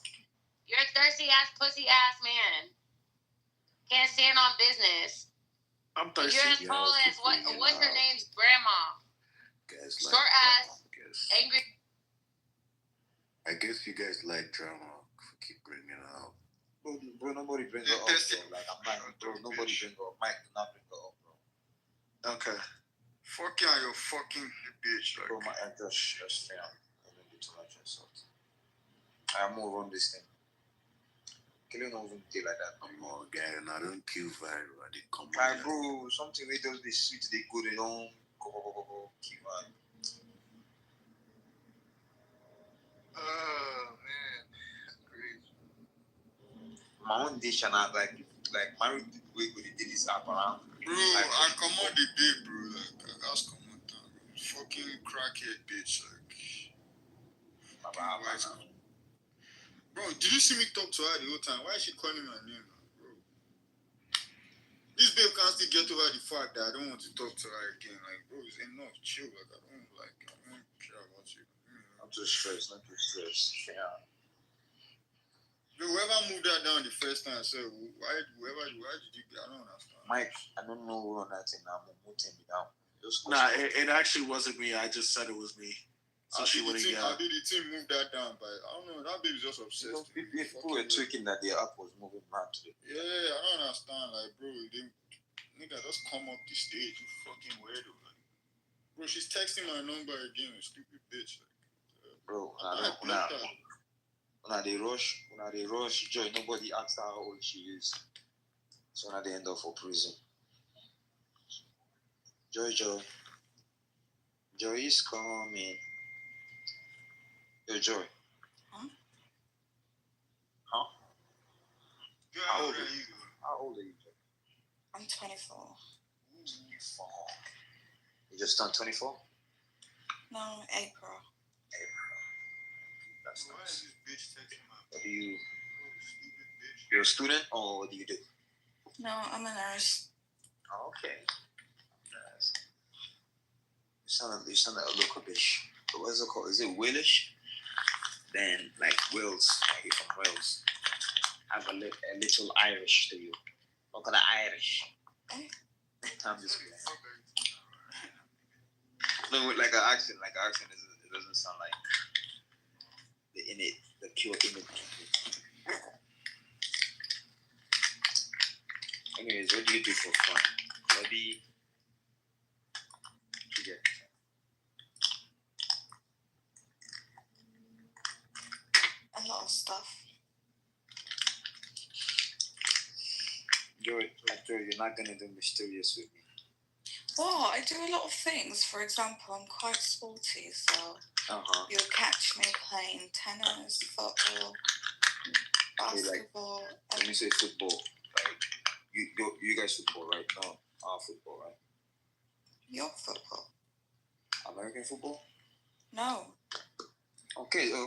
You're a thirsty ass, pussy ass man. Can't stand on business. I'm thirsty. You're as tall as what's her name's grandma? Short ass, angry. I guess you guys like drama. Keep bringing it up. Bro, nobody bring her up, bro. Like, I'm not, bro. Nobody bring her up. Mike did not bring her up, bro. Okay. Fuck you and your fucking bitch. Like. Bro, I just I don't do too much insult. I move on this thing. Killing over day like that. I'm more guy and I don't kill viral. I did come on. Bro, something they do they sweet, they go, they don't go, kill man. Oh man, crazy. My own dish and I like married people we go they did this app around. Bro, I come on the day, bro. Like I ask come on down. Fucking crackhead bitch, like. Bro, did you see me talk to her the whole time? Why is she calling my name, bro? This babe can't still get over the fact that I don't want to talk to her again. Like, bro, it's enough. Chill. Like, I don't care about you. I'm too stressed. Yeah. Bro, whoever moved that down the first time, so why did you? I don't understand. Mike, I don't know on that thing now. I'm moving me down. Nah, it actually wasn't me. I just said it was me. So she wouldn't yell. How did the team move that down? But I don't know. That baby's just obsessed. People were tweaking that their app was moving mad today. Yeah, I don't understand. Like, bro, nigga, just come up the stage. You fucking weirdo. Like, bro, she's texting my number again. Stupid bitch. Like, bro, when they rush, Joy, nobody asked her how old she is. So now they end up for prison. Joy is coming. Yo, Joy. Huh? How old are you, Joy? I'm 24. 24. You just turned 24? No, April. That's nice. What do you... You're a student, or what do you do? No, I'm a nurse. Oh, okay. Nice. You sound like a local bitch. But what's it called? Is it Walish? Then, like Wales, like you're from Wales. Have a little Irish to you. Look at the Irish. I'm just kidding. No, with like an accent. Like an accent, it doesn't sound like the pure innate. Anyways, what do you do for fun? What do you get? A lot of stuff. Joy, you're not gonna do mysterious with me. Well, I do a lot of things. For example, I'm quite sporty, so you'll catch me playing tennis, football, basketball. When you say football, like you guys football, right? No, our football, right? Your football? American football? No. Okay. Yeah,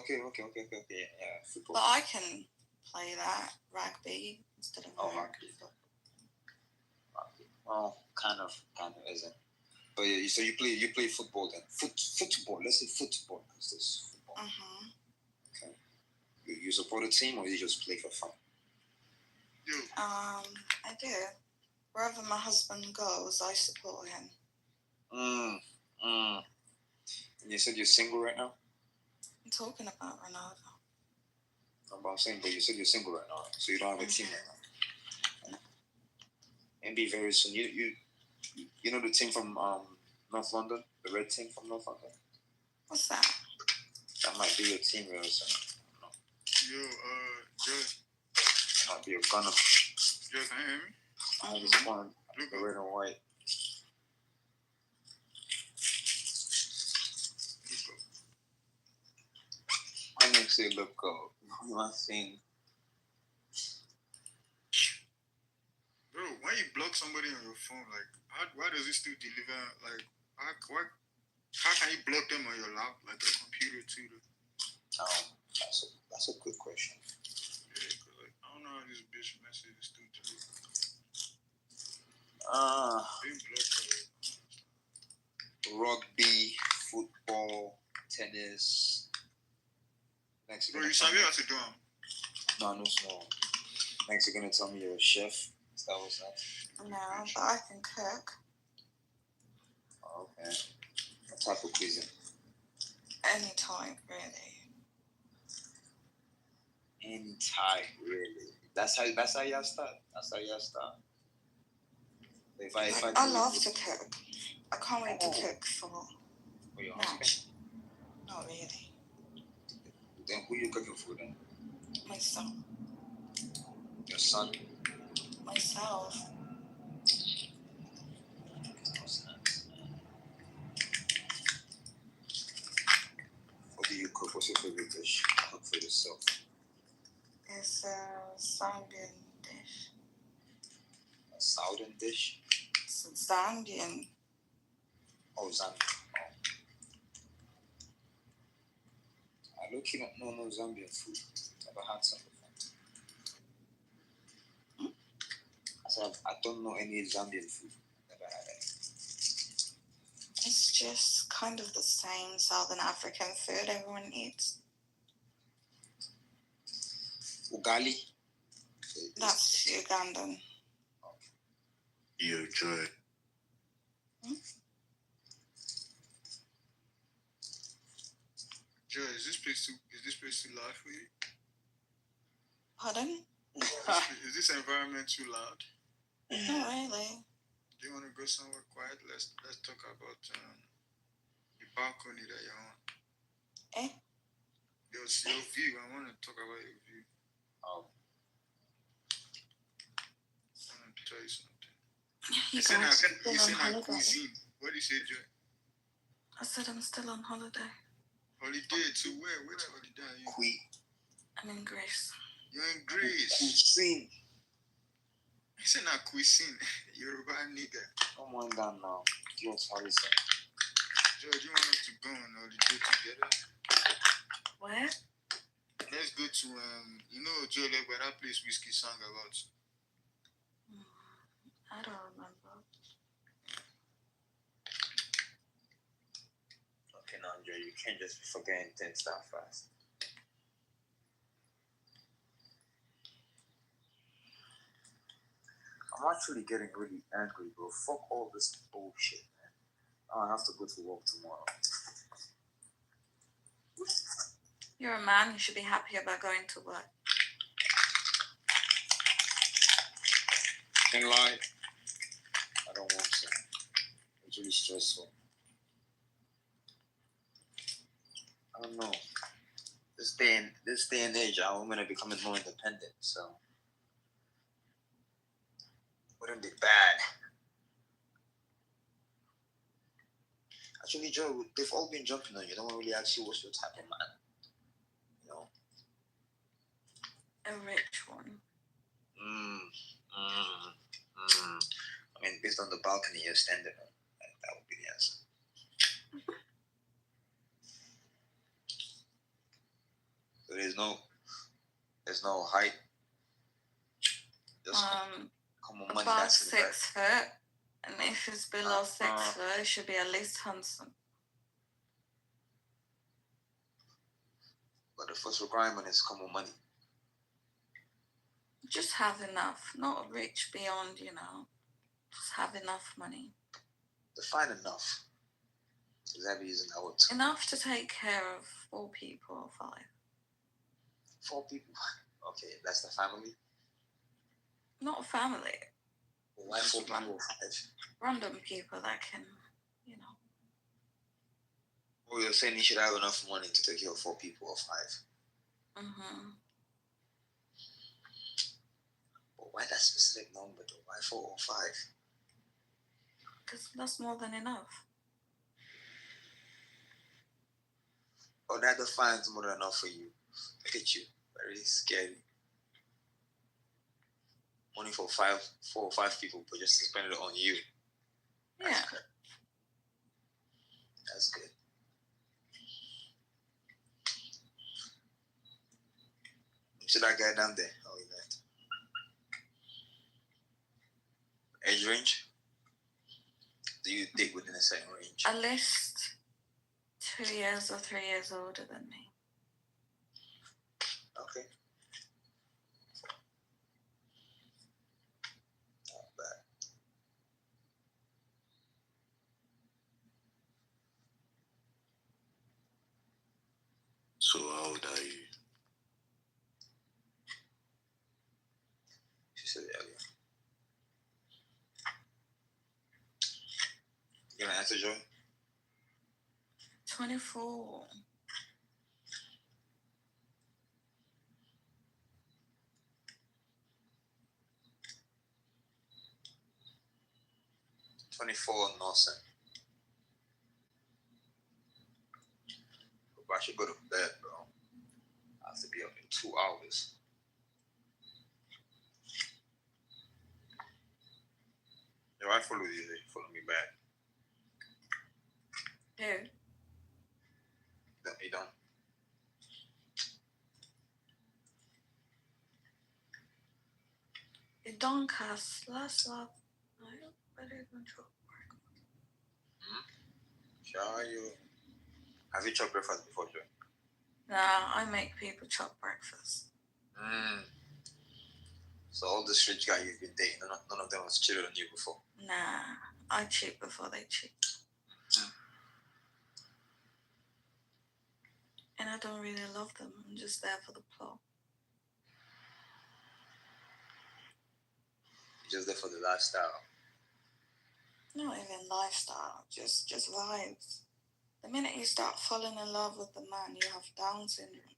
football. But I can play that rugby instead of American football. Oh, kind of isn't. But yeah, so you play football then? Football. Let's say football because there's football. Okay. You support a team or you just play for fun? I do. Wherever my husband goes, I support him. And you said you're single right now? I'm talking about Ronaldo. No, but I'm saying, but you said you're single right now, so you don't have a team right now. Maybe very soon. You know the team from North London, the red team from North London. What's that? That might be your team very soon. Joe. Might be a gunner. Joe, can you hear me? I just want the red and white. I didn't say look up. You want saying? Bro, when you block somebody on your phone, like, why does it still deliver? Like, how can you block them on your laptop, like a computer too? That's a good question. Yeah, cause like I don't know how this bitch message is still deliver. Rugby, football, tennis. Next, bro, you sabi how to do them? No, no, small. Next, you're gonna tell me you're a chef. Is that what's next? No, but I can cook. Okay. What type of cuisine? Any type, really. Any type, really. That's how y'all start. If I love to cook. I can't wait to cook for your husband? Not really. Then who you cooking for then? Myself. Your son? Myself. What do you cook? What's your favorite dish? Cook for yourself. It's a Zambian dish. A Southern dish? It's Zambian. Oh, Zambian. I look, you don't know no Zambian food. Never had some before. I said I don't know any Zambian food. Never had any. It's just kind of the same Southern African food everyone eats. Ugali? That's Ugandan. Yo, Joy. Joe, is this place too loud for you? Pardon? Is this environment too loud? Not really. Do you want to go somewhere quiet? Let's talk about the balcony that you're on. Your view. I want to talk about your view. I want to tell you something. You said cuisine. What did you say, Joy? I said I'm still on holiday. Holiday to where? Which holiday are you? I'm in Greece. You're in Greece. Cuisine. You said not cuisine. You're a nigga. Come on down now. Just holiday. Joe, do you want us to go on holiday together? Where? Let's go to Joe, like where that place Whiskey sang about. I don't remember. Okay, now, Joe, you can't just be forgetting things that fast. I'm actually getting really angry, bro. Fuck all this bullshit, man. I have to go to work tomorrow. You're a man. You should be happy about going to work. Can't lie. I don't want to. It's really stressful. I don't know. This day and age, our women are becoming more independent, so Jordan did bad. Actually, Joe, they've all been jumping on you. No one really asks you what's your type of man. You know? A rich one. I mean, based on the balcony you're standing on, that would be the answer. So there's no height. Just common money. About 6 foot, and if it's below 6 foot, it should be at least handsome. But the first requirement is common money. Just have enough, not rich beyond, just have enough money. Define enough. Is that using that word? Enough to take care of 4 people or 5. 4 people? Okay, that's the family? Not a family. Why 4 people or 5? Random people that can, Well, you're saying you should have enough money to take care of 4 people or 5. But why that specific number though? Why 4 or 5? Because that's more than enough. Oh, that defines more than enough for you. Look at you. Very scary. Money for 4 or 5 people, but just to spend it on you. Yeah. That's good. See that guy down there? Oh, he left. Age range? Do you date within a certain range? At least 2 years or 3 years older than me. Okay. Not bad. So how old are you? She said earlier. You gonna answer, Joey? 24. Northern. I should go to bed, bro. I have to be up in 2 hours. If I follow you, they follow me back. Who? No, you don't. You don't cast last love. I don't better control. Sure, you. Have you chopped breakfast before, Joe? Nah, I make people chop breakfast. So all the rich guys you've been dating, none of them was cheated on you before? Nah, I cheat before they cheat. And I don't really love them. I'm just there for the plot. You're just there for the lifestyle? Not even lifestyle, just vibes. The minute you start falling in love with the man, you have Down syndrome.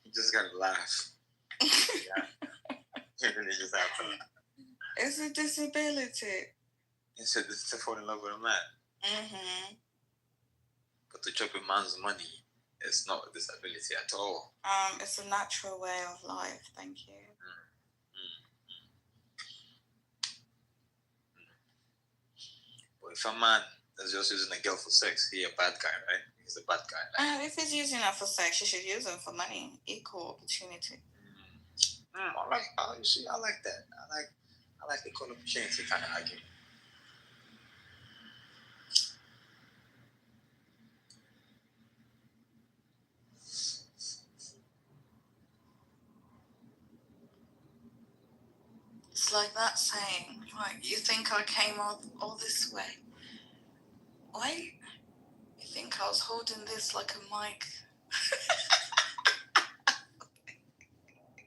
You just gotta laugh. You really just have to laugh. It's a disability. You said this is to fall in love with a man. But to chop a man's money is not a disability at all. It's a natural way of life, thank you. But if a man is just using a girl for sex, he's a bad guy, right? He's a bad guy. If he's using her for sex, you should use him for money. Equal opportunity. I like that. I like equal opportunity kind of argument. It's like that saying, like, you think I came all this way? Wait, you think I was holding this like a mic?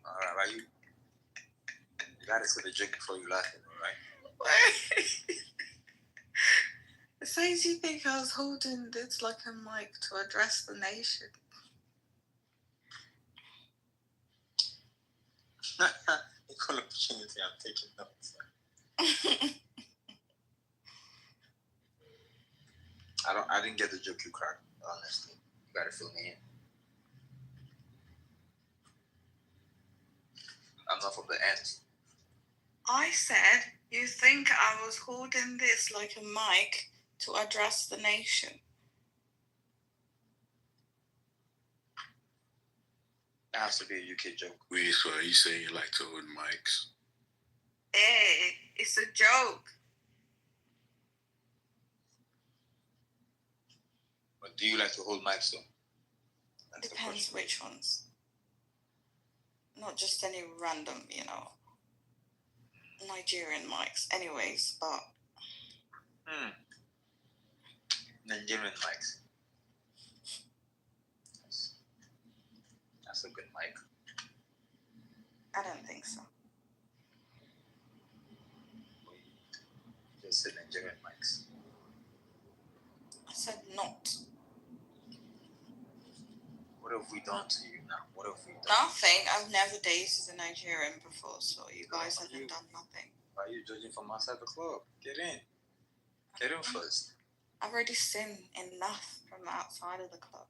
Alright, you gotta say the joke before you laugh, right? Wait. It says you think I was holding this like a mic to address the nation. Equal opportunity. I'm taking notes. I didn't get the joke you cracked. Honestly, you gotta fill me in. I'm not from the end. I said, you think I was holding this like a mic to address the nation? That has to be a UK joke. Wait, so are you saying you like to hold mics? Hey, it's a joke. But do you like to hold mics though? Depends which ones. Not just any random, Nigerian mics. Anyways, but... Nigerian mics. That's a good mic. I don't think so. Just said Nigerian mics. I said not. What have we done to you now? What have we done? Nothing. I've never dated a Nigerian before, so you guys haven't done nothing. Why are you judging from outside the club? Get in. Get in first. I've already seen enough from outside of the club.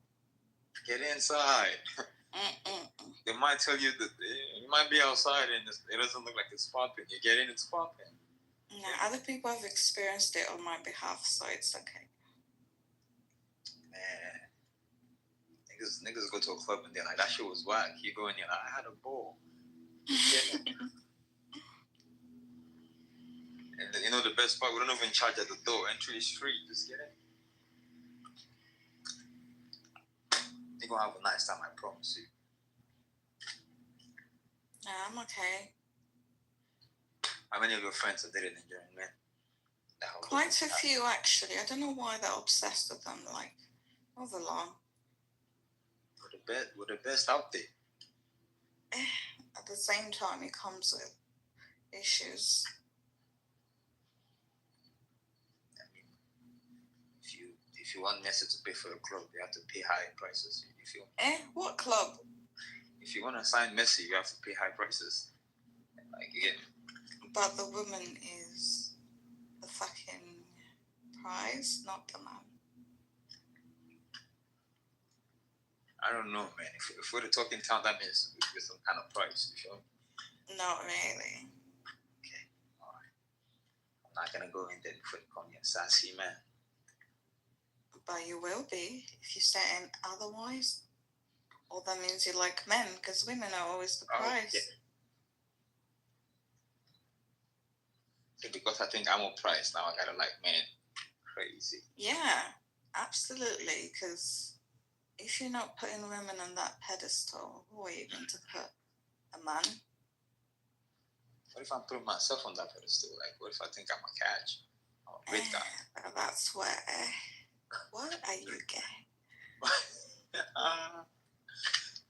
Get inside. They might tell you that you might be outside and it doesn't look like it's popping. You get in, it's popping. No, other people have experienced it on my behalf, so it's okay. Man. Niggas go to a club and they're like, that shit was whack. You go in there like, I had a ball. And the best part, we don't even charge at the door. Entry is free. Just get in. You're gonna have a nice time, I promise you. Yeah, I'm okay. How many of your friends are dating Nigerian men? Quite a few, actually. I don't know why they're obsessed with them, like, over long. We're the best out there. At the same time, it comes with issues. I mean, if you want Messi to pay for your club, you have to pay high prices. What club? If you want to sign Messi, you have to pay high prices. But the woman is the fucking prize, not the man. I don't know, man. If we're the talking town, that means with some kind of price. You feel me? Not really. Okay, all right. I'm not gonna go in there before you call me a sassy man. But you will be if you say otherwise. Or that means you like men, because women are always the prize. Okay, because I think I'm a prize now, I gotta like men. Crazy. Yeah, absolutely. Because if you're not putting women on that pedestal, who are you going to put? A man? What if I'm putting myself on that pedestal? Like, what if I think I'm a catch? I'm a great guy. That's where. What are you gay?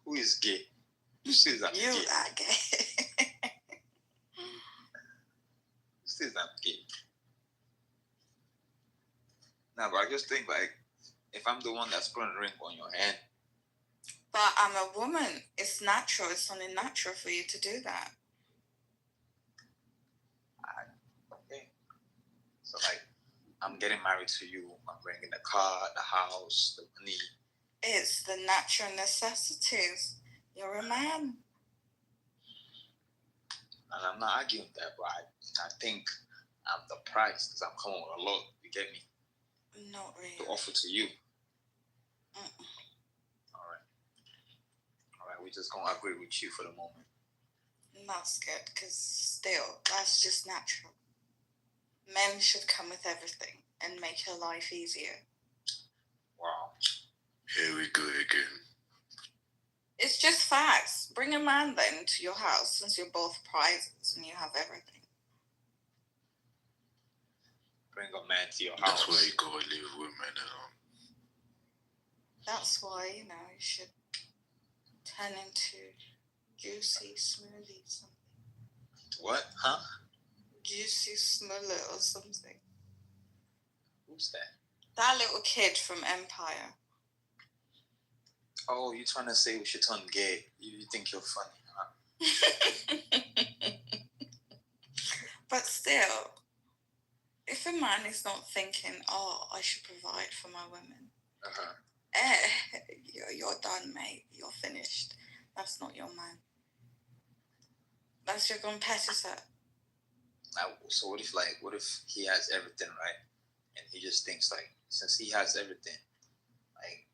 Who is gay? Who says I'm you gay? Are gay. Who says I'm gay? Nah, but I just think, like, if I'm the one that's putting a ring on your hand. But I'm a woman. It's natural. It's only natural for you to do that. Okay. So, like, I'm getting married to you. I'm bringing the car, the house, the money. It's the natural necessities. You're a man. And I'm not arguing that, but I think I'm the price because I'm coming with a lot. You get me? Not really. To offer to you. All right. We're just gonna agree with you for the moment. That's good, because still, that's just natural. Men should come with everything and make your life easier. Wow. Here we go again. It's just facts. Bring a man then to your house, since you're both prizes and you have everything. Bring a man to your house. That's why you go and live with men alone. That's why, you should turn into juicy smoothie something. What? Huh? Juicy smoothie or something. Who's that? That little kid from Empire. Oh, you're trying to say we should turn gay. You think you're funny, huh? But still, if a man is not thinking, oh, I should provide for my women, you're done, mate. You're finished. That's not your man. That's your competitor. So what if he has everything, right? And he just thinks like, since he has everything, like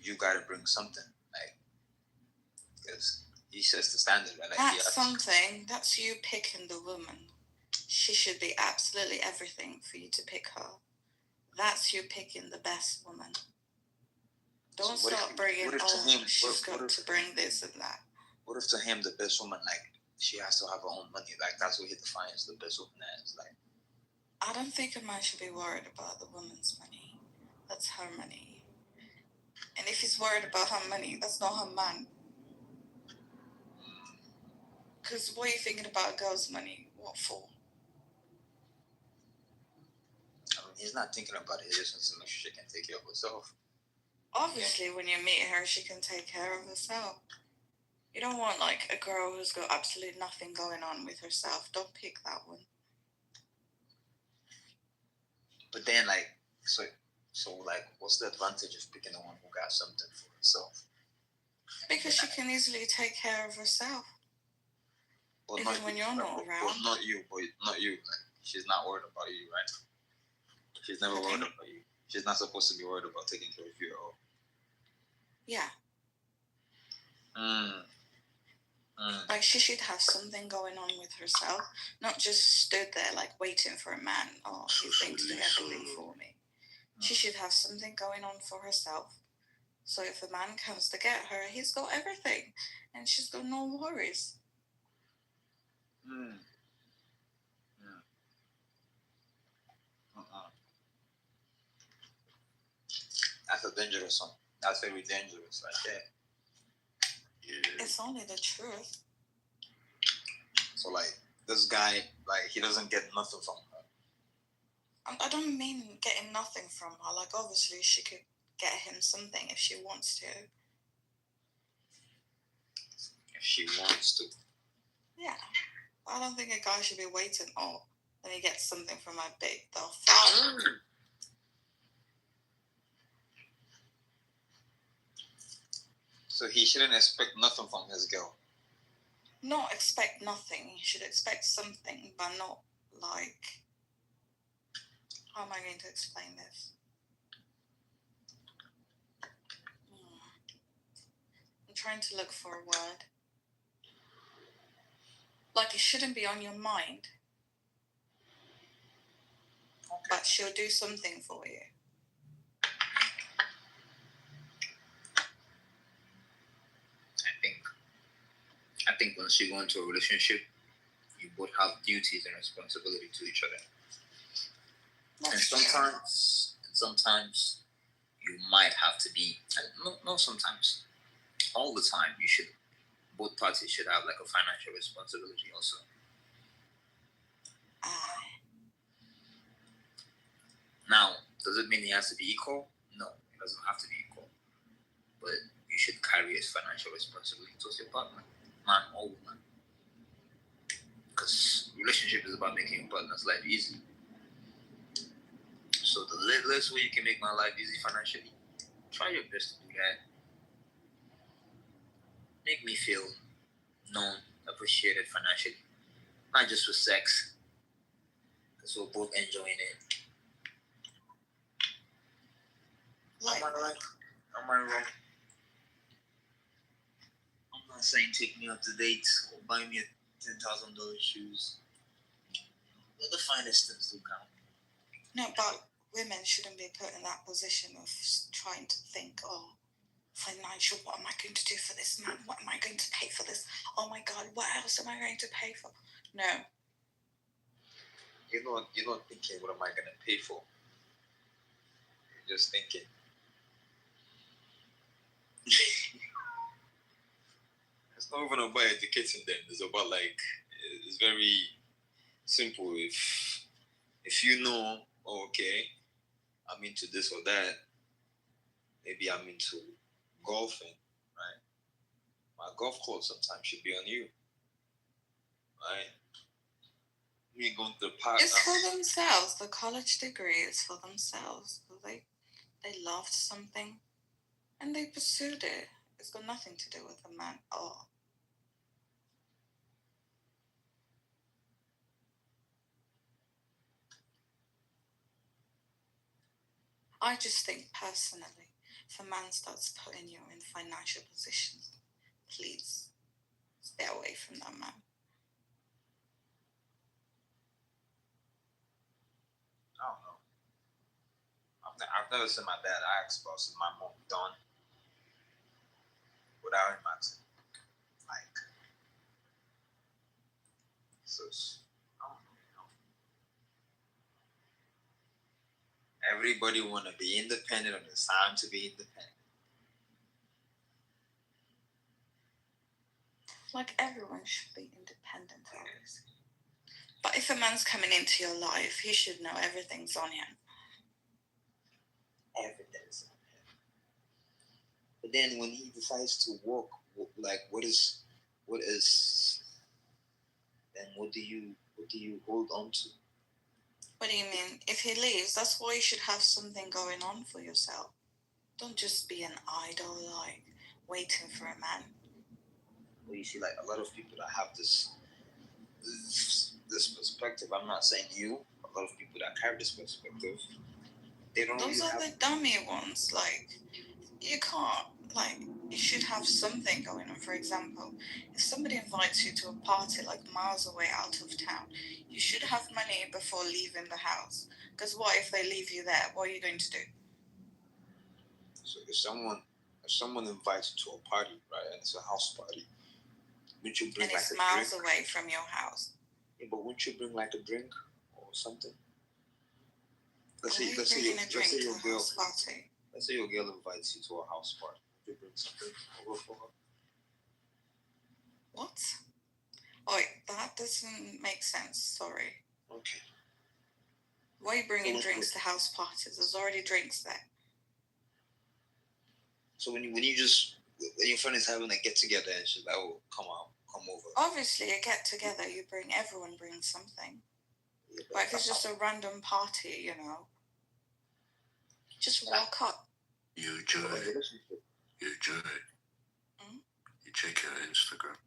you gotta bring something, like, because he sets the standard, right? Like, that's something. That's you picking the woman. She should be absolutely everything for you to pick her. That's you picking the best woman. Don't start bringing, she's got to bring this and that. What if to him the best woman, like, she has to have her own money? Like, that's what he defines the best woman as. Like, I don't think a man should be worried about the woman's money. That's her money. And if he's worried about her money, that's not her man. Because what are you thinking about a girl's money? What for? I mean, he's not thinking about it. He just wants to make sure she can take care of herself. Obviously, when you meet her, she can take care of herself. You don't want, like, a girl who's got absolutely nothing going on with herself. Don't pick that one. But then, like, so like, what's the advantage of picking the one who got something for herself? Because she can easily take care of herself. But even when you're not around. But not you. Like, she's not worried about you, right? She's never worried about you. She's not supposed to be worried about taking care of you at all. Yeah. Like, she should have something going on with herself, not just stood there, like, waiting for a man. Oh, he's going to do everything for me. She should have something going on for herself. So if a man comes to get her, he's got everything. And she's got no worries. That's a dangerous one. That's very dangerous right there. Yeah. It's only the truth. So, like, this guy, like, he doesn't get nothing from her. I don't mean getting nothing from her. Like, obviously, she could get him something if she wants to. If she wants to. Yeah. I don't think a guy should be waiting, oh, let me get something from my babe. The fuck? So he shouldn't expect nothing from his girl. Not expect nothing. He should expect something, but not like... How am I going to explain this? I'm trying to look for a word. Like, it shouldn't be on your mind. Okay. But she'll do something for you. I think once you go into a relationship, you both have duties and responsibility to each other. And sometimes you might have to be, no, sometimes, all the time, both parties should have like a financial responsibility also. Now, does it mean it has to be equal? No, it doesn't have to be equal. But you should carry a financial responsibility towards your partner, man or woman. Because relationship is about making your partner's life easy. So the littlest way you can make my life easy financially, try your best to do that. Make me feel known, appreciated financially. Not just for sex, because we're both enjoying it. Am I right? Am I wrong? I'm not saying take me out to dates or buy me $10,000 shoes. But the finest things do count. No, but women shouldn't be put in that position of trying to think, oh, financial, what am I going to do for this man? What am I going to pay for this? Oh my God, what else am I going to pay for? No. You're not thinking, what am I going to pay for? You're just thinking. It's not even about educating them. It's about, like, it's very simple. If you know, oh, okay, I'm into this or that, maybe I'm into golfing, right? My golf club sometimes should be on you, right? Me going to the park. It's for themselves. The college degree is for themselves. They loved something, and they pursued it. It's got nothing to do with the man. Oh. I just think personally, if a man starts putting you in financial positions, please stay away from that man. I don't know. I've never seen my dad ask about something my mom done without him asking. Like, so I don't know. Everybody want to be independent, and it's time to be independent. Like, everyone should be independent, obviously. But if a man's coming into your life, he should know everything's on him. Everything's on him. But then when he decides to walk, like, what is, then what do you hold on to? What do you mean? If he leaves, that's why you should have something going on for yourself. Don't just be an idol, like, waiting for a man. Well, you see, like, a lot of people that have this perspective. I'm not saying you. A lot of people that have this perspective, they don't. Those are the dummy ones. Like, you can't. Like, you should have something going on. For example, if somebody invites you to a party like miles away out of town, you should have money before leaving the house. Because what if they leave you there? What are you going to do? So if someone invites you to a party, right, and it's a house party, wouldn't you bring and like it's a miles drink? away from your house. Yeah, but wouldn't you bring like a drink or something? Let's Why say are you bringing a drink to your a girl. house party? Let's say your girl invites you to a house party. Would you bring something over for her? What? Oh, wait, that doesn't make sense. Sorry. Okay. Why are you bringing drinks to house parties? There's already drinks there. So when your friend is having a get together and she's like, oh, come over. Obviously, a get together, everyone brings something. Yeah, but if it's just a random party, just walk up. You Joy. You check your Instagram.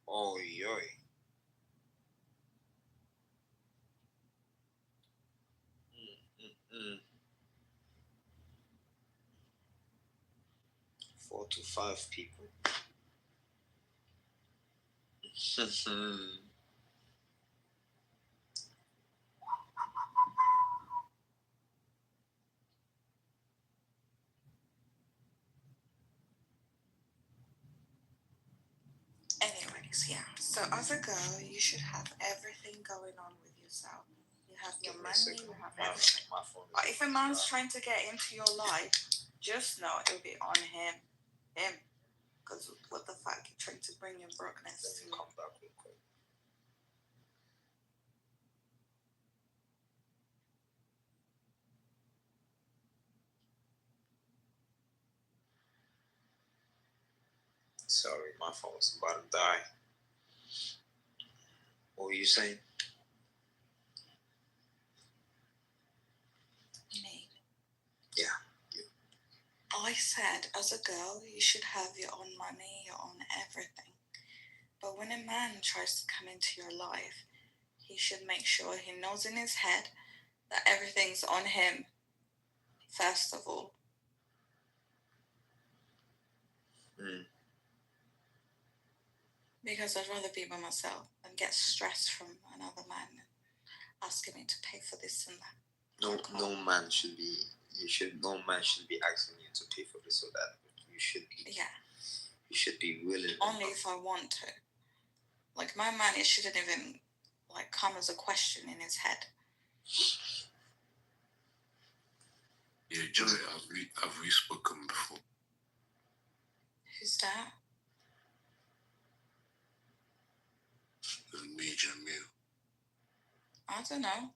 Oh, yoy. 4 to 5 people. Anyways, yeah. So as a girl, you should have everything going on with yourself. You have your money, you have everything. But if a man's trying to get into your life, just know it'll be on him. Because what the fuck, you're trying to bring your brokenness to come back real quick. Sorry, my phone's about to die. What were you saying? Me. Yeah. I said, as a girl, you should have your own money, your own everything. But when a man tries to come into your life, he should make sure he knows in his head that everything's on him, first of all. Because I'd rather be by myself than get stressed from another man asking me to pay for this and that. No man should be asking you to pay for this or that. You should be. Yeah. You should be willing. Only if I want to. Like, my man, it shouldn't even, like, come as a question in his head. Yeah, Joy, have we spoken before? Who's that? The Major Meal. I don't know.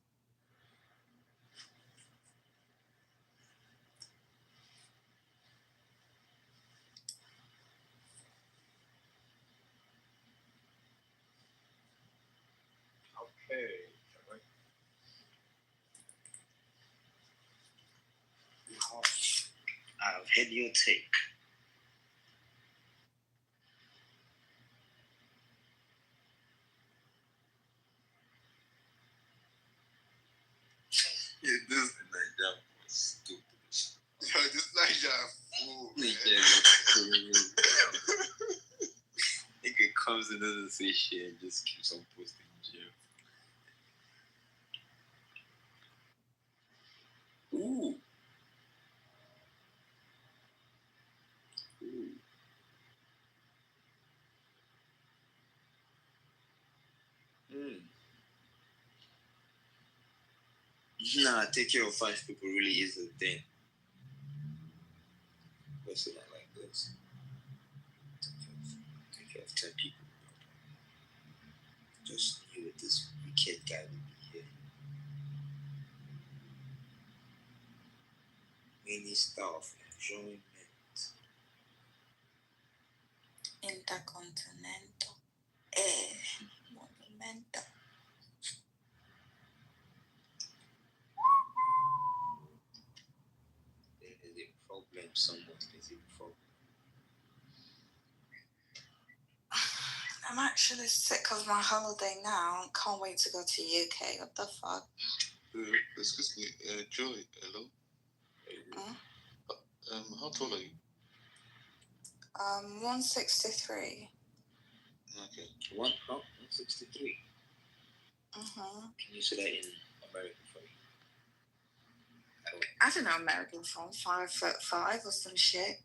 Okay. I've heard your take. Yeah, this Niger was stupid. Yo, this Niger fool, man. Nigga comes and doesn't say shit and just keeps on posting jail. Ooh. Nah, take care of 5 people really is a thing. What's it like this? Take care of 10 people. Just knew that this wicked guy would be here. Many stuff, enjoyment. Intercontinental. Monumental. There is a problem somewhere. There's a problem. I'm actually sick of my holiday now. Can't wait to go to UK. What the fuck? Excuse me, Joy, hello? How tall are you? 163. Okay. 163. Can you say that in American for me? I don't know American from 5'5" or some shit.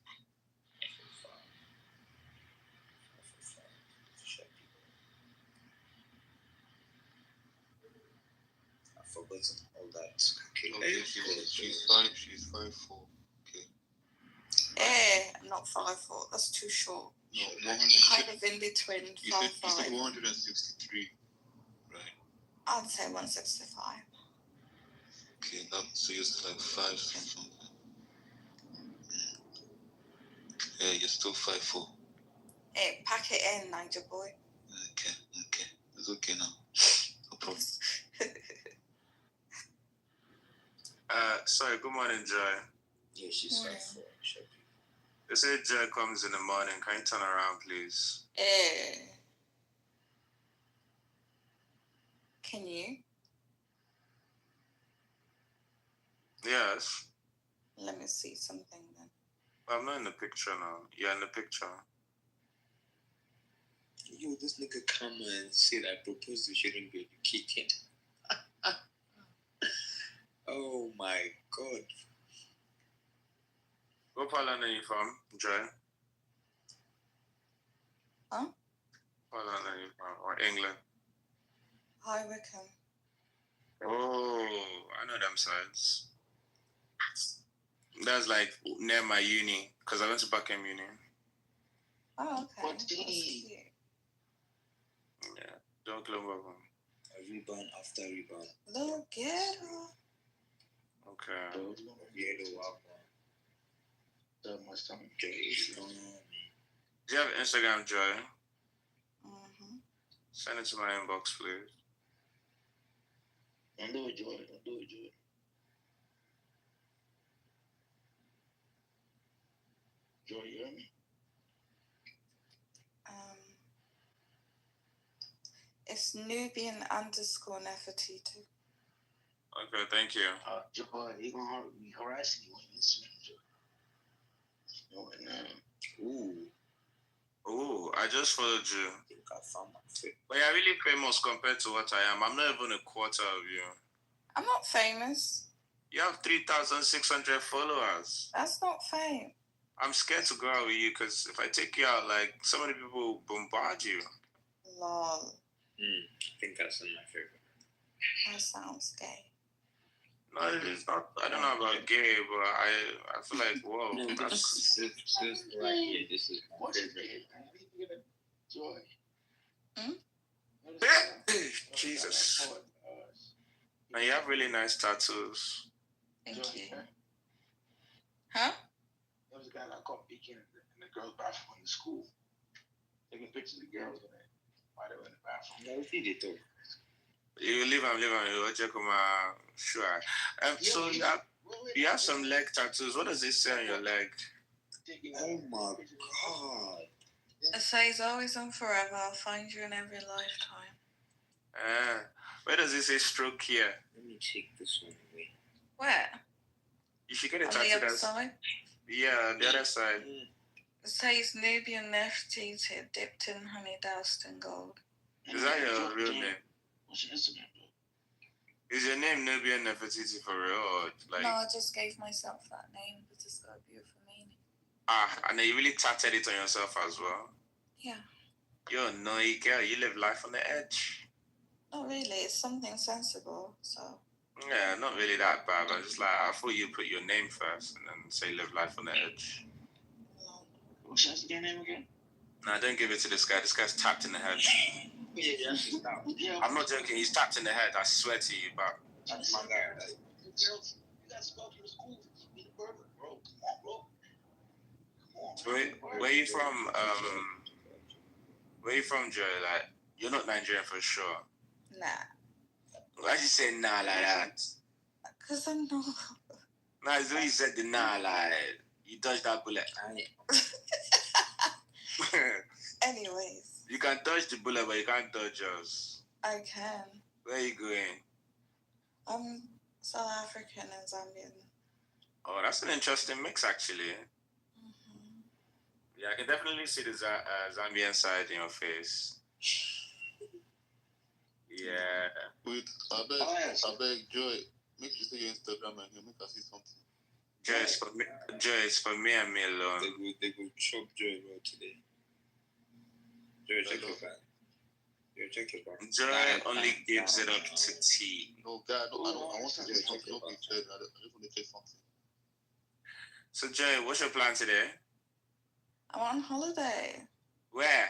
I've forgotten all that. Okay, she's 5'4". Okay. I'm not 5'4". That's too short. No, kind of in between 5'5". You said 163, right? I'd say 165. Okay, so you're still like 5 something. Yeah, you're still 5'4". Hey, pack it in, Niger boy. Okay. It's okay now. No problem. Sorry, good morning, Joy. Yeah, she's 5'4". They say Joy comes in the morning. Can you turn around, please? Can you? Yes. Let me see something then. I'm not in the picture now. You're in the picture. Yo, this nigga come and say that I propose you shouldn't be educated. Oh my god. What part are you from, Joy? Huh? What part are you from? Or England? Hi, Wickham. Oh, I know them sides. That's like near my uni, because I went to Buckingham Uni. Oh, okay. That's cute. Yeah, don't claim over. A rebound after rebound. Little ghetto. Okay. Ghetto wagwan. Do you have Instagram, Joy? Send it to my inbox, please. Don't do it, Joy. Joy, you hear me? It's Nubian _ Nefertiti. Okay, thank you. Joy, he gonna be harassing you on Instagram, Joy. Ooh, I just followed you. But you're really famous compared to what I am. I'm not even a quarter of you. I'm not famous. You have 3,600 followers. That's not fame. I'm scared to go out with you because if I take you out, like, so many people will bombard you. Lol. I think that's my favorite. That sounds gay. No, it's not. I don't know about gay, but I feel like, whoa, No, that's. this right here. This is my favorite. Joy. Jesus. Now you have really nice tattoos. Thank you. Huh? There was a guy that I caught peeking in the girls' bathroom in the school, taking pictures of the girls while they were in the bathroom. You live and you check on my sure. So you have some leg tattoos. What does it say on your leg? Oh my god. It says always and forever, I'll find you in every lifetime. Where does it say stroke here? Let me take this one away. Where? You should get it on the tattooed other as. side? Yeah, on the other side. It says Nubian Nefertiti dipped in honey doused in gold. Is that your real name? What's your Instagram? Is your name Nubian Nefertiti for real, or like? No, I just gave myself that name because it's got a beautiful meaning. And then you really tattooed it on yourself as well? Yeah. You're a naughty girl. You live life on the edge. Not really. It's something sensible, so. Yeah, not really that bad. But just like, I thought you put your name first and then say live life on the edge. What's your name again? Nah, don't give it to this guy. This guy's tapped in the head. Yeah. I'm not joking. He's tapped in the head. I swear to you, but. That's my guy. Girls, you guys go to the school. Be the perfect, bro. Come on. Where you from? Where you from, Joe? Like, you're not Nigerian for sure. Nah. Why'd you say nah like that? Because I'm not. Nah, it's when you said the nah, like, you dodged that bullet. Anyways. You can dodge the bullet, but you can't dodge us. I can. Where are you going? I'm South African and Zambian. Oh, that's an interesting mix, actually. Mm-hmm. Yeah, I can definitely see the Zambian side in your face. Yeah. Wait, I beg, Joy, make you say your Instagram and he'll make us see something. Joy is for me and me alone. They will chop Joy well today. Joy, check your back. Joy only gives it up to tea. No, God, no, I want to say something. Don't be said. I just want to say something. So, Joy, what's your plan today? I'm on holiday. Where?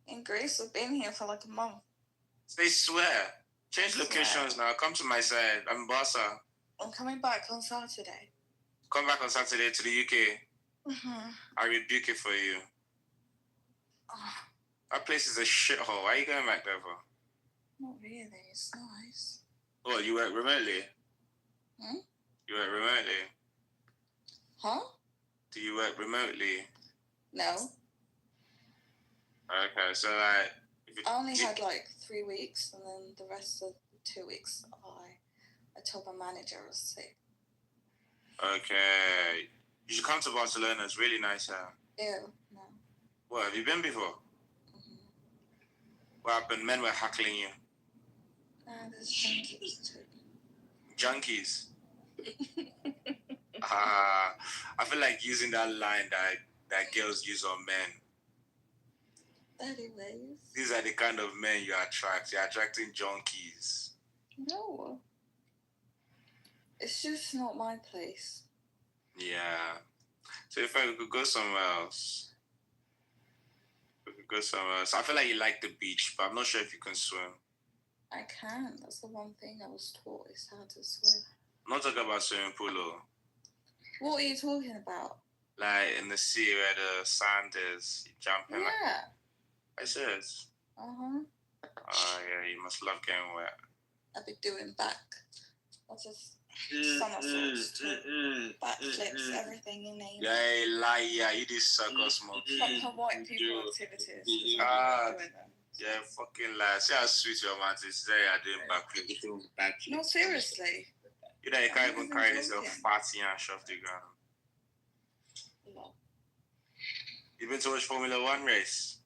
In Greece. We've been here for like a month. They swear. Change locations now. Come to my side. I'm in Barca. I'm coming back on Saturday. Come back on Saturday to the UK. Mm-hmm. I rebuke it for you. Oh. That place is a shithole. Why are you going back there for? Not really. It's nice. Oh, you work remotely? Hmm? You work remotely? Huh? Do you work remotely? No. Okay, so like... I only had like 3 weeks, and then the rest of the 2 weeks I told my manager I was sick. Okay. You should come to Barcelona. It's really nice here. Ew, no. What, have you been before? Mm-hmm. What happened? Men were hackling you. There's junkies too. Junkies? I feel like using that line that girls use on men. Anyways. These are the kind of men you attract. You're attracting junkies. No. It's just not my place. Yeah. So if we could go somewhere else. I feel like you like the beach, but I'm not sure if you can swim. I can. That's the one thing I was taught is how to swim. I'm not talking about swimming pool. What are you talking about? Like in the sea where the sand is. You jump in. Yeah. I said. Uh-huh. Oh, yeah, you must love getting wet. I've been doing back. What's this? Somersaults, backflips, everything you name. Yeah, liar. You did circus monkey. Proper white people activities. Yeah, fucking lie. See how sweet your mouth is. There you're doing backflip. No, seriously. You know, you can't even carry yourself fatty and shove the ground. No. You been to watch Formula 1 race?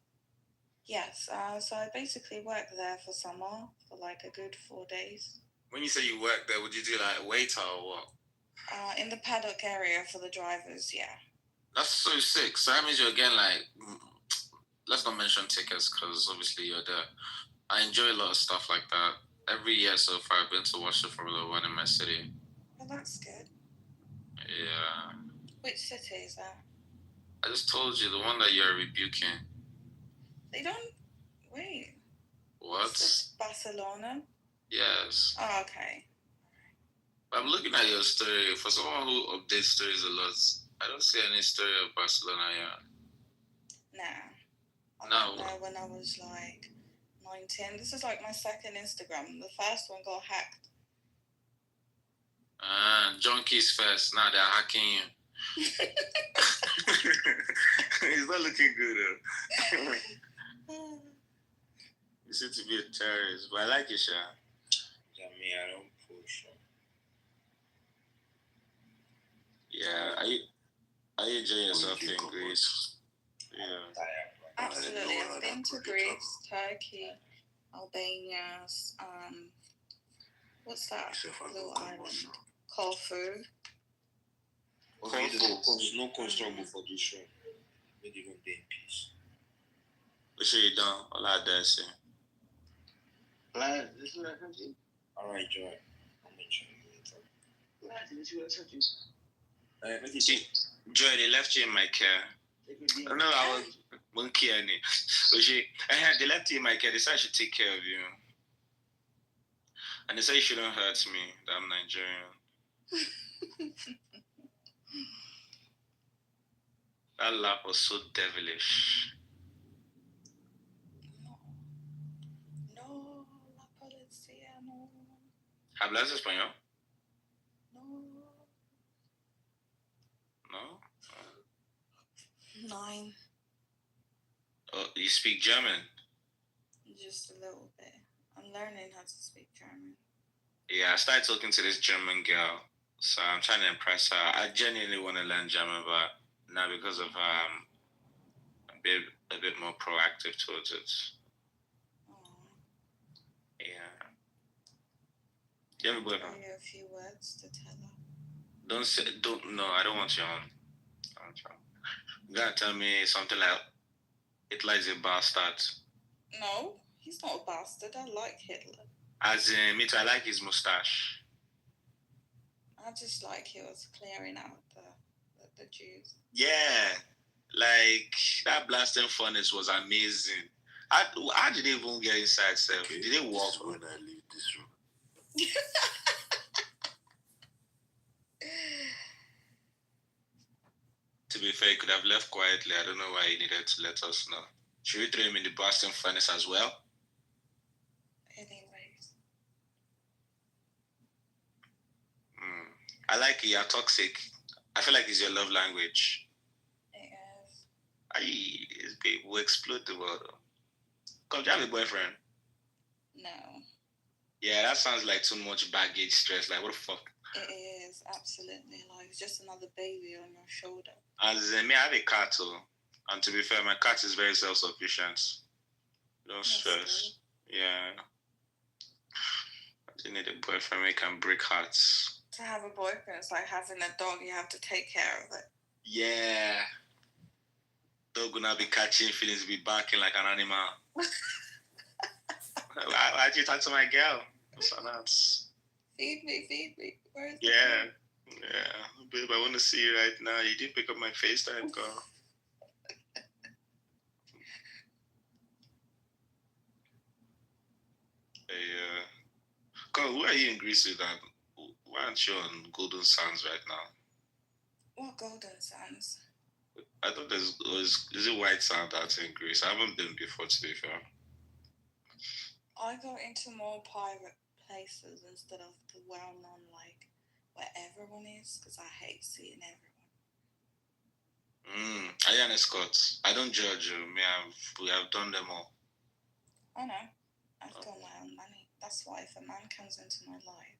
Yes, so I basically worked there for summer for like a good 4 days. When you say you worked there, would you do like waiter or what? In the paddock area for the drivers, yeah. That's so sick. So that means you're getting like let's not mention tickets because obviously you're there. I enjoy a lot of stuff like that. Every year so far, I've been to watch the Formula One in my city. Well, that's good. Yeah. Which city is that? I just told you, the one that you're rebuking. They don't. Wait. What? Is it Barcelona? Yes. Oh, okay. I'm looking at your story. For someone who updates stories a lot, I don't see any story of Barcelona yet. Nah. I No. don't know when I was like 19. This is like my second Instagram. The first one got hacked. Junkies first. Now they're hacking you. It's not looking good though. You seem to be a terrorist, but I like you, Sha. Yeah, me, I don't push. Yeah, are you enjoying yourself in Greece? Yeah. Absolutely. I've been to Greece, Turkey, Albania, what's that little island? Corfu. Okay, no construction for this show. Not even day in peace. What sure you done? All I dare say. Alright, Joy. I'm enjoying it. Joy, they left you in my care. No, I was one care. They left you in my care. They said I should take care of you. And they said you shouldn't hurt me, that I'm Nigerian. That laugh was so devilish. No, la policía, no. ¿Hablas español? No. No? 9. Oh, you speak German? Just a little bit. I'm learning how to speak German. Yeah, I started talking to this German girl, so I'm trying to impress her. I genuinely want to learn German, but now because of a bit more proactive towards it. Yeah. You have a boyfriend? Give you a few words to tell her. No, I don't want you on. You gotta tell me something like Hitler is a bastard. No, he's not a bastard. I like Hitler. As in, me too, I like his mustache. I just like he was clearing out the Jews. Yeah, like that blasting furnace was amazing. How did they even get inside, sir? Okay, did they walk? When I leave this room. To be fair, he could have left quietly. I don't know why he needed to let us know. Should we throw him in the blasting furnace as well? Anyways. I like it. You're toxic. I feel like it's your love language. It is. Babe, we'll explode the world. Come, do you have a boyfriend? No. Yeah, that sounds like too much baggage stress. Like, what the fuck? It is, absolutely. Like, it's just another baby on your shoulder. As me, I have a cat too. And to be fair, my cat is very self-sufficient. No stress. Yeah. I do need a boyfriend who can break hearts. To have a boyfriend, it's like having a dog. You have to take care of it. Yeah. Dog gonna be catching feelings, be barking like an animal. Why'd you talk to my girl? What's on that? Feed me. Where's Yeah. Babe, I want to see you right now. You didn't pick up my FaceTime call. Hey, Carl, where are you in Greece with that? Why aren't you on Golden Sands right now? What Golden Sands? I thought is it White Sand that's in Greece? I haven't been before, to be fair. I go into more private places instead of the well-known, like, where everyone is, because I hate seeing everyone. I am Scott. I don't judge you. We have done them all. I know. I've got my own money. That's why if a man comes into my life,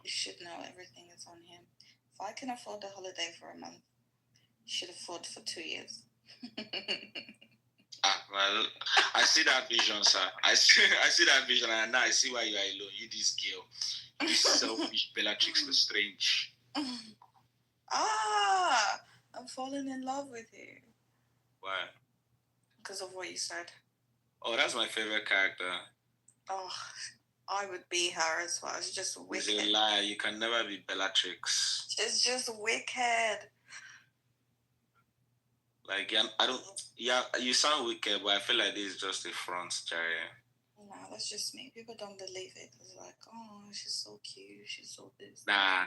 you should know everything is on him. If I can afford a holiday for a month, you should afford for 2 years. Well, I see that vision, sir. I see that vision, and now I see why you are alone. You, this girl, you selfish Bellatrix Lestrange. I'm falling in love with you. Why? Because of what you said. Oh, that's my favorite character. Oh, I would be her as well. She's just wicked. It's a lie. You can never be Bellatrix. She's just wicked. Like, yeah, I don't. Yeah, you sound wicked, but I feel like this is just a front, Jerry. No, that's just me. People don't believe it. It's like, oh, she's so cute. She's so this. Nah.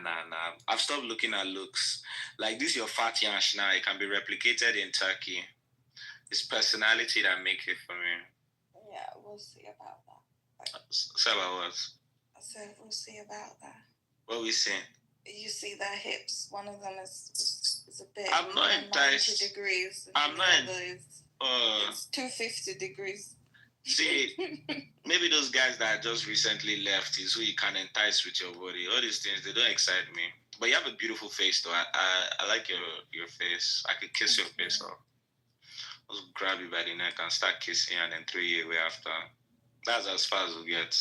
I've stopped looking at looks. Like, this your fat yash now. It can be replicated in Turkey. It's personality that makes it for me. Yeah, we'll see about that. Say about what? I said we'll see about that. What we seeing? You see their hips. One of them is a bit. I'm not enticed. 90 degrees. I'm not. It's 250 degrees. See, maybe those guys that just recently left is who you can entice with your body. All these things, they don't excite me. But you have a beautiful face, though. I like your face. I could kiss your face off. Just grab you by the neck and start kissing and then throw you away after. That's as far as we get.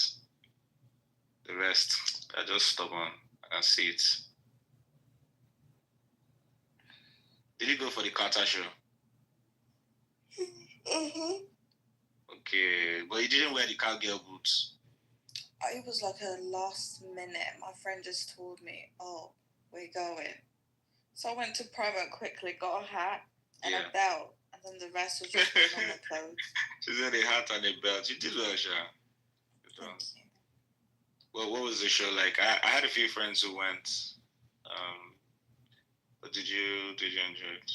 The rest, I just stubborn. I can see it. Did you go for the Carter show? Mm-hmm. Okay, but you didn't wear the cowgirl boots. It was like a last minute. My friend just told me, oh, we're going. So I went to Primark quickly, got a hat and a belt, and then the rest was just on the clothes. She said a hat and a belt. You did well, Sha. Thank you. Well, what was the show like? I had a few friends who went. But did you enjoy it?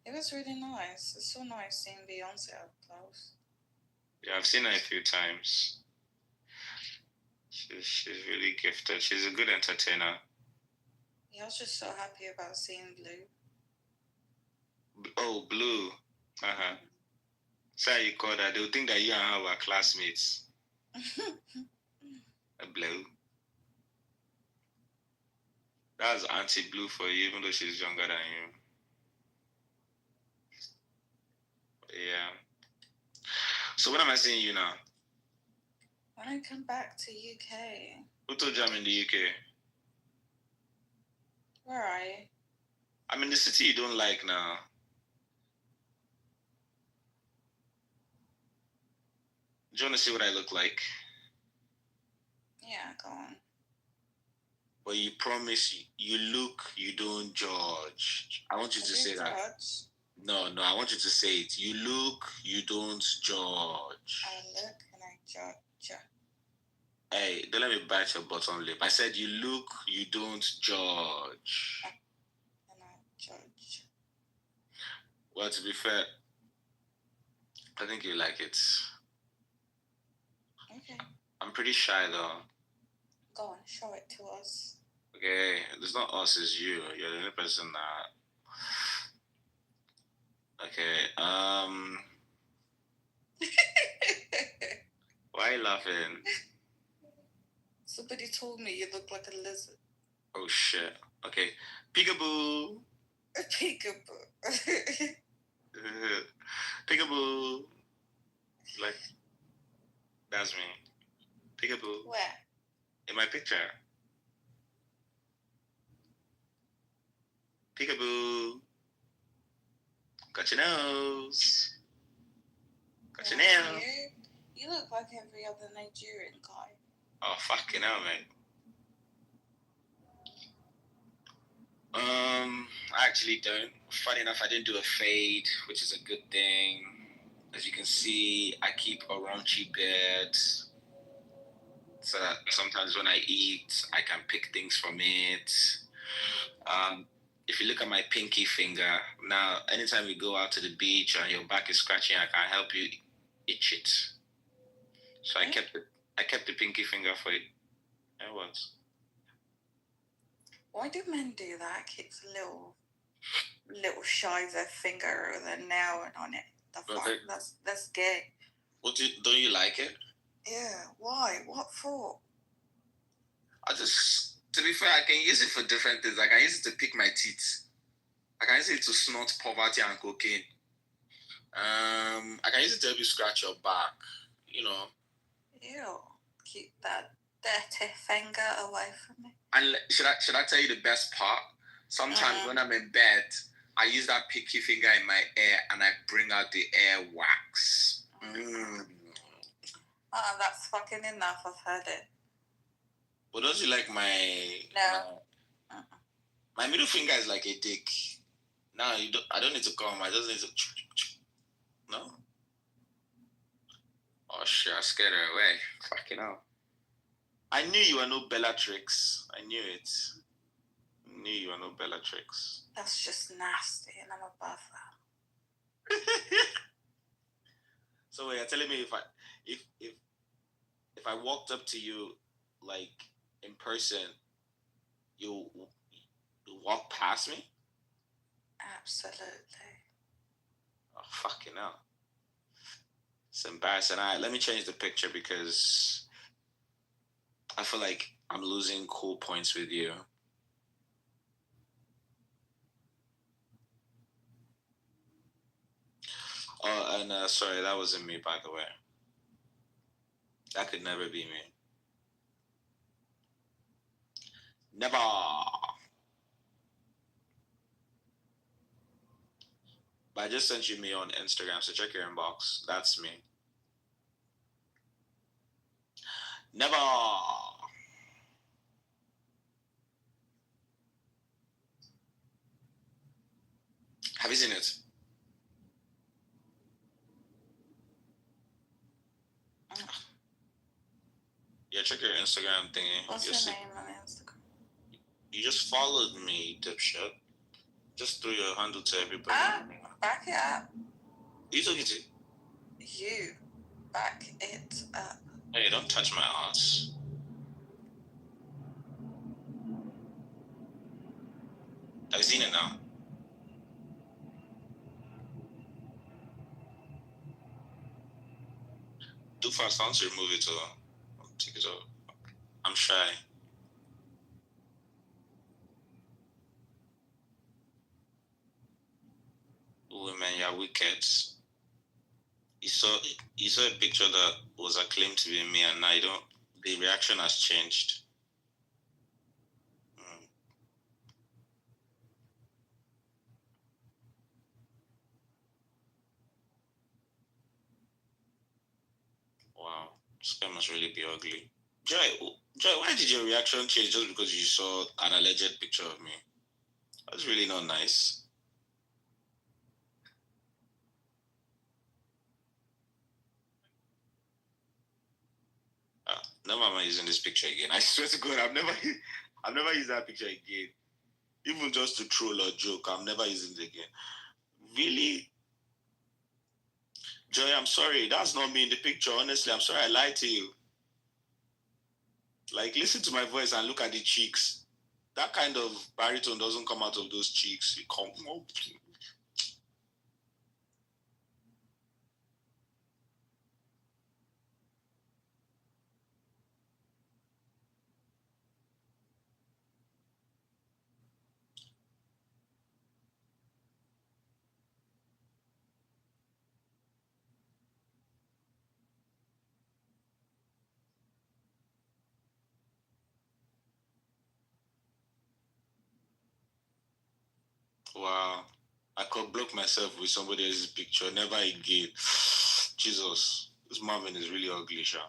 It was really nice. It's so nice seeing Beyonce up close. Yeah, I've seen her a few times. She's really gifted. She's a good entertainer. Yeah, I was just so happy about seeing Blue. Oh, Blue. Uh-huh. So you call that. They'll think that you and her were classmates. Blue. That's Auntie Blue for you, even though she's younger than you. Yeah. So when am I seeing you now? When I come back to UK. Who told you I'm in the UK? Where are you? I'm in the city you don't like now. Do you want to see what I look like? Yeah, go on. But you promise you look, you don't judge. I want you to say that. Judge? No, I want you to say it. You look, you don't judge. I look and I judge. Hey, don't let me bite your bottom lip. I said you look, you don't judge. And I judge. Well, to be fair, I think you like it. Okay. I'm pretty shy though. Go on, show it to us. Okay, it's not us, it's you. You're the only person that. Okay, why are you laughing? Somebody told me you look like a lizard. Oh shit. Okay, peekaboo. Peekaboo. Peekaboo. Like, that's me. Peekaboo. Where? In my picture. Peekaboo. Got your nose. Got your nail. You look like every other Nigerian guy. Oh, fucking hell, man. I actually don't. Funny enough, I didn't do a fade, which is a good thing. As you can see, I keep a raunchy beard. So that sometimes when I eat, I can pick things from it. If you look at my pinky finger, now, anytime you go out to the beach and your back is scratching, I can help you itch it. So I kept the pinky finger for it. And what? Why do men do that? Keeps a little shy of their finger or their nail on it. That's gay. Don't you like it? Yeah. Why? What for? To be fair, I can use it for different things. I can use it to pick my teeth. I can use it to snort poverty and cocaine. I can use it to help you scratch your back. You know. Ew. Keep that dirty finger away from me. And should I tell you the best part? Sometimes when I'm in bed, I use that pinky finger in my hair and I bring out the hair wax. That's fucking enough. I've heard it. But don't you like my... No. My middle finger is like a dick. Now I don't need to come. I just need to... No? Oh shit, I scared her away. Fucking hell. I knew you were no Bellatrix. I knew it. I knew you were no Bellatrix. That's just nasty, and I'm above that. So you're telling me if I walked up to you like in person, you walk past me? Absolutely. Oh fucking hell. It's embarrassing. All right, let me change the picture because I feel like I'm losing cool points with you. Oh, and sorry, that wasn't me, by the way. That could never be me. Never. But I just sent you me on Instagram, so check your inbox. That's me. Never. Have you seen it? Yeah, check your Instagram thingy. What's your name on Instagram? You just followed me, dipshit. Just threw your handle to everybody. Back it up. You took it to? You. Back it up. Hey, don't touch my ass. Have you seen it now? Too fast, I want to remove it or take it off. I'm shy. Women, you're wicked. You saw a picture that was acclaimed to be me, and now the reaction has changed. Wow, this guy must really be ugly. Joy, why did your reaction change just because you saw an alleged picture of me? That's really not nice. Never am I using this picture again. I swear to God, I've never used that picture again. Even just to troll or joke, I'm never using it again. Really? Joy, I'm sorry. That's not me in the picture. Honestly, I'm sorry I lied to you. Like, listen to my voice and look at the cheeks. That kind of baritone doesn't come out of those cheeks. It comes. Wow. I could block myself with somebody else's picture. Never again. Jesus. This Marvin is really ugly, Sha.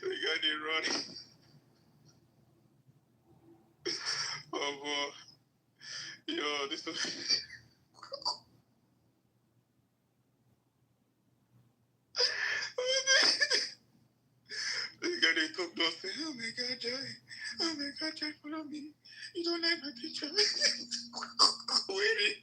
We got it running. Oh boy. Yo, this is... This guy they cooked us. Oh my God, Joy. Oh my God, Joy, follow me. You don't like my picture. Wait.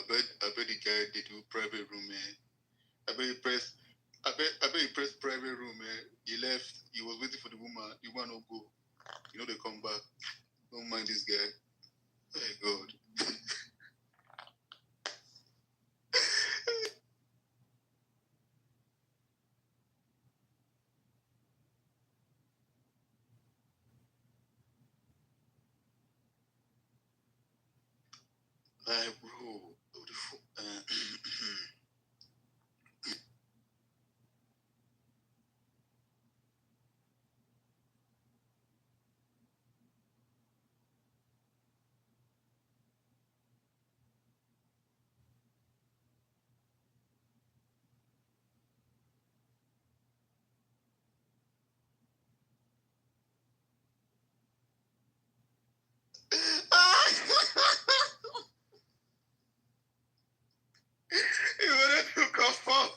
bet the guy did do private room, man. I bet he pressed private room, man. He left. He was waiting for the woman. The woman will go. You know they come back. Don't mind this guy. My God. Like, bro, what the fuck? You wanted to confirm.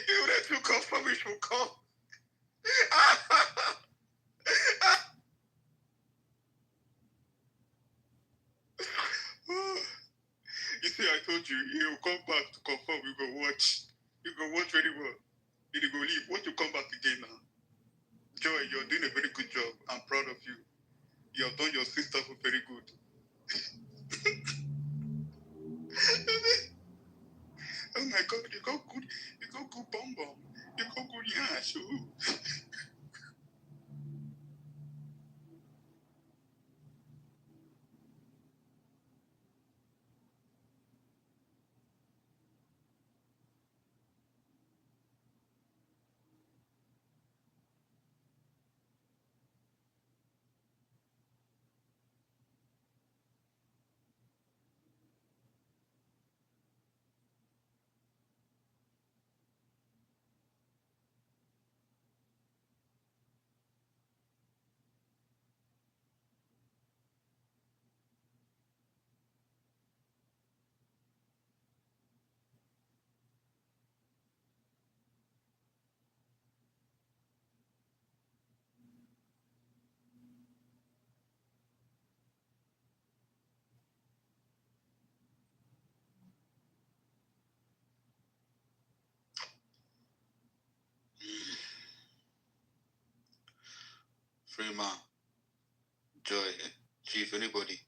You wanted to confirm it will come. You see, I told you, he will come back to confirm. You go watch. You go watch very well. Then you go leave. Once you come back again now. Joy, you're doing a very good job. I'm proud of you. You have done your sister for very good. Oh my God, you got good. You got good bum bum. You got good yash. Freeman, Joy, Chief, anybody?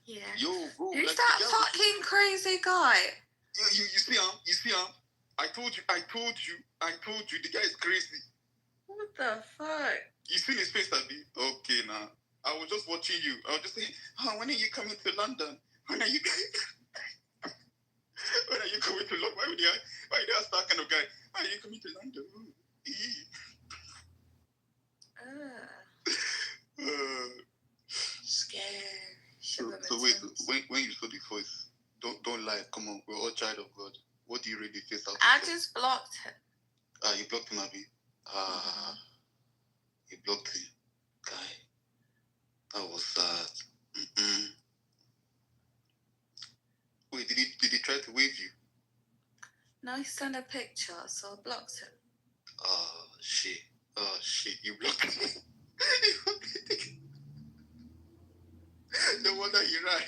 Yeah. Yo, bro. Who's like, that fucking crazy guy? You see him? You see him? I told you, the guy is crazy. What the fuck? You seen his face, Abby? Okay, now. I was just watching you. I was just saying, when are you coming to London? When are you coming to London? Why would you ask that kind of guy? When are you coming to London? Scary. So wait, when you saw the voice, don't lie. Come on, we're all child of God. What do you really face out? I just blocked him. You blocked him, Abby. You blocked him, guy. That was sad. Wait, did he try to wave you? No, he sent a picture, so I blocked him. Oh shit, you blocked him. No wonder he ran.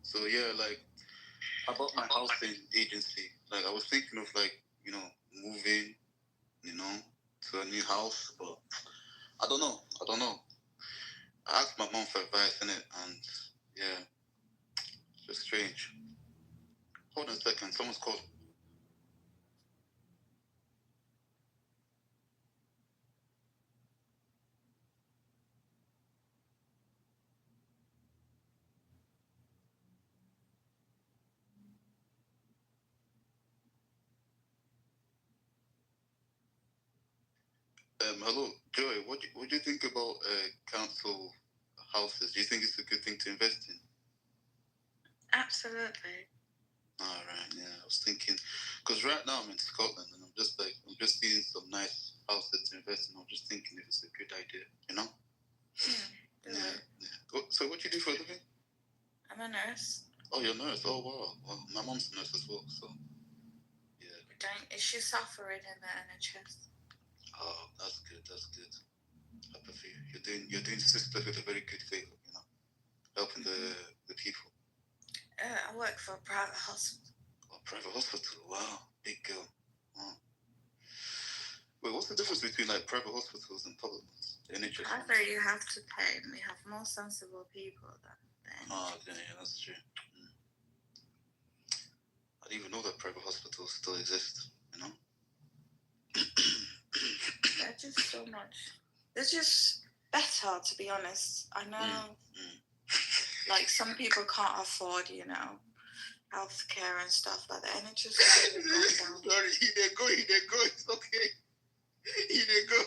So yeah, like about my housing agency, like I was thinking of moving, to a new house, but I don't know. I asked my mom for advice in it, and yeah, it's just strange. Hold on a second, someone's calling. Hello, Joy. What do you think about council houses? Do you think it's a good thing to invest in? Absolutely. All right, yeah. I was thinking, because right now I'm in Scotland and I'm just seeing some nice houses to invest in. I'm just thinking if it's a good idea, you know? Yeah. So what do you do for a living? I'm a nurse. Oh, you're a nurse. Oh, wow. Well, my mom's a nurse as well, so yeah. Is she suffering in the NHS? Oh, that's good. Happy for you. You're doing sisterhood a very good favor, you know, helping the people. I work for a private hospital. Oh, private hospital. Wow, big girl. Wow. Wait, what's the difference between like private hospitals and public ones? The NHS. Private, you have to pay, and we have more sensible people than the NHS. Oh, okay, yeah, that's true. I didn't even know that private hospitals still exist, you know? They're just so much. They're just better, to be honest. I know, like, some people can't afford, you know, healthcare and stuff like that, and it just really goes down. Sorry, he didn't go, it's okay. He didn't go.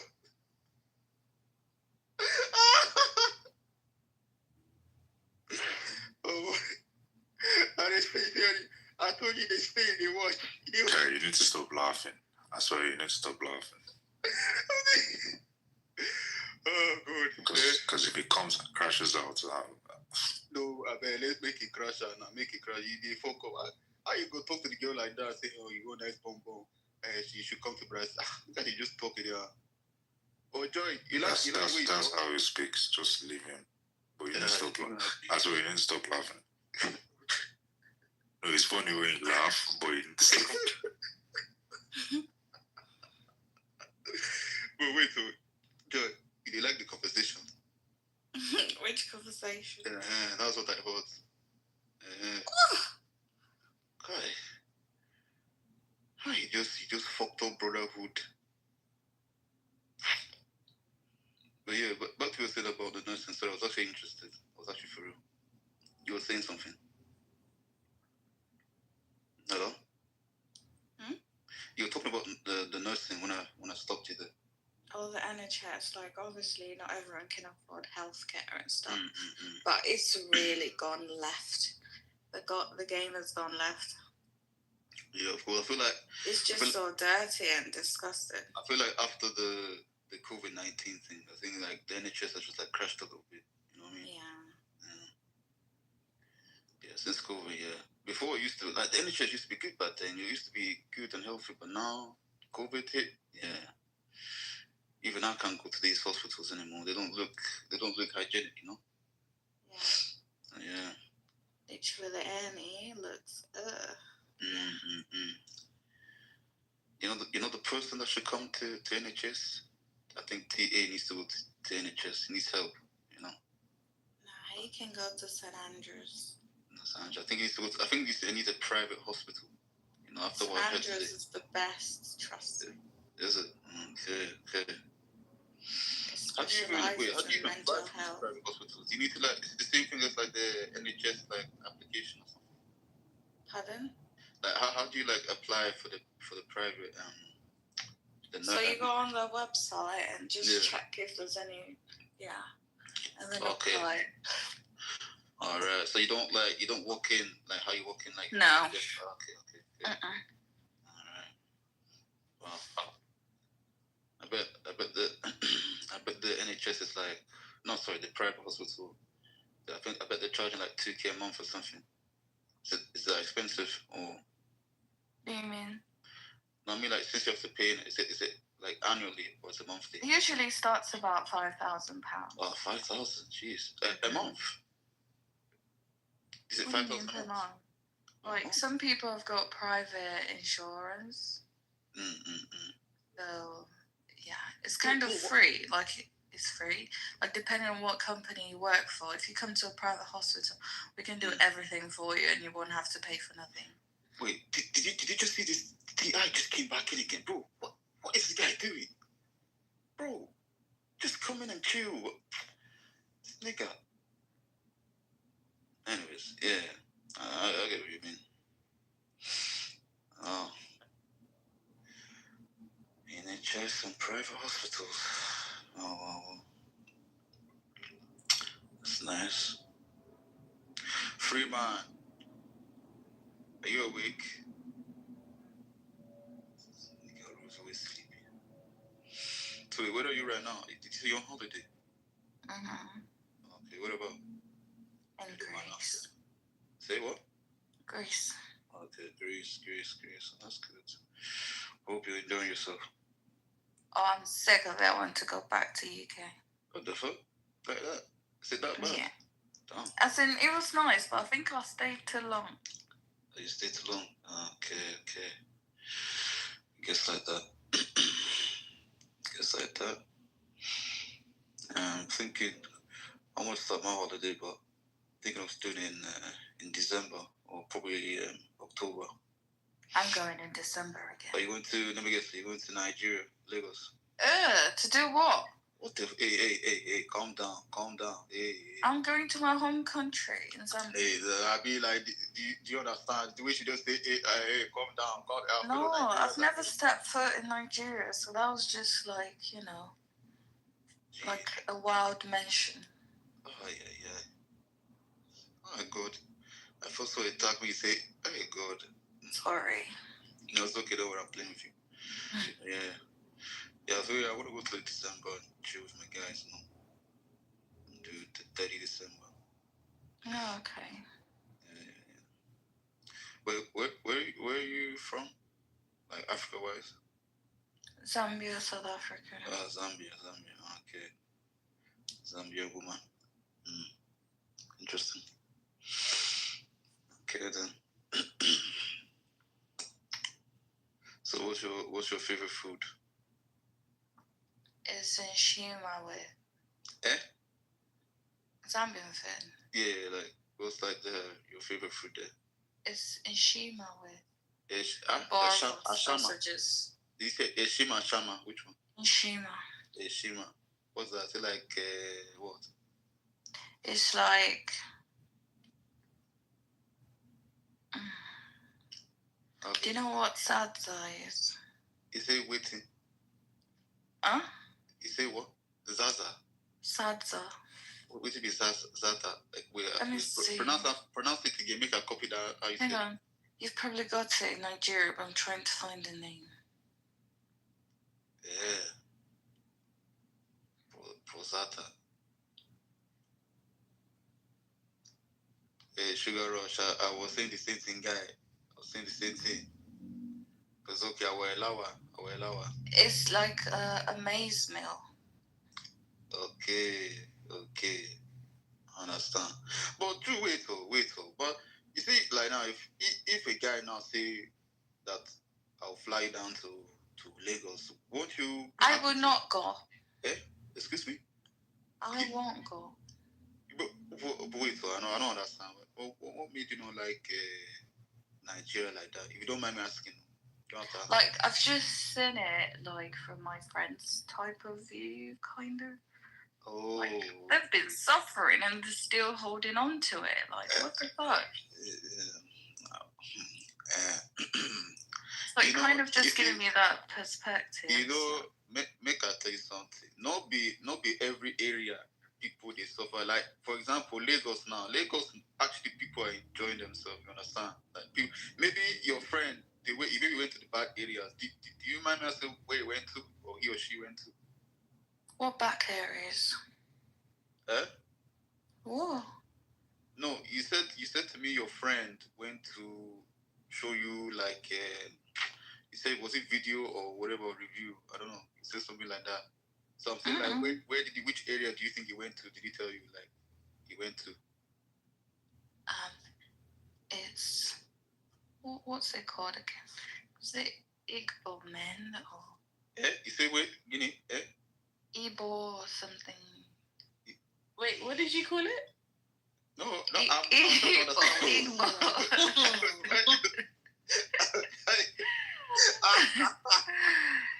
Oh, I told you they stay in the watch. Terry, you need to stop laughing. I swear you need to stop laughing. Oh, good. Because if it comes and crashes out, no, I mean, let's make it crash now. Make it crash. You fuck up. How you go talk to the girl like that? Say, oh, you go nice bum. She should come to Brazil. Look at you just talking there. Oh, Joy, that's how he speaks. Just leave him. But you need to stop laughing. That's why you need to stop laughing. No, it's funny when you laugh, but you need to stop. But wait, so, Joy, you like the conversation? Which conversation? That's what I heard. God. He just fucked up brotherhood. But yeah, but back to what you said about the nursing, so I was actually interested. I was actually for real. You were saying something. Hello? You were talking about the nursing when I stopped you there. Oh, the NHS, like, obviously not everyone can afford healthcare and stuff, but it's really gone left. The game has gone left. Yeah, of course. I feel like it's just so dirty and disgusting. I feel like after the COVID-19 thing, I think like the NHS has just like crashed a little bit. You know what I mean? Yeah, since COVID, yeah. Before it used to like the NHS used to be good back then. It used to be good and healthy, but now COVID hit. Yeah. Even I can't go to these hospitals anymore. They don't look hygienic, you know? Yeah. Literally the A&E looks You know the person that should come to NHS? I think TA needs to go to NHS. He needs help, you know? Nah, he can go to St. Andrews. I think he needs to go to, I think he needs a private hospital. You know, after St. what Andrews is the best, trust me. Is it? Okay. How do you apply for private hospitals? You need to like, is it the same thing as like the NHS like application or something? Pardon? Like how do you like apply for the private so you go on the website and just check if there's any and then apply. Alright, so you don't walk in like how you walk in like no. Okay. Alright. Wow. I bet the NHS is like the private hospital. I bet they're charging like $2,000 a month or something. Is that expensive or? What do you mean? No, I mean like since you have to pay, is it like annually or is it monthly? It usually starts about £5,000. Oh, 5,000, jeez, a month. Is it 5,000 a month? Like some people have got private insurance. So yeah, it's kind of free. Like it's free. Like depending on what company you work for. If you come to a private hospital, we can do everything for you, and you won't have to pay for nothing. Wait, did you just see this? TI just came back in again, bro. What is this guy doing, bro? Just come in and chill, this nigga. Anyways, yeah, I get what you mean. Oh, NHS and private hospitals. Oh, that's nice. Free man, are you awake? Nigga was always sleeping. So where are you right now? Did you say you're on holiday? Okay, what about? In Greece. Say what? Greece. Okay, Greece. That's good. Hope you're enjoying yourself. Oh, I'm sick of it. I want to go back to UK. What the fuck? Like that. Is it that bad? Yeah. Damn. As in, it was nice, but I think I stayed too long. Oh, you stayed too long? Okay. Guess like that. I'm thinking, I want to start my holiday, but thinking of doing it in December or probably October. I'm going in December again. Are you going to, let me guess, you're going to Nigeria, Lagos? To do what? What the, hey, calm down. Hey. I'm going to my home country in Zambia. Hey, I be like, do you understand? The way she just say, hey, calm down. No, I've never stepped foot in Nigeria, so that was just like, like a wild mention. Oh, yeah. Oh, my God. I felt so attacked when you say, hey, God. Sorry. No, it's okay, though, I'm playing with you. Yeah, so I want to go to December and chill with my guys, do the 30 December. Oh, okay. Yeah. Where are you from? Like Africa-wise? Zambia, South Africa. Zambia. Okay. Zambia woman. Interesting. Okay then. So what's your favorite food? It's in Shima with. Zambian food. Yeah, like what's like your favorite food there? It's in Shima with. Ashama. Sausages. Did you say Eshima, Shama? Which one? Shima. Eshima. What's that? Is it like what? It's like. Okay. Do you know what sadza is? You say waiting. Huh? You say what? Zaza. Sadza. What would it be Zaza? Like let me see. Pronounce it again. Make a copy that. Hang on. You've probably got it in Nigeria, but I'm trying to find the name. Yeah. Prosata. Hey, Sugar Rush. I was saying the same thing, guy. It's okay. I will allow. It's like a maize meal. Okay. I understand. But wait. But you see, like now, if a guy now say that I'll fly down to Lagos, won't you? I will not go. Excuse me? I won't go. But wait, I don't understand. What made you not like Nigeria like that? If you don't mind me asking. Like, I've just seen it, like, from my friend's type of view, kind of. Oh. Like, they've been suffering and they're still holding on to it. Like, what the fuck? So it kind of just giving me that perspective. Make I tell you something. Not be every area people they suffer. Like, for example, Lagos now. Lagos, actually, people are enjoying themselves. You understand? Like, people, maybe your friend, maybe went to the bad areas. Do you mind me asking where he went to, or he or she went to? What back areas? What? No, you said to me your friend went to show you like you said, was it video or whatever review? I don't know. You said something like that. So I'm saying like which area do you think he went to? Did he tell you like he went to? It's what's it called again? Is it Igbo men or? You say wait, Guinea? Igbo or something. Wait, what did you call it? No, I'm Igbo.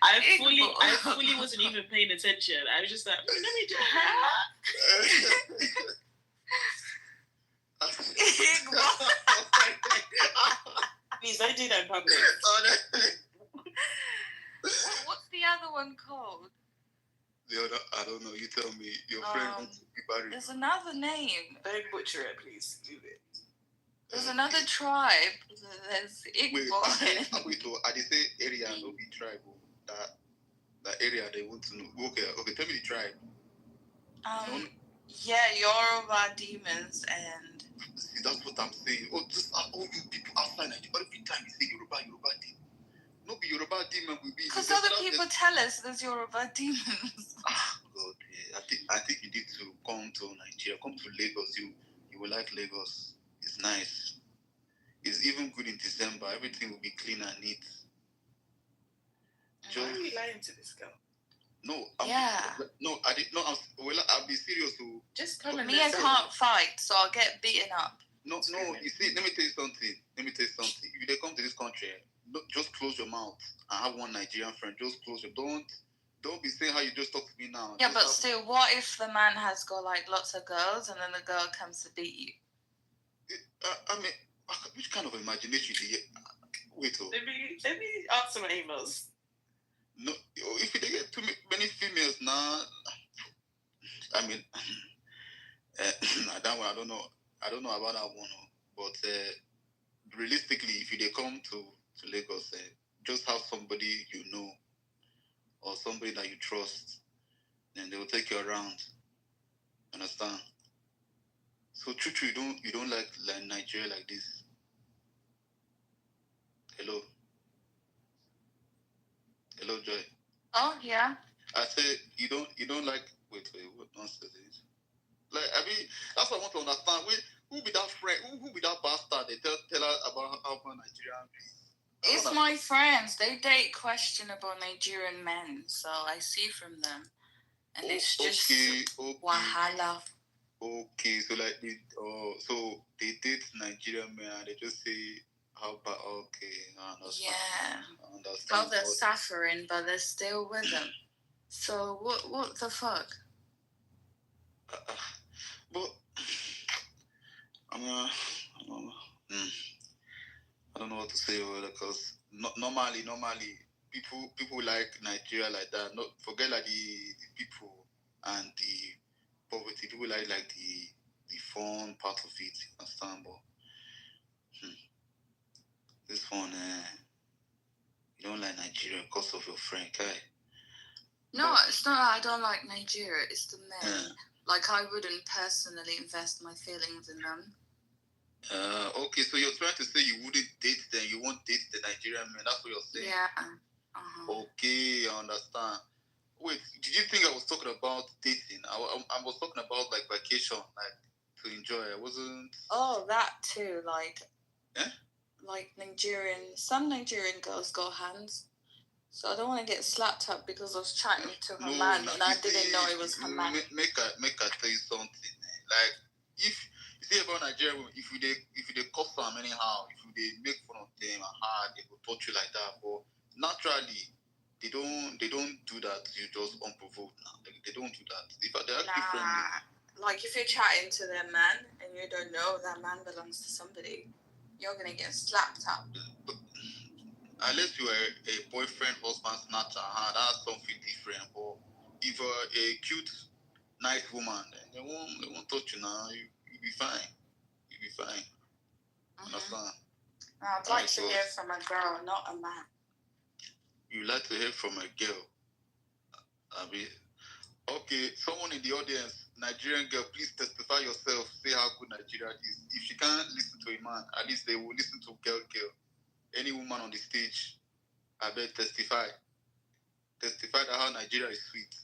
I fully wasn't even paying attention. I was just like, let me just. Please don't do that in public. What's the other one called? The other, I don't know. You tell me. Your friend went to Ibari. There's another name. Don't butcher it, please. Do it. There's another tribe. There's Igbo. Wait, I did say area, no be tribe. That area they want to know. Okay, tell me the tribe. Yeah, Yoruba demons and. See, that's what I'm saying. All you people outside Nigeria, every time you say Yoruba demon. No be Yoruba demon will be. Because other people tell us there's Yoruba demons. God, yeah. I think you need to come Nigeria. Come to Lagos, you will like Lagos. It's nice. It's even good in December. Everything will be clean and neat. Why are you lying to this girl? No, no, I did not. I'll be serious. Just come and me, I can't fight, so I'll get beaten up. No, you see, let me tell you something. If they come to this country, just close your mouth. I have one Nigerian friend. Just close your. Don't be saying how you just talk to me now. Yeah, but still, what if the man has got like lots of girls and then the girl comes to beat you? I mean, which kind of imagination do you? Wait, Let me answer my emails. No, if they get too many females now, I mean, that one I don't know. I don't know about that one, but realistically, if they come to Lagos, just have somebody you know or somebody that you trust, and they will take you around. Understand? So true, you don't like Nigeria like this. Hello, Joy. Oh yeah. I said you don't like. Wait, what nonsense is? Like, I mean, that's what I want to understand. Who be that friend? Who be that bastard? They tell us about how Nigerian. It's my friends. They date questionable Nigerian men, so I see from them, and it's just wahala. Okay, so like so they date Nigerian men and they just say how about I understand. Yeah. I understand. Well, they're suffering, but they're still with them. So what the fuck? But I don't know what to say because normally people like Nigeria like that. Not forget like the people and the poverty. People like the fun part of it. Understand? But this one, you don't like Nigeria because of your friend, Kai. No, it's not. I don't like Nigeria. It's the men. Like I wouldn't personally invest my feelings in them. Okay, so you're trying to say you wouldn't date them. You won't date the Nigerian men. That's what you're saying. Yeah. Okay, I understand. Wait, did you think I was talking about dating? I was talking about like vacation, like to enjoy. I wasn't. Oh, that too. Like some Nigerian girls got hands. So I don't want to get slapped up because I was chatting to her man and I didn't know it was her man. Make I tell you something. Like if you see about Nigerian women, if you cost them anyhow, if you make fun of them and hard, they will touch you like that. But naturally, they don't do that. You just unprovoked now. They don't do that. If they're actually friendly. Like if you're chatting to their man and you don't know that man belongs to somebody, you're gonna get slapped up. Unless you are a boyfriend, husband, snatcher, that's something different. But if you're a cute, nice woman, then they won't touch you now. You'll be fine. You'll be fine. Understand? I'd like to hear from a girl, not a man. You like to hear from a girl? Okay, someone in the audience, Nigerian girl, please testify yourself. Say how good Nigeria is. If she can't listen to a man, at least they will listen to girl. Any woman on the stage, I bet testify that how Nigeria is sweet.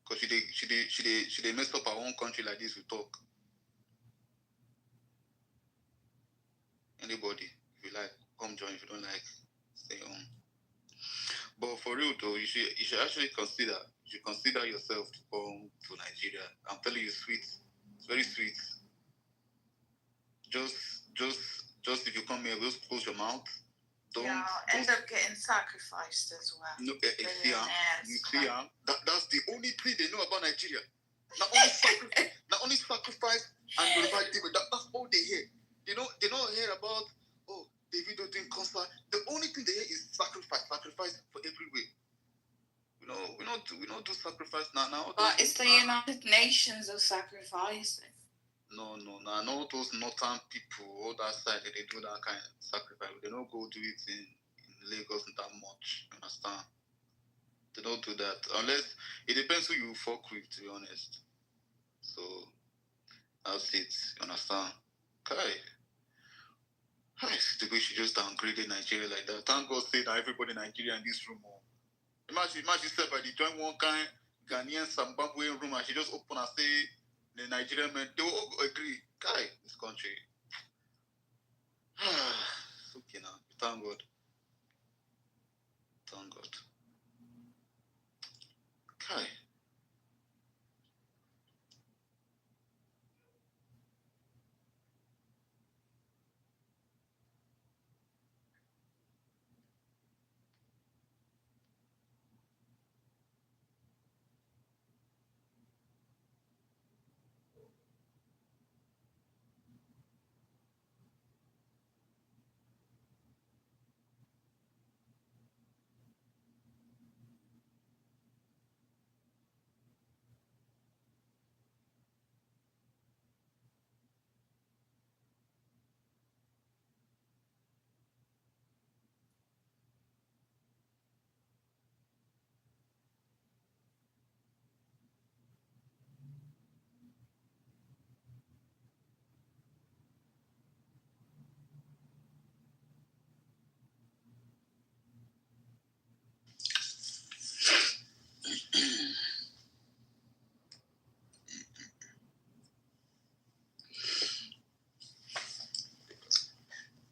Because she they mess up our own country like this. We talk. Anybody, if you like, come join. If you don't like, stay home. But for real though, you should actually consider. You should consider yourself to come to Nigeria. I'm telling you, sweet. It's very sweet. Just if you come here, just close your mouth. Don't end up getting sacrificed as well. No, you see, that's the only thing they know about Nigeria. Not only sacrifice and glorified demon. That's all they hear. They don't hear about David doing concert. The only thing they hear is sacrifice for everywhere. We don't do sacrifice now. But it's the United Nations of sacrificing. No, not those northern people, all that side, they do that kind of sacrifice. They don't go do it in Lagos that much, you understand? They don't do that. Unless, it depends who you fuck with, to be honest. So, that's it, you understand? Okay. The way she just downgraded Nigeria like that. Thank God say that everybody in Nigeria in this room. Imagine yourself, they join one kind, Ghanaian, Zimbabwean room, and she just open and say the Nigerian men, they will all agree. Guy, this country. It's okay now. Thank God. Thank God. Kai.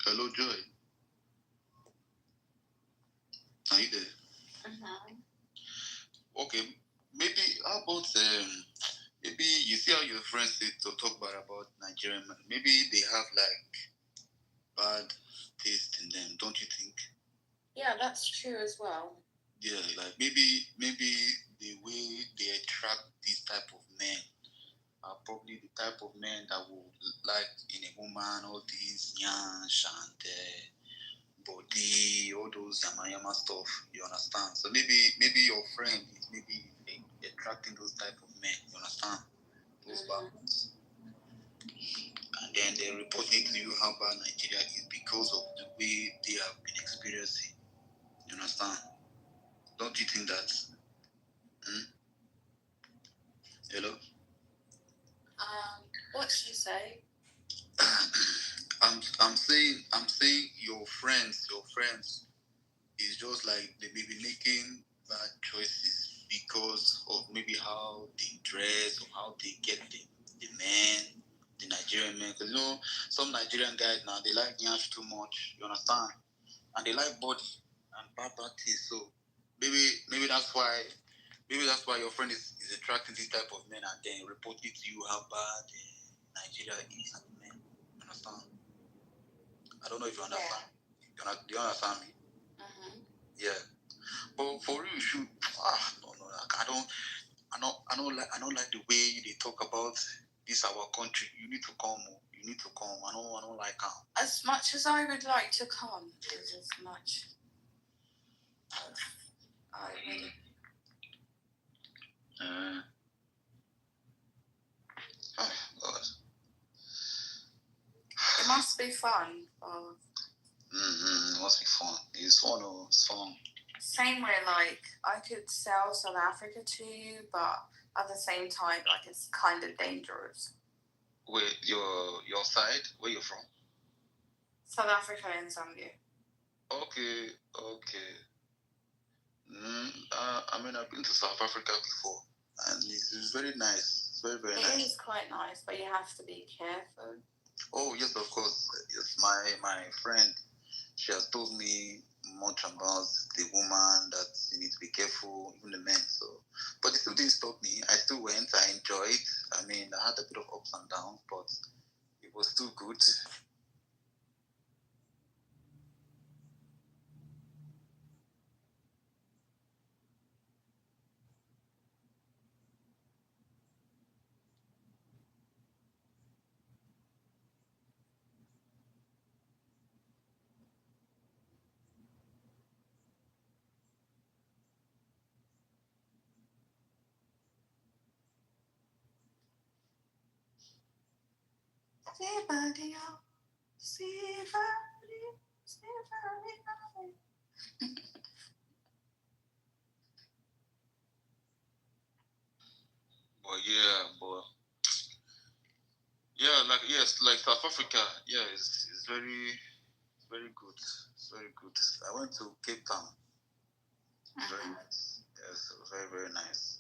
Hello, Joy. Are you there? Okay, maybe how about maybe you see how your friends say to talk about Nigerian men. Maybe they have like bad taste in them, don't you think? Yeah, that's true as well. Yeah, like maybe the way they attract these type of men are probably the type of men that would like in a woman all these yansh and body, all those yama stuff. You understand? So maybe your friend is maybe attracting those type of men. You understand? Those bad ones. And then they report it to you how bad Nigeria is because of the way they have been experiencing. You understand? Don't you think that? Hello? What did you say? I'm saying your friends is just like they may be making bad choices because of maybe how they dress or how they get the men, the Nigerian men. Because some Nigerian guys now they like nyash too much. You understand? And they like body and bad things. So maybe that's why your friend is attracting this type of men and then reporting to you how bad Nigeria is and the men. You understand? I don't know if you understand. Yeah. Do you understand me? Yeah. But for you, you should. No. I don't like the way they talk about this our country. You need to come. You need to come. I don't like how. As much as I would like to come, is as much as I would. God. It must be fun. It must be fun. It's fun. It's fun. Same way, like I could sell South Africa to you, but at the same time, like it's kind of dangerous. Wait, your side? Where you're from? South Africa and Zambia. Okay. I mean, I've been to South Africa before, and it's very nice. It's very, very nice. It is quite nice, but you have to be careful. Oh yes, of course. Yes, my friend, she has told me much about the woman that you need to be careful, even the men. So, but it still didn't stop me. I still went. I enjoyed. I mean, I had a bit of ups and downs, but it was still good. Like South Africa, it's very good. It's very good. I went to Cape Town. Very nice. Yes, very, very nice.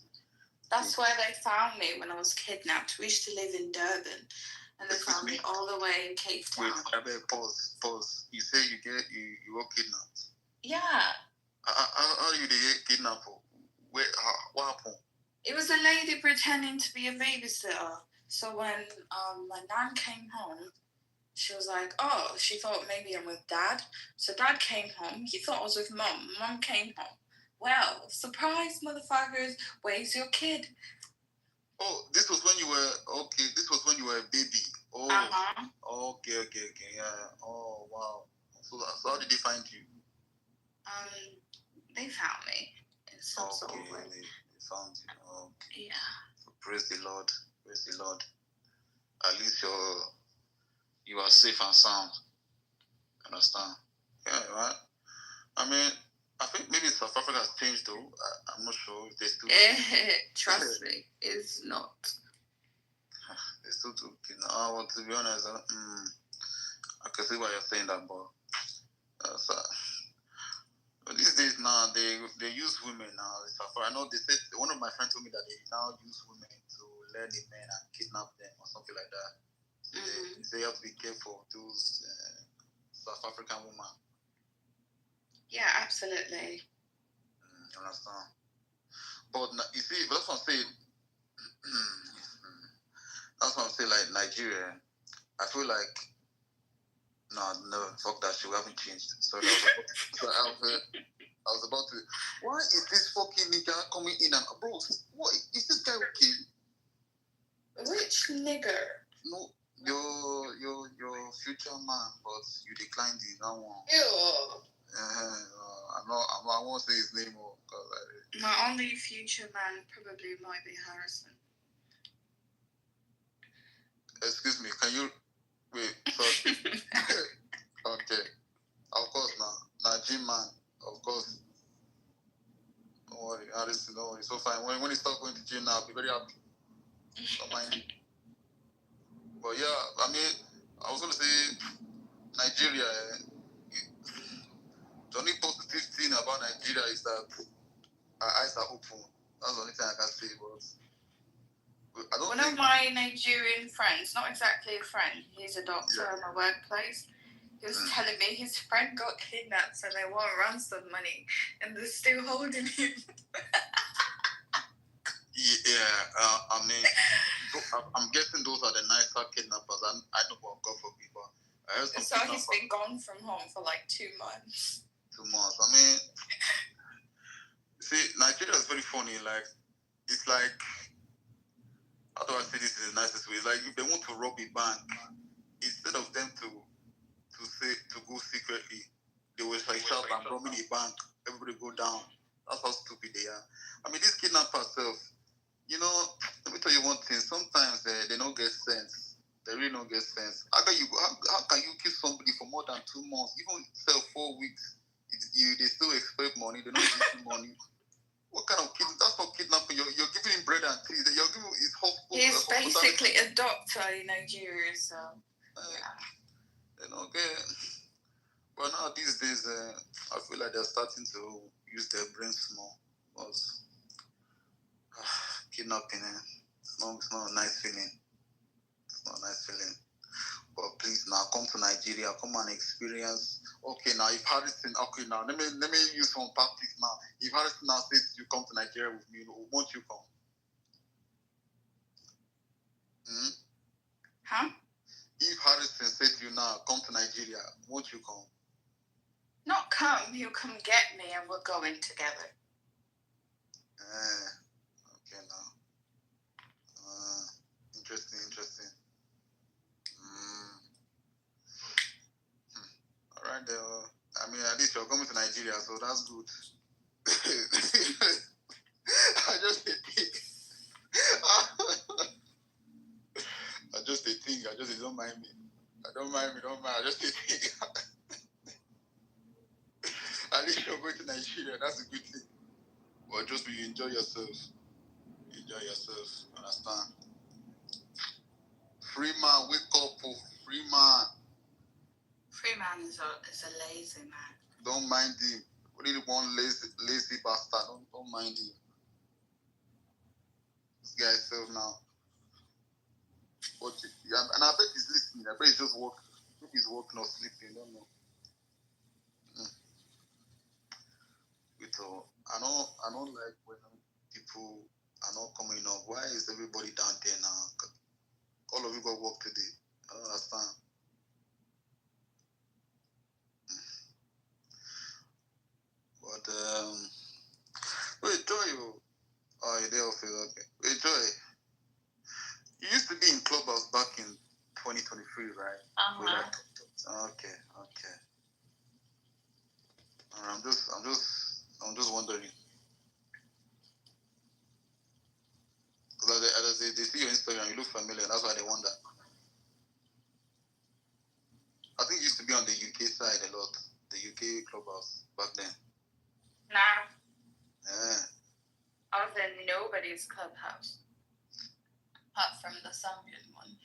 That's where they found me when I was kidnapped. We used to live in Durban, and they found me all the way in Cape Town. Wait, pause. You say you were kidnapped. Yeah. How you get kidnapped? Where? What happened? It was a lady pretending to be a babysitter. So when my nan came home, she was like, oh, she thought maybe I'm with Dad. So Dad came home. He thought I was with Mum. Mum came home. Well, surprise, motherfuckers. Where's your kid? Oh, this was when you were This was when you were a baby. Oh. Okay. Yeah. Oh, wow. So how did they find you? They found me in some sort of way. They found you. Okay. Yeah. So praise the Lord. At least you are safe and sound. Understand? Yeah, right. I mean, I think maybe South Africa has changed though. I'm not sure if they still. Trust me, it's not. They still do. Well, to be honest, I can see why you're saying that, but these days now they use women now. I know they said one of my friends told me that they now use women to learn the men and kidnap them or something like that. So they have to be careful of those South African women. Yeah, absolutely. Understand? But you see, that's what I'm saying. That's what I'm saying. Like Nigeria, I feel like no, fuck that shit. We haven't changed. So I was about to. Why is this fucking nigga coming in and bro? What is this guy okay? Which nigger? No, your future man, but you declined the that one. Ew. I won't say his name or because my only future man probably might be Harrison. Excuse me, can you wait? Sorry. Okay, of course now gym man, of course. Don't worry, Harrison, don't worry. So fine. When you start going to gym now, I'll be very happy. Don't mind me. But yeah, I mean, I was gonna say Nigeria. The only positive thing about Nigeria is that our eyes are open. That's the only thing I can say. But I don't One of my Nigerian friends, not exactly a friend, he's a doctor in my workplace. He was telling me his friend got kidnapped and they want ransom money and they're still holding him. I mean, I'm guessing those are the nicer kidnappers. I know what God forbid, but I heard some so he's been gone from home for like 2 months. 2 months. I mean, see, Nigeria is very funny. Like, it's like, how do I say this in the nicest way? It's like if they want to rob a bank, instead of them to go secretly, they will like shout, I'm robbing a bank. Everybody go down. That's how stupid they are. I mean, these kidnappers self, let me tell you one thing. Sometimes they don't get sense. They really don't get sense. How can you keep somebody for more than 2 months, even 4 weeks? They still expect money. They don't give you money. What kind of that's not kidnapping. You're giving him bread and tea. You're giving his hospital. He's basically a doctor in Nigeria, so they don't get. But now these days, I feel like they're starting to use their brains more. Because kidnapping, it's not a nice feeling. It's not a nice feeling. But please now come to Nigeria, come and experience. Okay, now if Harrison, now let me use some tactics now. If Harrison now says you come to Nigeria with me, won't you come? Huh? If Harrison said to you now, come to Nigeria, won't you come? Not come, he'll come get me and we're going together. Okay now. Interesting. All right, I mean, at least you're coming to Nigeria, so that's good. I just think. Don't mind me. Don't mind. I just think. At least you're going to Nigeria. That's a good thing. But just be enjoy yourself. Understand? Free man, wake up, free man. Free man is a lazy man. Don't mind him. Really one lazy bastard. Don't mind him. himself now. But yeah, and I bet he's listening. I bet he's just working. Maybe he's working or sleeping. I don't know. So I don't like when people are not coming up. Why is everybody down there now? All of you got work today. I don't understand. But wait, Joy. Oh, you're there, okay. Wait, Joy. You used to be in Clubhouse back in 2023, right? Okay. I'm just wondering. Because they see your Instagram, you look familiar. That's why they wonder. I think you used to be on the UK side a lot. The UK Clubhouse back then. Nah. Yeah. I was in nobody's clubhouse. Apart from the Zambian one.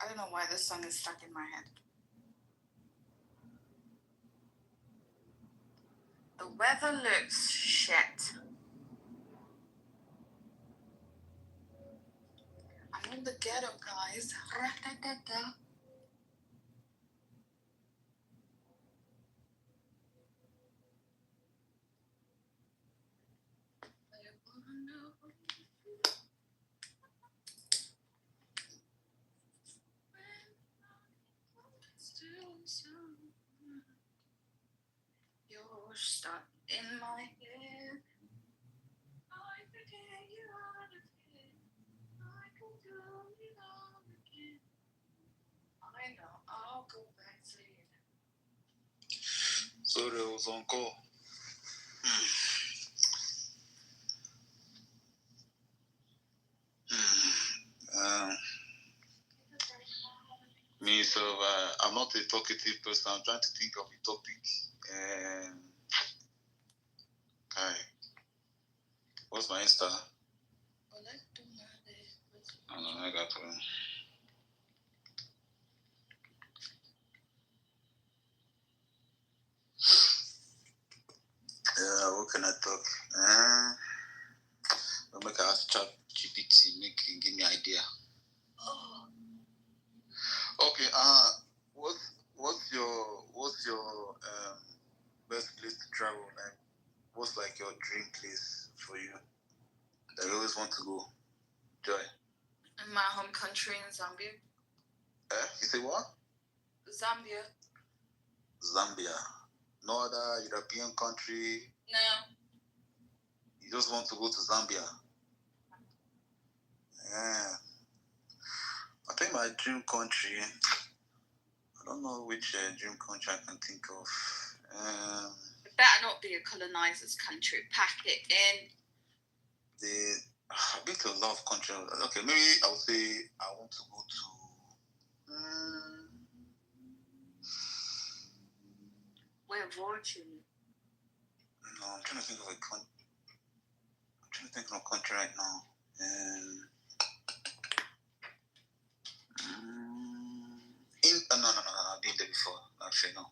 I don't know why this song is stuck in my head. The weather looks shit. I'm in the ghetto, guys. Ra-da-da-da. You're stuck in my head. I can get you out of here. I can do it all again. I know, I'll go back to you. So there was on call. Me, so I'm not a talkative person. I'm trying to think of a topic. Okay. What's my Insta? I got one. Yeah, what can I talk? I'll make a ask chat GPT, give me idea. Oh. Okay, what's your best place to travel? Like, what's like your dream place for you that you always want to go? Joy. In my home country in Zambia. You say what? Zambia. Zambia. No other European country? No. You just want to go to Zambia? Yeah. I think my dream country, I don't know which dream country I can think of. It better not be a colonizer's country. Pack it in. I've been to a lot of countries. Okay, maybe I would say I want to go to. Where would you? No, I'm trying to think of a country. I'm trying to think of a country right now. No, I've been there before. Actually, no.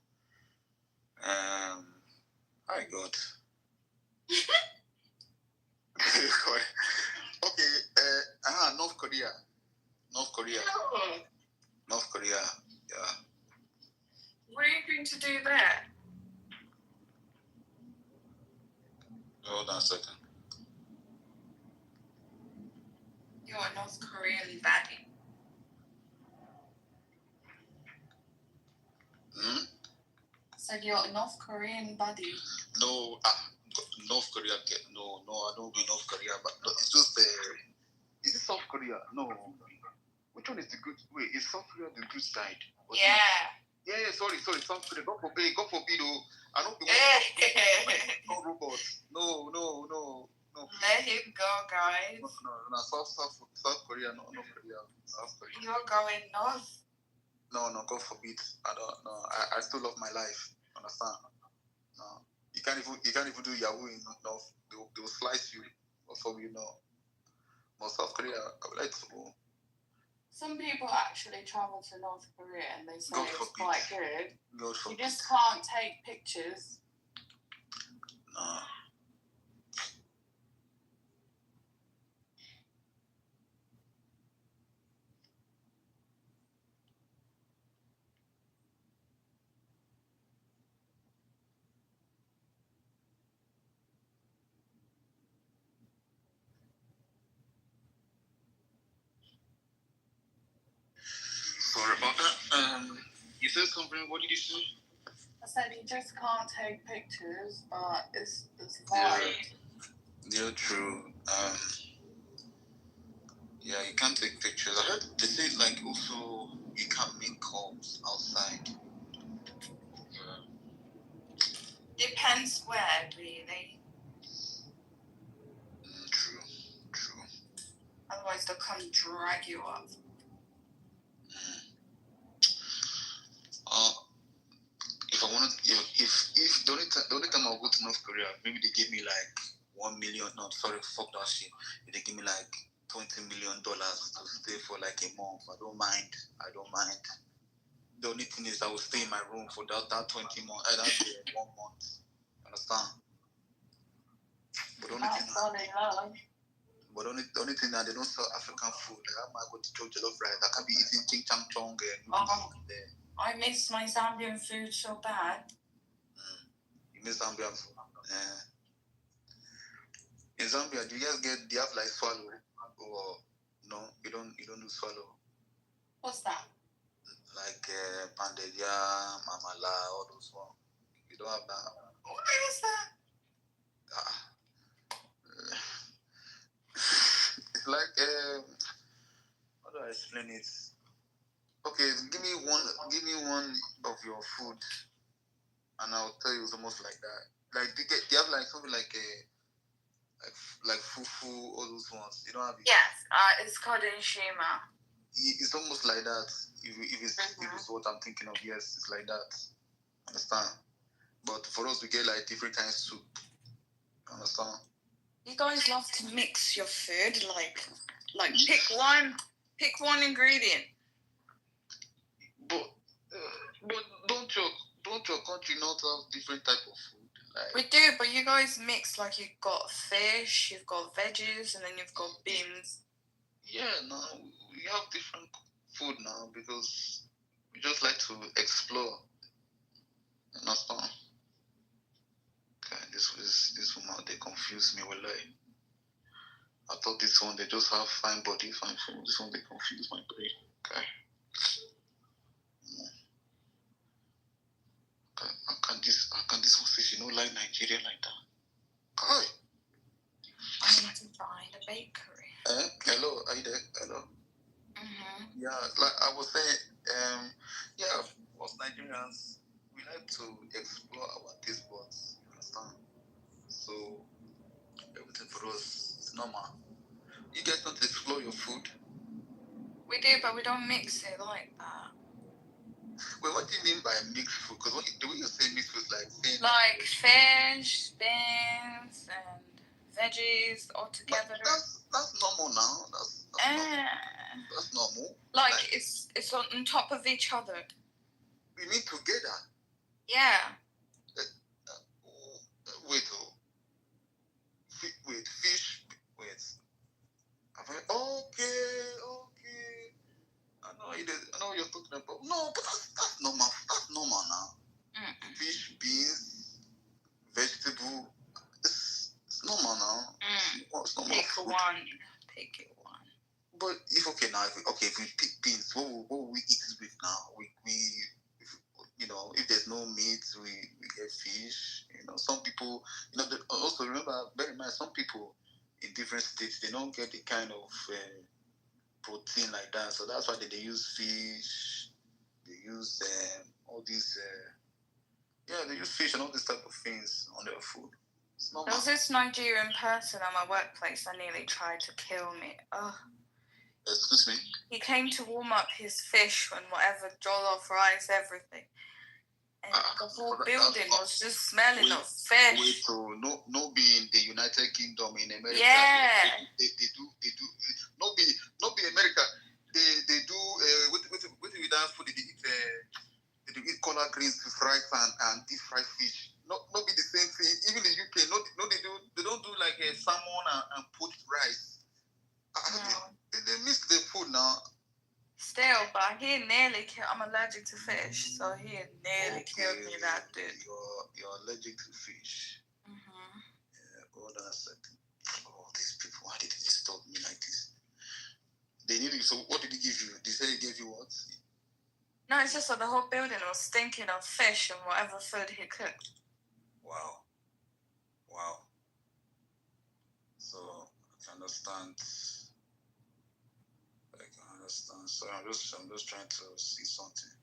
Hi, God. Okay, North Korea. North Korea. Oh. North Korea, yeah. What are you going to do there? Hold on a second. You're a North Korean baddie. I said you're a North Korean baddie. No, North Korea. No, I don't go North Korea, but it's just is it South Korea? No. Which one is the good? Wait, is South Korea the good side? Yeah. Yeah, sorry, South Korea. God forbid, oh. I don't think no robots. No. Let him go, guys. No, South Korea, no, North Korea. South Korea. You're going north. No, God forbid. I don't know. I still love my life. Understand? No. You can't even do Yahoo in North. They'll slice you. God forbid, no. But South Korea, I would like to go. Some people actually travel to North Korea and they say God it's forbid. quite good. God You forbid. just can't take pictures. No. Sorry about that. You said something. What did you say? I said you just can't take pictures, but it's vibe. Yeah, true. Yeah, you can't take pictures. I heard they say like also you can't make calls outside. Depends where, really. True. Otherwise, they'll come drag you up. If I wanted, if the only time I'll go to North Korea, maybe they give me like 1 million. No, sorry, fuck that shit. If they give me like $20 million to stay for like a month, I don't mind. The only thing is I will stay in my room for that 20 months. That 1 month. Understand? But the only thing that they don't sell African food. Like I might go to jollof rice. I can't be eating ching chang chong and there. I miss my Zambian food so bad. You miss Zambian food? In Zambia, do you have like swallow? Or no, you don't do swallow? What's that? Like pandelia, mamala, all those ones. You don't have that? What is that? It's like how do I explain it? Okay, give me one of your food, and I'll tell you it's almost like that. Like do you have like something like like fufu, all those ones? You don't have it? Yes, it's called inshima. It's almost like that. If it's what I'm thinking of, yes, it's like that. Understand? But for us, we get like different kinds of soup. Understand? You guys love to mix your food, like pick one ingredient. But don't your country not have different type of food? Like, we do, but you guys mix, like you've got fish, you've got veggies, and then you've got beans. Yeah, no, we have different food now because we just like to explore. Understand? Okay, this woman, they confuse me with like. I thought this one they just have fine body, fine food. This one they confuse my brain. Okay. How can this one say she don't like Nigeria like that? Hi. I need to find a bakery. Hello, are you there? Hello. Yeah, like I was saying, yeah, us Nigerians, we like to explore our taste buds. You understand? So everything for us is normal. You guys don't explore your food. We do, but we don't mix it like that. Wait, what do you mean by mixed food? Because the way you say mixed food is like saying like fish, beans, and veggies all together. That's normal now. That's normal. Like it's on top of each other. We mean together. Yeah. Wait, fish. Wait. Okay. I know what you're talking about. No, but that's normal. That's normal now. Mm-mm. Fish, beans, vegetable. It's normal now. It's normal. Pick it one. But if we pick beans, what will we eat it with now? If there's no meat, we get fish. Some people, also remember, bear in mind, some people in different states, they don't get the kind of protein like that. So that's why they use fish. They use all these, they use fish and all these type of things on their food. There was this Nigerian person at my workplace that nearly tried to kill me. Oh. Excuse me? He came to warm up his fish and whatever, jollof rice, everything. And the whole building was just smelling of fish. Wait, so no be in the United Kingdom, in America. Yeah. They do. No be America. they do with that food they eat collard greens with rice and deep fried fish. Not be the same thing. Even in UK, they don't do like a salmon and poached rice. They mix the food now. Still, but he nearly killed. I'm allergic to fish, so he nearly killed me. That dude. You're allergic to fish. Yeah, hold on a second. Oh, these people, why did they stop me like this? They need you. So what did he give you? They say he gave you what? No, it's just that the whole building was stinking of fish and whatever food he cooked. Wow. So I can understand. So I'm just trying to see something.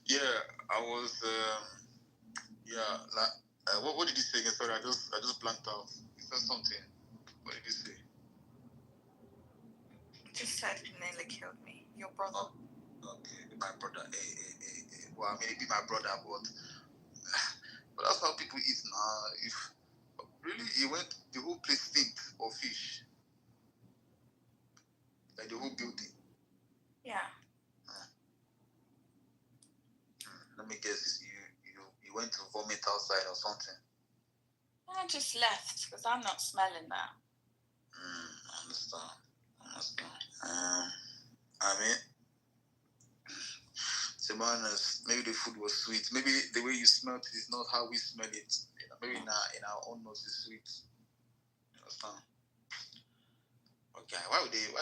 Yeah, I was. What did he say again? Sorry, I just blanked out. He said something. What did he say? Just said he nearly killed me. Your brother. Okay, my brother. Well, I mean, he be my brother, but that's how people eat now. If really he went, the whole place stinks of fish, like the whole building. Yeah. Let me guess. You went to vomit outside or something. I just left because I'm not smelling that. I understand. I mean, to be honest, maybe the food was sweet. Maybe the way you smelled it is not how we smell it. Maybe in our own nose is sweet. You understand? Okay. Why would they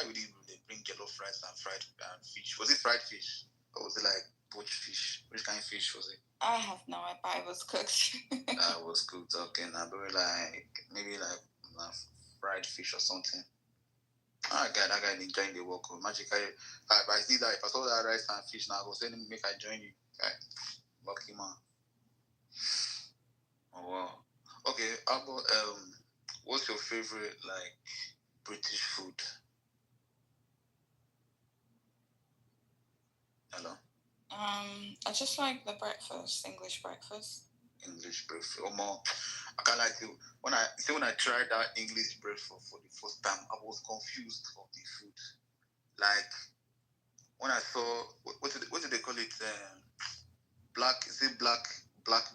bring yellow rice and fried fish? Was it fried fish or was it like poached fish? Which kind of fish was it? I have no idea. It was cooked. It was cooked. Okay, now maybe fried fish or something. That guy enjoying the work. Magic. I see that if I saw that rice and fish now, I was saying make I join you. Okay. Lucky man. Oh wow. Okay, how about what's your favorite British food? Hello? I just like the breakfast, English breakfast. English breakfast. I can't like it. When I tried that English breakfast for the first time, I was confused of the food. Like when I saw what did they call it? Black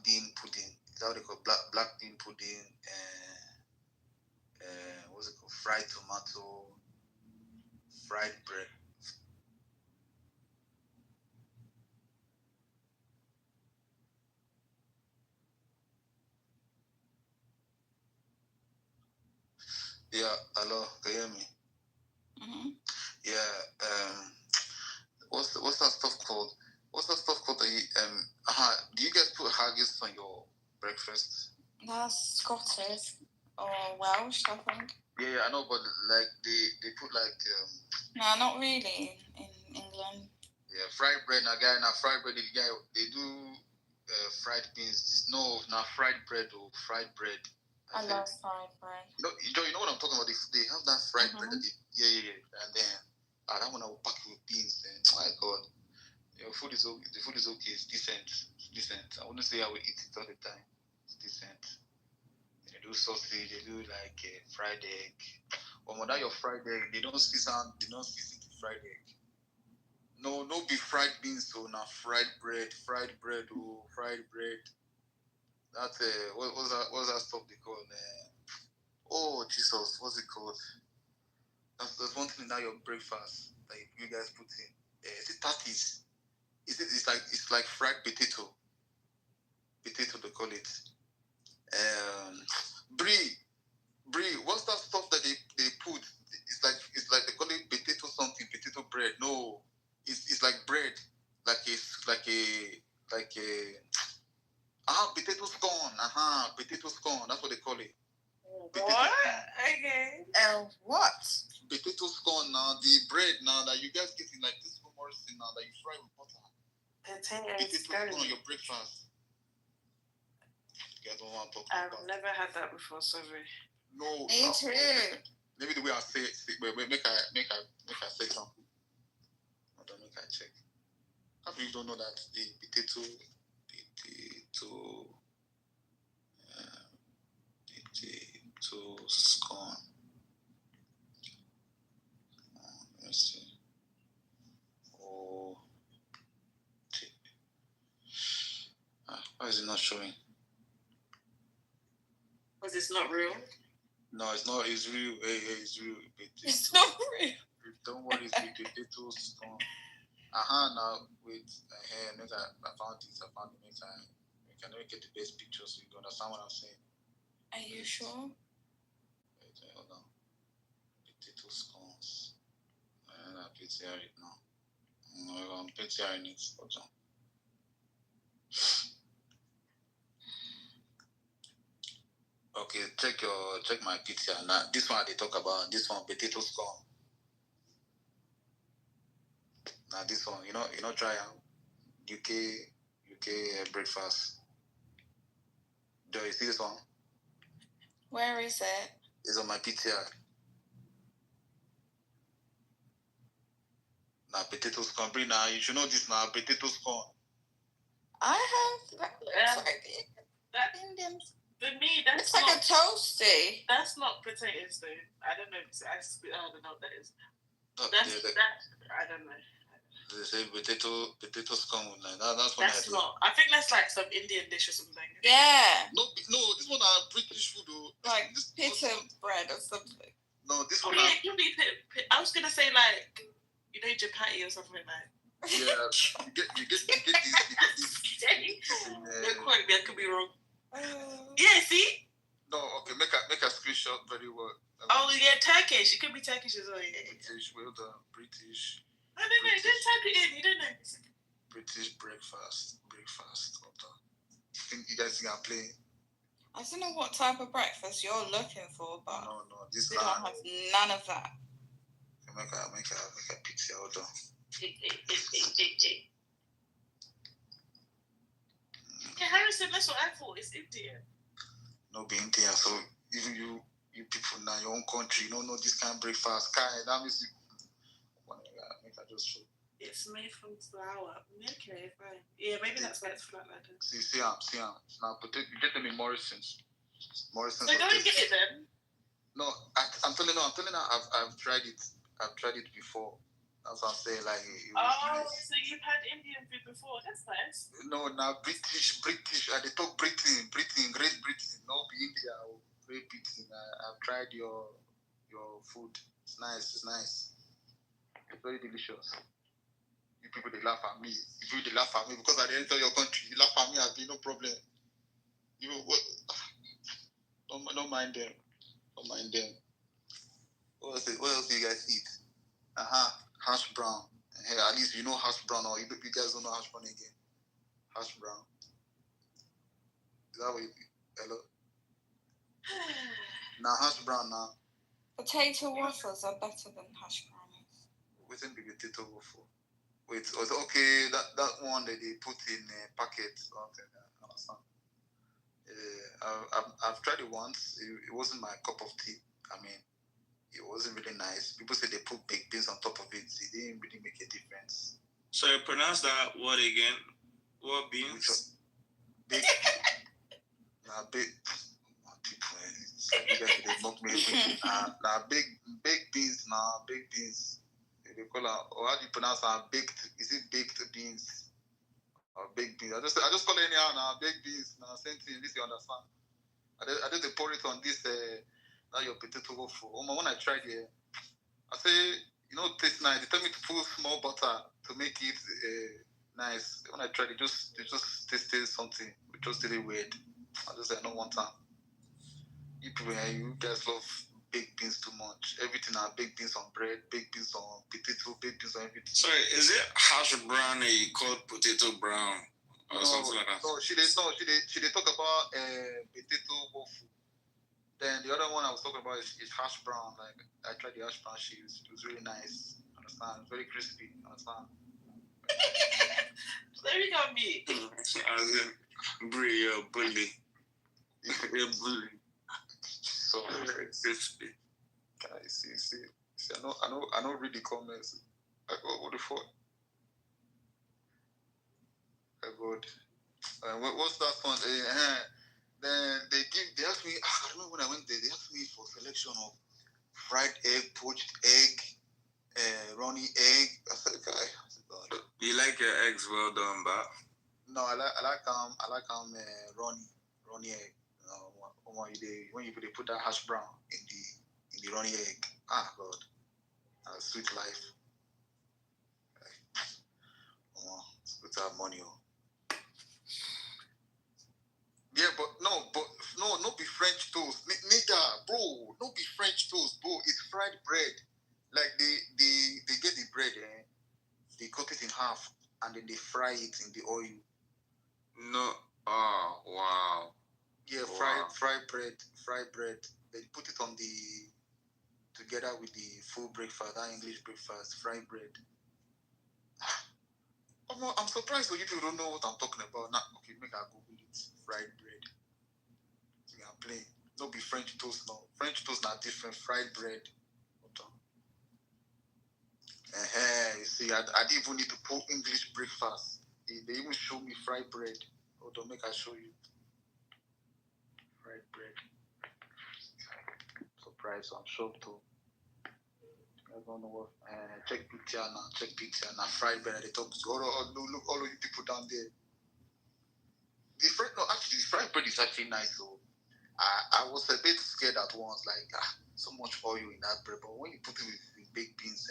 bean pudding. Is that what they call black bean pudding? What's it called? Fried tomato, fried bread. Yeah, hello, can you hear me? Mm-hmm. Yeah, what's that stuff called? What's that stuff called that do you guys put haggis on your breakfast? That's Scottish or Welsh, I think. Yeah, I know, but they put No, not really in England. Yeah, fried bread. Fried bread. They do fried beans. No, not fried bread or fried bread. I love fried bread. You know what I'm talking about? They have that fried bread. Yeah. And then that one I will pack it with beans. And my God, your food is okay. The food is okay. It's decent. I wouldn't say I will eat it all the time. It's decent. They do sausage. They do fried egg. But that your fried egg, they don't season the fried egg. No be fried beans, so now fried bread, fried bread. That's what's that stuff they call? Oh Jesus, what's it called? That's one thing in your breakfast that you guys put in. Is it tatties? It's like fried potato. Potato they call it. Brie, what's that stuff that they put? It's like they call it potato something, potato bread. No. It's like bread, potato scone. Potato scone. That's what they call it. What? Okay. What? Potato scone now. The bread now that you guys get in this Morrison now that you fry with butter. Potato scone on your breakfast. You guys don't want to talk about. I've never had that before. Sorry. No. Me too. Maybe the way I say it. Make I say something. Hold on, make I check. How people don't know that the potato scone. Let's see. Oh, why is it not showing? Because it's not real. No, it's not. It's real. It's real. It's not real. Don't worry, it's with potato scone. Now wait. I found it. I can only get the best picture so you understand what I'm saying. Are you sure? Wait, hold on. Potato scones. I'm PTR it now. I'm PTRing it. Hold on. Okay, check my PTR now. This one they talk about. This one potato scone. Now this one, you know, try UK breakfast. Do you see this one? Where is it? It's on my PTR. Now potato scone. Now you should know this now. Potato scone. I have. That looks like it. That Indian. For me, that's it's like a toasty. That's not potatoes, though. I don't know. I don't know what that is. I don't know. They say potato scone. Like that's what that's not. I think that's like some Indian dish or something. Yeah. No, this one are British food though. Like pita bread or something. No, this one. Yeah, it can be. I was gonna say like chapati or something like. Yeah, you get this. Don't quote me. I could be wrong. Yeah, see? No, okay, make a screenshot very well. Yeah, Turkish. It could be Turkish as well. Yeah. British, well done. British. I don't know. Don't type it in. You don't know. British breakfast. Hold on. I think you guys are playing. I don't know what type of breakfast you're looking for, but no, this we don't have none of that. Make a picture. Hold on. Yeah, Harrison, that's what I thought. It's India. No, be India. So even you people now, your own country, you don't know this kind of breakfast. That means make a just show. It's made from flour. Okay, fine. Yeah, maybe that's why it's flat like that. See, now you get them in Morrison's. So go and get it then. No, I'm telling you, I've tried it. I've tried it before. That's what I'm saying. Like, so you've had Indian food before? That's nice. No, now British. They talk Britain, Great Britain, not India or Great Britain. I've tried your food. It's nice. It's very delicious. You people they laugh at me. They laugh at me because I didn't enter your country. You laugh at me, I've been no problem. You what? Don't mind them. What else do you guys eat? Hash brown. Hey, at least you know hash brown, or you guys don't know hash brown again. Hash brown. Is that what you hello? Now hash brown now. Potato waffles are better than hash brownies. Within the potato waffle. Wait, okay, that one that they put in a packet. Okay, I understand. I've tried it once. It wasn't my cup of tea. I mean, it wasn't really nice. People say they put baked beans on top of it. It didn't really make a difference. So you pronounce that word again? What beans? Baked. Baked. They mock me. Baked beans. Baked beans. They call it. Or how do you pronounce that? Baked. Is it baked beans? Or baked beans? I just call it anyhow now. Baked beans. Now same thing. This you understand. I did they pour it on this. Now your potato waffle. When I tried it, I say, it tastes nice. They tell me to put small butter to make it nice. When I tried it, it just tasted something. It just did it weird. I just said, no one time. You people, you guys love baked beans too much. Everything are baked beans on bread, baked beans on potato, baked beans on everything. Sorry, is it hash brown called potato brown or something like that? No, she did talk about potato waffle. Then the other one I was talking about is hash brown. Like I tried the hash brown. It was really nice. Understand? Very crispy. Understand? There you go, me. As in, Brie, you're a bully. You're a bully. So very crispy. Guys, see. I know. Read the comments. Like, what the fuck? God. What's that one? Then they asked me. I remember when I went there. They asked me for selection of fried egg, poached egg, runny egg. I said, guy. God. You like your eggs well done, but No, I like runny egg. When you put that hash brown in the runny egg. Ah, God, sweet life. It's good to have money. Yeah, but no be French toast, nigga, bro. No be French toast, bro. It's fried bread. Like they get the bread, they cut it in half and then they fry it in the oil. no. Oh wow. Yeah, Wow. fried bread. They put it on together with the full breakfast, that English breakfast, fried bread. I'm surprised when you people don't know what I'm talking about. Now, okay, make I Google it. Fried bread. Yeah, I'm playing. No be French toast now. French toast not different. Fried bread. You see, I didn't even need to put English breakfast. They even show me fried bread. Hold on, make I show you. Fried bread. Surprised, I'm shocked too. I don't know what. Check picture now. Fried bread. They talk to look, all of you people down there. The fried bread is actually nice. So I was a bit scared at once, like so much oil in that bread. But when you put it with baked beans,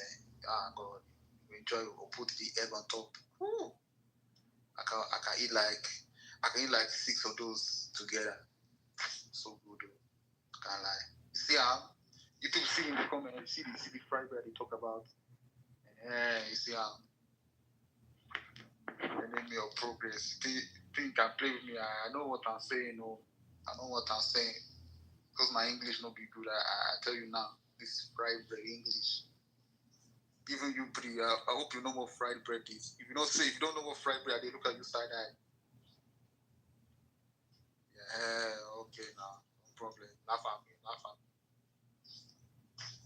God, you enjoy it, or put the egg on top. Woo. I can eat like 6 of those together. So good. Can't lie. See how you people see in the comment, you see the fried bread they talk about. You see how they make me your progress. Think can play with me. I know what I'm saying. I know what I'm saying. Because my English not be good. I tell you now, this fried bread English. Even you, Pri, I hope you know what fried bread is. If you don't know what fried bread, they look at you side eye. Yeah, okay, now, no problem. Laugh at me. I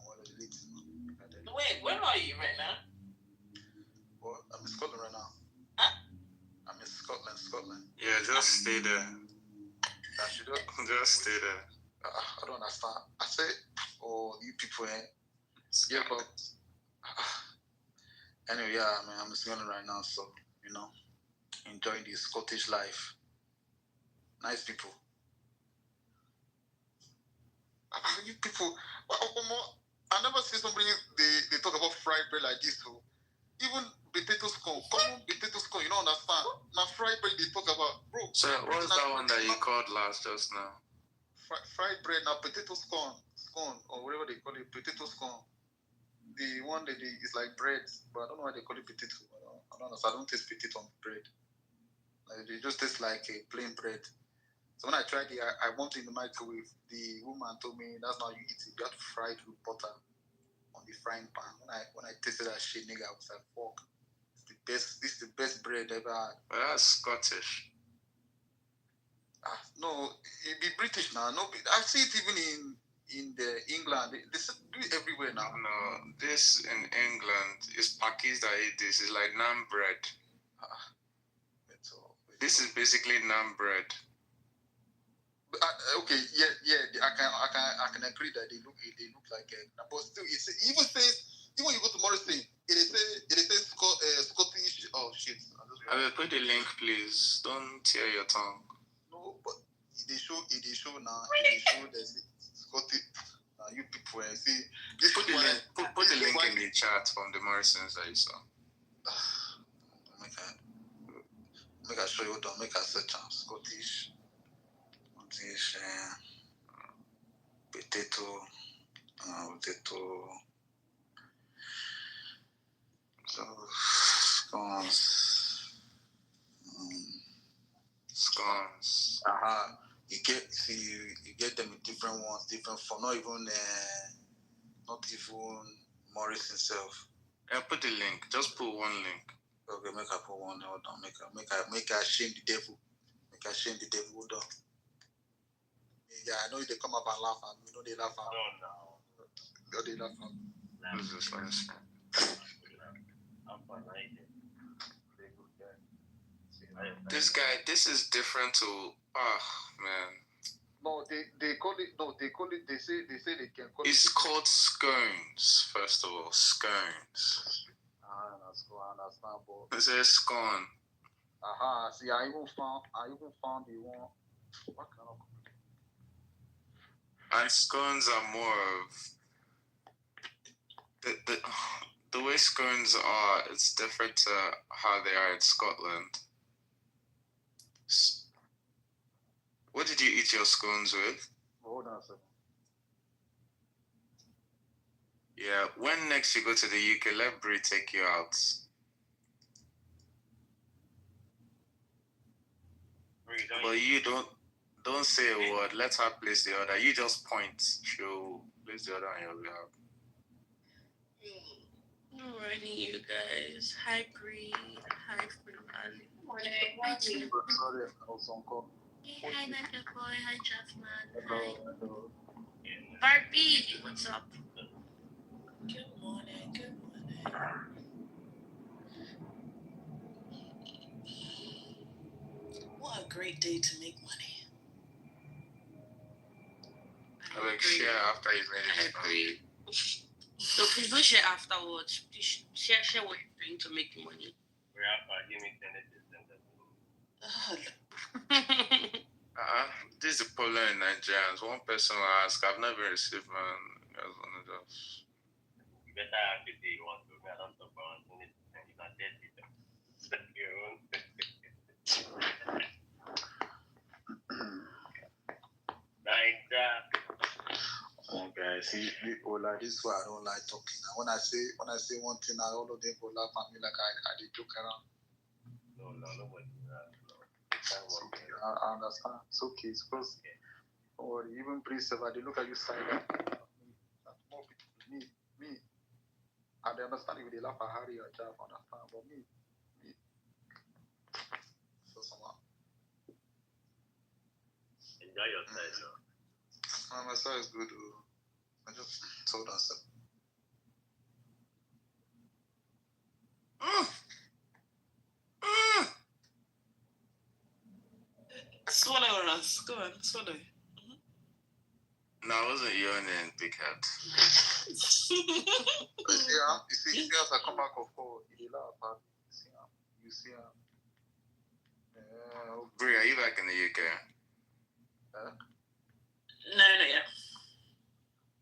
want to delete it. Wait, where are you right now? Well, I'm in Scotland right now. Huh? I'm in Scotland. Yeah, just stay there. Just stay there. I don't understand. I said, you people, yeah, but anyway, yeah, I mean, I'm in Scotland right now, so enjoying the Scottish life. Nice people. You people, I never see somebody they talk about fried bread like this. So even potato scone, common potato scone, you don't understand. Now fried bread they talk about, bro. So what's that one that you called last just now? Fried bread, now potato scone or whatever they call it, potato scone. The one that is like bread, but I don't know why they call it potato. I don't know. So I don't taste potato on bread. Like, they just taste like a plain bread. So when I tried it, I bumped in the microwave. The woman told me that's not how you eat it. You have to fry it with butter on the frying pan. When I tasted that shit, nigga, I was like, fuck. This is the best bread ever had. Well, that's Scottish. No, it be British now. No, I see it even in England. They do it everywhere now. No, this in England is Pakis that eat this. It's like naan bread. This is basically naan bread. Okay, yeah, I can agree that they look like but still, even when you go to Morrison, it says Scottish. Oh shit! I will put the link, please. Don't tear your tongue. No, but they show now. They show the Scottish. You people, see. Put the link in the chat from the Morrisons that you saw. Make I show you. Don't make I search on Scottish. This potato. So scones. You get them in different ones, different for not even Morris himself. Put the link. Just put one link. Okay, make I put one. Hold on. Make I shame the devil. Make I shame the devil. Hold on. Yeah, I know they come up and laugh at me. They laugh at me. No, they laugh at me. Who's this last? I'm fine. I ain't very good guy. See, This guy, this is different to. Man. No, they call it. No, they call it. They say they can call It's it. called scones. First of all, scones. I understand, but It's a scone. See, I even found the one. What kind of? And scones are more of the way scones are. It's different to how they are in Scotland. What did you eat your scones with? Hold on a second. Yeah, when next you go to the UK, let Brie take you out. But you don't say a word. Let her place the order. You just point. She'll place the order on your behalf. Alrighty, you guys. Hi, Bree. Hi, Freeman. Sorry, I was on call. Hey, hi, Nugget Boy. Hi, Jasmine. Hello. Barbie, what's up? Good morning. Good morning. What a great day to make money. I like share after you made it. I agree. So please don't share afterwards. Please share what you're doing to make money. This is the problem in Nigerians. One person will ask, I've never received man. You guys want to just. You better ask if you want to. I don't talk about it. And you can dead with them. Like that. Okay, see, Ola, this is why I don't like talking. When I say one thing, all of them will laugh at me like I did joke around. No, nobody. I understand. It's okay. It's because, or even please, if I look at you silent, more people, me, I understand if they laugh at Harry or Jeff, I understand, but me. So somehow. Enjoy your time, though. My side is good. I just told us that. Swallow us. Go on, swallow. No, I wasn't yawning, big head. You see, as I come back of court, he laugh at me. You see him. Brie, are you back in the UK? No, not yet.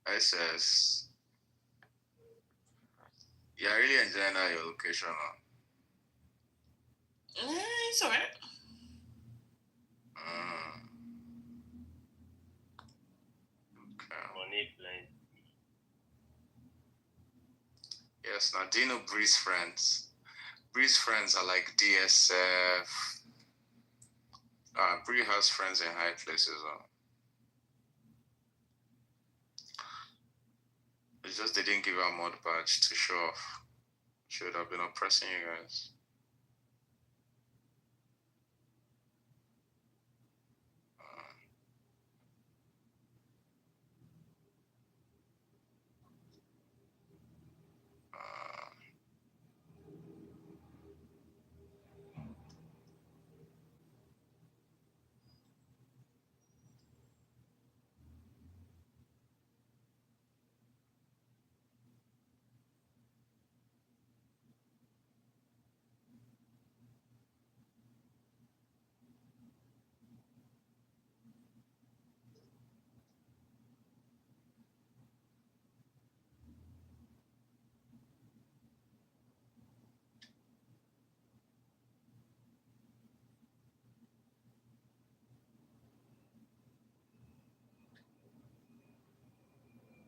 I says, yeah, I really enjoying your location now. It's alright. Okay. Money plenty. Yes, now do you know Bree's friends? Bree's friends are like DSF. Bree has friends in high places. It's just they didn't give her a mod badge to show off. She would have been oppressing you guys.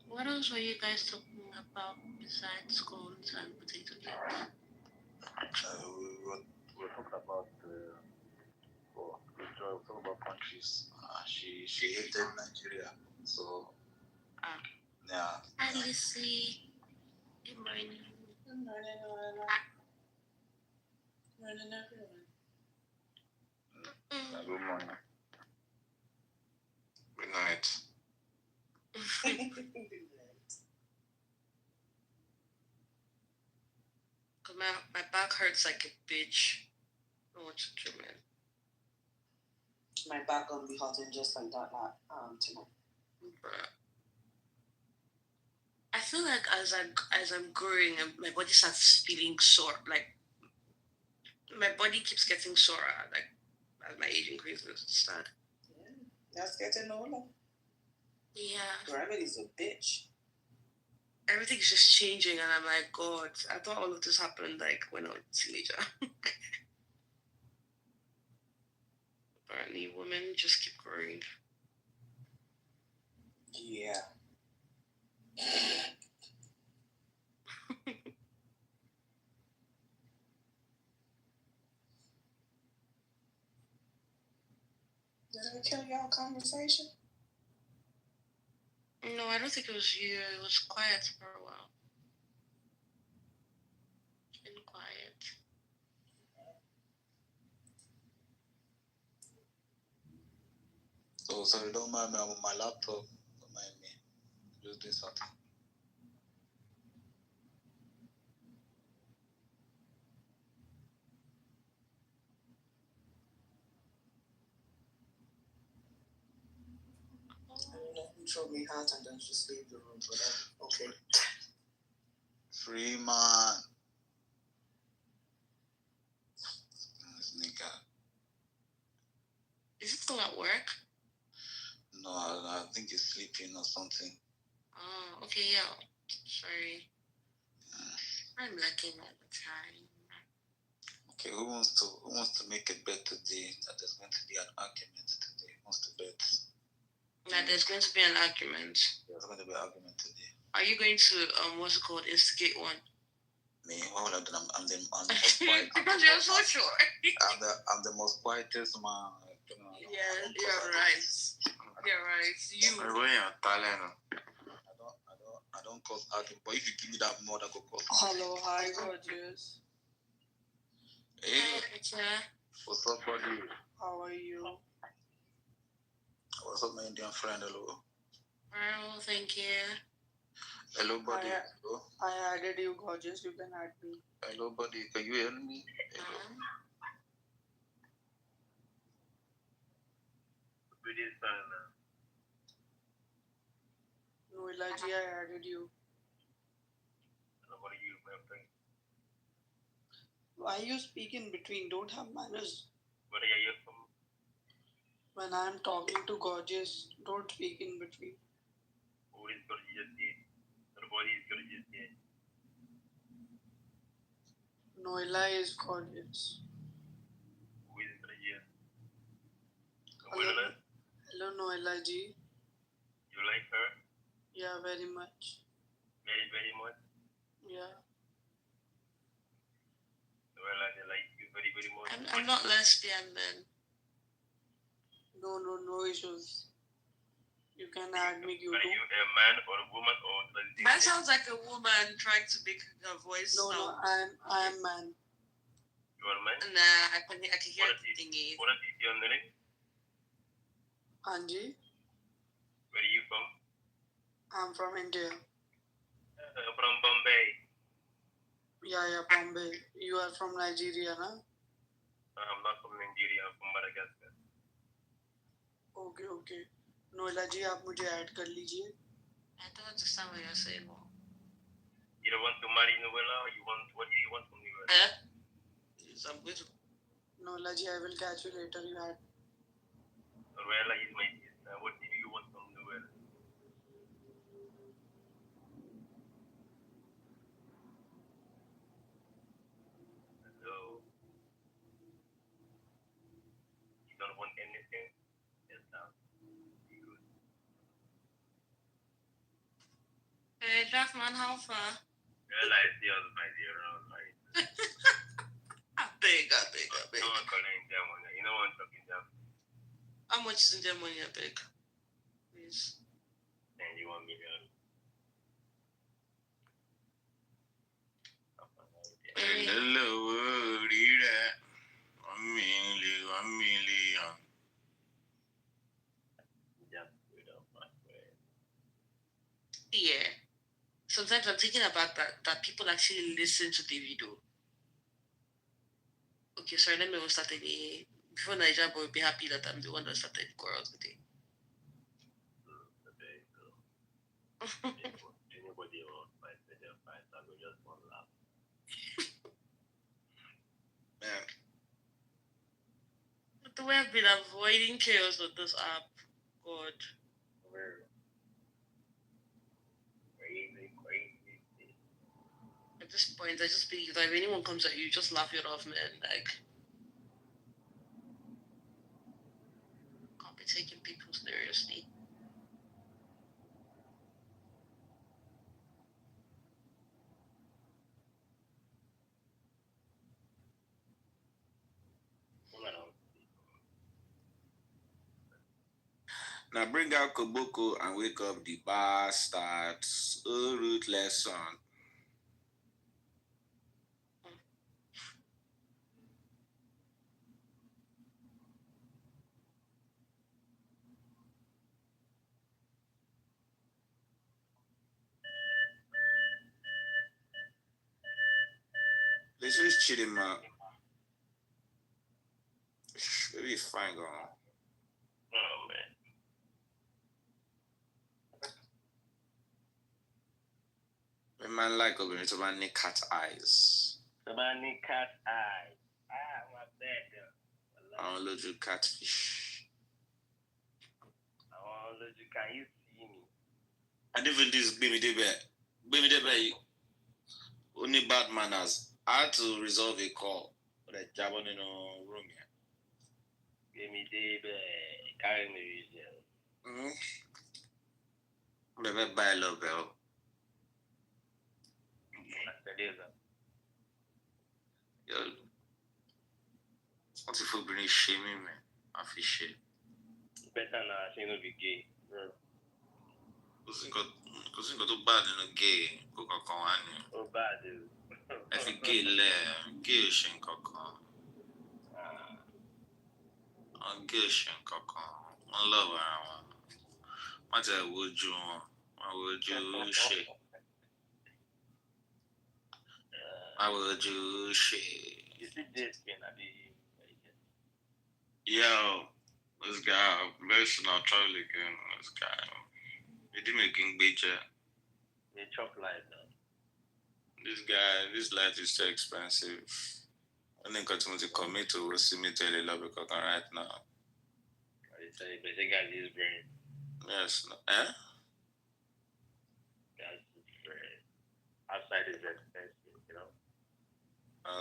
What else were you guys talking about besides scones and potato chips? We're talking about we're talking about countries. She hated Nigeria, so yeah. Hi, Lucy. Good morning. Good morning, Ola. Morning, everyone. Good morning. Good night. My back hurts like a bitch. know what to do, man. My back gonna be hurting just like that tonight. Bruh. I feel like as I'm growing, my body starts feeling sore. Like my body keeps getting sore. Like as my age increases, it's sad. Yeah, that's getting older. Yeah. Gravity's a bitch. Everything's just changing, and I'm like, God, I thought all of this happened like when I was a teenager. Apparently, women just keep growing. Yeah. Did I kill y'all conversation? No, I don't think it was you. It was quiet for a while. It's been quiet. So sorry, don't mind me. I'm on my laptop. Don't mind me. Just doing something. I don't know who told me hot and then just leave the room, but okay. Free man. This nigga. Is it still at work? No, I think he's sleeping or something. Oh, okay, yeah. Sorry. I'm lacking all the time. Okay, who wants to make a bet today that there's going to be an argument today? Who wants to bet? That there's going to be an argument. There's going to be an argument today. Are you going to what's it called, instigate one? Me, what would I do? I'm the most quiet. Because you're so sure. I'm the most quietest man. Yeah, you're right. You're right. You. I don't cause argument, but if you give me that more, that could cause. Hello, hi, gorgeous. Hey, Hi, what's up, buddy? How are you? What's up, my Indian friend? Hello. Oh, thank you. Hello, buddy. Hello. I added you, gorgeous. You can add me. Hello, buddy. Can you hear me? Hello. No, Elaji, I added you. What are you, my friend? Why you speak in between? Don't have manners. Where are you from? When I'm talking to gorgeous, don't speak in between. Who is gorgeous here? Your body is gorgeous here. Noela is gorgeous. Who is gorgeous? Hello, hello Noela ji. You like her? Yeah, very much. Very, very much. Yeah. Well, I like you very, very much. I'm not lesbian, then. No issues. You can add me. Are you a man or a woman or transgender? That sounds like a woman trying to make her voice sound. No, I'm man. You are a man? Nah, I can hear the thingy. What is your name? Anji. Where are you from? I'm from India. From Bombay. Yeah, Bombay. You are from Nigeria, na? I'm not from Nigeria. I'm from Madagascar. Okay. नोएला जी आप मुझे add कर लीजिए. I don't understand what you're saying. You don't want to marry Noella? What do you want from Noella? Yes, I'm going to. Noella ji, I will catch you later. You had. Noella is my sister. What do you want from Noella? So, you don't want anything? Yes, now. Hey, Draftman, how far? Well, I see all my dear, right? I beg. No one calling them on you. No one talking them. How much is in their money, I beg? Please. 91 million. Hello, read it. 1 million. Yeah. Sometimes I'm thinking about that people actually listen to the video. Okay, okay, sorry, let me start again. Before Nigeria boy will be happy that I'm the one that started the quarrels with him. Anybody will fight, they'll fight. I will just one laugh. Man. But the way I've been avoiding chaos with this app, God. Crazy. At this point, I just believe that if anyone comes at you, just laugh it off, man. Like, can't be taking people seriously. Now bring out Koboko and wake up the bastards. Oh, ruthless son. This is cheating, man. Maybe fine, girl. Oh, man. A man like obìnrin tó bá ní cat eyes. Tó bá ní cat eyes. Ah, my bad, girl. Àwọn lójú catfish. Àwọn lójú, can you see me? And even this Gbemidebe, only bad manners. I had to resolve a call. But I jabon in a room here. Gbemidebe, carry me with you. Bebe buy love bell. Yo, what if you bring shaming me? I feel shit. Better now, I think it'll be gay, bro. Because you got too bad in a gay. Coca-Cola. Oh, bad, dude. If you gay shin coca. Gay shin coca. I love her. What would you shit? I would you shit? You see this can I be? Yo, this guy, version of travel again. This guy, he didn't make big jet. They chop light now. This light is too expensive. I think I'm going to commit to see me tell a lot because right now. I say, but they got this brain. Yes, no. Eh? That's brain. Outside is expensive, you know.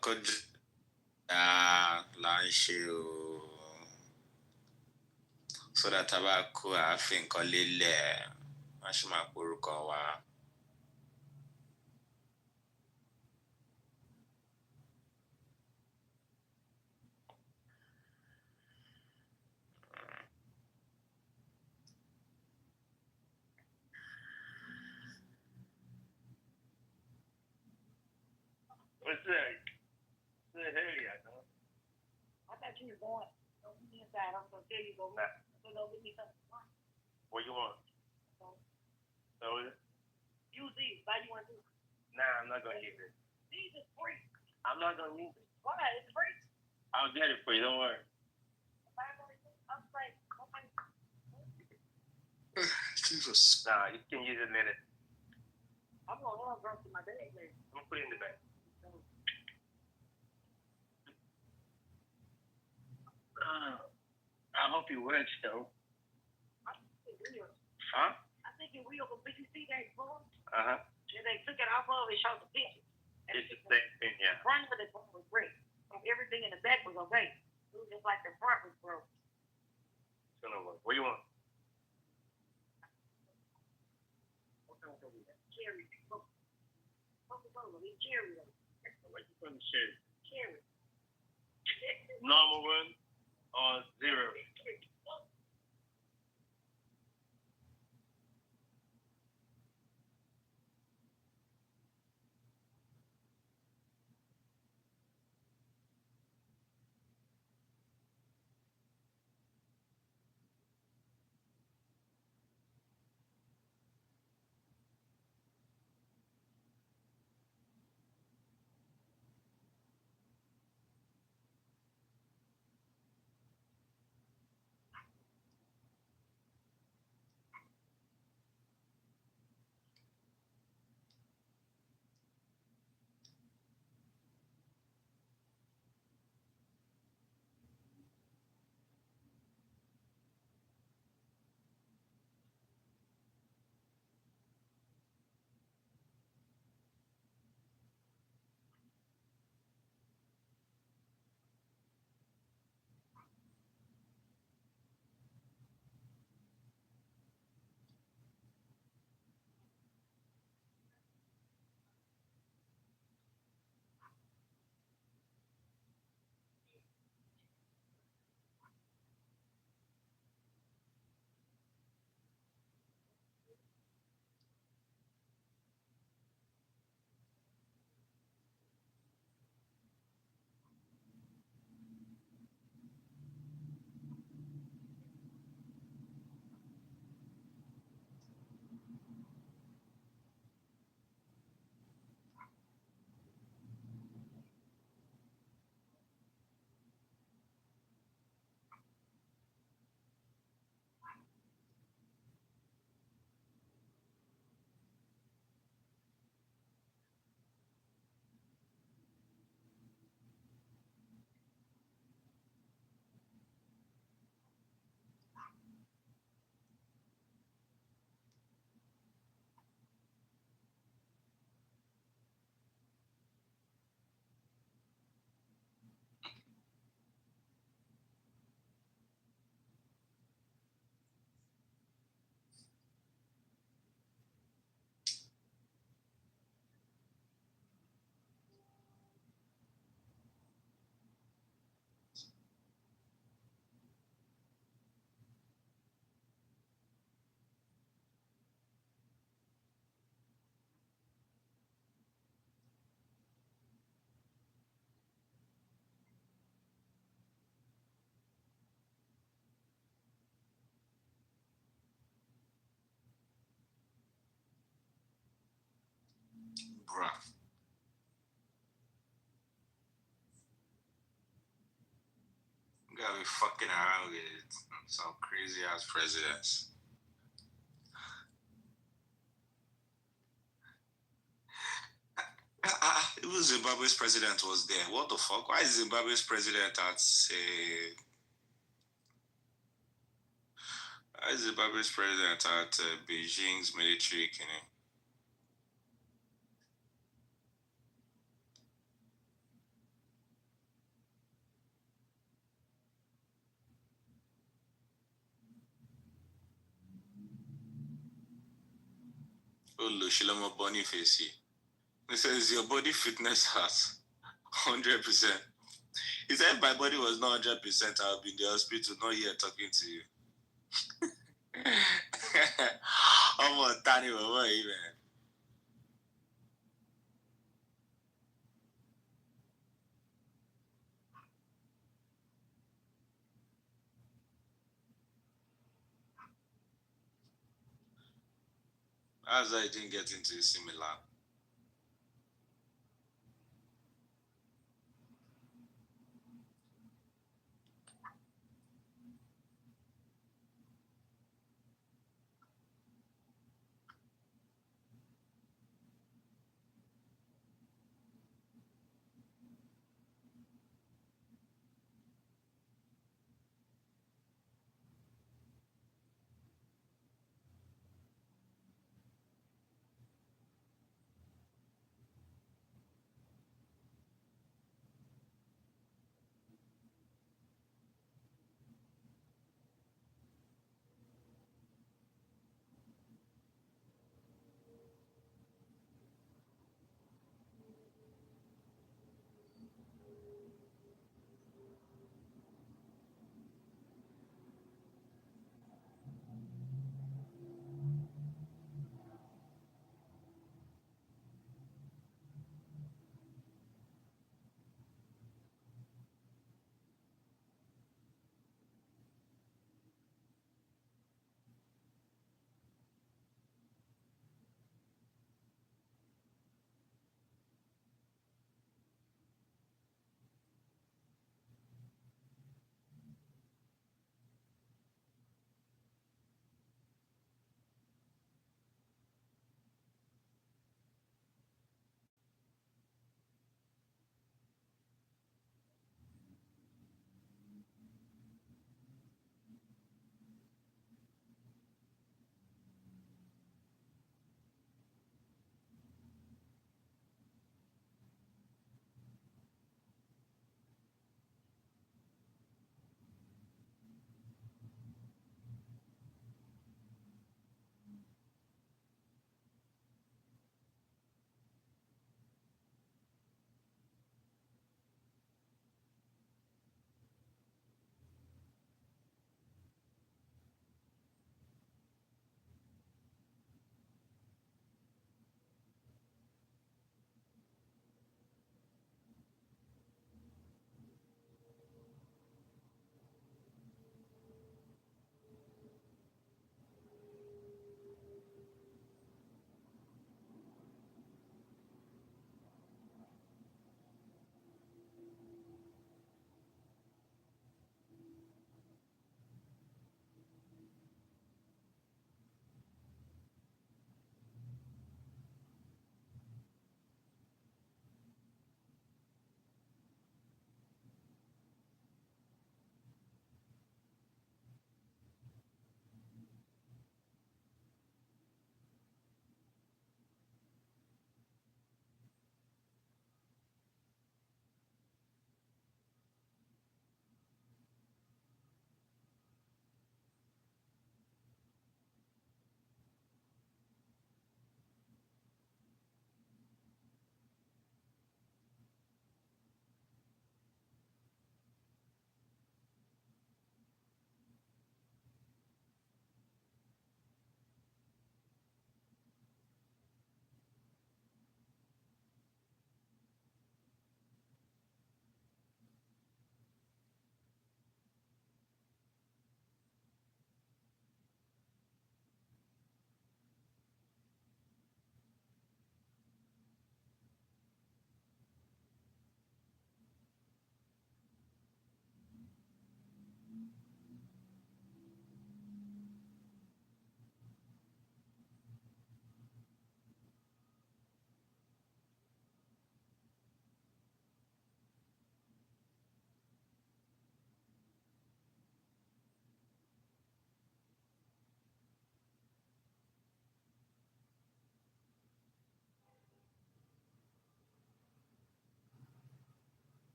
Could lunch you so that tobacco I think a little mashima kurukawa. What's that? The hell yeah, no? I thought you were going. Don't be inside. I'm gonna tell you go back. So don't give me something. What you want? So Use these. Why you want to? Nah, I'm not gonna use it. These is free. I'm not gonna use it. Why? It's free. I'll get it for you. Don't worry. I'm like, Jesus. Nah, you can use it later. I'm gonna run to my bag, man. I'm gonna put it in the bag. I hope it works though. I think it will. Huh? I think it will, but you see that phone? Uh-huh. And they took it off of it, showed the picture. It's the same thing, yeah. The front of the phone was great. Everything in the back was okay. It was just like the front was broke. It's gonna work. What do you want? Cherry. Coca-Cola, it's cherry. What you putting cherry? Cherry. Normal one or zero? gotta be fucking around with some crazy ass presidents. Even Zimbabwe's president was there. What the fuck? Why is Zimbabwe's president at why is Zimbabwe's president at Beijing's military clinic? Oh, Shilama Boniface. He says your body fitness has 100%. He said my body was not 100%. I'll be in the hospital, not here talking to you. I'm on Tani even. As I didn't get into a similar.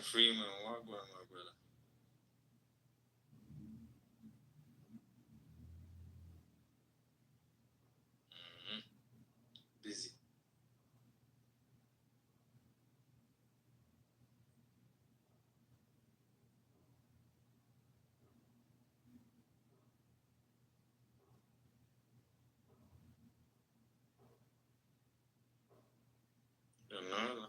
Freeman, walk on, my brother. Busy. No.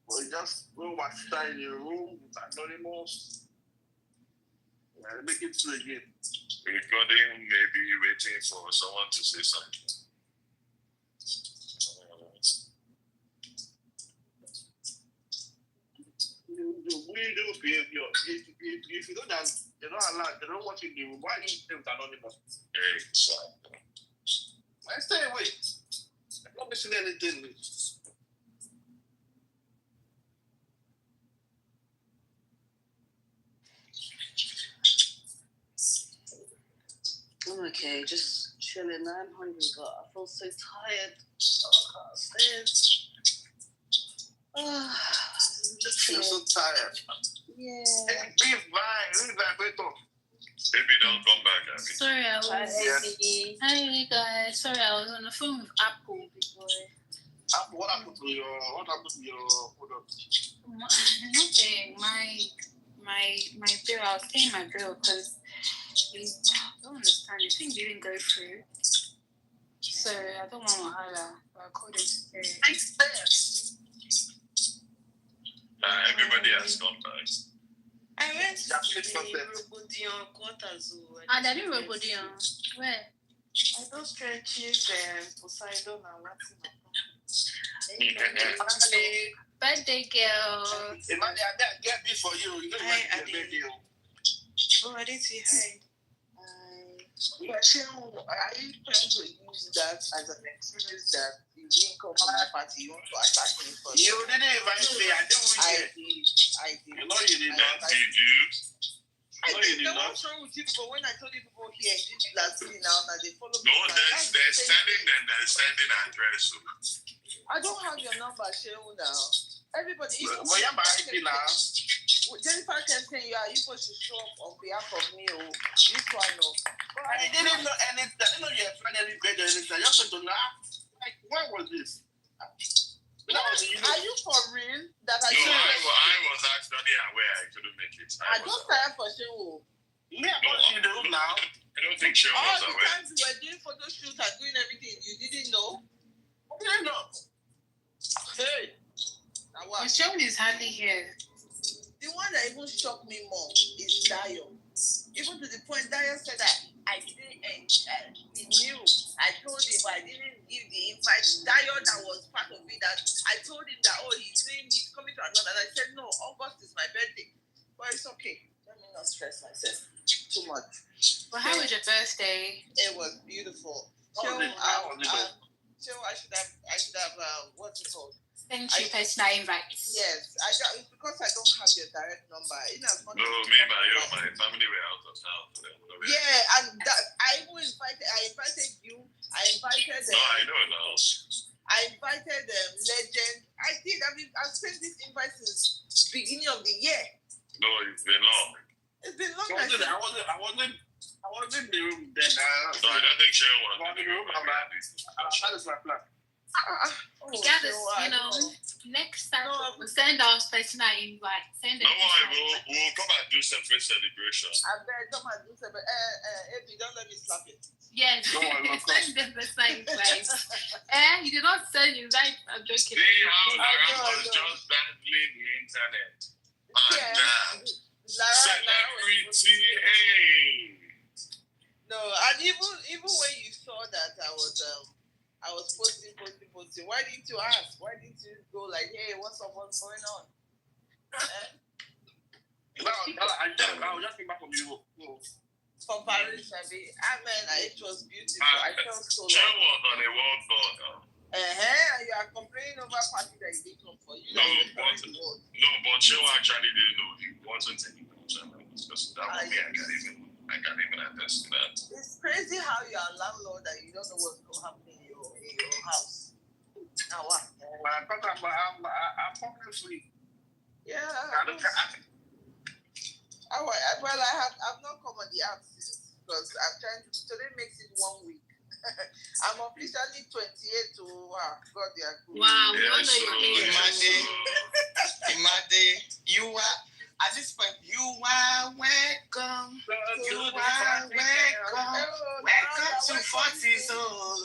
We just go watch in your room with anonymous. Make it to again. Recording, maybe waiting for someone to say something. If you don't have, they're not allowed, they don't want you to do, why do you stay with anonymous? Exactly. I stay away. I'm not missing anything. I'm okay, just chilling. I'm hungry, but I feel so tired. I can't stand. I'm just feel so tired. Yeah. Hey, bye. Maybe they'll come back. Sorry, I was. Hi guys. Sorry, I was on the phone with Apple before. Apple, what happened to your? Hold on. Nothing. My bill. I was paying my bill because I don't understand. The thing didn't go through. So I don't want to holler. But I called him to say. Everybody has come back. I went to the Robodion quarters. They didn't Robodion. Where? I don't stretches and Poseidon and what's Birthday girl. Imagine I get this for you. You know my birthday. Oh, I didn't say hi. But are you trying to use that as an excuse that you didn't come to my party? You want to attack me first? You didn't invite me. I did. You know you did not, did you? I think the what's wrong with you people when I told you people here this last thing now that they follow me. No, they're sending address. I don't have your number, Shehu, now. Everybody, even Jennifer can say you are supposed to show up on behalf of me or this one no. I didn't know anything. I didn't know you had planned any grade or anything. I just said to like, what was this? Are you for real? That I was actually aware I couldn't make it. I don't care for Shehu. Yeah, I'm in the room now. I don't think Shehu was aware. All the times you were doing photo shoot and doing everything, you didn't know? I didn't know. Hey. Shehu is hardly here. The one that even shocked me more is Dio. Even to the point Dio said that I didn't, he knew. I told him, but I didn't give the invite. Dio that was part of it, that I told him that, he's coming to Atlanta. And I said, no, August is my birthday. But it's okay. Let me not stress myself too much. Well, how was your birthday? It was beautiful. So, I should have, what's it called? Send you personal invites. Yes, it's because I don't have your direct number. My family were out of town. Yeah, and I invited you. I invited them. No, I know now. I invited them. Legend. I did. I've sent this invite since beginning of the year. No, it's been long. It's been long. I wasn't in the room then. No, I don't think Sharon was in the room. That is my plan. Next time we'll send our personal invite. We'll come and do separate celebrations. I bet come and do separate. If you don't let me slap it. Yes, send the personal invite. You did not send invite. I'm joking. See how Lara was just battling the internet. Celebrity, hey. No, and even when you saw that I was posting. Why didn't you ask? Why didn't you go like, hey, what's going on? I was just came back from Europe. From Paris, it was beautiful. I felt so lucky. Sharon was on a world tour now. You are complaining over party that you didn't come for. But Sharon actually didn't know. He wasn't taking because that was me. I can't even attest to that. It's crazy how you're a landlord that you don't know what's going to happen in your house. Now what? I'm probably free. Yeah. I've not come on the app since because I'm trying to. Today makes it 1 week. I'm officially 28 to God, they are good. Wow, we don't know your age. Imade, you are. At this point, you are welcome. You are welcome. Welcome to 40, so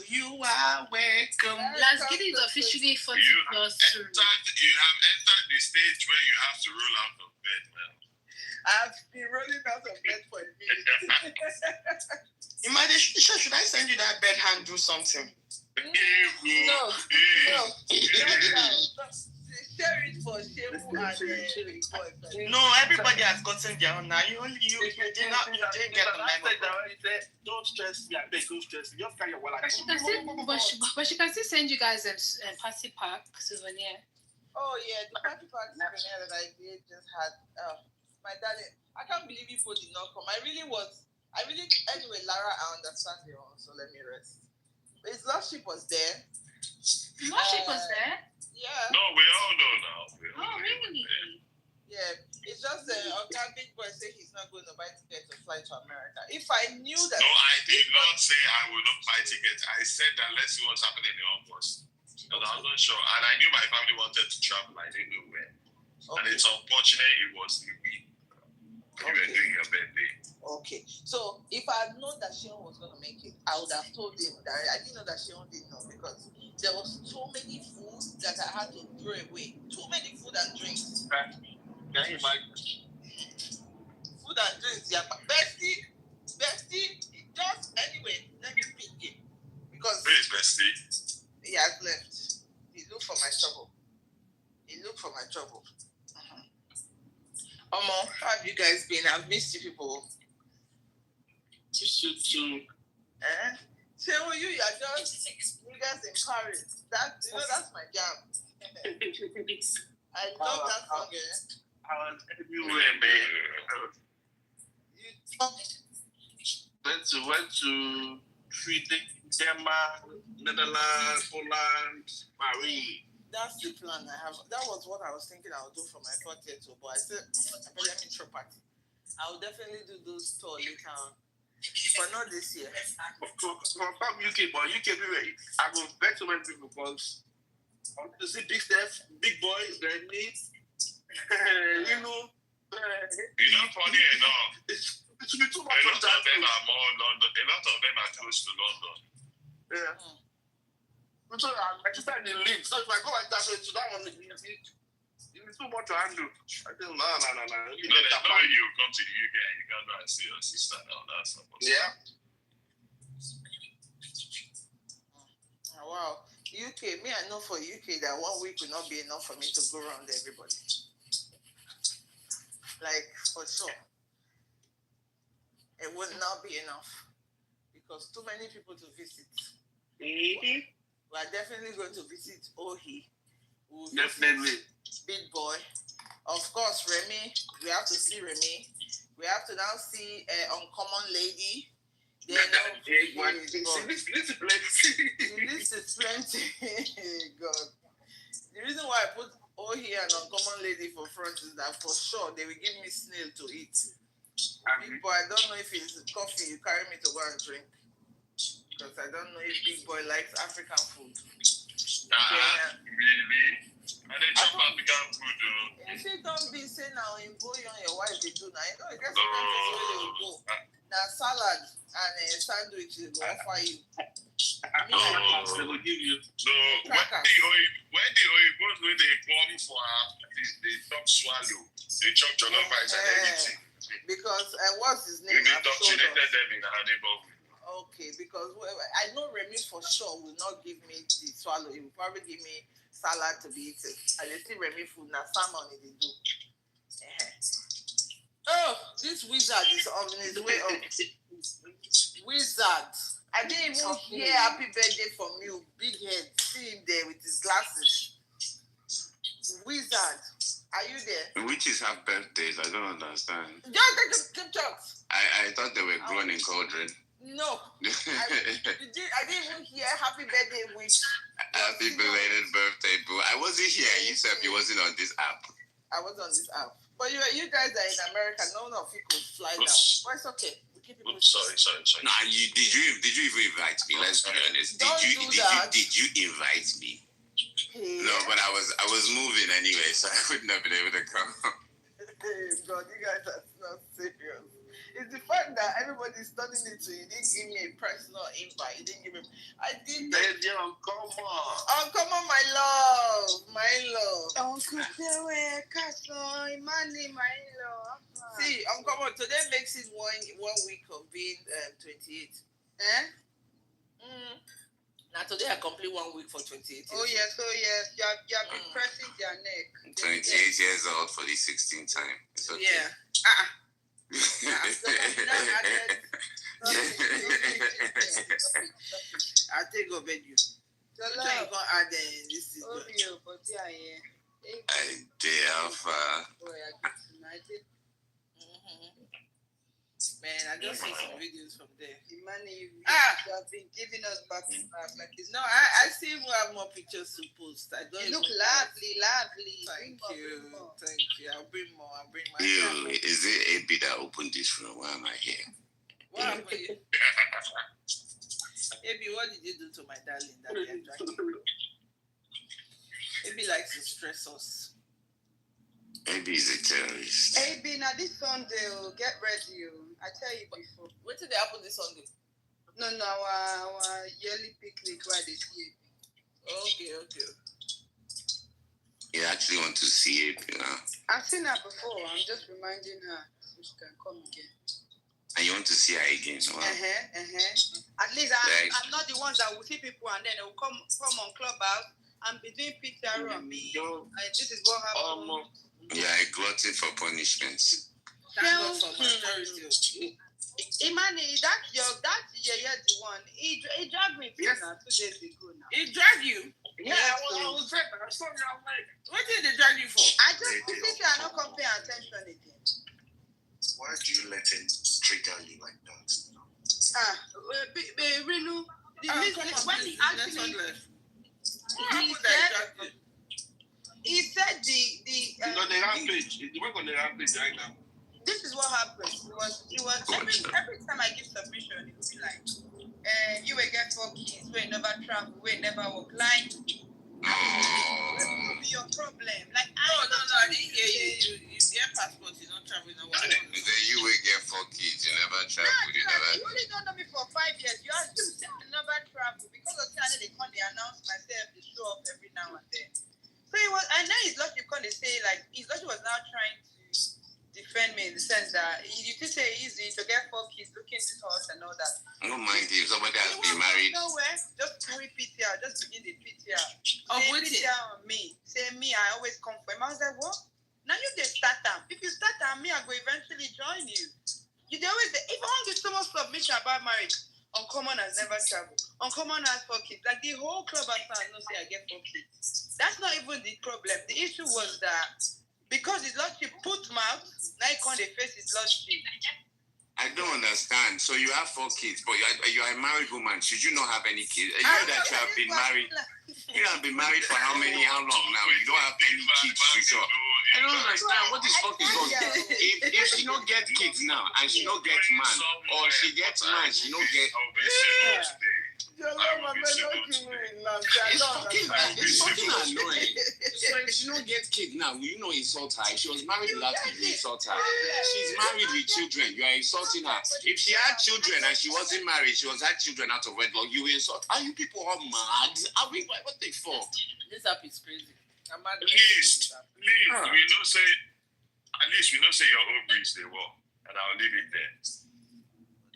you are welcome. Last Giddy is officially 40 plus. You have entered the stage where you have to roll out of bed now. I've been rolling out of bed for a minute. Imagine, should I send you that bed hand do something? No. Share it for Shehu and No, everybody has gotten their own. Now you didn't get the memo. Don't stress me. I beg, don't stress me. Just carry your wallet. But she can still send you guys a party pack souvenir. Oh yeah, the party pack souvenir that I did just had. My darling, I can't believe you did not come. Anyway, Lara, I understand you all, so let me rest. His lordship was there. Lordship was there? Yeah. No, we all know now. Really? Yeah. It's just Big Boy say he's not going to buy tickets to fly to America. If I knew that. No, I did not say I will not buy tickets. I said that let's see what's happening in August. Because I wasn't sure. And I knew my family wanted to travel. I didn't know when. Okay. And it's unfortunate it was the week you were doing your birthday. Okay. So if I had known that Shion was going to make it, I would have told him that I didn't know that Shion didn't know because there was so many food that I had to throw away. Too many food and drinks. Can you imagine? Food and drinks, yeah. But Bestie, just anyway, let me pick it. Because where is Bestie? He has left. He looked for my trouble. Omo, how have you guys been? I've missed you people. Miss you too. So you are just niggas in Paris. That's my jam. I love that song. I was everywhere, man. Went to Sweden, Denmark, Netherlands, Poland, Paris. That's the plan I have. That was what I was thinking I would do for my 40th tour, but I said, let me throw party. I will definitely do those tour later on, but not this year. From UK, but UK, I go back to many people because I want to see big stuff, big boys, they're neat. You know. You're not funny enough. It should be too much. A lot of them are more London. A lot of them are close to London. Yeah. So I just had the link. So if I go like that, to that one, it's too much to handle. I think, no. There's no way you come to the UK and you can't go and see your sister now. That's not possible. Yeah. Oh, wow. UK, me, I know for UK that 1 week will not be enough for me to go around everybody. Like, for sure. It would not be enough. Because too many people to visit. Mm-hmm. We are definitely going to visit Ohi. Definitely. Big Boy. Of course, Remy. We have to see Remy. We have to now see Uncommon Lady. Then this is plenty. This is plenty. God. The reason why I put Ohi and Uncommon Lady for front is that for sure they will give me snail to eat. Big Boy, I don't know if it's coffee you carry me to go and drink. Because I don't know if Big Boy likes African food. Really? And they chop African food, though. If you don't be saying now in boy on your wife, they do now. You know, it gets where they go. Now, salad and sandwich they will offer you. They will give you. So, when the Oibos, when they come for they chop swallow, they chop jollof rice and everything. Because, what's his name? We indoctrinated them in our neighborhood. Okay, because I know Remy for sure will not give me the swallow. He will probably give me salad to be eaten. And they see Remy food now, salmon they do. Oh, this wizard is on his way up. Wizard. I didn't even hear happy birthday from you. Big head. See him there with his glasses. Wizard. Are you there? Witches have birthdays. I don't understand. Just take shots. I thought they were grown in cauldron. No. I didn't even hear happy birthday wish. Happy belated birthday, boo. I wasn't here. You said you wasn't on this app. I was on this app. But you guys are in America. None of you could fly down. But it's okay. We keep it sorry. Nah, did you even invite me? Let's be honest. Did you invite me? Yeah. No, but I was moving anyway, so I wouldn't have been able to come. God, you guys are not serious. It's the fact that everybody's turning it to you didn't give me a personal invite. You didn't give me. I did. Come on. Oh, come on, my love. My love. Uncle Joey, Castle, Imani, my love. See, come on. Today makes it 1 week of being 28. Now today I complete 1 week for 28. Oh yes, you have been pressing their neck. 28 years old for the 16th time. It's okay. Yeah. I'll take over you. So you gonna add this is good. Alpha. Man, I just see some videos from there. The money you have been giving us back and back like this. No, I see we have more pictures to post. I don't. You look lovely. Thank you. I'll bring more. Ew, is it AB that opened this room? Why am I here? What happened? AB, what did you do to my darling that they are dragging? AB likes to stress us. AB is a terrorist. AB, now this Sunday, get ready. I tell you before. What did they happen this Sunday? No, our yearly picnic where they see AB. Okay. You actually want to see AB now? I've seen her before. I'm just reminding her so she can come again. And you want to see her again? Wow. At least I'm not the ones that will see people and then they will come on Clubhouse and be doing picture on me. And this is what happened. You are a glutton for punishments. Thank God for maturity. Imani, that's the one. He dragged me 2 days ago now. He dragged you? Yeah, I was there. I saw you. I'm like, what did they drag you for? I just think I not come pay attention again. Why do you let him trigger you like that? Rinu, when he actually he said the rampage. He work on the rampage right now. This is what happened. It was every time I give submission, it would be like, you will get 4 kids, we never travel, we never walk. Like, what will be your problem? Like, no, I didn't hear you. You get passport, you don't travel, no one. Then you will get 4 kids, you never travel, you never. You only don't know me for 5 years. You assume I never travel because of that. They come, they announce myself, they show up every now and then. So it was, and then his lordship kind of say like his lordship was now trying to defend me in the sense that you could say easy to get 4 kids, looking this house and all that. I don't mind if somebody has been married. Nowhere, just carry PTR, just begin the PTR. PTR on me. Say me, I always come for him. I was like, what? Now you just start them. If you start them, me, I will eventually join you. You always if I want to give so much submission about marriage, Uncommon has never traveled. Uncommon has 4 kids. Like the whole club has not say I get 4 kids. That's not even the problem. The issue was that because his lordship put mouth, now he can't face his lordship. I don't understand. So you have 4 kids, but you are a married woman. Should you not have any kids? You know that you have been married. You have been married for how long now? You don't have any kids to show. I don't understand. What is fucking going on? If she don't get kids now and she don't get man, or she gets man, she don't get. It's fucking annoying. So if she don't get kids now, you know insult her. If she was married last week, you insult her. She's married with children. You are insulting her. If she had children and she wasn't married, she had children out of wedlock, you insult. Are you people all mad? Are we what they for? This app is crazy. At least we know say your ovaries they work, and I'll leave it there.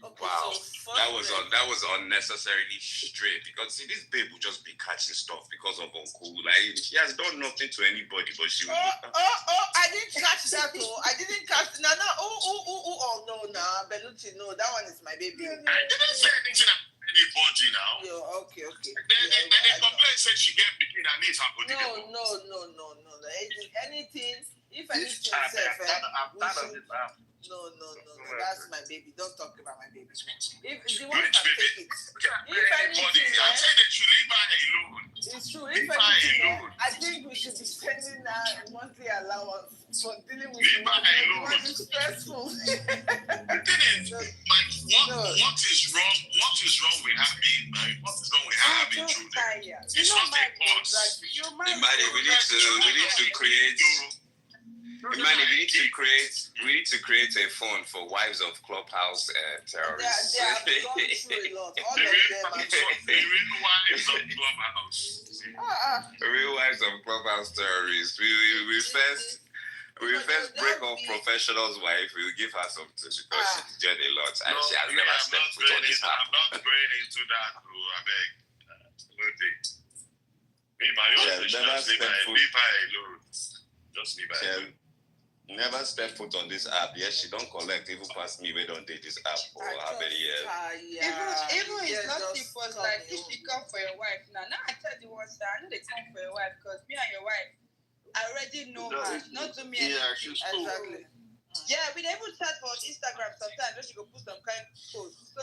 Okay, wow, so that was unnecessarily straight because see this babe will just be catching stuff because of Uncle. Like she has done nothing to anybody, but she will. I didn't catch that. I didn't catch no. Belucci, no, that one is my baby. I didn't say anything about anybody now. Yeah, okay. Then they complain said she get between her knees and body. No. Anything, if anything, No, that's my baby. Don't talk about my baby. If the one can take it. If anything, I said they should leave her alone. It's true. If anything, I think we should be spending our monthly allowance for dealing with it. What is stressful? The thing is, what is wrong? What is wrong with her being married? What is wrong with her having children? It's not a cause. We need to create. Man, we need to create a fund for wives of clubhouse terrorists. They have gone through a lot. All of them are The real wives of clubhouse. Real wives of clubhouse terrorists. We first break off professional's wife. We'll give her something because she's done a lot and she has never stepped foot on this app. I'm not going into that, bro. I beg. Me, my own just leave her alone. Just leave her alone. Never step foot on this app. Yes, she don't collect even past me. We don't date this app for how many years? Even it's not simple. Like if you come for your wife now I tell you what, sir, I know they come for your wife because me and your wife, I already know her. Not to me. Yeah, she's cool. Exactly. Yeah, we even chat for Instagram sometimes. She go put some kind of post. So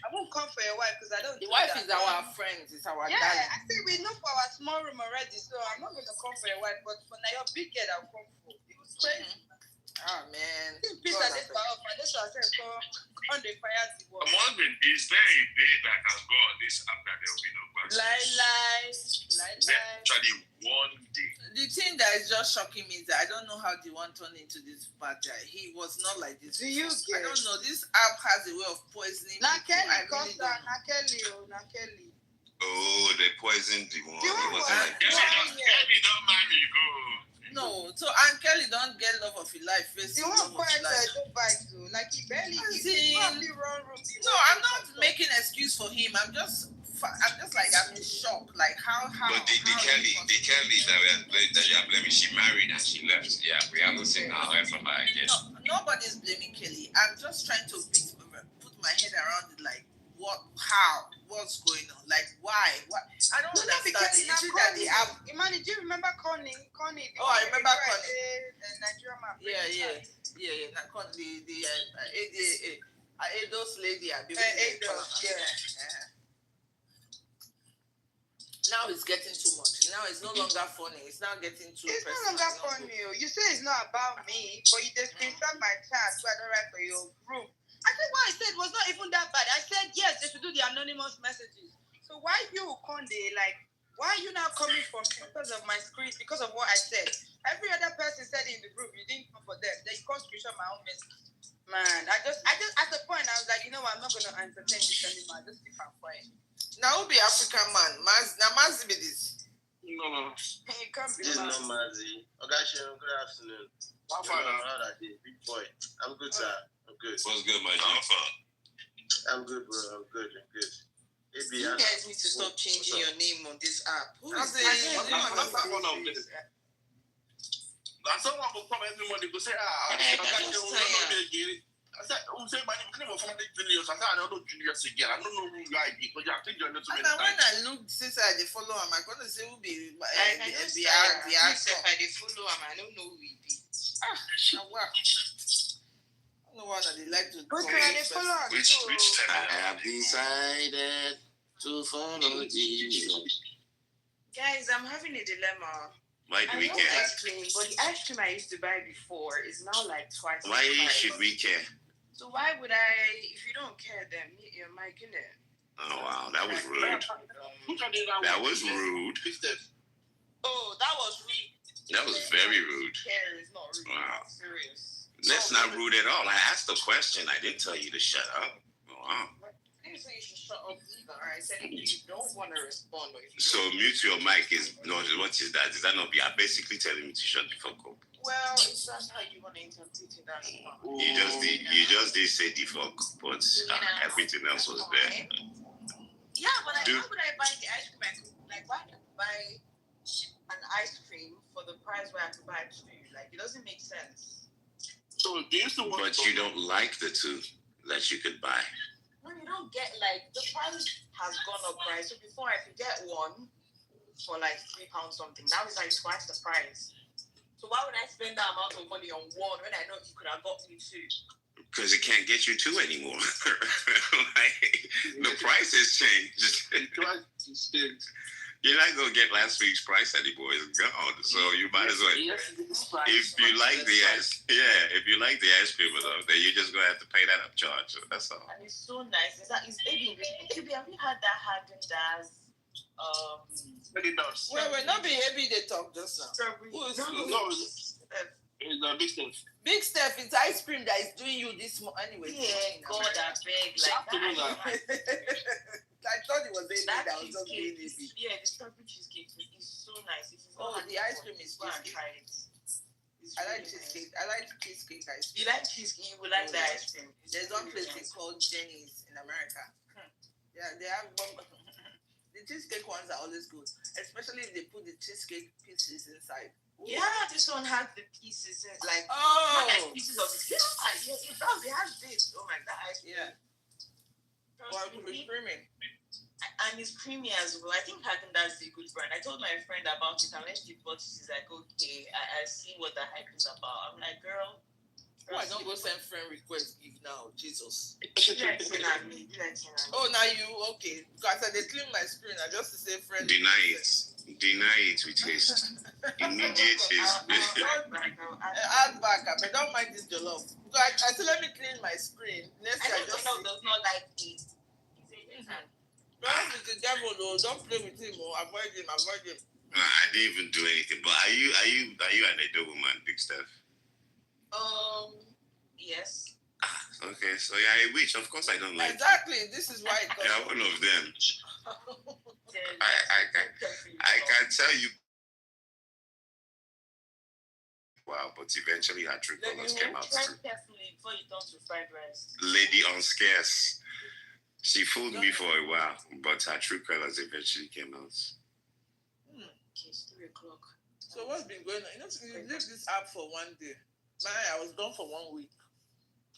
I won't come for your wife because I don't. The wife is our friend. It's our darling. I say we know for our small room already. So I'm not gonna come for your wife, but for now your big head I'll come for. It was crazy. Oh man. Peace and this power. I just said on the fire. I'm wondering, is there a day that can go on this app that there will be no bugs? Lie. Actually, one day. The thing that is just shocking me is that I don't know how the one turned into this bad guy. He was not like this. Do you I don't know. This app has a way of poisoning people. Kelly. Oh, they poisoned the one. It wasn't like Kelly don't marry, go. No, so and Kelly don't get love of his life. The one point I don't bite too. Like he barely probably run room. No, I'm not making excuse for him. I'm just like I'm in shock. Like how. But the Kelly that you are blaming, she married and she left. Yeah, we haven't seen her from her again. No, nobody's blaming Kelly. I'm just trying to put my head around it. Like what's going on? Like why? What? I don't understand. Is it that the app? Imani, do you remember Connie? Oh, I remember Connie. Nigerian map. Yeah. Not Connie. The Ados lady. Now it's getting too much. Now it's no longer funny. It's now getting too. It's no longer funny. You say it's not about me, but you just screenshot my chat, so I don't write for your group. I think what I said was not even that bad. I said yes, they should do the anonymous messages. So why you, Conde, like, why are you now coming for me because of my screen, because of what I said? Every other person said in the group, you didn't come for them. They can't screenshot my own message. Man, I just at the point I was like, you know what, I'm not gonna entertain this anymore. Just keep on quiet. Now who be African man? Mazi be this. No. He can't be this is not Mazi. Okay, good afternoon. How far now? Big boy. I'm good, sir. I'm good. What's good, my G? I'm good, bro. I'm good. You guys need to stop changing your name on this app. Someone will come every morning to say, I said, say my name of family Julius. I said, I don't know Julius again. I don't know who you are, but I think you're not so many times. When I look since I follow him, I'm going to say who be the I follow him, I don't know who he be. Wow. I don't know why they like to follow Which I have decided to follow Jesus. Guys, I'm having a dilemma. Why do we care? Ice cream, but the ice cream I used to buy before is now like twice. Why should we care? So why would I? If you don't care, then you're my killer. Oh wow, that was rude. That was rude. Oh, that was rude. That was very rude. Care is not rude. Wow. Serious. That's not rude at all. I asked a question. I didn't tell you to shut up. Wow. I didn't say you should shut up either. I said if you don't want to respond or if you So mute your mic is not what is that? Is that not be basically telling me to shut the fuck up? Well, it's just how you want to interpret it. That's fine. You just did say the fuck, but everything else was there. Yeah, but why would I buy the ice cream? Like, why not buy an ice cream for the price where I could buy two? Like, it doesn't make sense. So do you still want But you don't like the two that you could buy. No, you don't get, like, the price has gone up, right? So before I could get one for like £3 something, now it's like twice the price. So why would I spend that amount of money on one when I know you could have got me two? Because it can't get you two anymore. The price has changed. You're not gonna get last week's price anymore. It's gone. So you might as well. If you like the ice cream enough, then you're just gonna have to pay that upcharge. That's all. And it's so nice. It's baby. Have you had that Haagen-Dazs? It does. Well, we're not being happy they talk just now. It's a big stuff. Big Steph, it's ice cream that is doing you this anyway. Yeah, God, I beg. Like that. I thought it was anything that that was just being cheesecake. Yeah, the strawberry cheesecake is so nice. The ice cream is go and try it. I like cheesecake. I like cheesecake ice cream. You like cheesecake? You would like the ice cream. There's one place called Jenny's in America. Yeah, they have one. The cheesecake ones are always good, especially if they put the cheesecake pieces inside. Ooh. Yeah, this one has the pieces like pieces of it. Yeah, it does. It has this. Oh my god, ice cream. Yeah. Well, it's creamy. And it's creamy as well. I think Haagen-Dazs is a good brand. I told my friend about it, and when she bought it, she's like, okay, I see what the hype is about. I'm like, girl. Oh, I don't go send friend request give now, Jesus. Oh, now you, okay. Because I they clean my screen, I just say friend. Deny it with haste. Immediate haste. Add back, but don't mind this jollof. So I said, let me clean my screen. Next I just does not like it. Don't with the devil though. Don't play with him or avoid him. I didn't even do anything. But are you an Edo woman, Big Steph? Yes. Okay, so you're a witch. Of course I don't like Exactly. This is why you're one of them. I can tell you. Wow, but eventually her true colors came out too. Before you turn to fried rice. Lady on scarce. She fooled me for a while, but her true colors eventually came out. Okay, it's 3 o'clock. So what's been going on? You leave this app for one day. I was gone for 1 week.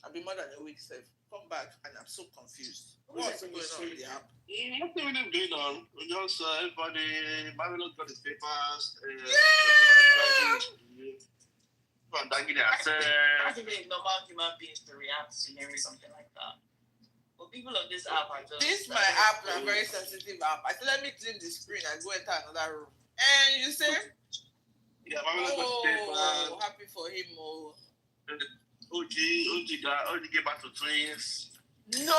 I've been more than a week, Steph. Come back and I'm so confused. What's going on with the app? Nothing really going on. We just everybody, Babylon got his papers. I think it's normal human beings to react to hearing something like that. But people on this app are just... This my app is a very sensitive app. I said, let me clean the screen and go enter another room. And you say? Yeah, oh, happy for him. Oh. OG gave back to twins. No!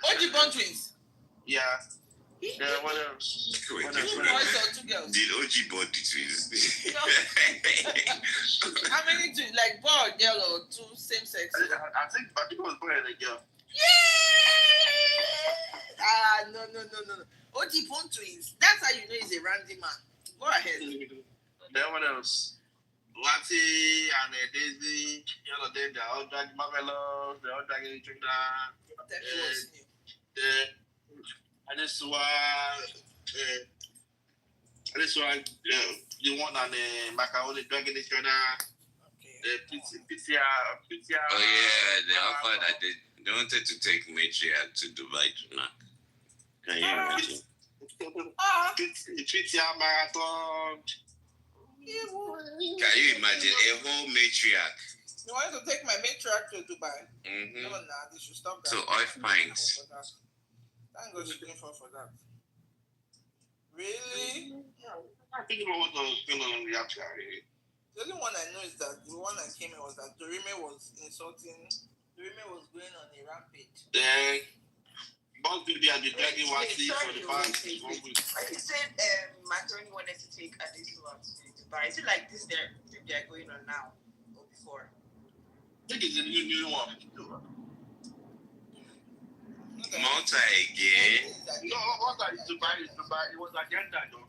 OG born twins? Yeah. Yeah, what else? Wait, 2 boys or 2 girls? Did OG born the twins? How many twins? Like boy, girl, or 2 same sex? I think Baby was born a girl. Yeah! No. OG born twins. That's how you know he's a randy man. Go ahead. Then what else? Lati and Daisy, they're all dragging Marvelous, they're all dragging each other. And this one, the one and the macaroni dragging each other. Pizza. Oh yeah, they offered that they wanted to take Matriarch to Dubai tonight. Can you imagine? Pizza marathon. Can you imagine a whole Matriarch? You want to take my matriarch to Dubai? Mm-hmm. No, they should stop that. So oil pints. Thank God she didn't fall for that. Really? I think it was going on the app. The only one I know is that the one that came in was that Dorime was insulting. Dorime was going on a rampage. Then, Boss Baby had the dragging one seat for the past 1 week. You said Macaroni wanted to take Adesuwa to Dubai. Is it like this they're going on now or before? I think it's a new one. Malta again. No, Malta is Dubai. It was agenda though.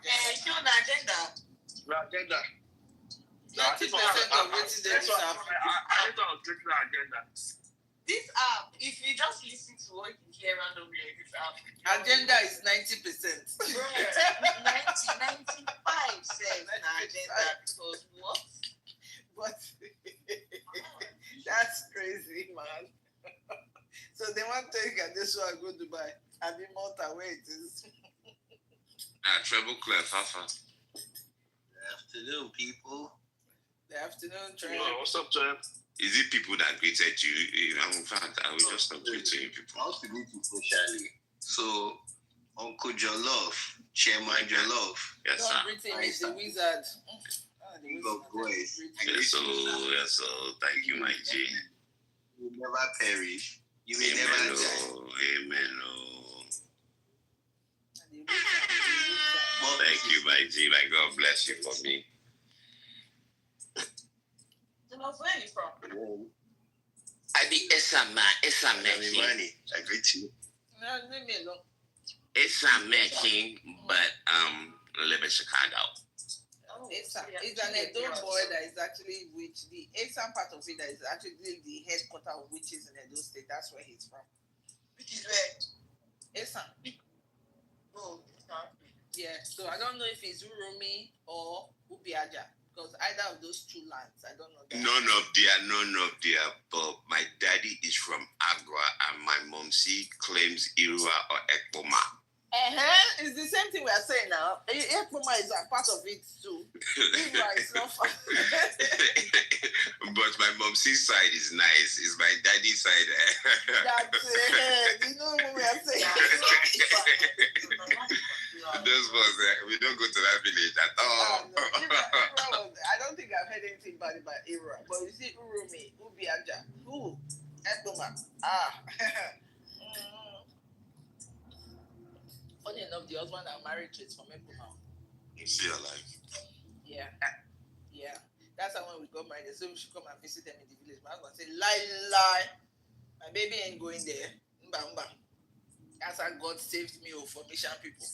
This agenda. Agenda. 90% of what is this app. This app, if you just listen to what you hear randomly in this app, agenda is 90%. 95 says agenda. Because what? But that's crazy, man. So they want to take this one go to Dubai. I mean, Malta, where it is. Treble clef, Alpha. Good afternoon, people. Good afternoon, Trent. What's up, Trent? Is it people that greeted you? In fact, I will just stop greeting people. I was to greet you socially. So, Uncle Jollof, Chairman Jollof. Yes, sir. Don't greet him, he's a wizard. King of boys. Yes, sir. Thank you, my G. You will never perish. You may never die. Amen. Thank you, my G. My God bless you for me. Where are you from? I be it's a man king. I greet you. Leave me alone. It's a man king, but I live in Chicago. It's an Edo boy that is actually witch. The Esan part of it that is actually the headquarters of witches in Edo State. That's where he's from. Which is where? Esan. Oh, yeah. So I don't know if it's Urumi or Ubiaja. Because either of those two lands, I don't know. None of their. But my daddy is from Agra, and my mom claims Irua or Ekpoma. It's the same thing we are saying now. Ekpoma is a part of it too. Irua is not fun. But my mom's side is nice. It's my daddy's side. That's it. You know what we are saying. Those ones, we don't go to that village at all. I don't think I've heard anything bad about Irua. But you see Urumi, Ubiaja, Ekpoma. Funny enough, the husband I'm married to is from Ekpoma. You see your life. Yeah. That's how when we got married, so we should come and visit them in the village. My husband said, lie. My baby ain't going there. Mba. That's how God saved me for mission people.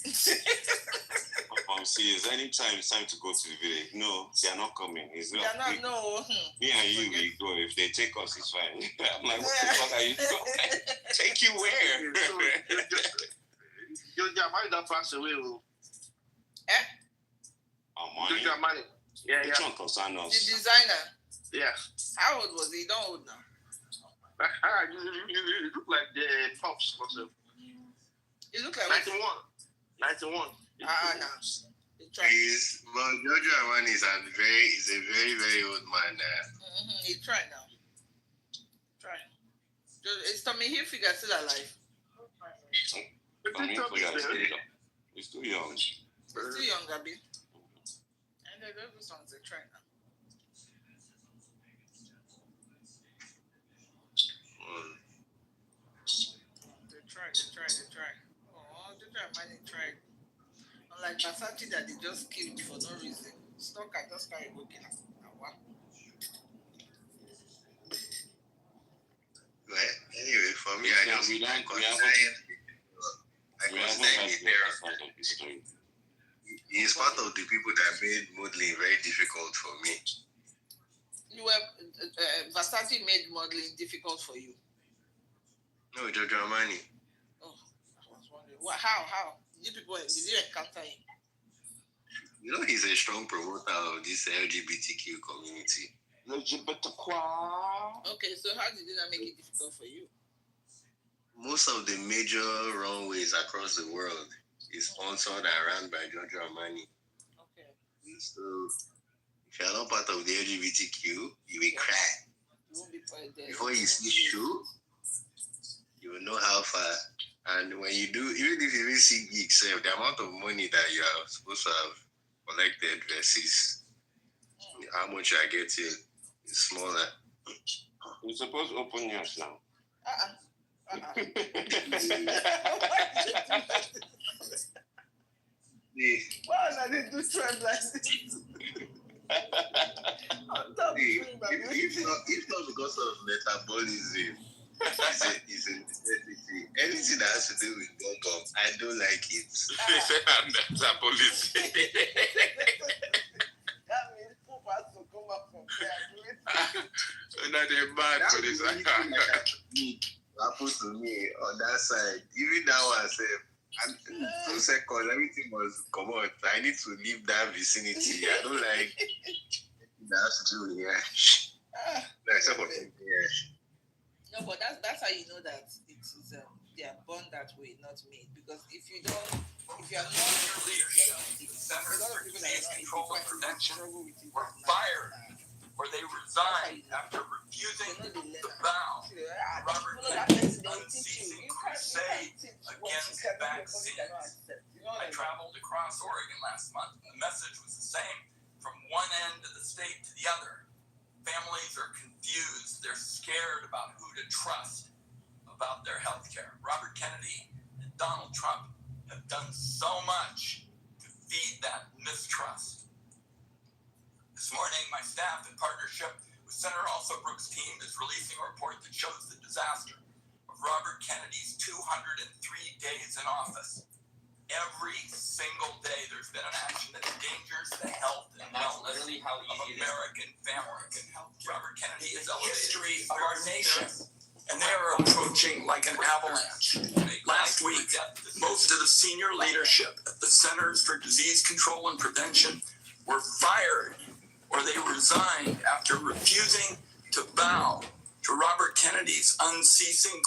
See, anytime it's time to go to the village, no, they are not coming. They are not, no. Me and you, we go. If they take us, it's fine. I'm like, what the fuck are you doing? Take you where? Your money that passed away. Money? Your money. Yeah. Which one concern us? The designer. Yeah. How old was he? Don't old now. You look like the Pops. You look like 91. No. But Giorgio Armani is a very, very old man. He tried now. Is Tommy Hilfiger still alive? He's too young. He's too young, Abby. And those songs they try now. They try. Oh, Giorgio Armani tried. Unlike Versace that they just killed for no reason. Stock I just carry working. Well, anyway, for me, I just he's part of the people that made modeling very difficult for me. Versace made modeling difficult for you? No, Giorgio Armani. Oh, I was wondering. How? Did you encounter him? You know, he's a strong promoter of this LGBTQ community. Okay, so how did that make it difficult for you? Most of the major runways across the world is sponsored and run by Giorgio Armani. Okay. So, if you're not part of the LGBTQ, you will cry. You won't be part there. Before you see shoe, you will know how far. And when you do, even if you will see gigs, the amount of money that you are supposed to have collected versus how much you are getting is smaller. You're supposed to open yours now. Why did they do trend like this? If not because of metabolism, it's a necessity. Anything that has to do with bum, I don't like it. They say I'm metabolism. That means poop has to come up from there. Not a bad for this. Happened to me on that side. Even that one said, 2 seconds, everything was come out. I need to leave that vicinity. I don't like that has to do with except for No, but that's how you know that it is they are born that way, not made. Because if you are not, a lot of people that are not control and production were fired, or they resigned after refusing to bow. Robert Kennedy's unceasing crusade against vaccines. I traveled across Oregon last month, and the message was the same from one end of the state to the other. Families are confused. They're scared about who to trust about their health care. Robert Kennedy and Donald Trump have done so much to feed that mistrust. This morning, my staff, in partnership with Senator Alsopbrooks' team, is releasing a report that shows the disaster of Robert Kennedy's 203 days in office. Every single day, there's been an action that endangers the health and wellness of American families. Robert Kennedy is elevated history of our nation, and they are approaching like an avalanche. Last week, most of the senior leadership at the Centers for Disease Control and Prevention were fired, or they resigned after refusing to bow to Robert Kennedy's unceasing